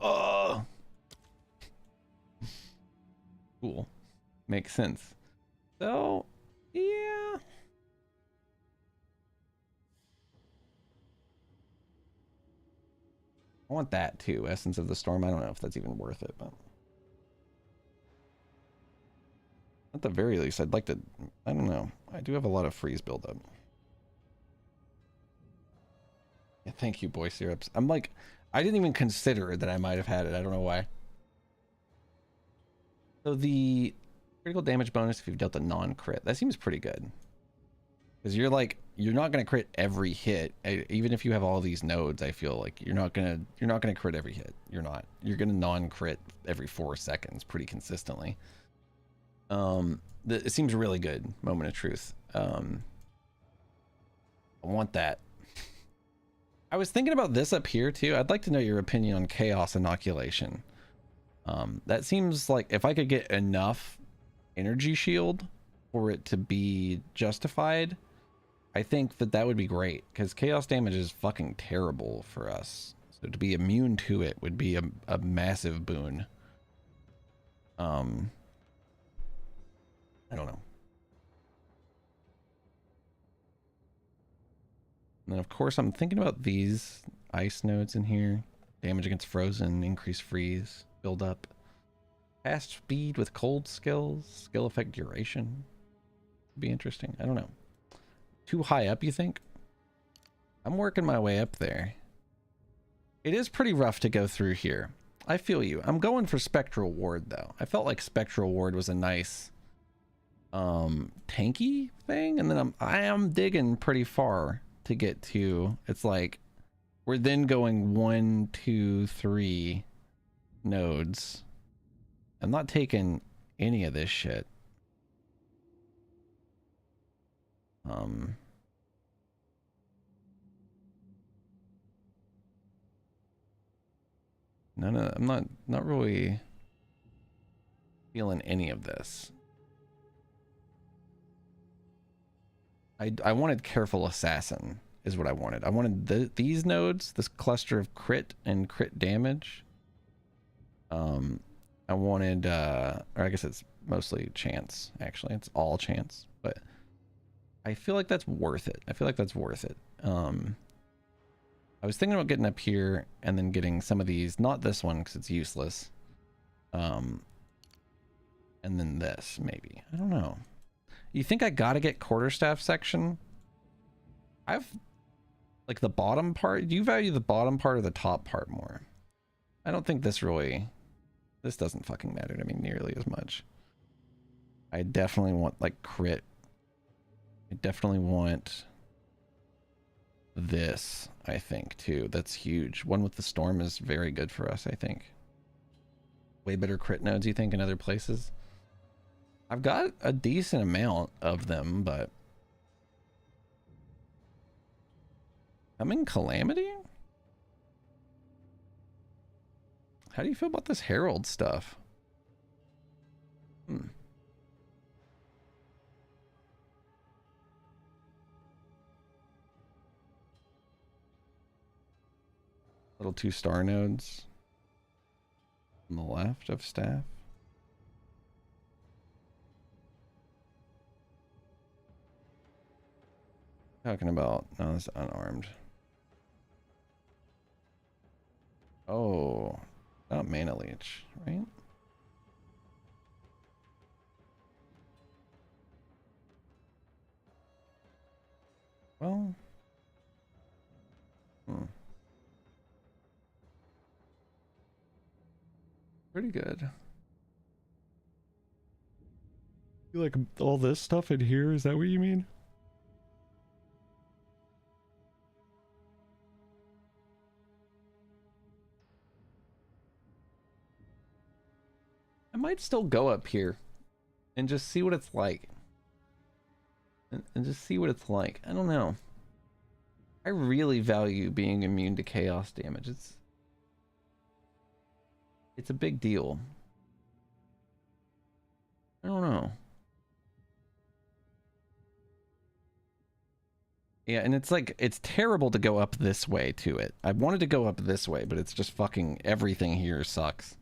Cool. Makes sense. So, yeah. I want that too. Essence of the Storm. I don't know if that's even worth it, but at the very least, I'd like to. I don't know. I do have a lot of freeze buildup. Yeah, thank you, boy syrups. I'm like, I didn't even consider that I might have had it. I don't know why. So the critical damage bonus if you've dealt a non-crit, that seems pretty good. Because you're like, you're not gonna crit every hit. Even if you have all these nodes, I feel like you're not gonna crit every hit. You're not. You're gonna non-crit every 4 seconds pretty consistently. It seems really good. Moment of truth. I want that. I was thinking about this up here too. I'd like to know your opinion on chaos inoculation. That seems like if I could get enough energy shield for it to be justified, I think that would be great, because chaos damage is fucking terrible for us. So to be immune to it would be a massive boon. I don't know. And then of course I'm thinking about these ice nodes in here. Damage against frozen, increase freeze, build up. Fast speed with cold skills, skill effect duration. Be interesting. I don't know. Too high up, you think? I'm working my way up there. It is pretty rough to go through here. I feel you. I'm going for Spectral Ward though. I felt like Spectral Ward was a nice tanky thing, and then I am digging pretty far to get to. It's like we're then going 1, 2, 3 nodes. I'm not taking any of this shit. No, I'm not really feeling any of this. I wanted Careful Assassin is what I wanted. I wanted these nodes, this cluster of crit and crit damage. I wanted, or I guess it's mostly chance, actually. It's all chance, but I feel like that's worth it. I feel like that's worth it. I was thinking about getting up here and then getting some of these, not this one because it's useless. And then this, maybe. I don't know. You think I gotta get Quarterstaff section? I've, like the bottom part, do you value the bottom part or the top part more? I don't think this doesn't fucking matter to me nearly as much. I definitely want like crit. I definitely want this, I think, too. That's huge. One with the storm is very good for us, I think. Way better crit nodes, you think, in other places? I've got a decent amount of them, but Coming Calamity? How do you feel about this Herald stuff? Little 2-star nodes on the left of staff. Talking about, no, it's unarmed. Oh, not mana leech, right? Well, pretty good. You like all this stuff in here? Is that what you mean? I might still go up here and just see what it's like. And just see what it's like. I don't know. I really value being immune to chaos damage. It's a big deal. I don't know. Yeah, and it's like, it's terrible to go up this way to it. I wanted to go up this way, but it's just fucking, everything here sucks.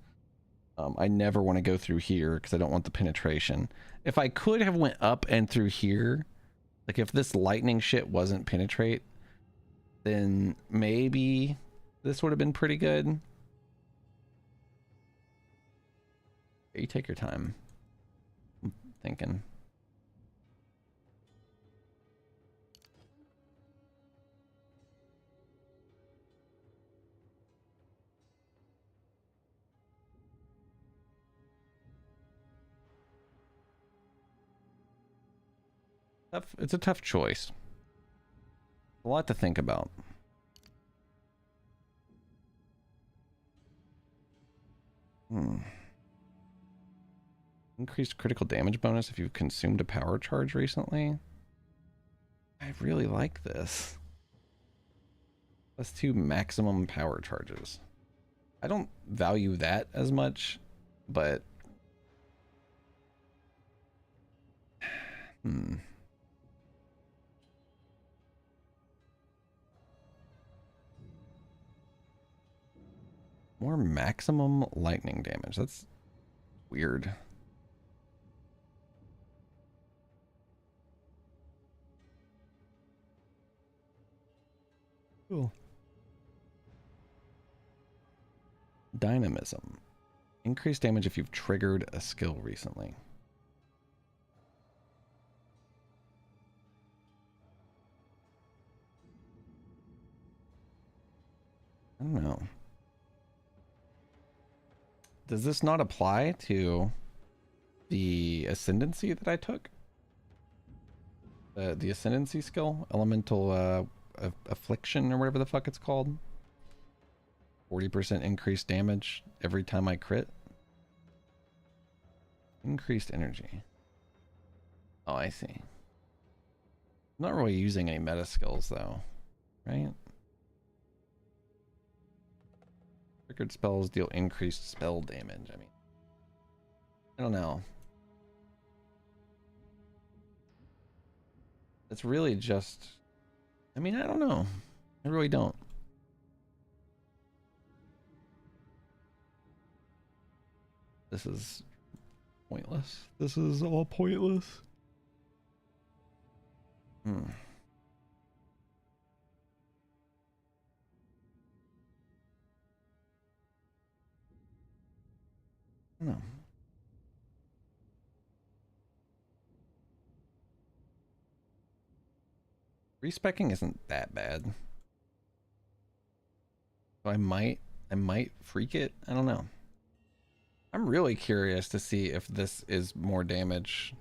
I never want to go through here because I don't want the penetration. If I could have went up and through here, like if this lightning shit wasn't penetrate, then maybe this would have been pretty good. You take your time. I'm thinking. It's a tough choice. A lot to think about. Increased critical damage bonus if you've consumed a power charge recently. I really like this. +2 maximum power charges. I don't value that as much, but more maximum lightning damage. That's weird. Cool. Dynamism. Increased damage if you've triggered a skill recently. I don't know. Does this not apply to the ascendancy that I took? The ascendancy skill? Elemental affliction or whatever the fuck it's called. 40% increased damage every time I crit. Increased energy. Oh, I see. I'm not really using any meta skills though, right? Triggered spells deal increased spell damage. I mean, I don't know. It's really just, I mean, I don't know. I really don't. This is pointless. This is all pointless. No. Respecking isn't that bad. So I might freak it. I don't know. I'm really curious to see if this is more damage.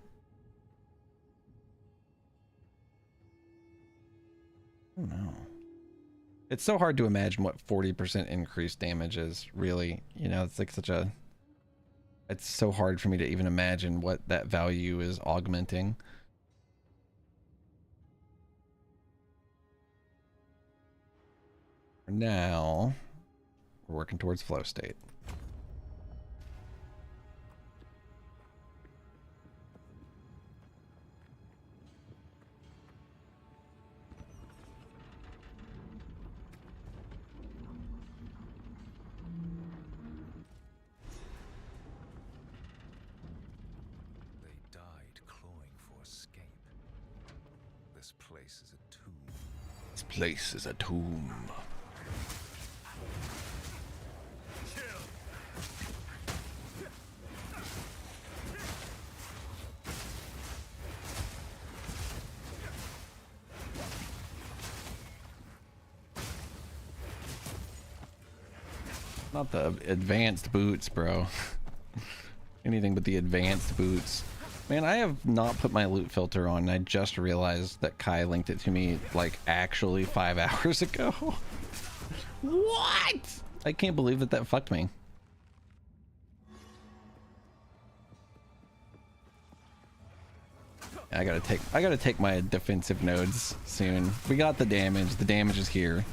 I don't know. It's so hard to imagine what 40% increased damage is, really. You know, it's like such a... It's so hard for me to even imagine what that value is augmenting. For now, we're working towards flow state. escape. This place is a tomb. This place is a tomb. Not the advanced boots, bro. Anything but the advanced boots. Man, I have not put my loot filter on. I just realized that Kai linked it to me like actually 5 hours ago. What? I can't believe that that fucked me. I gotta take my defensive nodes soon. We got the damage. The damage is here.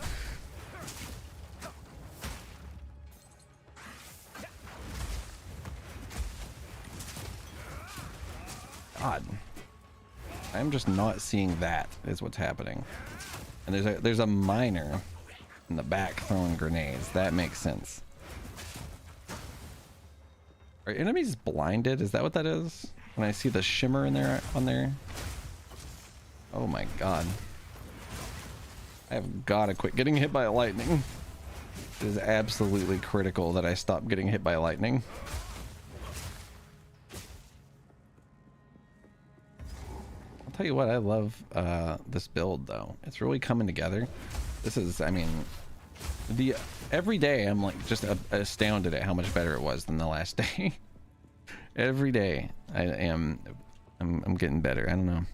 God, I'm just not seeing that is what's happening. And there's a miner in the back throwing grenades. That makes sense. Are enemies blinded? Is that what that is? When I see the shimmer in there on there. Oh my god. I have gotta quit getting hit by lightning. It is absolutely critical that I stop getting hit by lightning. Tell you what, I love this build though. It's really coming together. This is, I mean, every day I'm like just astounded at how much better it was than the last day. Every day I'm getting better. I don't know.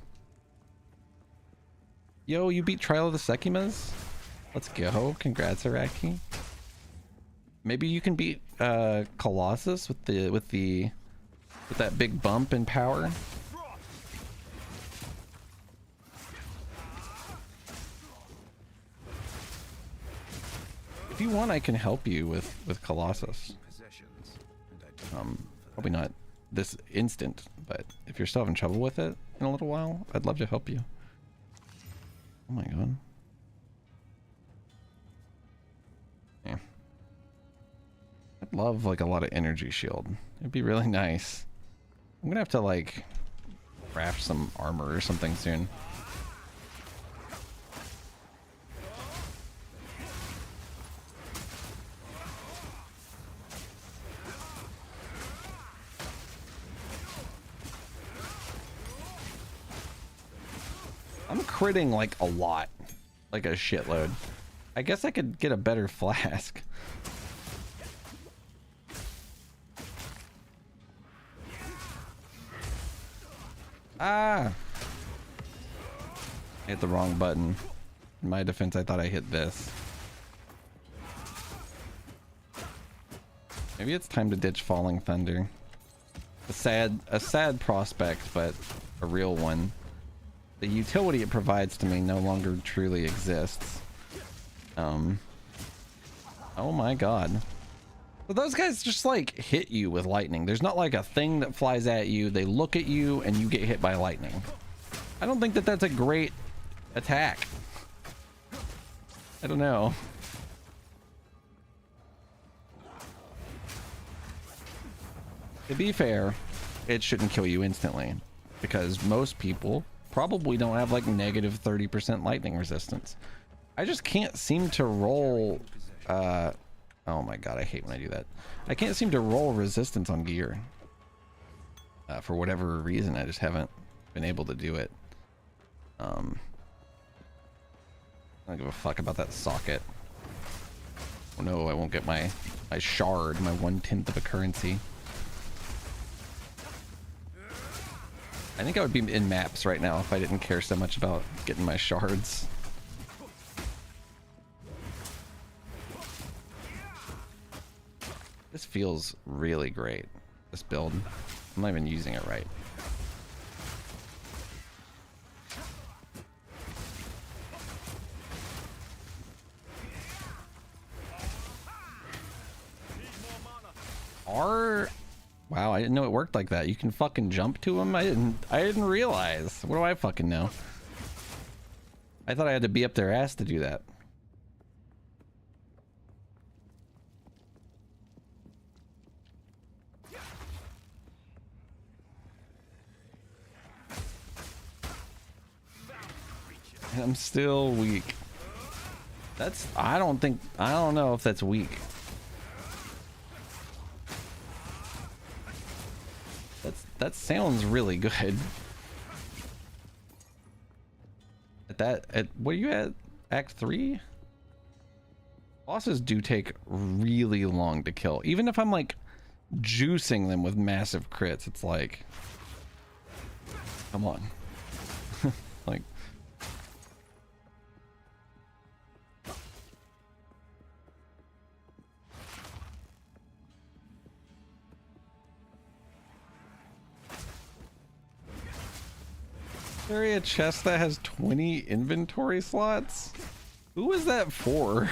Yo, you beat Trial of the Sekimas? Let's go. Congrats, Araki. Maybe you can beat Colossus with that big bump in power. If you want, I can help you with Colossus. Probably not this instant, but if you're still having trouble with it in a little while, I'd love to help you. Oh my god. Yeah. I'd love like a lot of energy shield. It'd be really nice. I'm gonna have to like craft some armor or something soon. I'm critting like a lot, like a shitload. I guess I could get a better flask. Ah! I hit the wrong button. In my defense, I thought I hit this. Maybe it's time to ditch Falling Thunder. A sad prospect, but a real one. The utility it provides to me no longer truly exists. Oh my god. But those guys just like hit you with lightning. There's not like a thing that flies at you. They look at you and you get hit by lightning. I don't think that that's a great attack. I don't know. To be fair, it shouldn't kill you instantly because most people probably don't have like negative 30% lightning resistance. I just can't seem to roll oh my god, I hate when I do that. I can't seem to roll resistance on gear. For whatever reason, I just haven't been able to do it. I don't give a fuck about that socket. Oh no, I won't get my shard, my 1/10 of a currency. I think I would be in maps right now if I didn't care so much about getting my shards. This feels really great, this build. I'm not even using it right. Wow, I didn't know it worked like that. You can fucking jump to him. I didn't realize. What do I fucking know? I thought I had to be up their ass to do that. And I'm still weak. That's, I don't know if that's weak. That sounds really good. What are you at? Act 3? Bosses do take really long to kill. Even if I'm like juicing them with massive crits, it's like, come on. Like, carry a chest that has 20 inventory slots? Who is that for?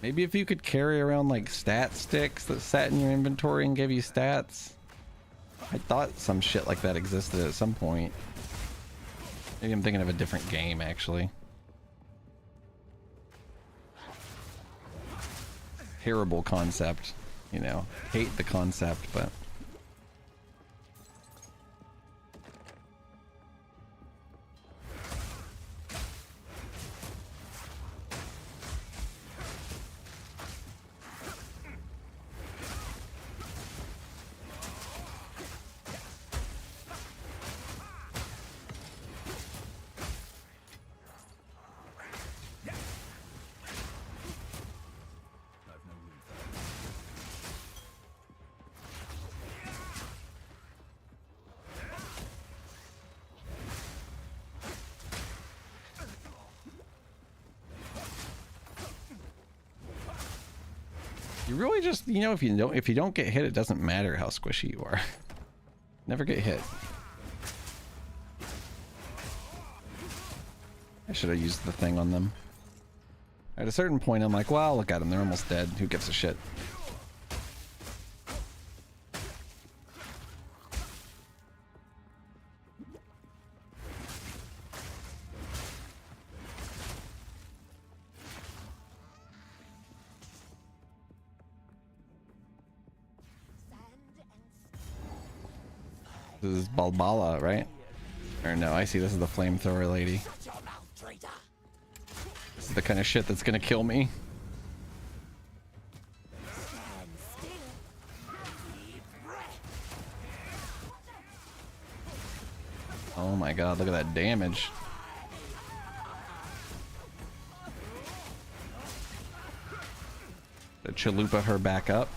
Maybe if you could carry around like stat sticks that sat in your inventory and gave you stats. I thought some shit like that existed at some point. Maybe I'm thinking of a different game actually. Terrible concept, you know, hate the concept, but you really just, you know, if you don't get hit, it doesn't matter how squishy you are. Never get hit. I should have used the thing on them. At a certain point, I'm like, well, look at them. They're almost dead. Who gives a shit? This is Balbala, right? Or no, I see this is the flamethrower lady. This is the kind of shit that's gonna kill me. Oh my god, look at that damage. The chalupa her back up.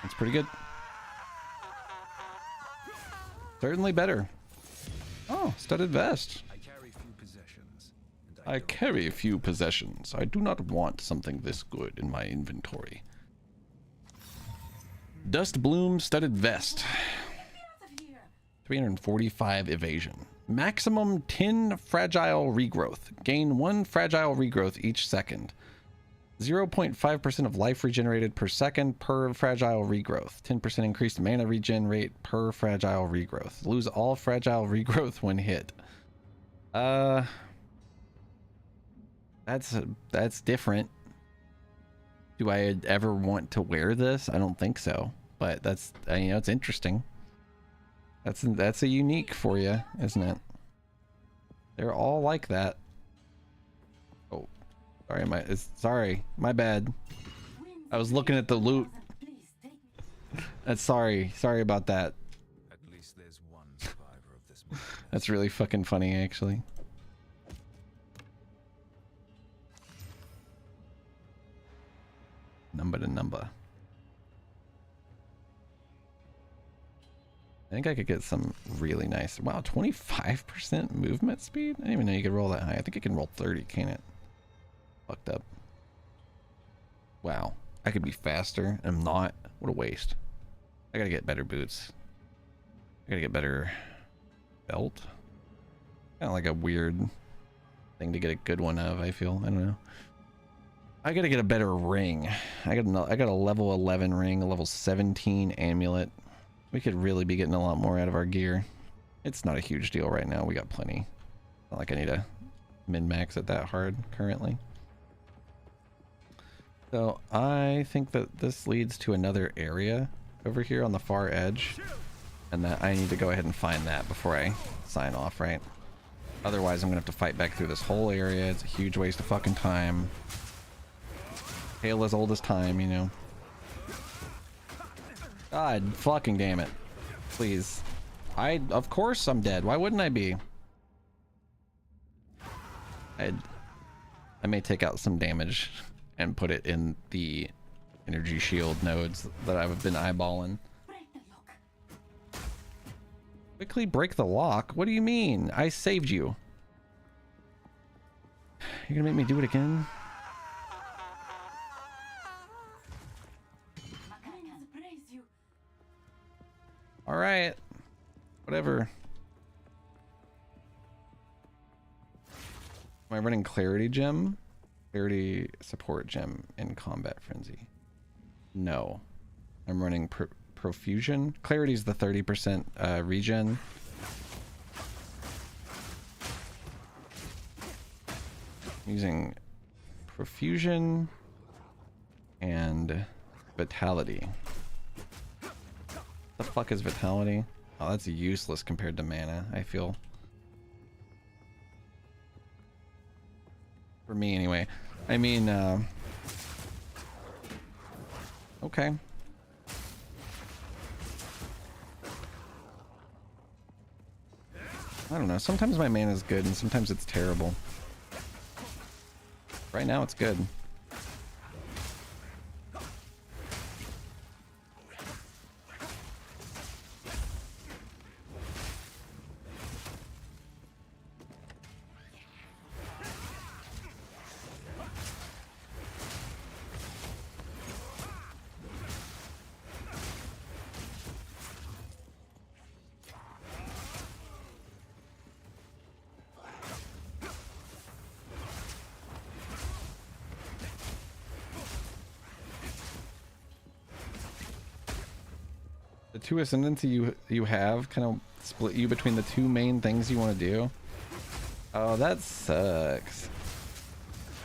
That's pretty good. Certainly better. Oh, studded vest. I carry few possessions. And I carry few possessions. I do not want something this good in my inventory. Dust Bloom studded vest. 345 evasion. Maximum 10 fragile regrowth. Gain 1 fragile regrowth each second. 0.5% of life regenerated per second per fragile regrowth. 10% increased mana regen rate per fragile regrowth. Lose all fragile regrowth when hit. That's different. Do I ever want to wear this? I don't think so. But that's, you know, it's interesting. That's a unique for you, isn't it? They're all like that. Oh, sorry, my bad. I was looking at the loot. That's sorry about that. at least there's one survivor of this moment. That's really fucking funny, actually. Number to number. I think I could get some really nice. Wow, 25% movement speed? I didn't even know you could roll that high. I think you can roll 30, can't it? Fucked up. Wow. I could be faster. I'm not. What a waste. I gotta get better boots. I gotta get better belt. Kind of like a weird thing to get a good one of, I feel. I don't know. I gotta get a better ring. I got a level 11 ring, a level 17 amulet. We could really be getting a lot more out of our gear. It's not a huge deal right now. We got plenty. Not like I need to min-max it that hard currently. So I think that this leads to another area over here on the far edge. And that I need to go ahead and find that before I sign off, right? Otherwise, I'm gonna have to fight back through this whole area. It's a huge waste of fucking time. Tale as old as time, you know. God fucking damn it. Please. Of course I'm dead. Why wouldn't I be? I may take out some damage and put it in the energy shield nodes that I've been eyeballing. Quickly break the lock? What do you mean? I saved you. You're gonna make me do it again? Alright. Whatever. Am I running Clarity Gem? Clarity Support Gem in Combat Frenzy. No. I'm running Profusion. Clarity's the 30% regen. I'm using Profusion and Vitality. The fuck is Vitality? Oh, that's useless compared to mana, I feel. For me, anyway. I mean, okay. I don't know. Sometimes my mana is good and sometimes it's terrible. Right now it's good. The two ascendancy you have kind of split you between the two main things you want to do. Oh, that sucks.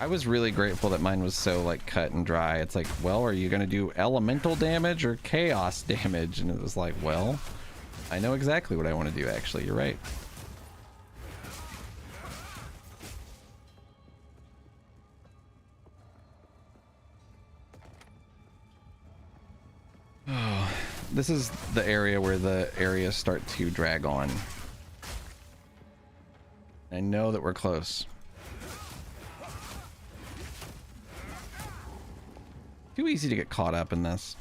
I was really grateful that mine was so like cut and dry. It's like, well, are you gonna do elemental damage or chaos damage? And it was like, well, I know exactly what I want to do, actually. You're right. This is the area where the areas start to drag on. I know that we're close. Too easy to get caught up in this.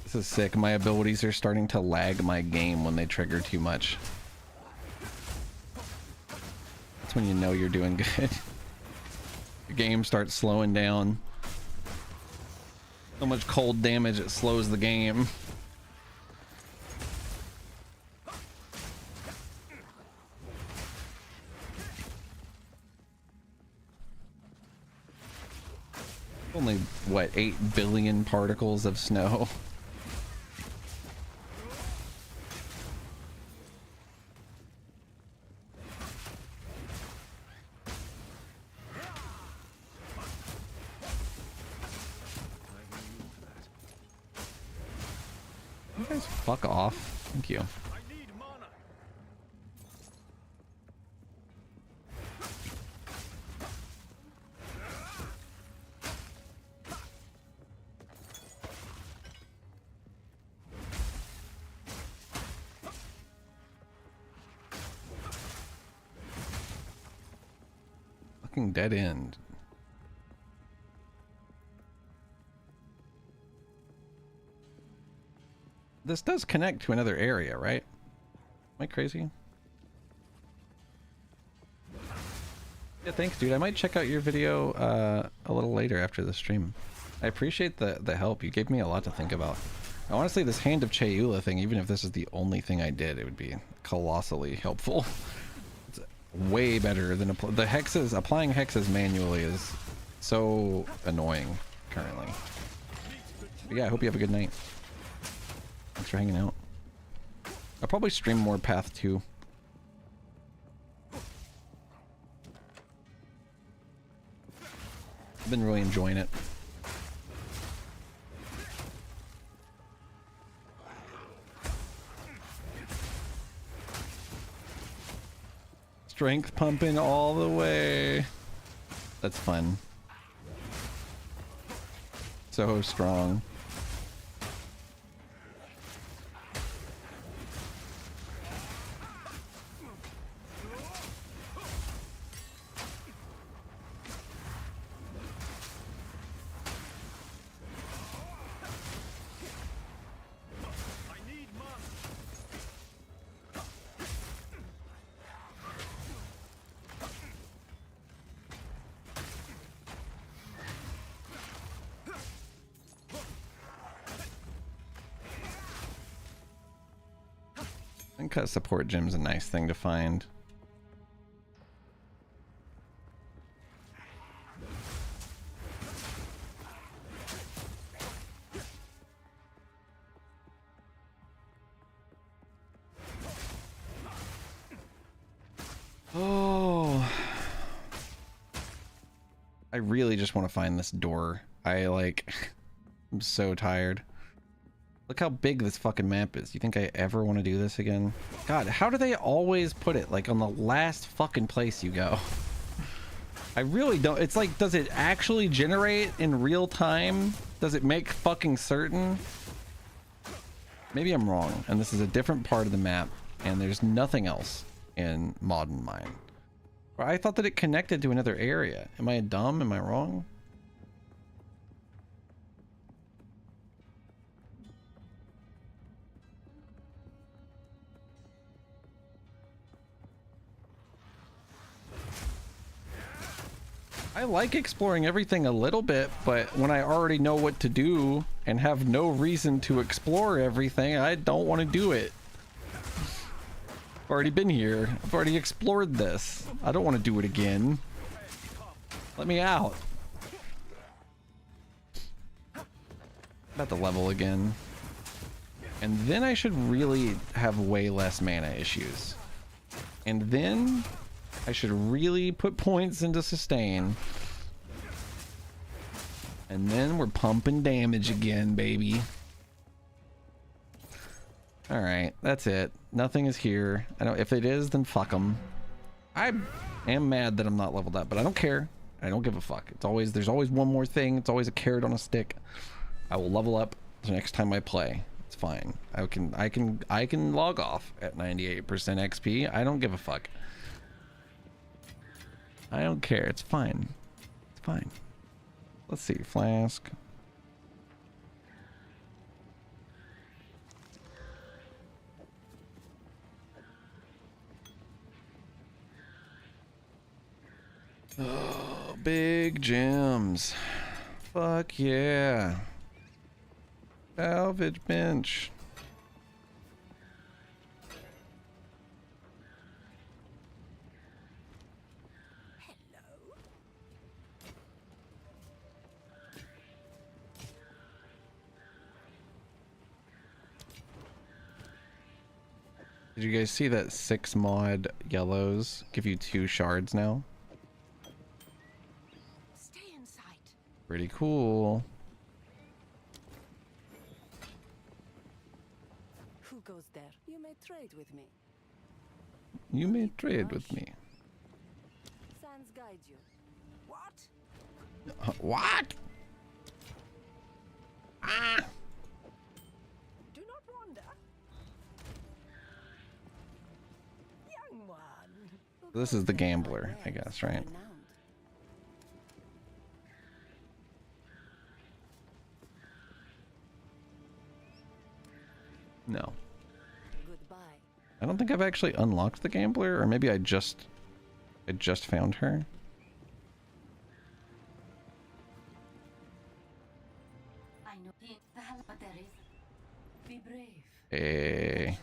This is sick. My abilities are starting to lag my game when they trigger too much. That's when you know you're doing good. Your game starts slowing down. So much cold damage, it slows the game. Only, what, 8 billion particles of snow? You guys fuck off. Thank you. I need mana. Fucking dead end. this does connect to another area, right? Am I crazy? Yeah, thanks, dude. I might check out your video a little later after the stream. I appreciate the help. You gave me a lot to think about. Honestly, this Hand of Chayula thing, even if this is the only thing I did, it would be colossally helpful. It's way better than the hexes. Applying hexes manually is so annoying currently. But yeah, I hope you have a good night. Thanks for hanging out. I'll probably stream more Path 2. I've been really enjoying it. Strength pumping all the way. That's fun. So strong. I think support gem's a nice thing to find. Oh, I really just want to find this door. I'm so tired. Look how big this fucking map is. You think I ever want to do this again? God, how do they always put it like on the last fucking place you go? I really don't. It's like, does it actually generate in real time? Does it make fucking certain? Maybe I'm wrong, and this is a different part of the map, and there's nothing else in Modern Mine. Or I thought that it connected to another area. Am I dumb? Am I wrong? I like exploring everything a little bit, but when I already know what to do and have no reason to explore everything, I don't want to do it. I've already been here. I've already explored this. I don't want to do it again. Let me out. About to level again. And then I should really have way less mana issues. And then I should really put points into sustain. And then we're pumping damage again, baby. Alright, that's it. Nothing is here. I don't. If it is, then fuck them. I am mad that I'm not leveled up, but I don't care. I don't give a fuck. It's always, there's always one more thing. It's always a carrot on a stick. I will level up the next time I play. It's fine. I can log off at 98% XP. I don't give a fuck. I don't care. It's fine. It's fine. Let's see. Flask. Oh, big gems. Fuck yeah. Salvage bench. Did you guys see that 6 mod yellows give you 2 shards now? Stay in sight. Pretty cool. Who goes there? You may trade with me. You may trade with me. Sands guide you. What? What? Ah! Do not wander. Young one. This is the gambler, I guess, right? No. Goodbye. I don't think I've actually unlocked the gambler, or maybe I just found her. I know the hell, but there is. Be brave. Hey.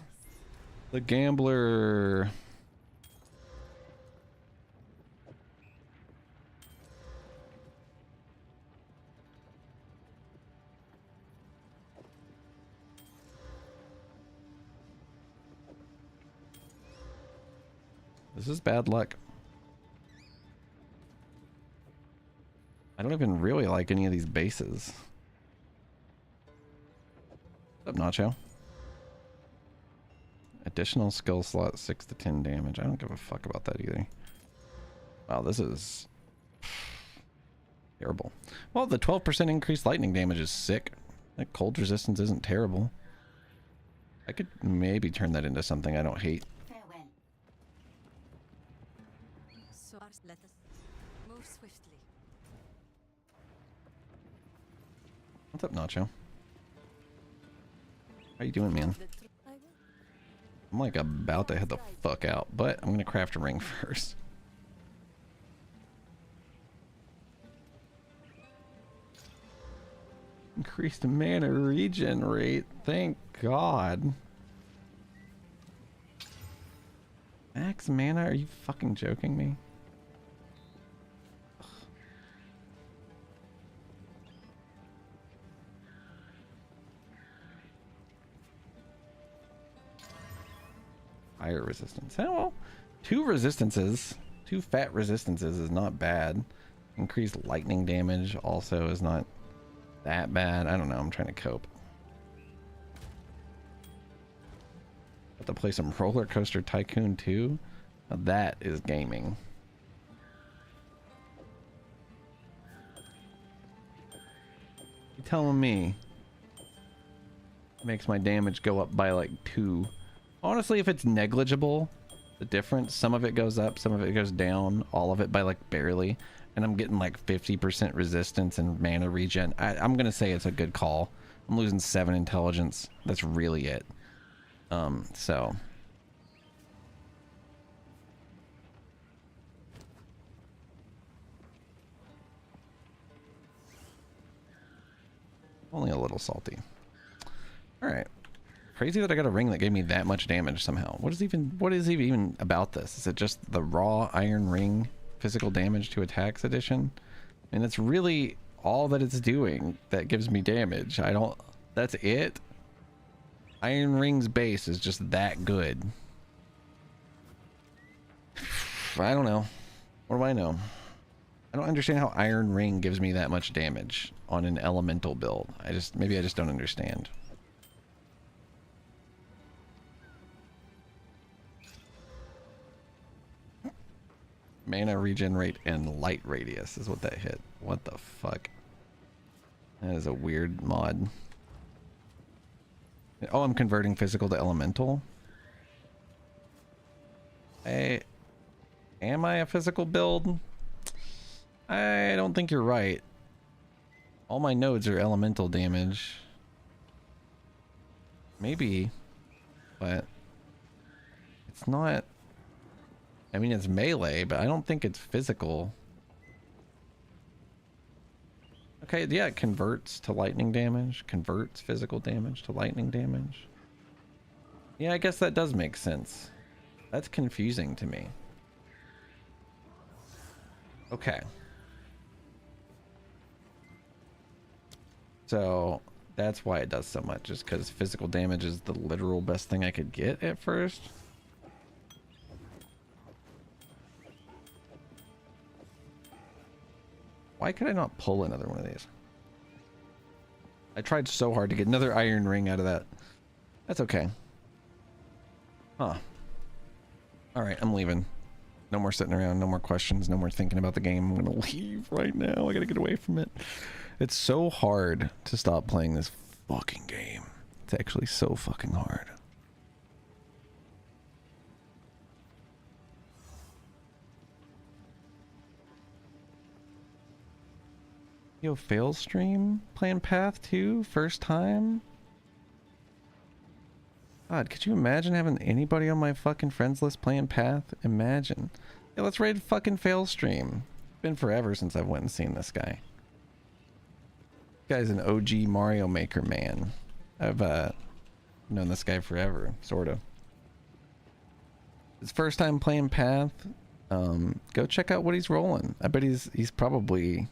The gambler. This is bad luck. I don't even really like any of these bases. What's up, Nacho? Additional skill slot, 6 to 10 damage. I don't give a fuck about that either. Wow, this is terrible. Well, the 12% increased lightning damage is sick. That cold resistance isn't terrible. I could maybe turn that into something I don't hate. Farewell. So let us move swiftly. What's up, Nacho? How you doing, man? The truth I will. I'm like about to head the fuck out, but I'm gonna craft a ring first. Increased mana regen rate. Thank God. Max mana? Are you fucking joking me? Fire resistance. Oh, well, 2 resistances. 2 fat resistances is not bad. Increased lightning damage also is not that bad. I don't know. I'm trying to cope. Have to play some Roller Coaster Tycoon 2. Now that is gaming. You telling me makes my damage go up by like 2? Honestly, if it's negligible, the difference, some of it goes up, some of it goes down, all of it by like barely, and I'm getting like 50% resistance and mana regen, I'm gonna say it's a good call. I'm losing 7 intelligence. That's really it. So only a little salty. All right. Crazy that I got a ring that gave me that much damage somehow. What is even about this? Is it just the raw iron ring physical damage to attacks addition? And it's really all that it's doing that gives me damage. That's it? Iron Ring's base is just that good. I don't know. What do I know? I don't understand how Iron Ring gives me that much damage on an elemental build. Maybe I just don't understand. Mana regen rate and light radius is what that hit. What the fuck? That is a weird mod. Oh, I'm converting physical to elemental. Am I a physical build? I don't think you're right. All my nodes are elemental damage. Maybe, but it's not. I mean, it's melee, but I don't think it's physical. Okay, yeah, it converts to lightning damage. Converts physical damage to lightning damage. Yeah, I guess that does make sense. That's confusing to me. Okay. So, that's why it does so much, just because physical damage is the literal best thing I could get at first. Why could I not pull another one of these? I tried so hard to get another iron ring out of that. That's okay. Huh. Alright, I'm leaving. No more sitting around, no more questions, no more thinking about the game. I'm gonna leave right now. I gotta get away from it. It's so hard to stop playing this fucking game. It's actually so fucking hard. Yo, fail stream? Playing Path 2? First time? God, could you imagine having anybody on my fucking friends list playing Path? Imagine. Yeah, let's raid fucking fail stream. Been forever since I've went and seen this guy. This guy's an OG Mario Maker man. I've known this guy forever, sort of. His first time playing Path. Go check out what he's rolling. I bet he's probably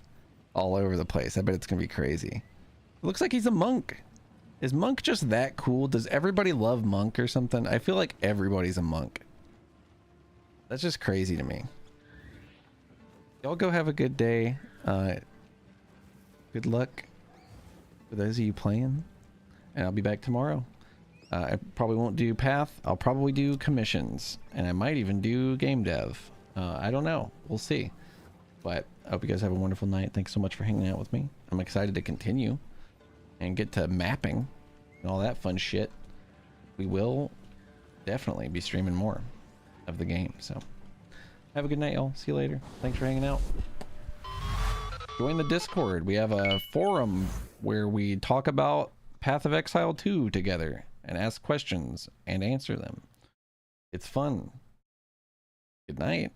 all over the place. I bet it's gonna be crazy. It looks like he's a monk. Is Monk just that cool? Does everybody love Monk or something? I feel like everybody's a monk. That's just crazy to me. Y'all go have a good day. Good luck for those of you playing. And I'll be back tomorrow. I probably won't do Path. I'll probably do commissions. And I might even do game dev. I don't know. We'll see. But I hope you guys have a wonderful night. Thanks so much for hanging out with me. I'm excited to continue and get to mapping and all that fun shit. We will definitely be streaming more of the game. So have a good night, y'all. See you later. Thanks for hanging out. Join the Discord. We have a forum where we talk about Path of Exile 2 together and ask questions and answer them. It's fun. Good night.